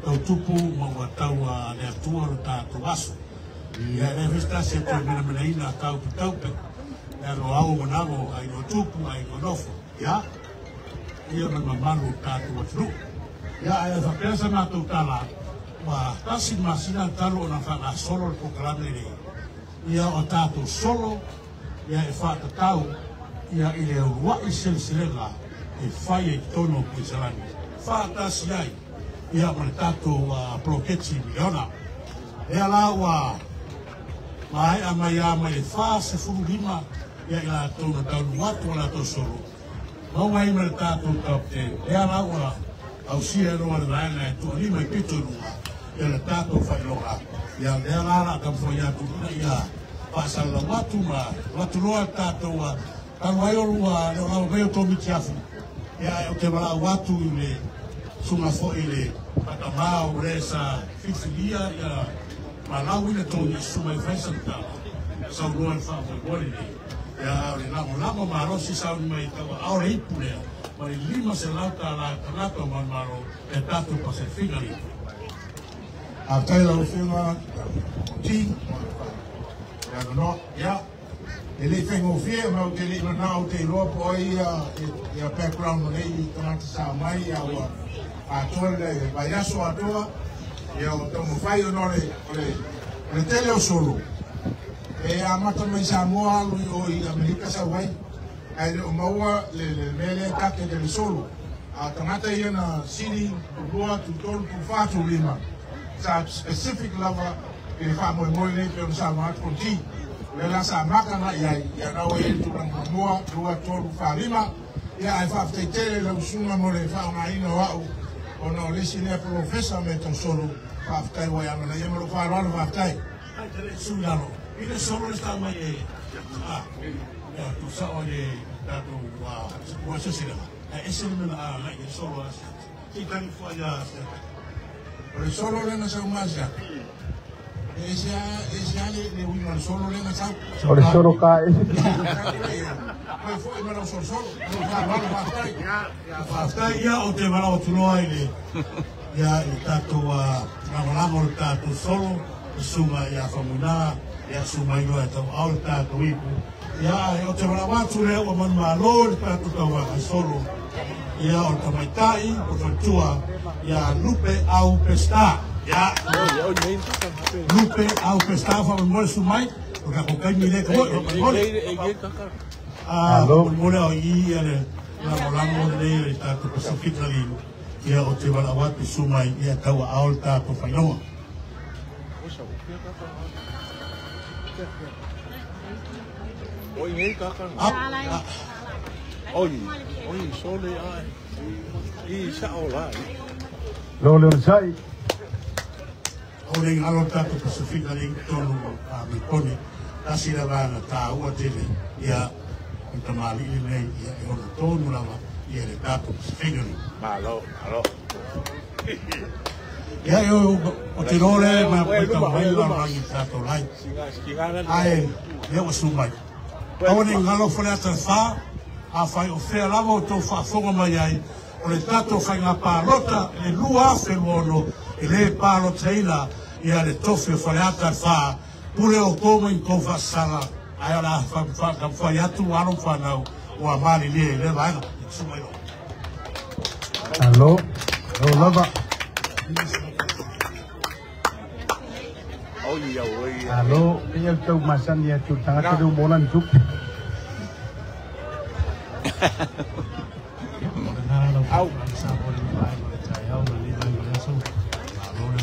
tau tupu ma ua tau a le atua o tātou aso. Ia le vista se te mena ina tau pe taupe. Ia ro au manago ai no tupu ai no nofo. Ia ia na mamalu tātou aturu. Ia ai whapesa mātou tala wa tasi masina talo na whaka solo le pokalame rei. Ia o tātou solo, ia e whātatau, ia i le urua i silsilela e whai e tono ki Salani. Whātasi ai, ia ma le tātou proketi miliona. Ia la ua mai a mai a mai e whā se furu lima, ia i la tono taunu watu o la tau solo. Maunga i ma le tātou taupte, ia la ua au sia no ala ana to ni mai pito runga ya la tato fai loa ya le ala ka fo ya tu ya pasa la watu ma watu loa tato wa tanwayo wa no veo to mi chiafu ya o te mala watu ile sunga fo ile patamao resa fifilia ya malau ile to ni suma fesa ta so no fa fo ya le lamo marosi sa mai ta ora ipule ma lima se lauta la kanato maro e tato pa se finali a taila o fima ti ya no ya ele fengo fie ma o te le na o te lo po ia background nei tanata sa mai ya wa a tole ba ya so atoa ya o tomo fai onore le tele o solo e amata mai sa moa o i Amerika sa wai ai o maua le mele kake de solo a tanata ia na siri boa tu tol tu fatu lima sa specific lava e fa mo le pe sa ma konti le la sa maka na ya na o e tu na moa tu tol fa lima ya ai fa te tele le sunga mo le fa na ina wa o no le sine professor me ton solo fa tai wa ya na yemo fa ro fa tai suyalo ile solo sta mai ya tu sa o de dato wa se sira ese no la solo ti tan fu ya pero solo le na sa masa ese le wino solo le na sa solo ka poi foi me lo solo fa ya o te va o tu no ile ya dato wa la tato solo suma ya famuna ya suma ino to alta to ipu ya o te va watu le o man malo pa tu ka wa solo ya o te mai o fatua ya lupe au pesta ya lupe au pesta fa mo sumai o ka ko kai mile ko mo le o i ele la mo le ta to pacifically ya o te va watu sumai ya ka wa alta to fa no Oi, kakak. Oi, sole ai. Isa ola. Lo le sai. Ore ngalo tato Pasifika le tonu a mi pone. Kasi la bana ta ua tele ya tamali le ya o tonu lava ya le tato Pasifika. Malo. Ya yo o te role ma pa mai la rangi tato lai. Ai, ya o sumai. Aone ngalo fole ata fa a fai o fea lava o tau whaafonga mai ai o le tato fai ngā pālota le lua afe mono e le pālota ina i a le tofi o fai ata fa pule o koma in kou whasala ai ala fai atu alo whanau o a mari le vaenga sumairo. Hello, lava. Hello, ia tau masani atu tangata du molan tuk.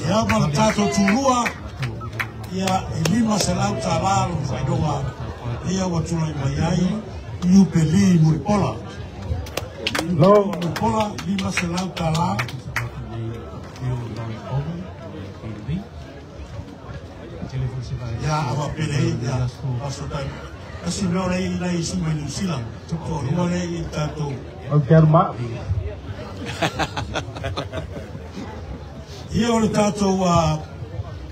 Ya mana tato tulua ya elima selau talalo faidoa ia watula mai you believe muripola lo muripola lima selau talalo ya awa pele ya pasutai asi no le ina isi menusila to no le tato okay ma ia o le tatou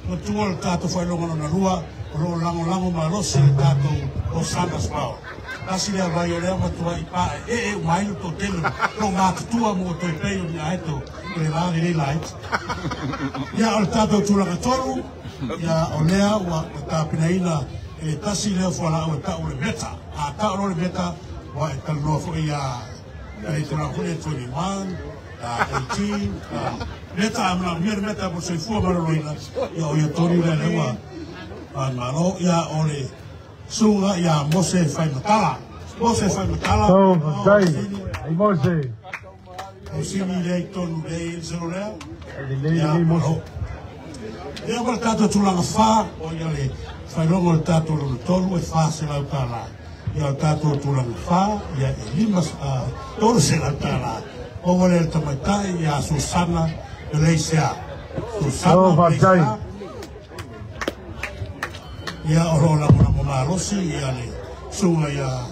matua le tatou whailonga na rua o lo lango ma losi le tatou o Sanders Pao. Kasi lea vai o lea matua i pa mai to tele no ngā tutua mo to i pei o ni aeto o le rāne le lai. Ia o le tatou tūranga tolu, ia o lea ua tāpina ina e tasi lea whala o ta o le meta. A ta o le meta wa e talanoa fo ia e tūranga hune 21, 18, meta amna mir meta por se fu maro loina ya o tori le lewa maro ya ole suga ya mose fai matala oh dai ai mose o sini le tonu le celular le mose ya por tanto tu la fa o ya le fai logo il tato lo tolu e fa se la tala ya tato tu la fa ya limas tolu se la tala o le tamatai ya Susana Leisia. Susana Leisia. Ya orola mona rosi ya le sunga ya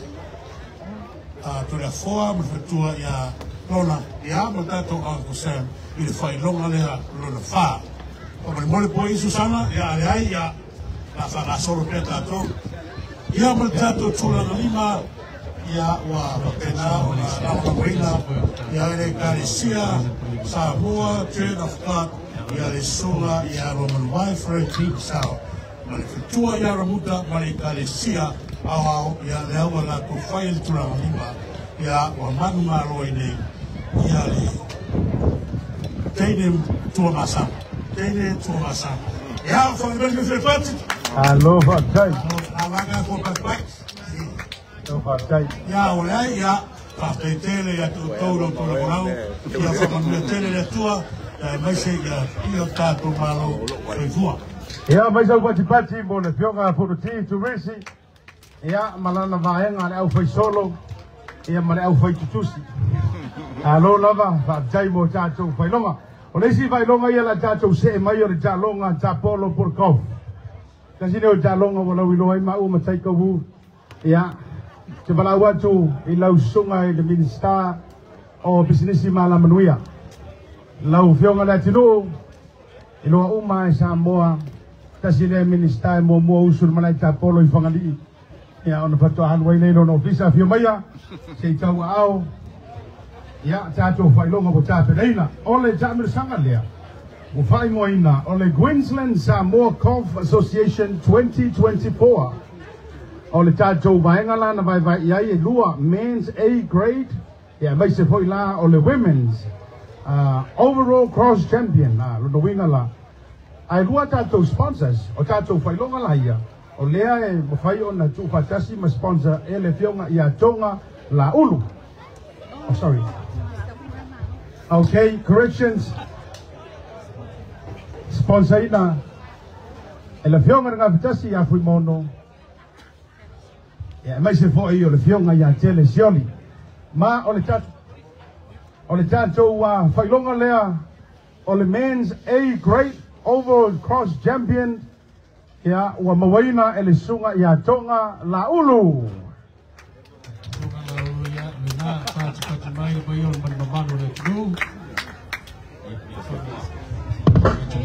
tola foa mfatua ya lola ya matato Uncle Sam ile fai longa le lola fa. O mole poi Susana ya le ai ya la solo peta to. Ya matato tula lima ya wa pena na wina ya le Galicia Samoa Trade of God ya le sunga ya Roman wife team sao. Tua ya ramuta mali Galicia awao ya lewa la kufail tulalima ya wa manu maroi ne ya le teinem tua masam ya fa mbele mfepati allo fatai alaga ko papai no fatai ya wala ya tele ya todo colorado ya fa mbele le tua maisha ya hiyo tatu malo fua ya maisha kwa tipati mbona pionga furuti turisi ya malana vaenga le au fai solo ya mare au fai tutusi alo lava fa jai mo chacho fai longa olesi fai longa ya la chacho se mayor jalonga chapolo por kof kasine o jalonga wala wilo ai ma u matai ko hu ya te bala watu ilau sunga le minister o business mala manuia lau fionga la tino ilo uma Samoa kasine minister mo usul malai chapolo i fangali ya ona pato halwai lelo no visa fio maya se tau ao ya tato fai longa bo tato leila ole jamir sangalia u fai moina ole Queensland Samoa Golf Association 2024 ole tato vaengala na vai ya e lua men's A grade ya mai se foi la ole women's overall cross champion lo wingala ai lua tato sponsors o tato fai longa la ia o lea e mawhai o na tu fatasi ma sponsor e le fionga i a tonga la ulu. Oh, sorry. Okay, corrections. Sponsor ina e le fionga nga fatasi i a fui mono. E mai se fo i o le fionga i a tele sioli. Ma o le tato wa whailonga lea o le men's A grade overall cross champion ya wa mawaina ele sunga ya tonga la ulu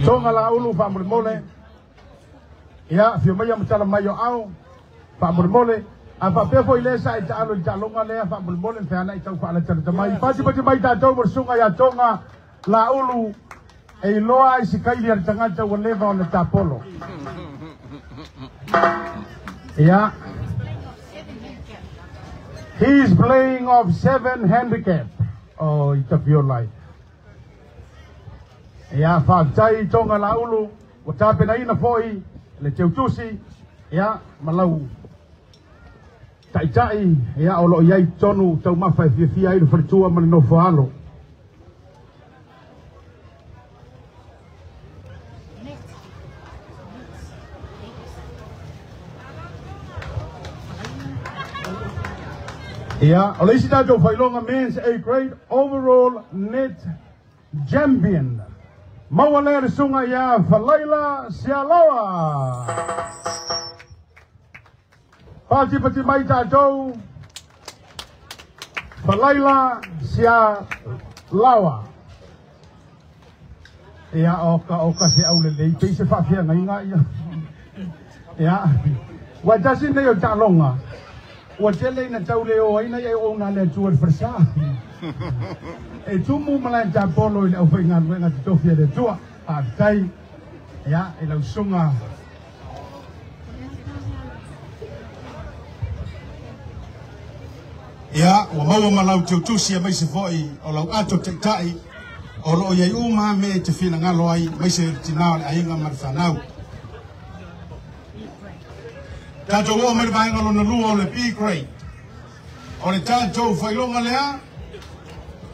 tonga la ulu fa mole ya fio maya mtala mayo au fa mole apa pe foi lesa ita alo ita longa le fa mole fa na ita fa la tata mai pati mai ta to sunga ya tonga la ulu e loa isi kaili ar tangata wa leva on ta polo. Yeah. He's playing off 7 handicap. Oh, it's of your life. Yeah, Fagtai Tonga Laulu, Watapena ina foi, le Teutusi, yeah, Malau. Tai, yeah, Olo Yai Tonu, Tomafa, Fia, for 2 no Falo. Yeah, Olesita Jo Failonga men's A grade overall net champion. Mawaler sunga ya Falaila Sialawa. Pati maita Jo Falaila Sialawa. Ya oka se aule le pe se fa fia ngai ya. Ya. Wajasin ne yo jalonga. Wajele na taule o ina ya o na le tuar versa. E tumu mala ta polo ile o venga venga to fia de tua. A tai ya e la sunga. Ya o mau malau tutusi mai se foi o lau ato tai o lo ye uma me te fina ngalo ai mai se tinao ai nga marfanau. Tato wo mer vai ngalo na lua o le B grade. O le tato failonga lea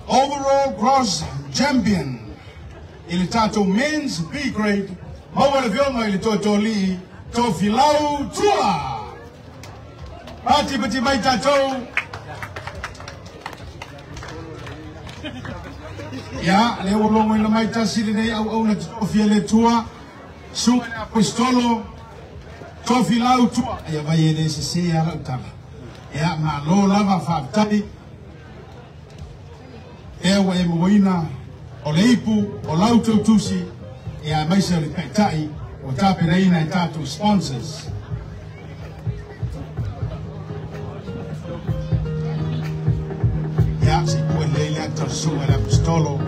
overall cross champion. Il tato men's B grade. Mau le vionga il to li to filau tua. Pati mai tato. Ya, le ulongo ina mai tasi nei au na tofia le tua. Sunga na apostolo. Tofi lau tua. Ya vai ele se ya lau tala. Ya, ma lo lava whaaftai. Ewa e moina. O leipu, o lau tautusi. Ya, maisa le kaitai. O tape reina e tatu sponsors. Ya, si puen leile ato sunga na apostolo.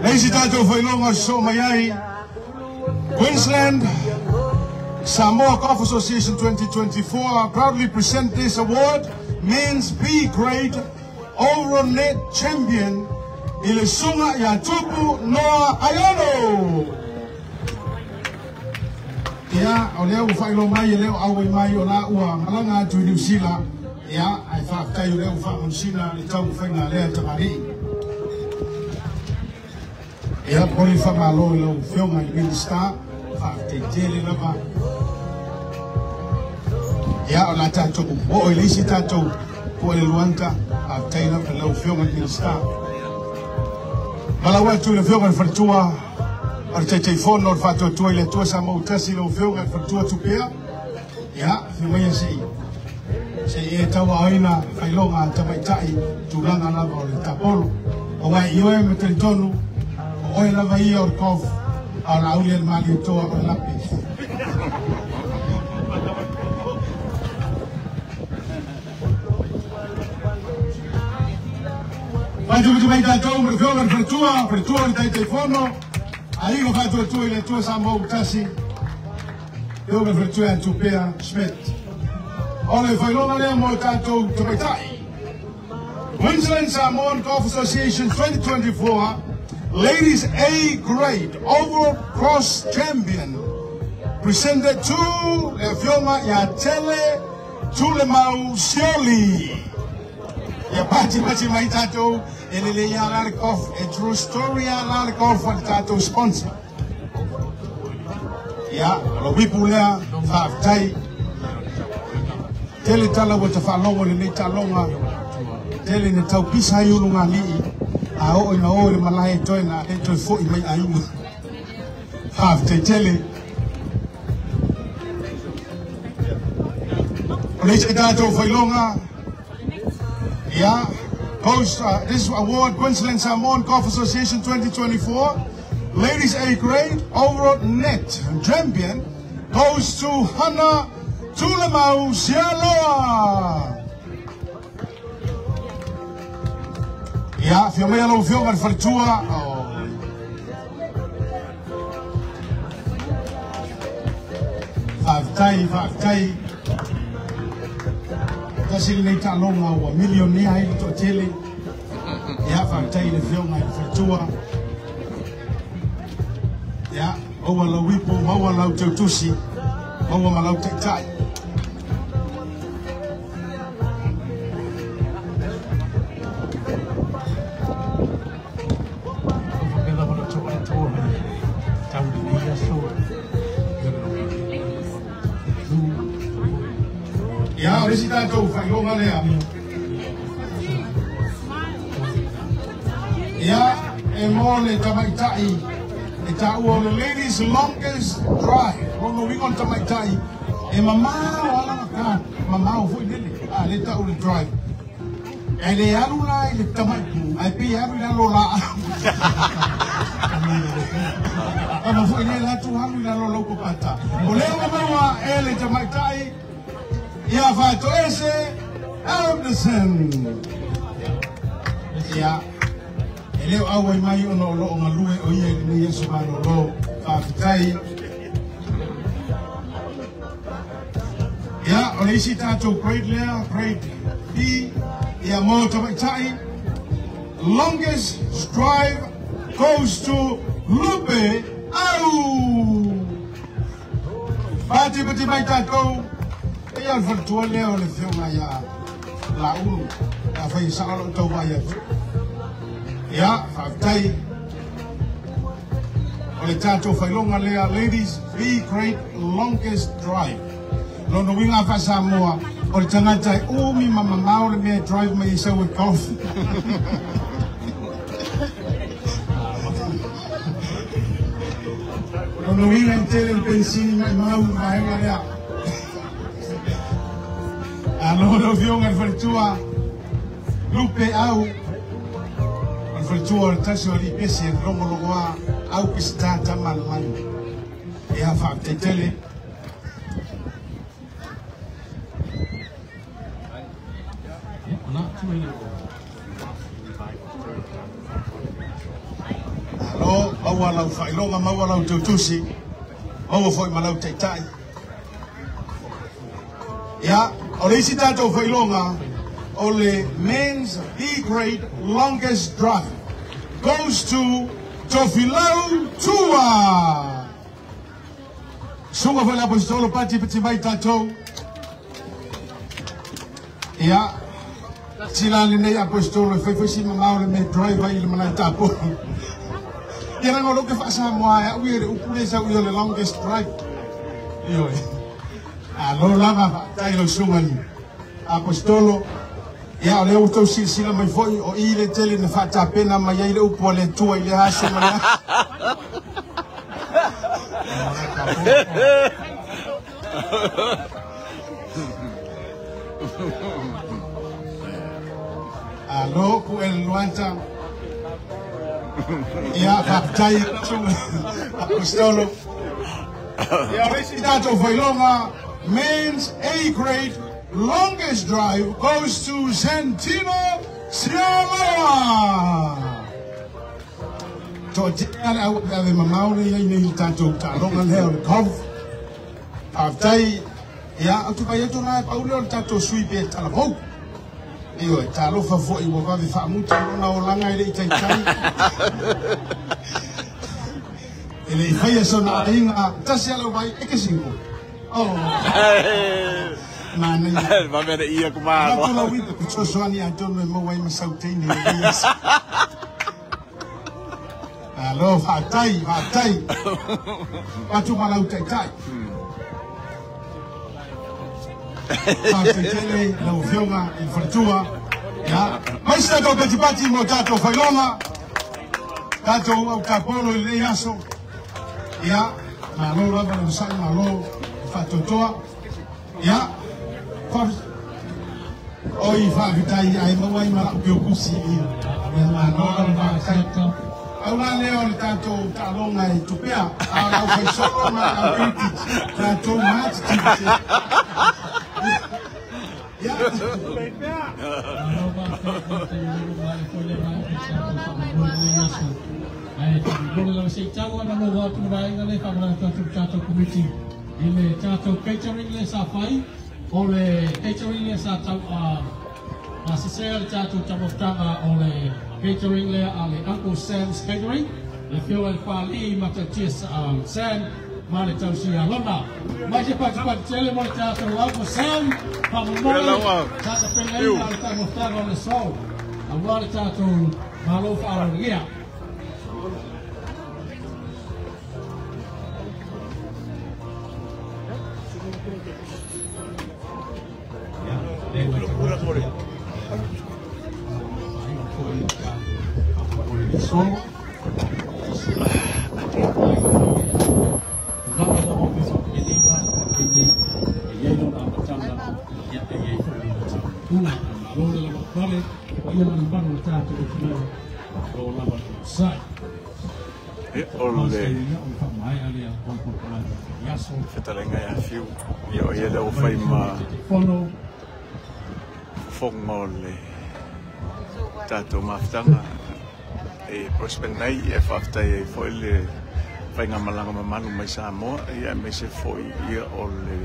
Leisi tatu whailonga so mayai. Queensland Samoa Golf Association 2024 proudly present this award, Men's B Grade Overall Net Champion, Ilesunga ya Tupu Noah Ayano. Ya, o leo whailo mai, leo awe mai o la ua malanga atu i New Zealand. Ya, ai whaakai o leo whaamonsina le tau whainga lea tamari. Ya, poli whamalo leo whionga i Minister, whaafte tele lava. Ya, o la tātou, o e leisi tātou, po e luanta, a teina ka lau whionga i Minister. Malawa tu le whionga i wharatua, ar te whono ar whatua tua i le tua sa mau tasi lau whionga i wharatua tupea. Ya, whionga sei. Se e tawa aina, whailonga tamaitai, tūranga lava o le tapolo. O wai ioe me te tonu, o e lava ia o kof, a la auli al mali toa o lapi. Watu vitu mai tātou, me whionga wharatua ni tai whono, a iho whatua tua i le tua sa mau tasi, whionga wharatua an tupea, Schmidt. Ole whailonga lea mo tātou tamaitai. Queensland Samoan Golf Association 2024 Ladies A Grade Overall Cross Champion presented to le whionga ya tele Tulemau Sioli. Ya pati mai tātou e le ya ngare golf e true story ya ngare golf wa tātou sponsor. Ya, lo wipu lea whaaftai tele tala wa te whalonga le ne talonga tele ne tau pisa i ulunga lii a o ina o le malai toi na e toi fo i mai a iunga half te tele o le te tātou whailonga ya host this award Queensland Samoan Golf Association 2024 Ladies A Grade Overall Net Champion goes to Hana Tulemau Sialoa. Ya, whiomea lau whionga ni wharitua. Whaaftai. Tasiri nei tālonga ua milionea i to tele. Ya, whaaftai ni whionga ni wharitua. Ya, oua lau wipo, maua lau tautusi, maua malau teitai. Ya, resi tātou whailonga lea. Ya, e mō le tamaitai, e tāua le ladies longest drive. Rono wingon tamaitai, e mamao alanga ka, mamao fui nele, le tāu le drive. E le alu la i le tamaipu, ai pi alu i lalo la. E ma fui nele atu halu i lalo lauko pata. O leo mamawa e le tamaitai, ya fato ese Anderson. Ya eleo awa mai ono lo ngalue o ye ni Yesu bano lo fatai. Ya ole isi tato grade lea grade B ya mo tamaitai. Longest drive goes to Lupe Au. Pati mai tato. Ya virtual leo le whionga ya la ulu ya whai sakalo tau mai atu. Ya, whaaftai o le tātou whailonga lea Ladies B Grade Longest Drive. Lono winga whasa moa o le tangatai umi mamamao le mea drive mai isau e golf. Ono winga tele pensini mai mau mai ngarea. Allora vionga vertua lupe au vertua tasio di pesi romolo wa au pista tamal mai. E ha fatto tele. Alo, awala failonga mawala ututusi. Owo foi malau taitai. Ya, olisi tato failonga ole men's E-grade longest drive goes to Tofilau Tua. Sunga foi la apostolo pati pati vai tato. Ya, silali nei apostolo foi sima maule me drive vai il manatapo. Kira ngolo ke fasa moa uire ukule sa uire longest drive. Iyo. Alo lava tailo sungani. Apostolo ya ole uto sila mai foi o ile tele ne fata pena mai ile upole tua ile hasa mana. Alo ku el luanta. Ya kaptai apostolo. Ya recitato failonga men's A-grade longest drive goes to Santino Siamawa. To ave mamauri ni tanto talonga leo kov. Kaptai ya atupayeto na Paulo tanto suipe talavo. Iyo talo fa fo iwo va vi fa muta na olanga ile itaitai. Ele fai sona inga tasialo vai ekesingo. Oh. Mana. Va bene ia kumalo. Ma la wita ku soani atono mo wai masautini. Alo fatai. Atu malau taitai. Tele la ufionga il fortua ya maisha to petipati mo tato failonga tato au capolo le yaso ya malo lava no sai malo fatotoa ya oi fa vitai ai mo ai mala pio kusi ya malo lava sai Aula leo tato talonga itupea au fa solo na apiti tato mati Uncle Sam's Catering. Le fio el pali matatis Sam male tausia lona. Mas cepat tele mo teatro Uncle Sam pamomole. Tata pengai alta mostrar on sol. Agora teatro malo fararia. Solo Fetalenga ya fiu yo ia le fai ma fongole tato maftanga e prospenai e faftai e foi le fai nga malanga mamalu mai Samoa ia me se foi ia o le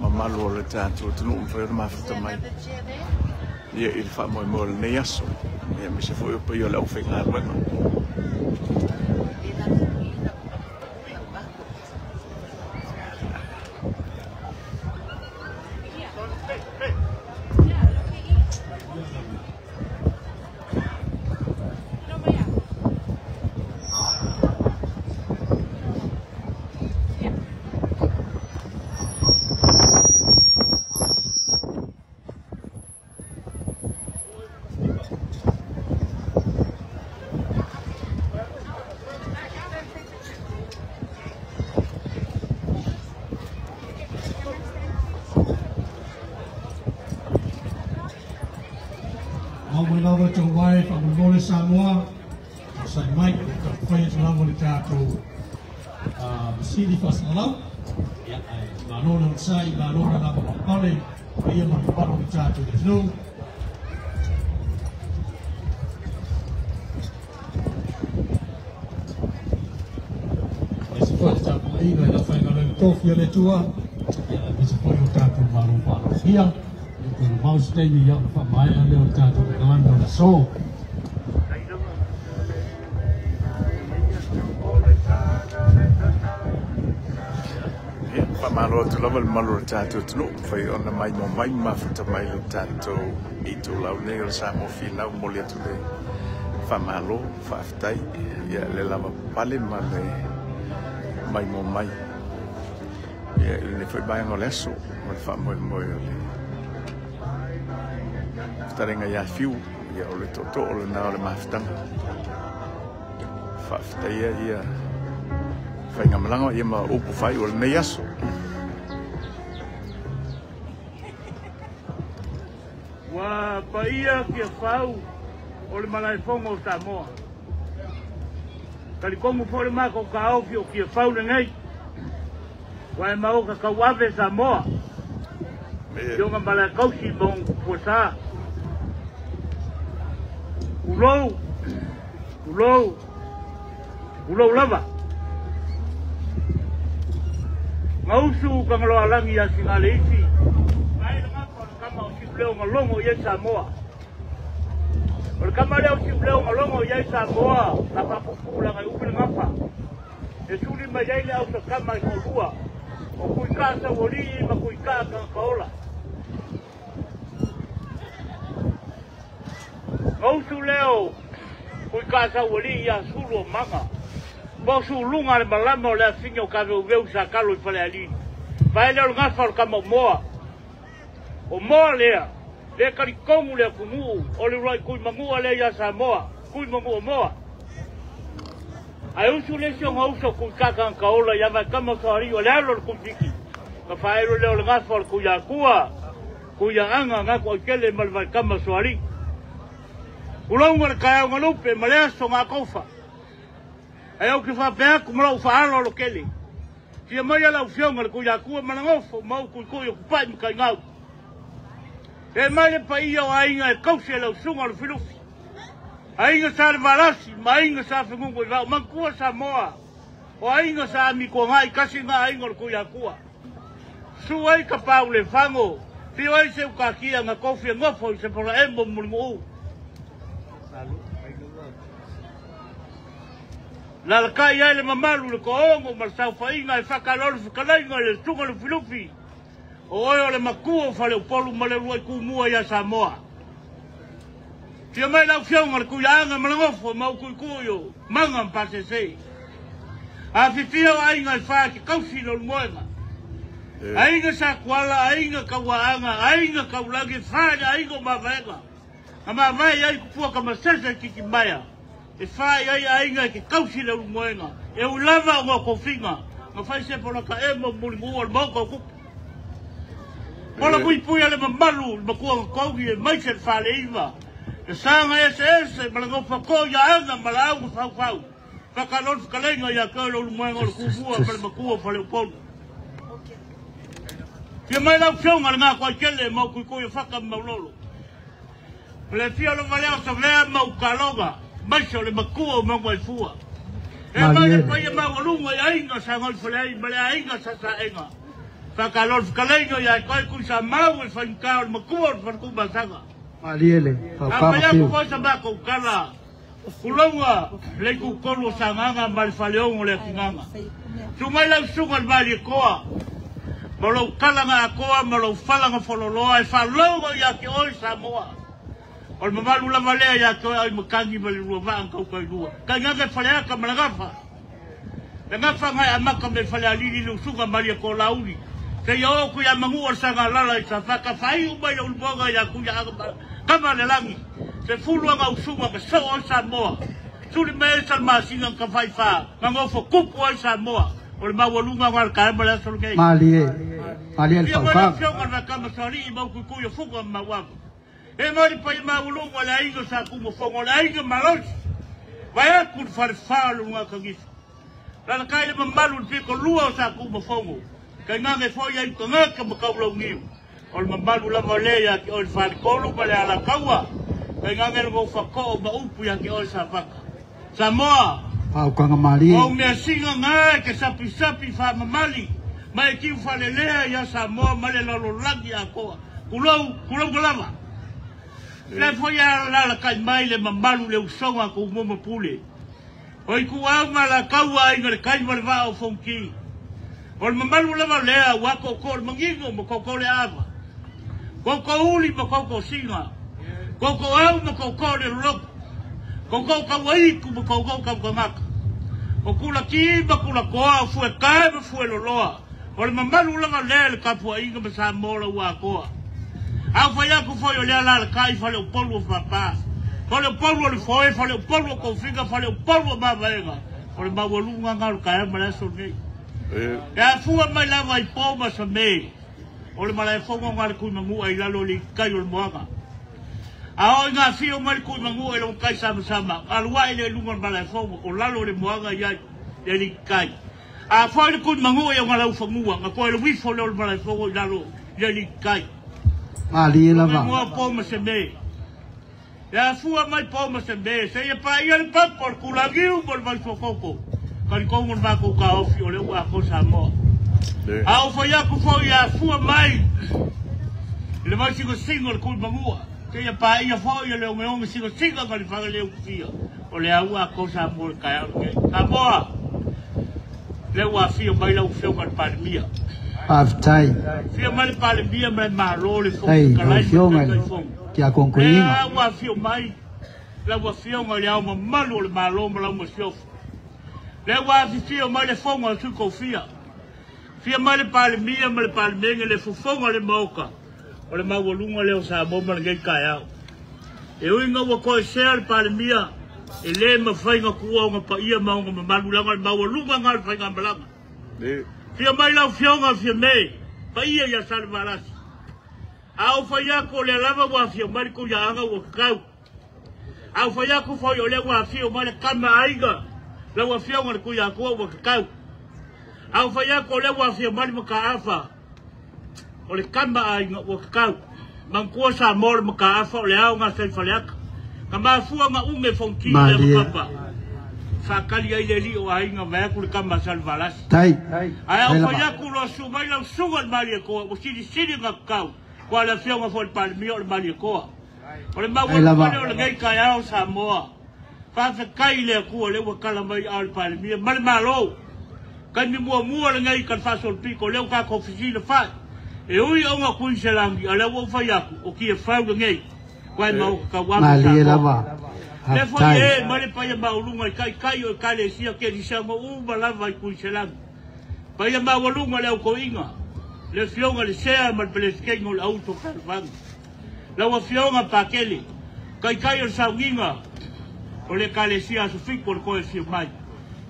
mamalu o le tato tunu foi ma fafta mai ia il fa mo mo ne yaso ia me se foi o pio le fai nga bueno mai lava tau vai fa mole Samoa sa mai ka fai tu lava le tato sili fa salau ya ma lona sai ma lona lava pale ia ma palo le tato no esse foi tato aí vai fai ngalo tofi le tua esse foi o tato ma lo pa ia mau stay ni ya fa mai ale o tato kalanda na so Malo tu lava malo tato tu no fai ona mai mo mai mafuta mai lo tato I tu lau ne o sa mo fina mo le tu le fa malo fa aftai ya le lava pale male mai mo mai ya le foi bai no leso mo fa mo mo le starenga ya fiu ya o le toto o le na o le maftanga fa aftai ya fai ngamalanga ia ma upu fai o le nei aso. Wa paia kia fau o le malai fonga o Samoa. Kali kongu fore mako ka ofi o kia fau le ngai. Wa e maoka ka wawe Samoa. Yonga malai kausi mong puasa. Ulou lava. Ngausu kangalo alangi ya singale isi. Mai ngapa kama usipleo ngalongo ya Samoa. Kama leo usipleo ngalongo ya Samoa, napa kukula ngai upile ngapa. Esuli majaile au kama ikolua. Okuikasa woli makuikaka kaola. Ngausu leo kuikasa woli ya sulu manga. Bosu lunga le malama o le afinga o kawe uveu sa kalo I fale ali. Pae leo ngafa o kama moa. O moa lea. Le karikongu lea kumu. O le roi kui mangua lea ya Samoa. Kui mangua moa. Ai usu le si o ngauso kui kaka kaola ya vai kama kawari o le alo le kumfiki. Ka faero leo le ngafa o kuya kua. Kuya anga ngako o kele malvai kama soari. Ulonga le kaya o ngalupe malea so ngakofa. Ai au ki fa pe ku mo fa alo lo kele. Ti mai ala ufionga le kuya ku manangofo mau ku ku ku pai ka ngau. E mai le pai o ainga e kausi le sunga le filufi. Ainga sa le valasi, mai ainga sa fungu va manku Samoa. O ainga sa mi ko ngai kasi nga ainga le kuya ku. Su ai ka pau le fango. Ti ai se ka kia nga kofi ngofo se por embo mulmu. La kai ai le mamalu le koongo ma sau fainga e whakalolu whakalainga le tunga le filufi. O oi o le makua whale upolu ma le ruai kumua ia Samoa. Tia mai lau whiaunga le kuianga malangofo mau kuikuyo manga mpase sei. A whiwhia o ainga e whaki kausi no lumoenga. Ainga sa kuala, ainga kawaanga, ainga kaulagi whare, ainga mawaenga. A mawai ai kupua ka masasa kiki maya. E whai ai ainga ke kausi le umoenga. E ulava o ngako whinga. Nga whai se pola ka emo muli mua le mauka kupu. Pola pui pui ale mamalu, makua ngakaugi e maise whale iwa. E sanga ese, malango whako ia anga malau whau. Whakalon whakalenga ia kaula umoenga o le kufua pale makua whale upolu. Tia mai lau whiaunga le ngā kua kele mau kuikuia whaka maulolo. Le fia lo valeo sa vea mau kalonga. Maisha le makua mangu ai fua. E mai le paia mau alunga i ainga sa ngoi whalei, ma le ainga sa enga. Whakalon whakalenga ia kai kui sa mau e whankao le makua le whankumba sanga. Maliele, a mai aku foi sa mako kala. Kulonga le ku kolo sa nganga ma le whaleongo le kinganga. Tu mai lau sunga le mali koa. Ma lau kalanga a koa, ma lau whalanga whaloloa e whalonga ia ki oi Samoa. O le mamalu la malea ia ki oi ai makangi ma le rua vaan kau kai rua. Kai nganga whaleaka ma la gafa. Le gafa ngai a maka me whalea lili lu sunga maria ko lauri. Te ia oku ia mangua sanga lala i sa whaka whai umai au lumonga ia kuia aga kama le langi. Se fulu anga usunga ka so oi Samoa. Suri mea sa masinga ka whai wha. Ngangofo kupu oi Samoa. O le mawalunga ngal ka ema le asolo kei. Malie. Malie le whauwha. Ia mwana whionga na kama sari i mau kuikuia fuga mawaku. E mari pa ma ulu mo la ingo sa ku mo fongo la ingo malos. Vai ku farfalo nga kagis. La kai le malu pe ko lua sa ku mo fongo. Kai nga me foi ai ko nga ka mo ka lo ngiu. Ol malu la moleya ki ol fal kolu pa le ala kawa. Kai nga me go fa ko ma upu ya ki ol sa vaka. Samoa. Au kanga mali. O me singa nga ke sapi fa mamali. Mai ki fa le lea ya Samoa male la lo lagi a ko. Kulau lava. Le foi a la kai mai le mamalu le usonga ko mo pule. Oi ku au mala kawa ai ngre kai mal va o fonki. Ol mamalu lava lea wa ko mangingo mo ko le ava. Ko uli mo ko singa. Ko au mo ko le lo. Ko ka wai ku mo ko ka maka. O kula ki ba kula ko fu ka ba fu lo loa. Ol mamalu lava lea le ka fu ai ngam sa mo lo wa ko. Au fa ya ku foi olhar lá kai fa le polvo papá. Fa le polvo le foi, fa le polvo com figa, fa le polvo ba venga. Ol ba volu ngal kai ma la so nei. Ya fu mai la vai poma sa me. Ol ma la fo ngal ku mangu ai la lo li kai ol moanga. A o nga fi o mal ku mangu e lo kai sama. Al wa ile lu ngal la fo o la lo le moanga ya li kai. A fa le ku mangu e ngal fo ngua, ko le wi fo le ma la fo la lo li kai. Ali lava. Mo poma se me. Ya fua mai poma se me. Se ia pa ia le pa por kulagiu por vai fokoko. Kan ko ngon ba ko ka ofi o le wa ko sa mo. Au fa ya ku fo ya fua mai. Le mai sigo single ku mangua. Se ia pa ia fo ia le o me sigo single ka le fa le fia. O le au ko sa mo ka ya ke. Ka mo. Le wa fio mai la fio ka pa mia. Aftai. Fio mai pa le bia mai malo le fo Ei, fio mai. Kia concluinga. Wa fio mai. La wa fio mai le au malo le malo mo la mo fio. Le wa fio mai le fo mo su ko fia. Fio mai le pa le bia mai pa le menga le fo le moka. O le ma wo lunga le o sa bo mai ngai ka ya. E o inga wa ko share pa le mia. E le ma fai nga kuwa nga pa ia ma nga malu la ma wo lunga nga fai nga malanga. Fia mai la fionga fia me. Pa ia ya salvaras. Au fa ya ko le lava wa fia mai ko ya anga wa kau. Au fa ya ko fo yo le wa fia mai kama aiga. La wa fionga ko ya ko wa kau. Au fa ya ko le wa fia mai ka afa. O le kama aiga wa kau. Man ko sa mor ka afa le au nga sai faleaka. Kama fua nga ume fonki le papa. Sa kali ai le li o ai nga va ku le kama salvaras. Tai. Ai au fa ya ku lo su mai la su ngal mali ko o sidi nga kau. Kwa la fia nga fo le palmi o le mali ko. O le ma wo le ngai ka ya o sa moa. Fa fa kai le ku le wa kala mai al palmi mal malo. Kan mi mo le ngai kan fa sol piko le ka ko fisi le fa. E ui o nga kui se langi ala wo fa ya o ki e fa ngai. Kwa mau ka wa Mali lava. Le foi e mare pa ia maulunga kai o kale sia ke di sa mo uma lava ku selang. Pa ia maulunga le ko inga. Le fionga le sea mal peleskengo le auto carvang. La wa fionga pa kele. Kai o sauinga. O le kale sia su fik por ko e fio mai.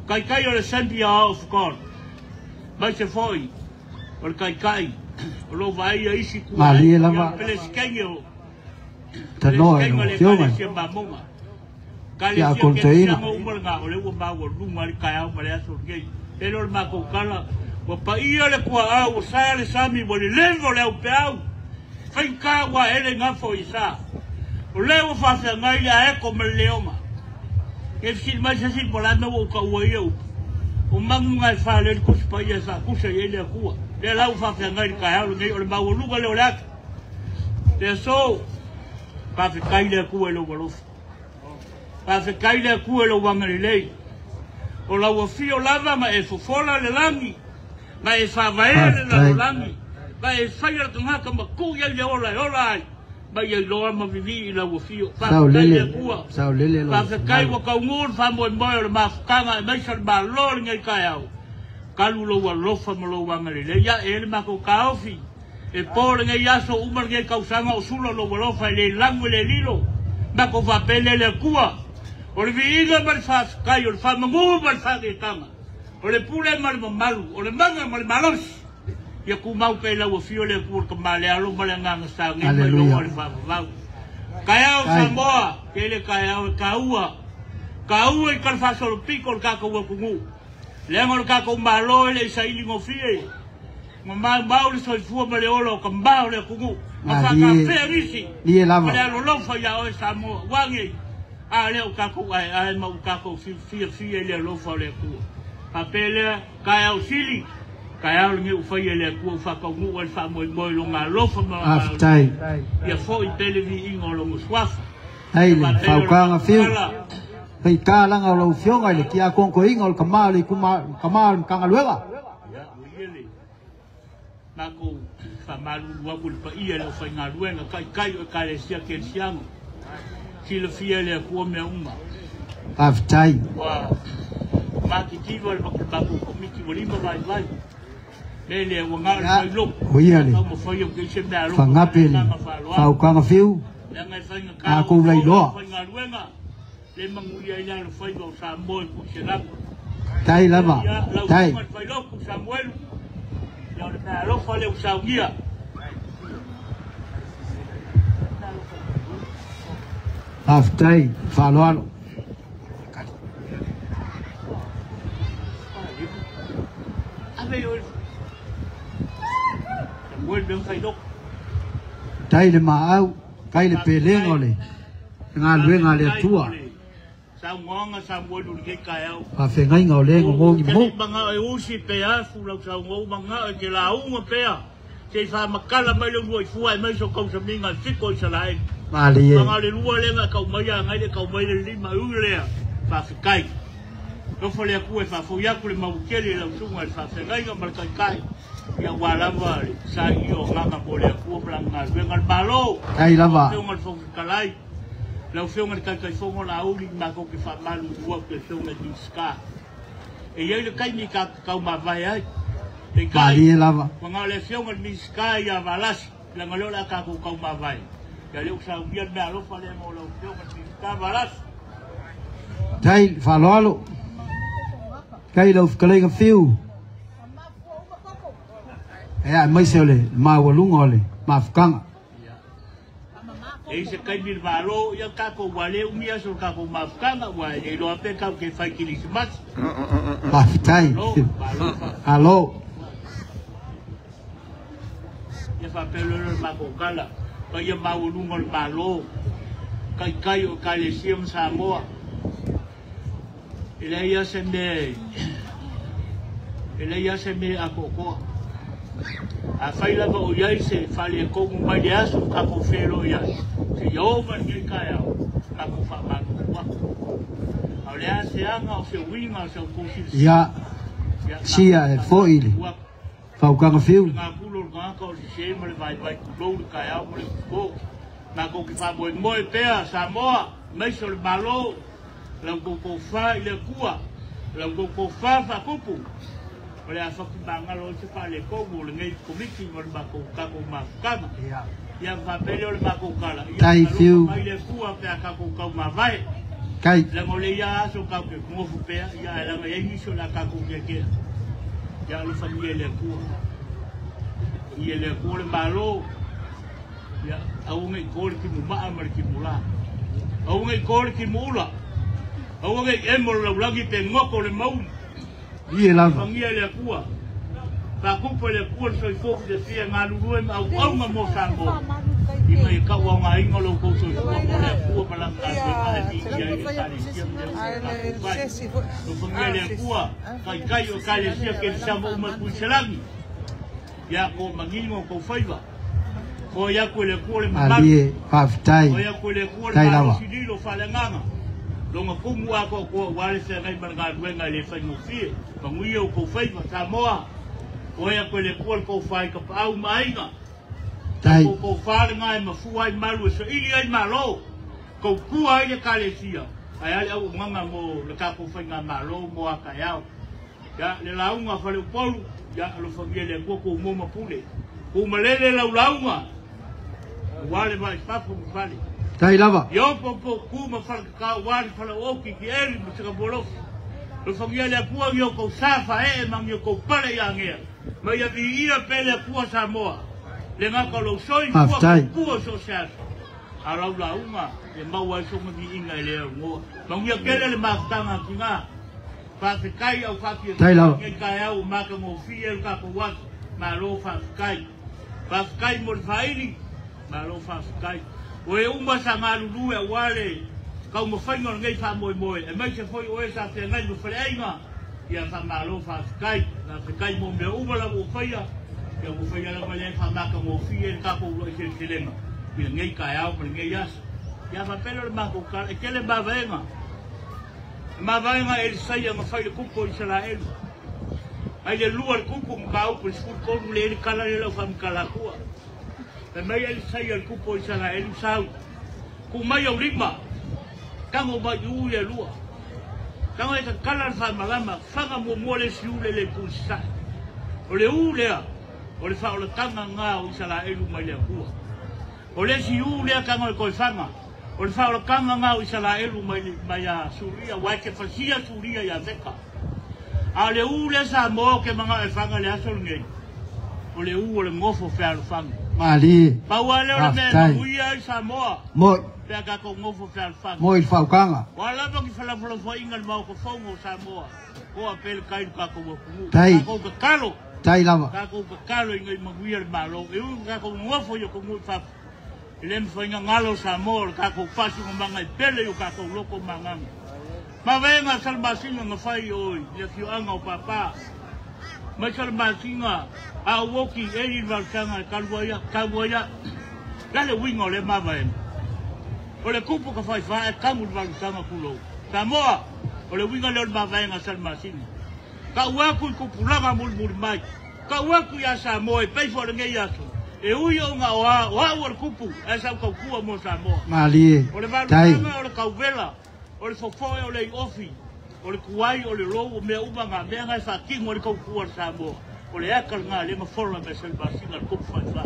Kai o le sempia of God. Mai se foi. O kai. O lo vai ai si ku. Mali lava. Peleskengo. Tano e fionga. Ya conteína. Ole wo ba wo lunga le kai au mare aso ngai. Elo ma ko kala. Wa pa ia le kwa au sa le sami wo le levo le au peau. Fai ka wa ele nga fo isa. O le wo fa se ngai ya e ko me leoma. E si ma se si pola no wo ka wo eu. O mangu ngai fa le ko spa ia sa ku se ele ku. Le la wo fa se ngai kai au ngai o ba wo lunga le ola. Te so pa fe kai le ku ele wo pa fe kai le ku e lo wanga lei o la wo fio lava ma e fofola le langi ma e fa vaele le langi ma e faia ka ngaka ma ku ya le ola ma ye lo ma vivi la wo fio pa sao lele pa fe kai wo ka ngur fa mo le ma kanga ma sa ba lo ngai kai au kalu lo wa lo fa mo lo wanga lei ya e le ma ko ka ofi e por ngai ya so umar ngai ka usanga o sulo lo lo fa le langu le lilo ma ko va pele le kua. O le viiga mal fa kai o le fa mangu mal fa ke kama. O le pule mal malu, o le manga mal malos. Ia ku mau kai la wo fio le ku ka male alo mal nga nga sa ngi mai lo le fa va. Kaya Samoa, kele kaya kaua. Kaua I kan fasol piko ka ko kungu. Lengo ka ko malo le saili ngofie. Mama mauli so fu ma le olo ka mbao le kungu. Ma ka ferisi. Ni lava. Ale lo fa ya o Samoa. Wangi. Ale o ka ko ai ma ka ko fi le lo fa le ku. Papele kaya usili. Kaya ngi ufai le ku fa ka ngu wal fa mo lo nga lo fa ma. Aftai. Ya fo I televi ingolo muswafa. Ai le faukanga fiu. Hei ka langa lo fionga le kia kon ko ingol kamali kamal kanga luega. Ya uyele. Nako fa malu wa kul pa ia le fa nga luenga kai ka le sia ke siang. Si le fia le ku me uma. Aftai. Wa makitivo le ba ku komiti wolima vai. Lele wa nga lo. Uyele. Mo fa yo ke se da lo. Fangapele. Faukanga fiu. Aku lai loa. Le manguia ina lo fai do Samuel ku serap. Tai lava. Tai. Fai lo ku Samuel. Ya le pa lo fa le usaugia. Aftai faloalo. Ave yo. Samuel ben fai lo. Tai le maau. Kai le pelengole. Nga luenga le tua. Saungonga Samuel ke kaya. Pa fengai nga ole ngo mo. Banga e usi pe afu la saungo banga ke la unga pe. Se fa makala mai lo voi fuai mai so kau saminga fiko salai. Mali. Banga le lua lenga kau mai ngai le kau mai le lima ule. Fa fikai. No fole ku e fa foia ku le maukele la sunga fa fengai nga malkai kai. Ya wala vale. Sa io ngaka pole ku blanga venga balo. Ai lava. Nga fo kalai. Lau whionga kai whongo la auri ma ko ke whamalu ua ke whionga di ska. E iei le kai ni ka kau ma vai ai. E kai, wanga le whionga di ska I a valasi, la ngaleo la ka kau ma vai. Ia leo sa uian mea lofa le mo lau whionga di ska valasi. Tai whaloalo. Kai lau whakalenga whiu. Ea mai se ole, ma walunga ole, ma whakanga. E se kai mir valo ia ka ko wale umia so ka ko mafkanga wa e lo ape ka ke fai kilismas. Aftai. Alo. Ia fa pelo ma ko kala. Ka ia ma ulungol malo. Kai o ka le siam Samoa. Ele ia se me a koko. A fai lava o iai se fale kongu mai de aso ka ko fero iai. Se iova ni kai au, ka ko fa manu kua. Au lea se anga o se winga o se o kosi. Ia, sia e fo ili. Whaukanga whiu. Ngā kulo ngā ka o si se mo le vai kulou le kai au mo le kuko. Ngā ko ki wha moe pea, Samoa, meiso le malo. Lau ko wha I le kua. Lau ko wha kupu. Ole a whaki mangalo te whale kongo le ngei komiti mo le mako kako mafukama. Ia whapele o le mako kala. Tai whiu. Ia le kua pea kako kau mawai. Kai. Lango le ia aso kau ke kungofu pea. Ia e langa e niso la kako kekea. Ia le whani e le kua. Ia le kua le malo. Ia aunga I kore ki mumaa mara ki mula. Aunga I kore ki mula. Aunga I emolo laulangi pe ngoko le mauni. Ie lava. Fangia le kua. Pa kupa le kua so I foku de fia ngā lurue ma au aunga mo sango. I mai kau au ngā inga lo kou so I kua mo le kua malanga e ni ia I sari sia mo le kua. No fangia le kua. Kai o kai le sia ke le sama uma kui selangi. Ia ko mangingo kou whaiva. Ko ia koe le kua le mamaru. Alie, paftai. Ko ia koe le kua le mamaru sidilo whale nganga. Longa kumu ako ko wale se ngai marga duenga le fai mo fie. Pangui o ko fai Samoa. Oia ko le ko fai ka au mainga. Tai. Ko fai ngai ma fuai malu so ili ai malo. Ko kua ai ka le sia. Ai ale au nganga mo le ka ko fai nga malo mo aka yao. Ya le launga fale polu. Ya lo famia le ko mo ma pule. Ko malele launga. Wale vai papo mo fale. Tai lava. Yo popo kuma fala ka wali fala oki ki eri mo sika bolo. Lo famia le pua yo ko safa mang yo ko pale ya ngea. Ma ya vi ia pele pua Samoa. Le nga ko lo soi pua so sa. Alau launga, e mau ai songa ki inga ele ngoa. Mangia kele le makutanga ki ngā. Whakai au whaki e kai au maka ngō whia e kako watu. Ma lo whakai. Whakai mo le whairi. Ma lo whakai. O e umba sa ngā lulu e wale. Kau mo whainga ngei wha moe moe. E mai se whoi oe sa te ngai mo whare ainga. Ia wha ma lo whakai. Nā whakai mo mea umala mo whaia. Ia mo whaia la wale wha maka ngō whia e kako ulo i se lenga. Ia ngei kai au, ma ngei asa. Ia wha pelo le mako kara. E kele ma vaenga. Ma vaenga e le saia ma whaile kupo i Israel. Ai le lua le kupo mga upo i skul konu le ele kala le lau wha mkala kua. E mai e le saia le kupo i Israel sau. Ku mai au rima. Kango mai uu le lua. Kango e ka kala le wha malama. Whanga mua le si ule le kusai. O le uu lea. O le wha o le tanga ngā o Israel mai le kua. O le si uu lea kango e koi whanga. O le whaola kanga ngā o Israelu mai a Suria, wai ke whasia Suria i a veka. A le u le sa mō ke mga e whanga le asol ngei. O le u o le ngofo whea whanga. Mali. Paua leo le mea uia i sa moa. Moi. Pea kako ngofo whea whanga. Moi il whaukanga. Wa lapa ki whalafala fwa inga le mauko whaungo sa moa. Ko a pele kairu kako wakungu. Tai. Kako ka kalo. Tai lava. Kako ka kalo inga i maguia le malo. E u kako ngofo yo kungu whafu. Le mwhainga ngalo sa mōr, kako whasi ngomanga I pele o kako loko manganga. Ma venga salmasinga nga whai oi, ia ki o anga o papa. Mai salmasinga, a woki eri valsanga kaluaya, lale winga o le ma venga. O le kupu ka whai whae, kamu valsanga kulo. Sa moa, o le winga leo ma venga salmasinga. Ka uaku I kupulanga mulmuri mai. Ka uaku ia sa moe, peifo le ngei aso. E ui o ngā oa ua le kupu, e sau kau kua mo sa moa. Mali, o le valutanga, o le kauvela, o le fofoe, o le ofi, o le kuai, o le lou, o mea uma ngā mea ngai whakingo o le kau kua sa moa. O le akal ngā le mawhola me sa basinga le kupu whai wha.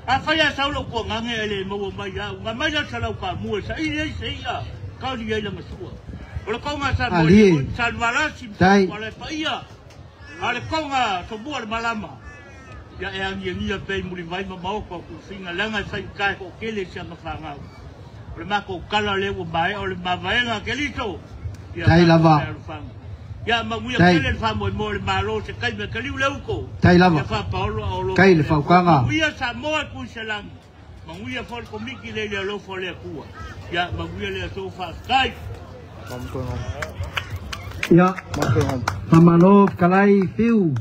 A whai a saulau kua ngange e le maua mai au, ngā mai na salau ka mua, sa i rei se ia, kauri ei langa sua. O le kaunga sa moa, sa lwarasi, o le paia, a le kaunga so bua le malama. Ya e angia pei muri vai ma maoko ku singa langa sai kai ko kele sia na fanga. O le mako kala le o mai o le mavaenga kelito. Tai lava. Ya ma muia kele le famo mo le malo se kai me kaliu leuko. Tai lava. Ya fa paulo o lo. Kai le faukanga. Muia sa mo ku selang. Ma muia fol ko miki le le lo fole ku. Ya ma muia le so fa kai. Ya. Mamalo kalai fiu.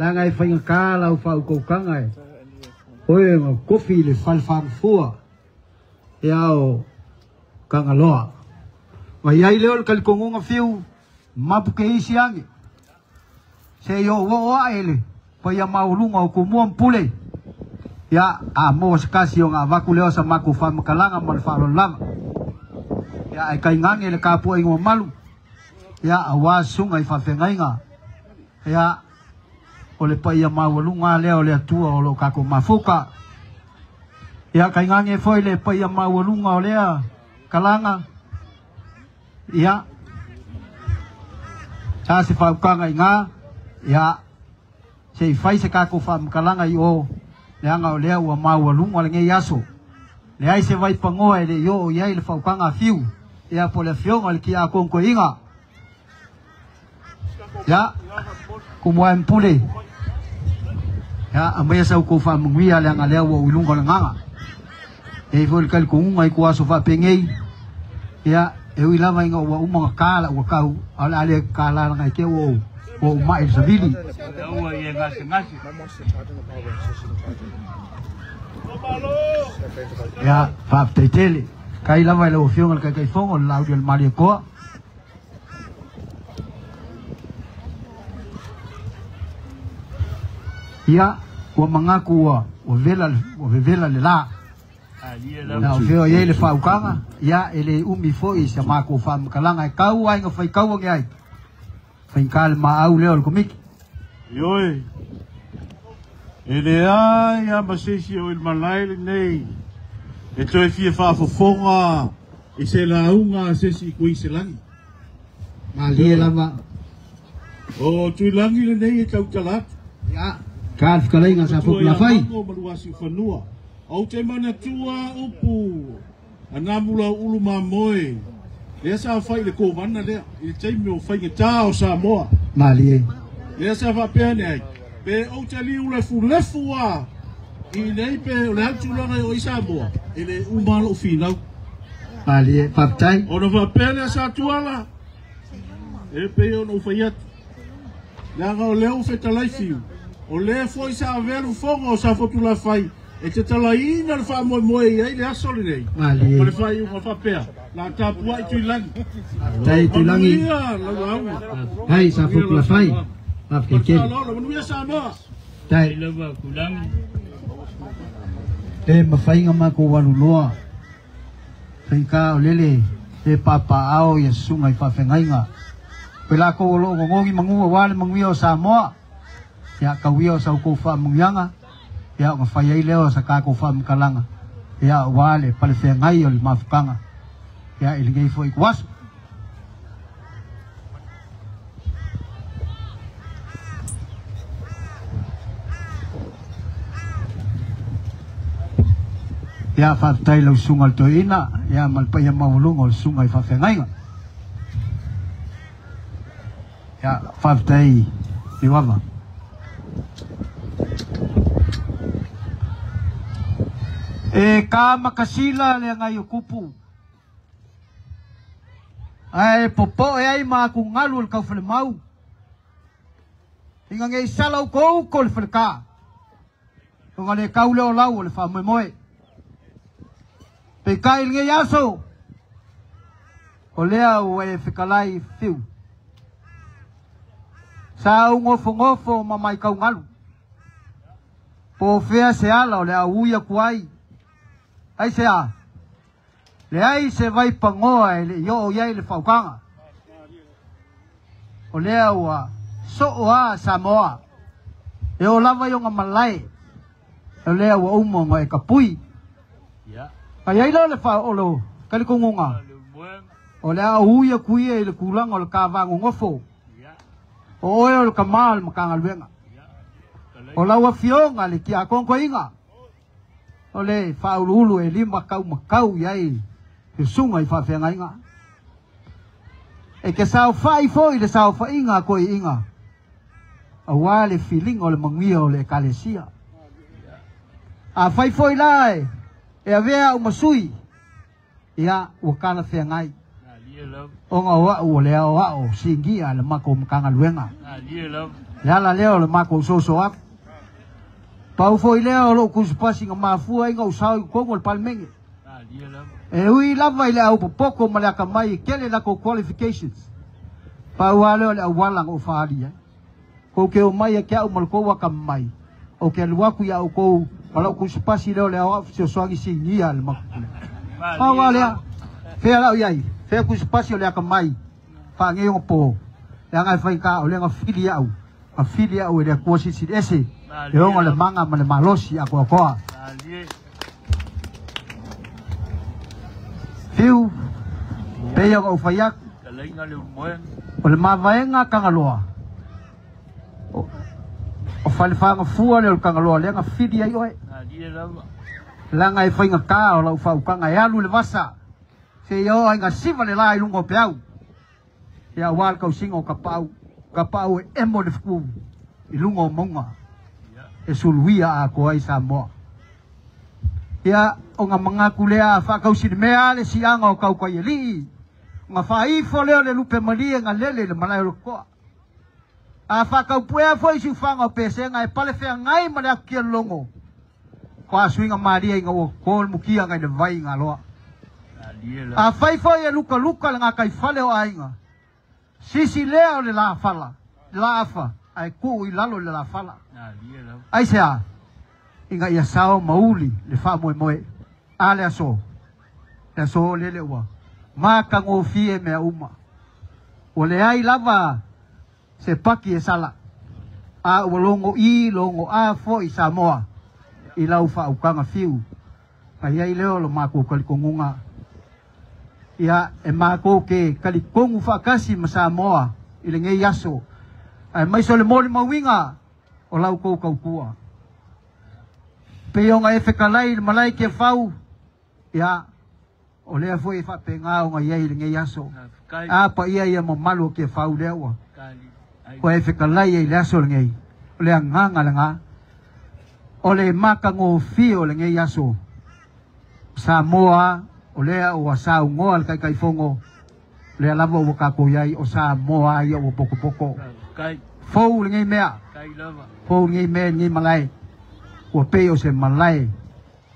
Langai whainga kā lau whau koukangai. Oe ngā kofi le whalwhamfua. E ao kangaloa. Wa iai leo le kalikongonga whiu. Mapu ke isi ange. Se yo woa ele. Pa ia maulunga o kumua mpule. Ia a moa sakasi o ngā waku leo sa maku whamakalanga ma le whalon lava. Ia e kai ngange le kāpua ingo malu. Ia a wasunga I whawhengainga. Ia o le paia mawalunga lea o le atua o lo kako mafuka. Ia kai ngange foi le paia mawalunga o lea kalanga. Ia sa se whaukanga I ngā. Ia se I whai se kako whamkalanga I o leanga o lea ua mawalunga le ngei aso. Le ai se vai pangoa e le yo o iai le whaukanga fiu. Ia po le fionga le ki a konko inga. Ia kumua mpule. Ya amaya sa ko fa mungia le ngale wa ulunga nganga e vol kal ko ngai ko aso fa pengei ya e wi lava nga wa umanga kala wa kau ala ale kala ngai ke wo mai sabili ya fa tetele kai lava le ofionga kai fongo la audio mali ko ia o mangaku o vela le la na veo ye le faukanga ia ele umi foi se mako fam kalanga kau ai nga fai kau ngai fai kal ma au leo ko mik yoe ele ai ya masisi o il malai nei e toi fie fa fofonga e se la unga sesi ko se langi mali lava o tu langi le nei e tau talat ya Kal kalenga sa fok la fai. Ko maluasi fanua. au te mana tua upu ana mula ulu mamoe le sa fai le ko mana le i te me o fai ke tao sa moa mali le sa fa pe ne pe o te li ule fu le fua i nei pe o le atu langa o isa moa ele umalo finau mali paptai o no fa pe le sa tuala e pe o no fai atu langa o leo feta lai fiu o le foi sa veru fongo sa fotu la fai e te talaina le wha moe moe i le asole nei. Mali. O le whai uma whapea. La tapua i tui langi. Tai tui langi. Hai sa fotu la fai. Maf ke keri. Manuia sa noa. Tai. Lewa kulangi. Te mawhainga mako walu loa. Whainka o lele. Te papa ao i sunga i whawhengainga. Pela ko o loo ngongi mangua wale manguia o Samoa. Ya kawia o sa uko wha mungianga. Ya nga whaiai leo sa kako wha mkalanga. Ya wale pale whengai o li mafukanga. Ya ilingei fo i kuwasu. Ya whaftai lau sungal to ina. Ya malpai ya maulungo o sungai whawhengai nga. Ya whaftai i wawa. E ka makasila le ngai o kupu. Ai popo e ai ma ku ngalu ka fle mau. Inga ngai sala ko ko le ka. Ko ngale ka ule o lau le fa mo moe. Pe kai ngai aso. O lea o e fikalai fiu. Sa ngofo mamai ka ngalu. Po fea se ala o le auia kuai. Ai se a. Le ai se vai pangoa e le yo o iai le whaukanga. O lea ua so oa Samoa. E o lava yo ngā malai. O lea ua umonga e kapui. Ai ai lo le whaolo. Kali kongunga. O lea auia kuia e le kulanga o le kāwango ngofo. O oe o le kamal makanga luenga. O laua fionga le ki a kongko inga. O le whaurulu e lima makau iai. Te sunga i whawhenga inga. E ke sao whai foi le sao wha inga koe inga. A wale feeling o le mangia o le kalesia. A whai foi lai. E a vea umasui. Ia wakana whengai. O ngā wā ua lea o ao singia le mako makanga luenga. Le ala leo le mako soso aku. Pau foi leo lo kusupasi nga mafua inga usao i kongo le palmenge. E hui lava i le au popoko ma le akamai kele lako qualifications. Pau a leo le au walang o whaaria. Ko ke o mai e ke au malko wakamai. O ke aluaku i au kou malau kusupasi leo le au afu se soangi singia le mako. Pau a lea. Fea lau iai. Fea kusupasi o le akamai. Whaangeong po. Le angai whaika o le anga fili au. A fili au e le kuasi si ese. E onga le manga ma le malosi a koa koa. Fiu. Pea o whaiak. O le mawaenga kangaloa. O whalewhanga fua leo kangaloa. Le anga fili ai oe. Langa e whainga ka o lau whaukanga e alu le vasa. Se yo ai nga siva le lai lungo peau. E a wal kau singo kapau. Kapau e emo le fuku. I lungo monga. E suluia a koa i Samoa. Ia o ngā mga kulea whakau sini mea le sianga o kau kai e lii. Ngā whaifo leo le lupe malia ngā lele le malai o koa. A whakau puea fo isi whanga o pese ngai pale whea ngai ma le akia longo. Koa suinga maria i ngā o kōl mukia ngai le vai ngā loa. A whaifo e luka le ngā kai whale o ainga. Sisi leo le la whala. La afa. Ai ku i lalo le la whala. Ai sea. Inga ia sao mauli le wha moe moe. A le aso. Le aso lele ua. Maka ngō fie mea uma. O le ai lava se paki e sala. A ua longo i longo a fo i Samoa. I lau wha ukanga fiu. Ai ai leo lo mako kalikongunga. Ia e mako ke kalikongu whakasi ma Samoa. I le ngei aso. Ai maiso le mori mawinga. O lau kou kaukua. Peonga e whekalai malai ke whau. Ia, o lea fwoi whapenga o ngai eile ngai aso. Apa ia mamalo ke whau lewa. Ko e whekalai e le aso le ngai. O lea nganga le ngā. O le maka ngō whio le ngai aso. Samoa, o lea o asau ngoa le kai whongo. Lea lava o kako iai o Samoa ia o poko poko. Fou le ngai mea. Fou le ngai mea ngai malai. Ua pei o se malai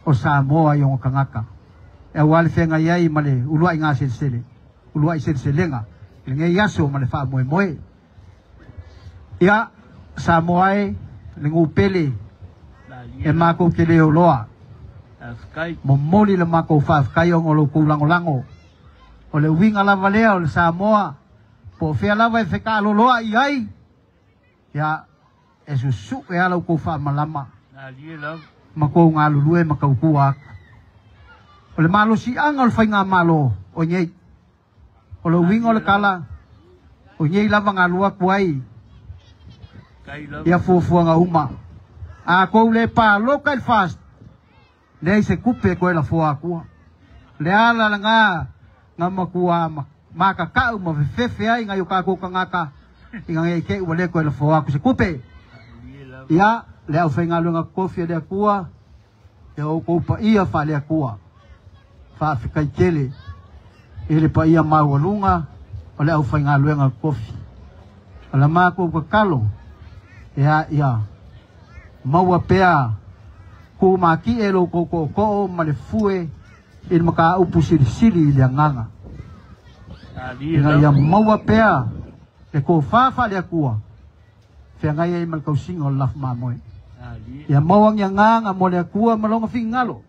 o Samoa i o kangaka. E wale whenga iai ma le ulua i ngā sensele. Ulua i senselenga. Le ngai aso ma le wha moe moe. Ia Samoa e le ngū pele e mako ke leo loa. Mo moli le mako whawkai o ngolo kūlango lango. O le winga lava lea o le Samoa. Po whea lava e wheka alo loa i ai. Ia e susu e alau kou wha malama. Mako ngā lulue makau kuak. O le malo si anga o le whainga malo o nyei. O le winga o le kala. O nyei lava ngā lua kuai. Ia fuafua ngā uma. A kou le pā loka il fast. Nei se kupe koe la fua kua. Le ala la ngā makua maka kau ma whewhewe ai ngā yukako ka ngaka. I ngā ngei ke ua le koe la fua ku se kupe. Ia le au whainga lunga kofia lea kua. E o koupa ia wha lea kua. Wha whikai kele. E le pa ia maua lunga. O le au whainga lunga kofia. O la mako ka kalo. Ia maua pea ko maki e lo ko ma le fue il maka upu sili le nganga ia maua pea e ko fafa le kua fe ngai e mal kau singo laf mamoe ia mawang ia nganga mo le kua malonga fingalo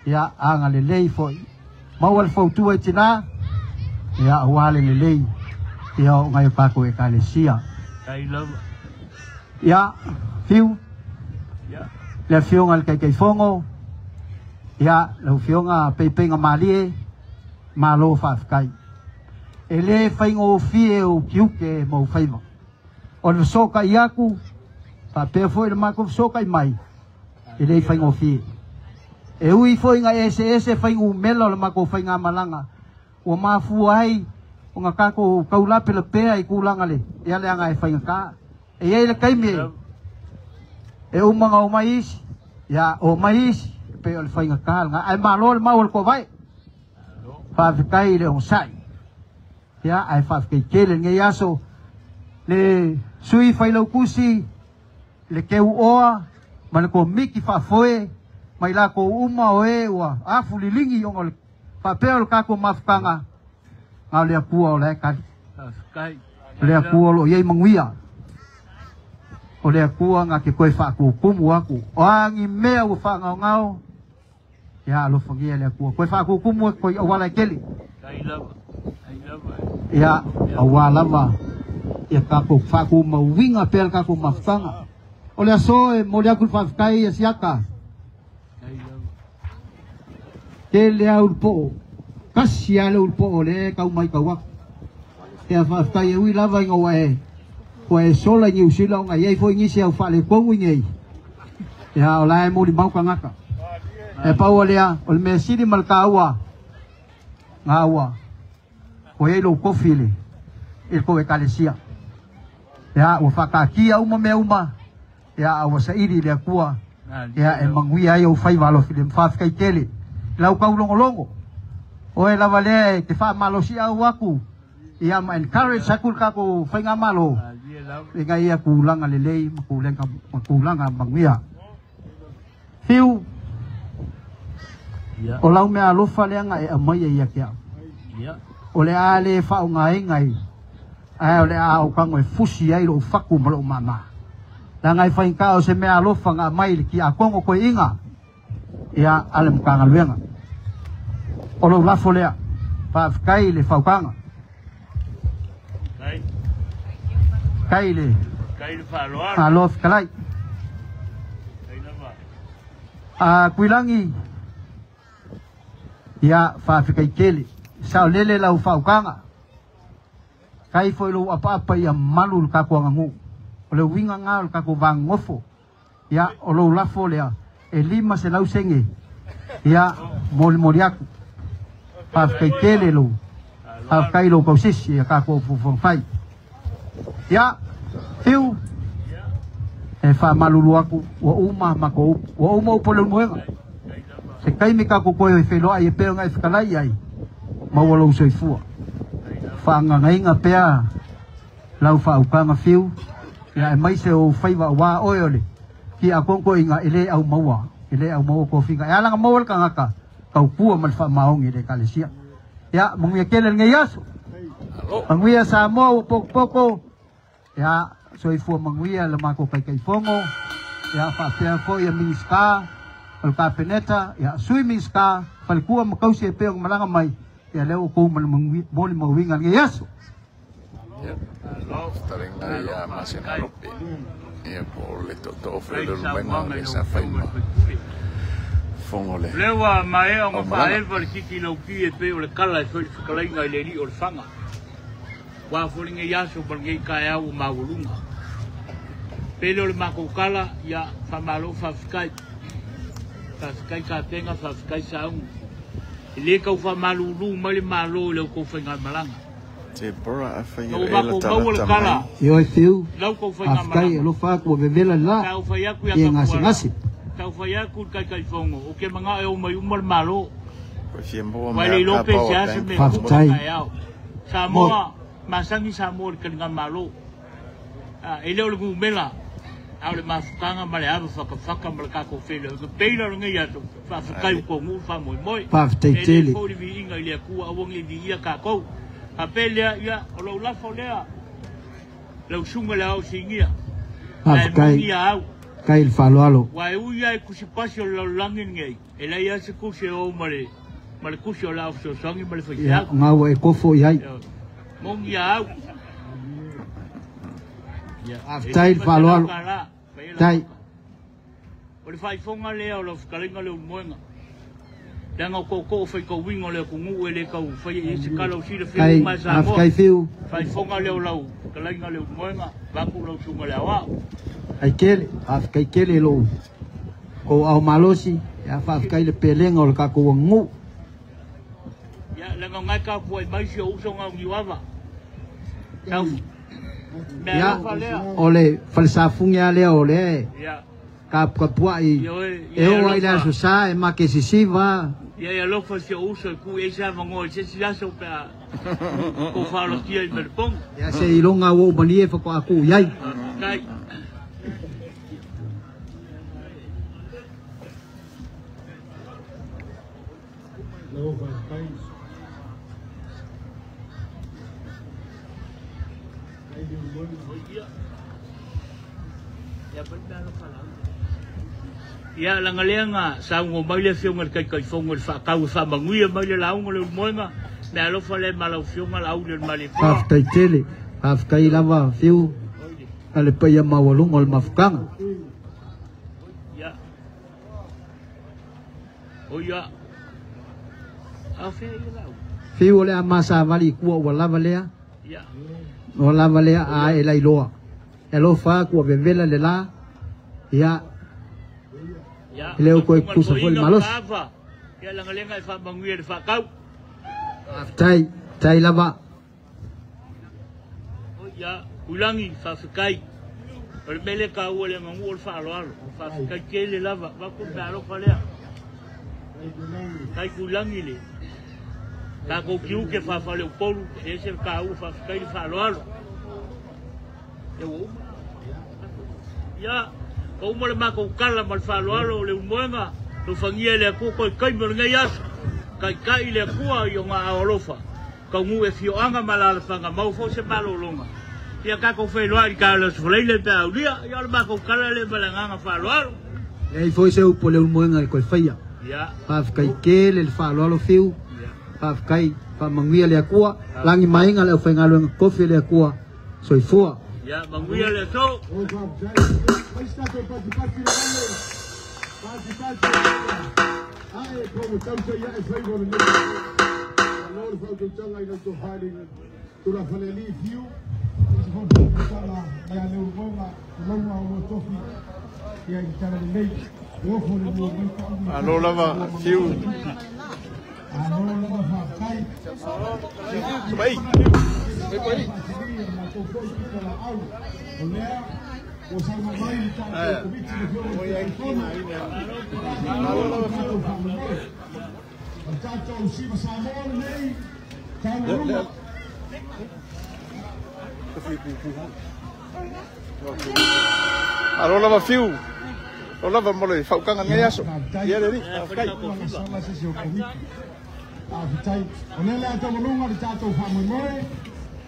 ia anga le lei foi maua le fautu e tina ia awale le lei ia ngai pa ko e kalesia ia fiu le fionga le kai fongo ia le fionga peipenga malie malo fafkai ele faingo fie o kiuke mo faima o le soka iaku pa pe foi le mako soka i mai ele faingo fie e ui foi nga ese faingo melo le mako fainga malanga o mafu ai o nga kako kaula pele pea i kulanga le ia le anga e fainga ka e ia le kaime e umanga o mais ya o mais pe o fainga kal nga ai malo mau ko vai fa kai le on sai ya ai fa kai kele nge yaso le sui failo kusi le ke oa man ko miki fa foe mai la ko uma oe wa afu lilingi o fa pe o ka ko mafkanga nga le ku o le ka le ku o ye manguia o le kua nga ke koe wha kukumu aku. O angi mea u wha ngau ngau. Ia alo whangia le kua. Koe wha kukumu aku koe awala keli. Ia awalama. Ia kako wha ku mawinga pēr kako mawhanga. O le asoe mo le aku whawkai e siaka. Te le au po. Kasi ale ulpo o le kau mai kau aku. Ia whawkai e ui lava inga wae. Ko e sola ngi usila nga ye foi ngi sia fa le ko ngi ya ola e mo li mau ka ngaka e pa olea ol me sidi mal kawa ngawa ko e lo ko file il ko e kalesia ya o fa ka kia uma me uma ya o sa iri le kua ya e mangui ai o fai valo film fa kai tele lau ka longo longo o e la vale te fa malo sia waku ya ma encourage sakul ka ko fai nga malo nga ia kulang alelei makulang manguia fiu o lau mea alofa le nga e amai ia kia o le ale fa ngai ai o le a o kango e fusi ai lo faku malo mama la ngai fa inka o se mea alofa nga mai ki a kongo ko inga ia ale mkanga luenga o lo la folea pa kai le fa kanga Kaile Alof kalai kuilangi ya fa fikai kele sa lele lau fa ukanga kai foi lo apa ya malul ka ko ngu o le winga ngal ka ko vangofo ya o lo la folea lima se lau senge ia moriaku whawhkai tele lo whawhkai lo kausisi ia kako whawhai ia hiu e whamalulu aku wa uma mako wa uma upole moenga se kaimi kako koe e wheloa i e peo ngai whakalai ai mawalo soifua whaangangainga pea lau whaukanga whiu ia e maise o whaiva wā oeole ki a konko inga ele au maua ko finga e alanga maua ka ngaka kau pua man wha maongi le kalesia ia manguia kele ngai aso manguia sa moa o poko ia soifua manguia le mako kai fongo ia whapea fo ia mingiska o ka peneta ia swimming ska falkua makausi e peong malanga mai ia leo ko man moli mawinga ngai aso taringa ia masina lopi ia po le to frelo lumenga le sa faima fongole lewa mai o fa el por kiki lo ki e pe o le kala e foi kala inga le ri o fanga wa folinga ia so por ngai ka au mawulunga pelo le mako kala ia fa malo fa skai ka tenga fa skai sa un le ka fa malulu mai malo le ko fenga malanga te bora a whaia e la tala yo e fiu afkai lo fa ko bebela la e ngasi tau whaia ku kai fongo o ke manga e o mai umar malo Wai le lope se ase me Samoa masangi Samoa ke nga malo ele o lu mela au le mafukanga male ava whaka malaka ko whele o peila runga ia to whakakai ko ngu wha moi moi Pafteitele ele fōri vi inga ilia kua awongi vi ia ka kou a pelea ia o lau lafo lea lau sunga le au singia Pafkai kai il faloalo wai uia e kusipasi o lau langin ngai ele ia se kusi o mare mare kusi o lau so sangi mare whakia ngau e kofo iai mongi au Aftai faloalo tai o le fai fonga lea o lau whakalinga leo moenga Danga ko fai ko wingo le ko ngu ele ka fai e se kala o sira fiu mai sa mo fai fiu fai fonga le lau kala inga le moenga ba ku lau sunga le wa ai kele kai kele lo ko au malosi ya fa kai le pelenga o ka ko ngu ya le ngai ka foi mai se o songa ni wava sau ya ole falsafunga le ole ya ka puai e o ai la so sa e ma ke si va ya lo fa se uso ku e sa mango se si la so pa ko fa lo tia me pon ya se ilonga o mani e fa ko aku yai kai lo va kai ya benda lo fa ya langalenga sa ngo mai le fiunga kai fongo fa ka fa mangui mai le launga le moenga me alo fa le malo fiunga la u le mali fa aftai tele afkai lava fiu ale paya mawalung ol mafkang ya o ya afi la fiu le amasa vali ku wala valea ya wala valea a elai loa elo fa ku bevela le la ya leo ko kusa fol malos ya langalenga fa mangui fa kau tai lava o ya ulangi fa kai el mele ka o le mangu fa lo fa kai ke le lava va ku ba lo fa le kai ulangi le ka ko kiu ke fa le polu ese ka u fa kai fa lo ya o mo le mako kala mal fa lo le moenga lo fangia le ko kai mo ngai as kai le kua yo nga olofa ka ngu e fio anga mala fanga mau fo se palo longa ia ka ko fe lo ai ka lo soleile ta ulia yo le mako kala le balanga fa lo ei foi se o pole un moenga ko faia ya pa kai ke le fa lo fiu pa kai pa mangia le kua langi mainga le fa ngalo ko fe le kua soi fua ya mangia le so Ahí está tu participación. Ay, como causa ya es algo de valor para que tenga y no tu jari. Tu la faleli fiu. Es por que la ya le urgona, no o tofi. Y ahí está la ley. Alo lava fiu. Baik. Baik. Alo lava fiu. Alo lava mole fau kanga ngai aso. Ia deri. Kai. Onela to molunga di tato famoi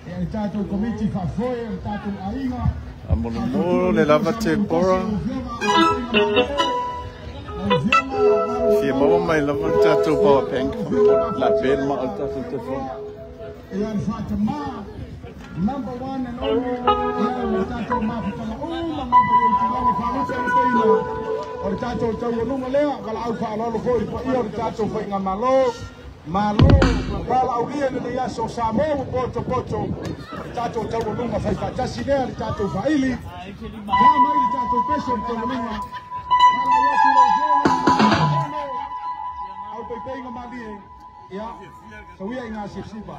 e tato komiti fa foi e tato ainga Amolo le lava tempora. Fie mama mai lava tato power bank. La ben ma alta telefone. E an Fatima number 1 and only tato ma fitala o mamma yo tilanga fa no tena o tato to molunga lea kala au fa lo ko i o tato fa inga malo bala aulia ni ya so samo poto tato tawo lunga fai fa tasine tato faili kama ili tato peso mtonga bala watu lo au pepe nga mali ya sawia ina sifsiba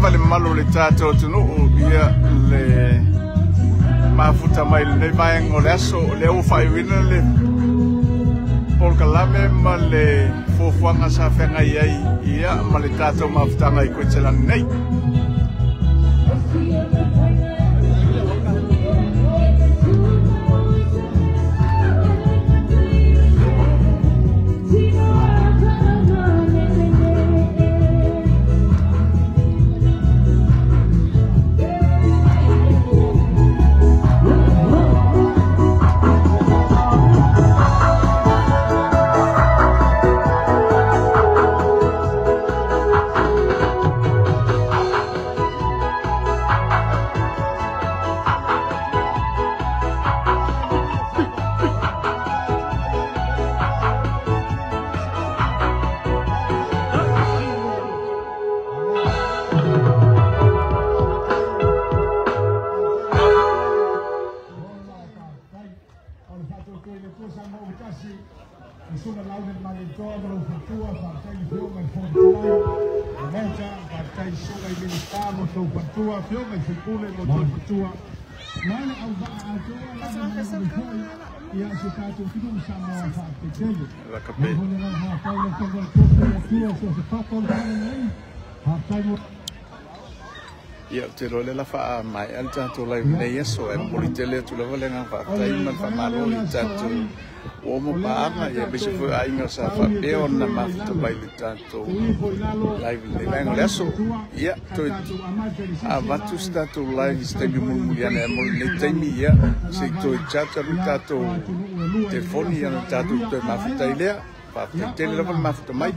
Vale malo le tato tunu ia le mafuta mai le vai ngole aso le o fai wina le por kalame ma le fofuanga sa fenga ia ma le tato mafuta ngai ko tsela nei Ia te role la fa mai al tato lai nei eso e politele tu lava lenga fa tai man fa malo i tato o mo paanga ia bisi fu ainga sa fa pe ona ma to bai le tato live le vengo leso ia to a vatu stato live stemi mulmuliana e mol le temi ia se to chatta tato telefoni ia tato to ma fa tai lea fa tele lava ma fa mai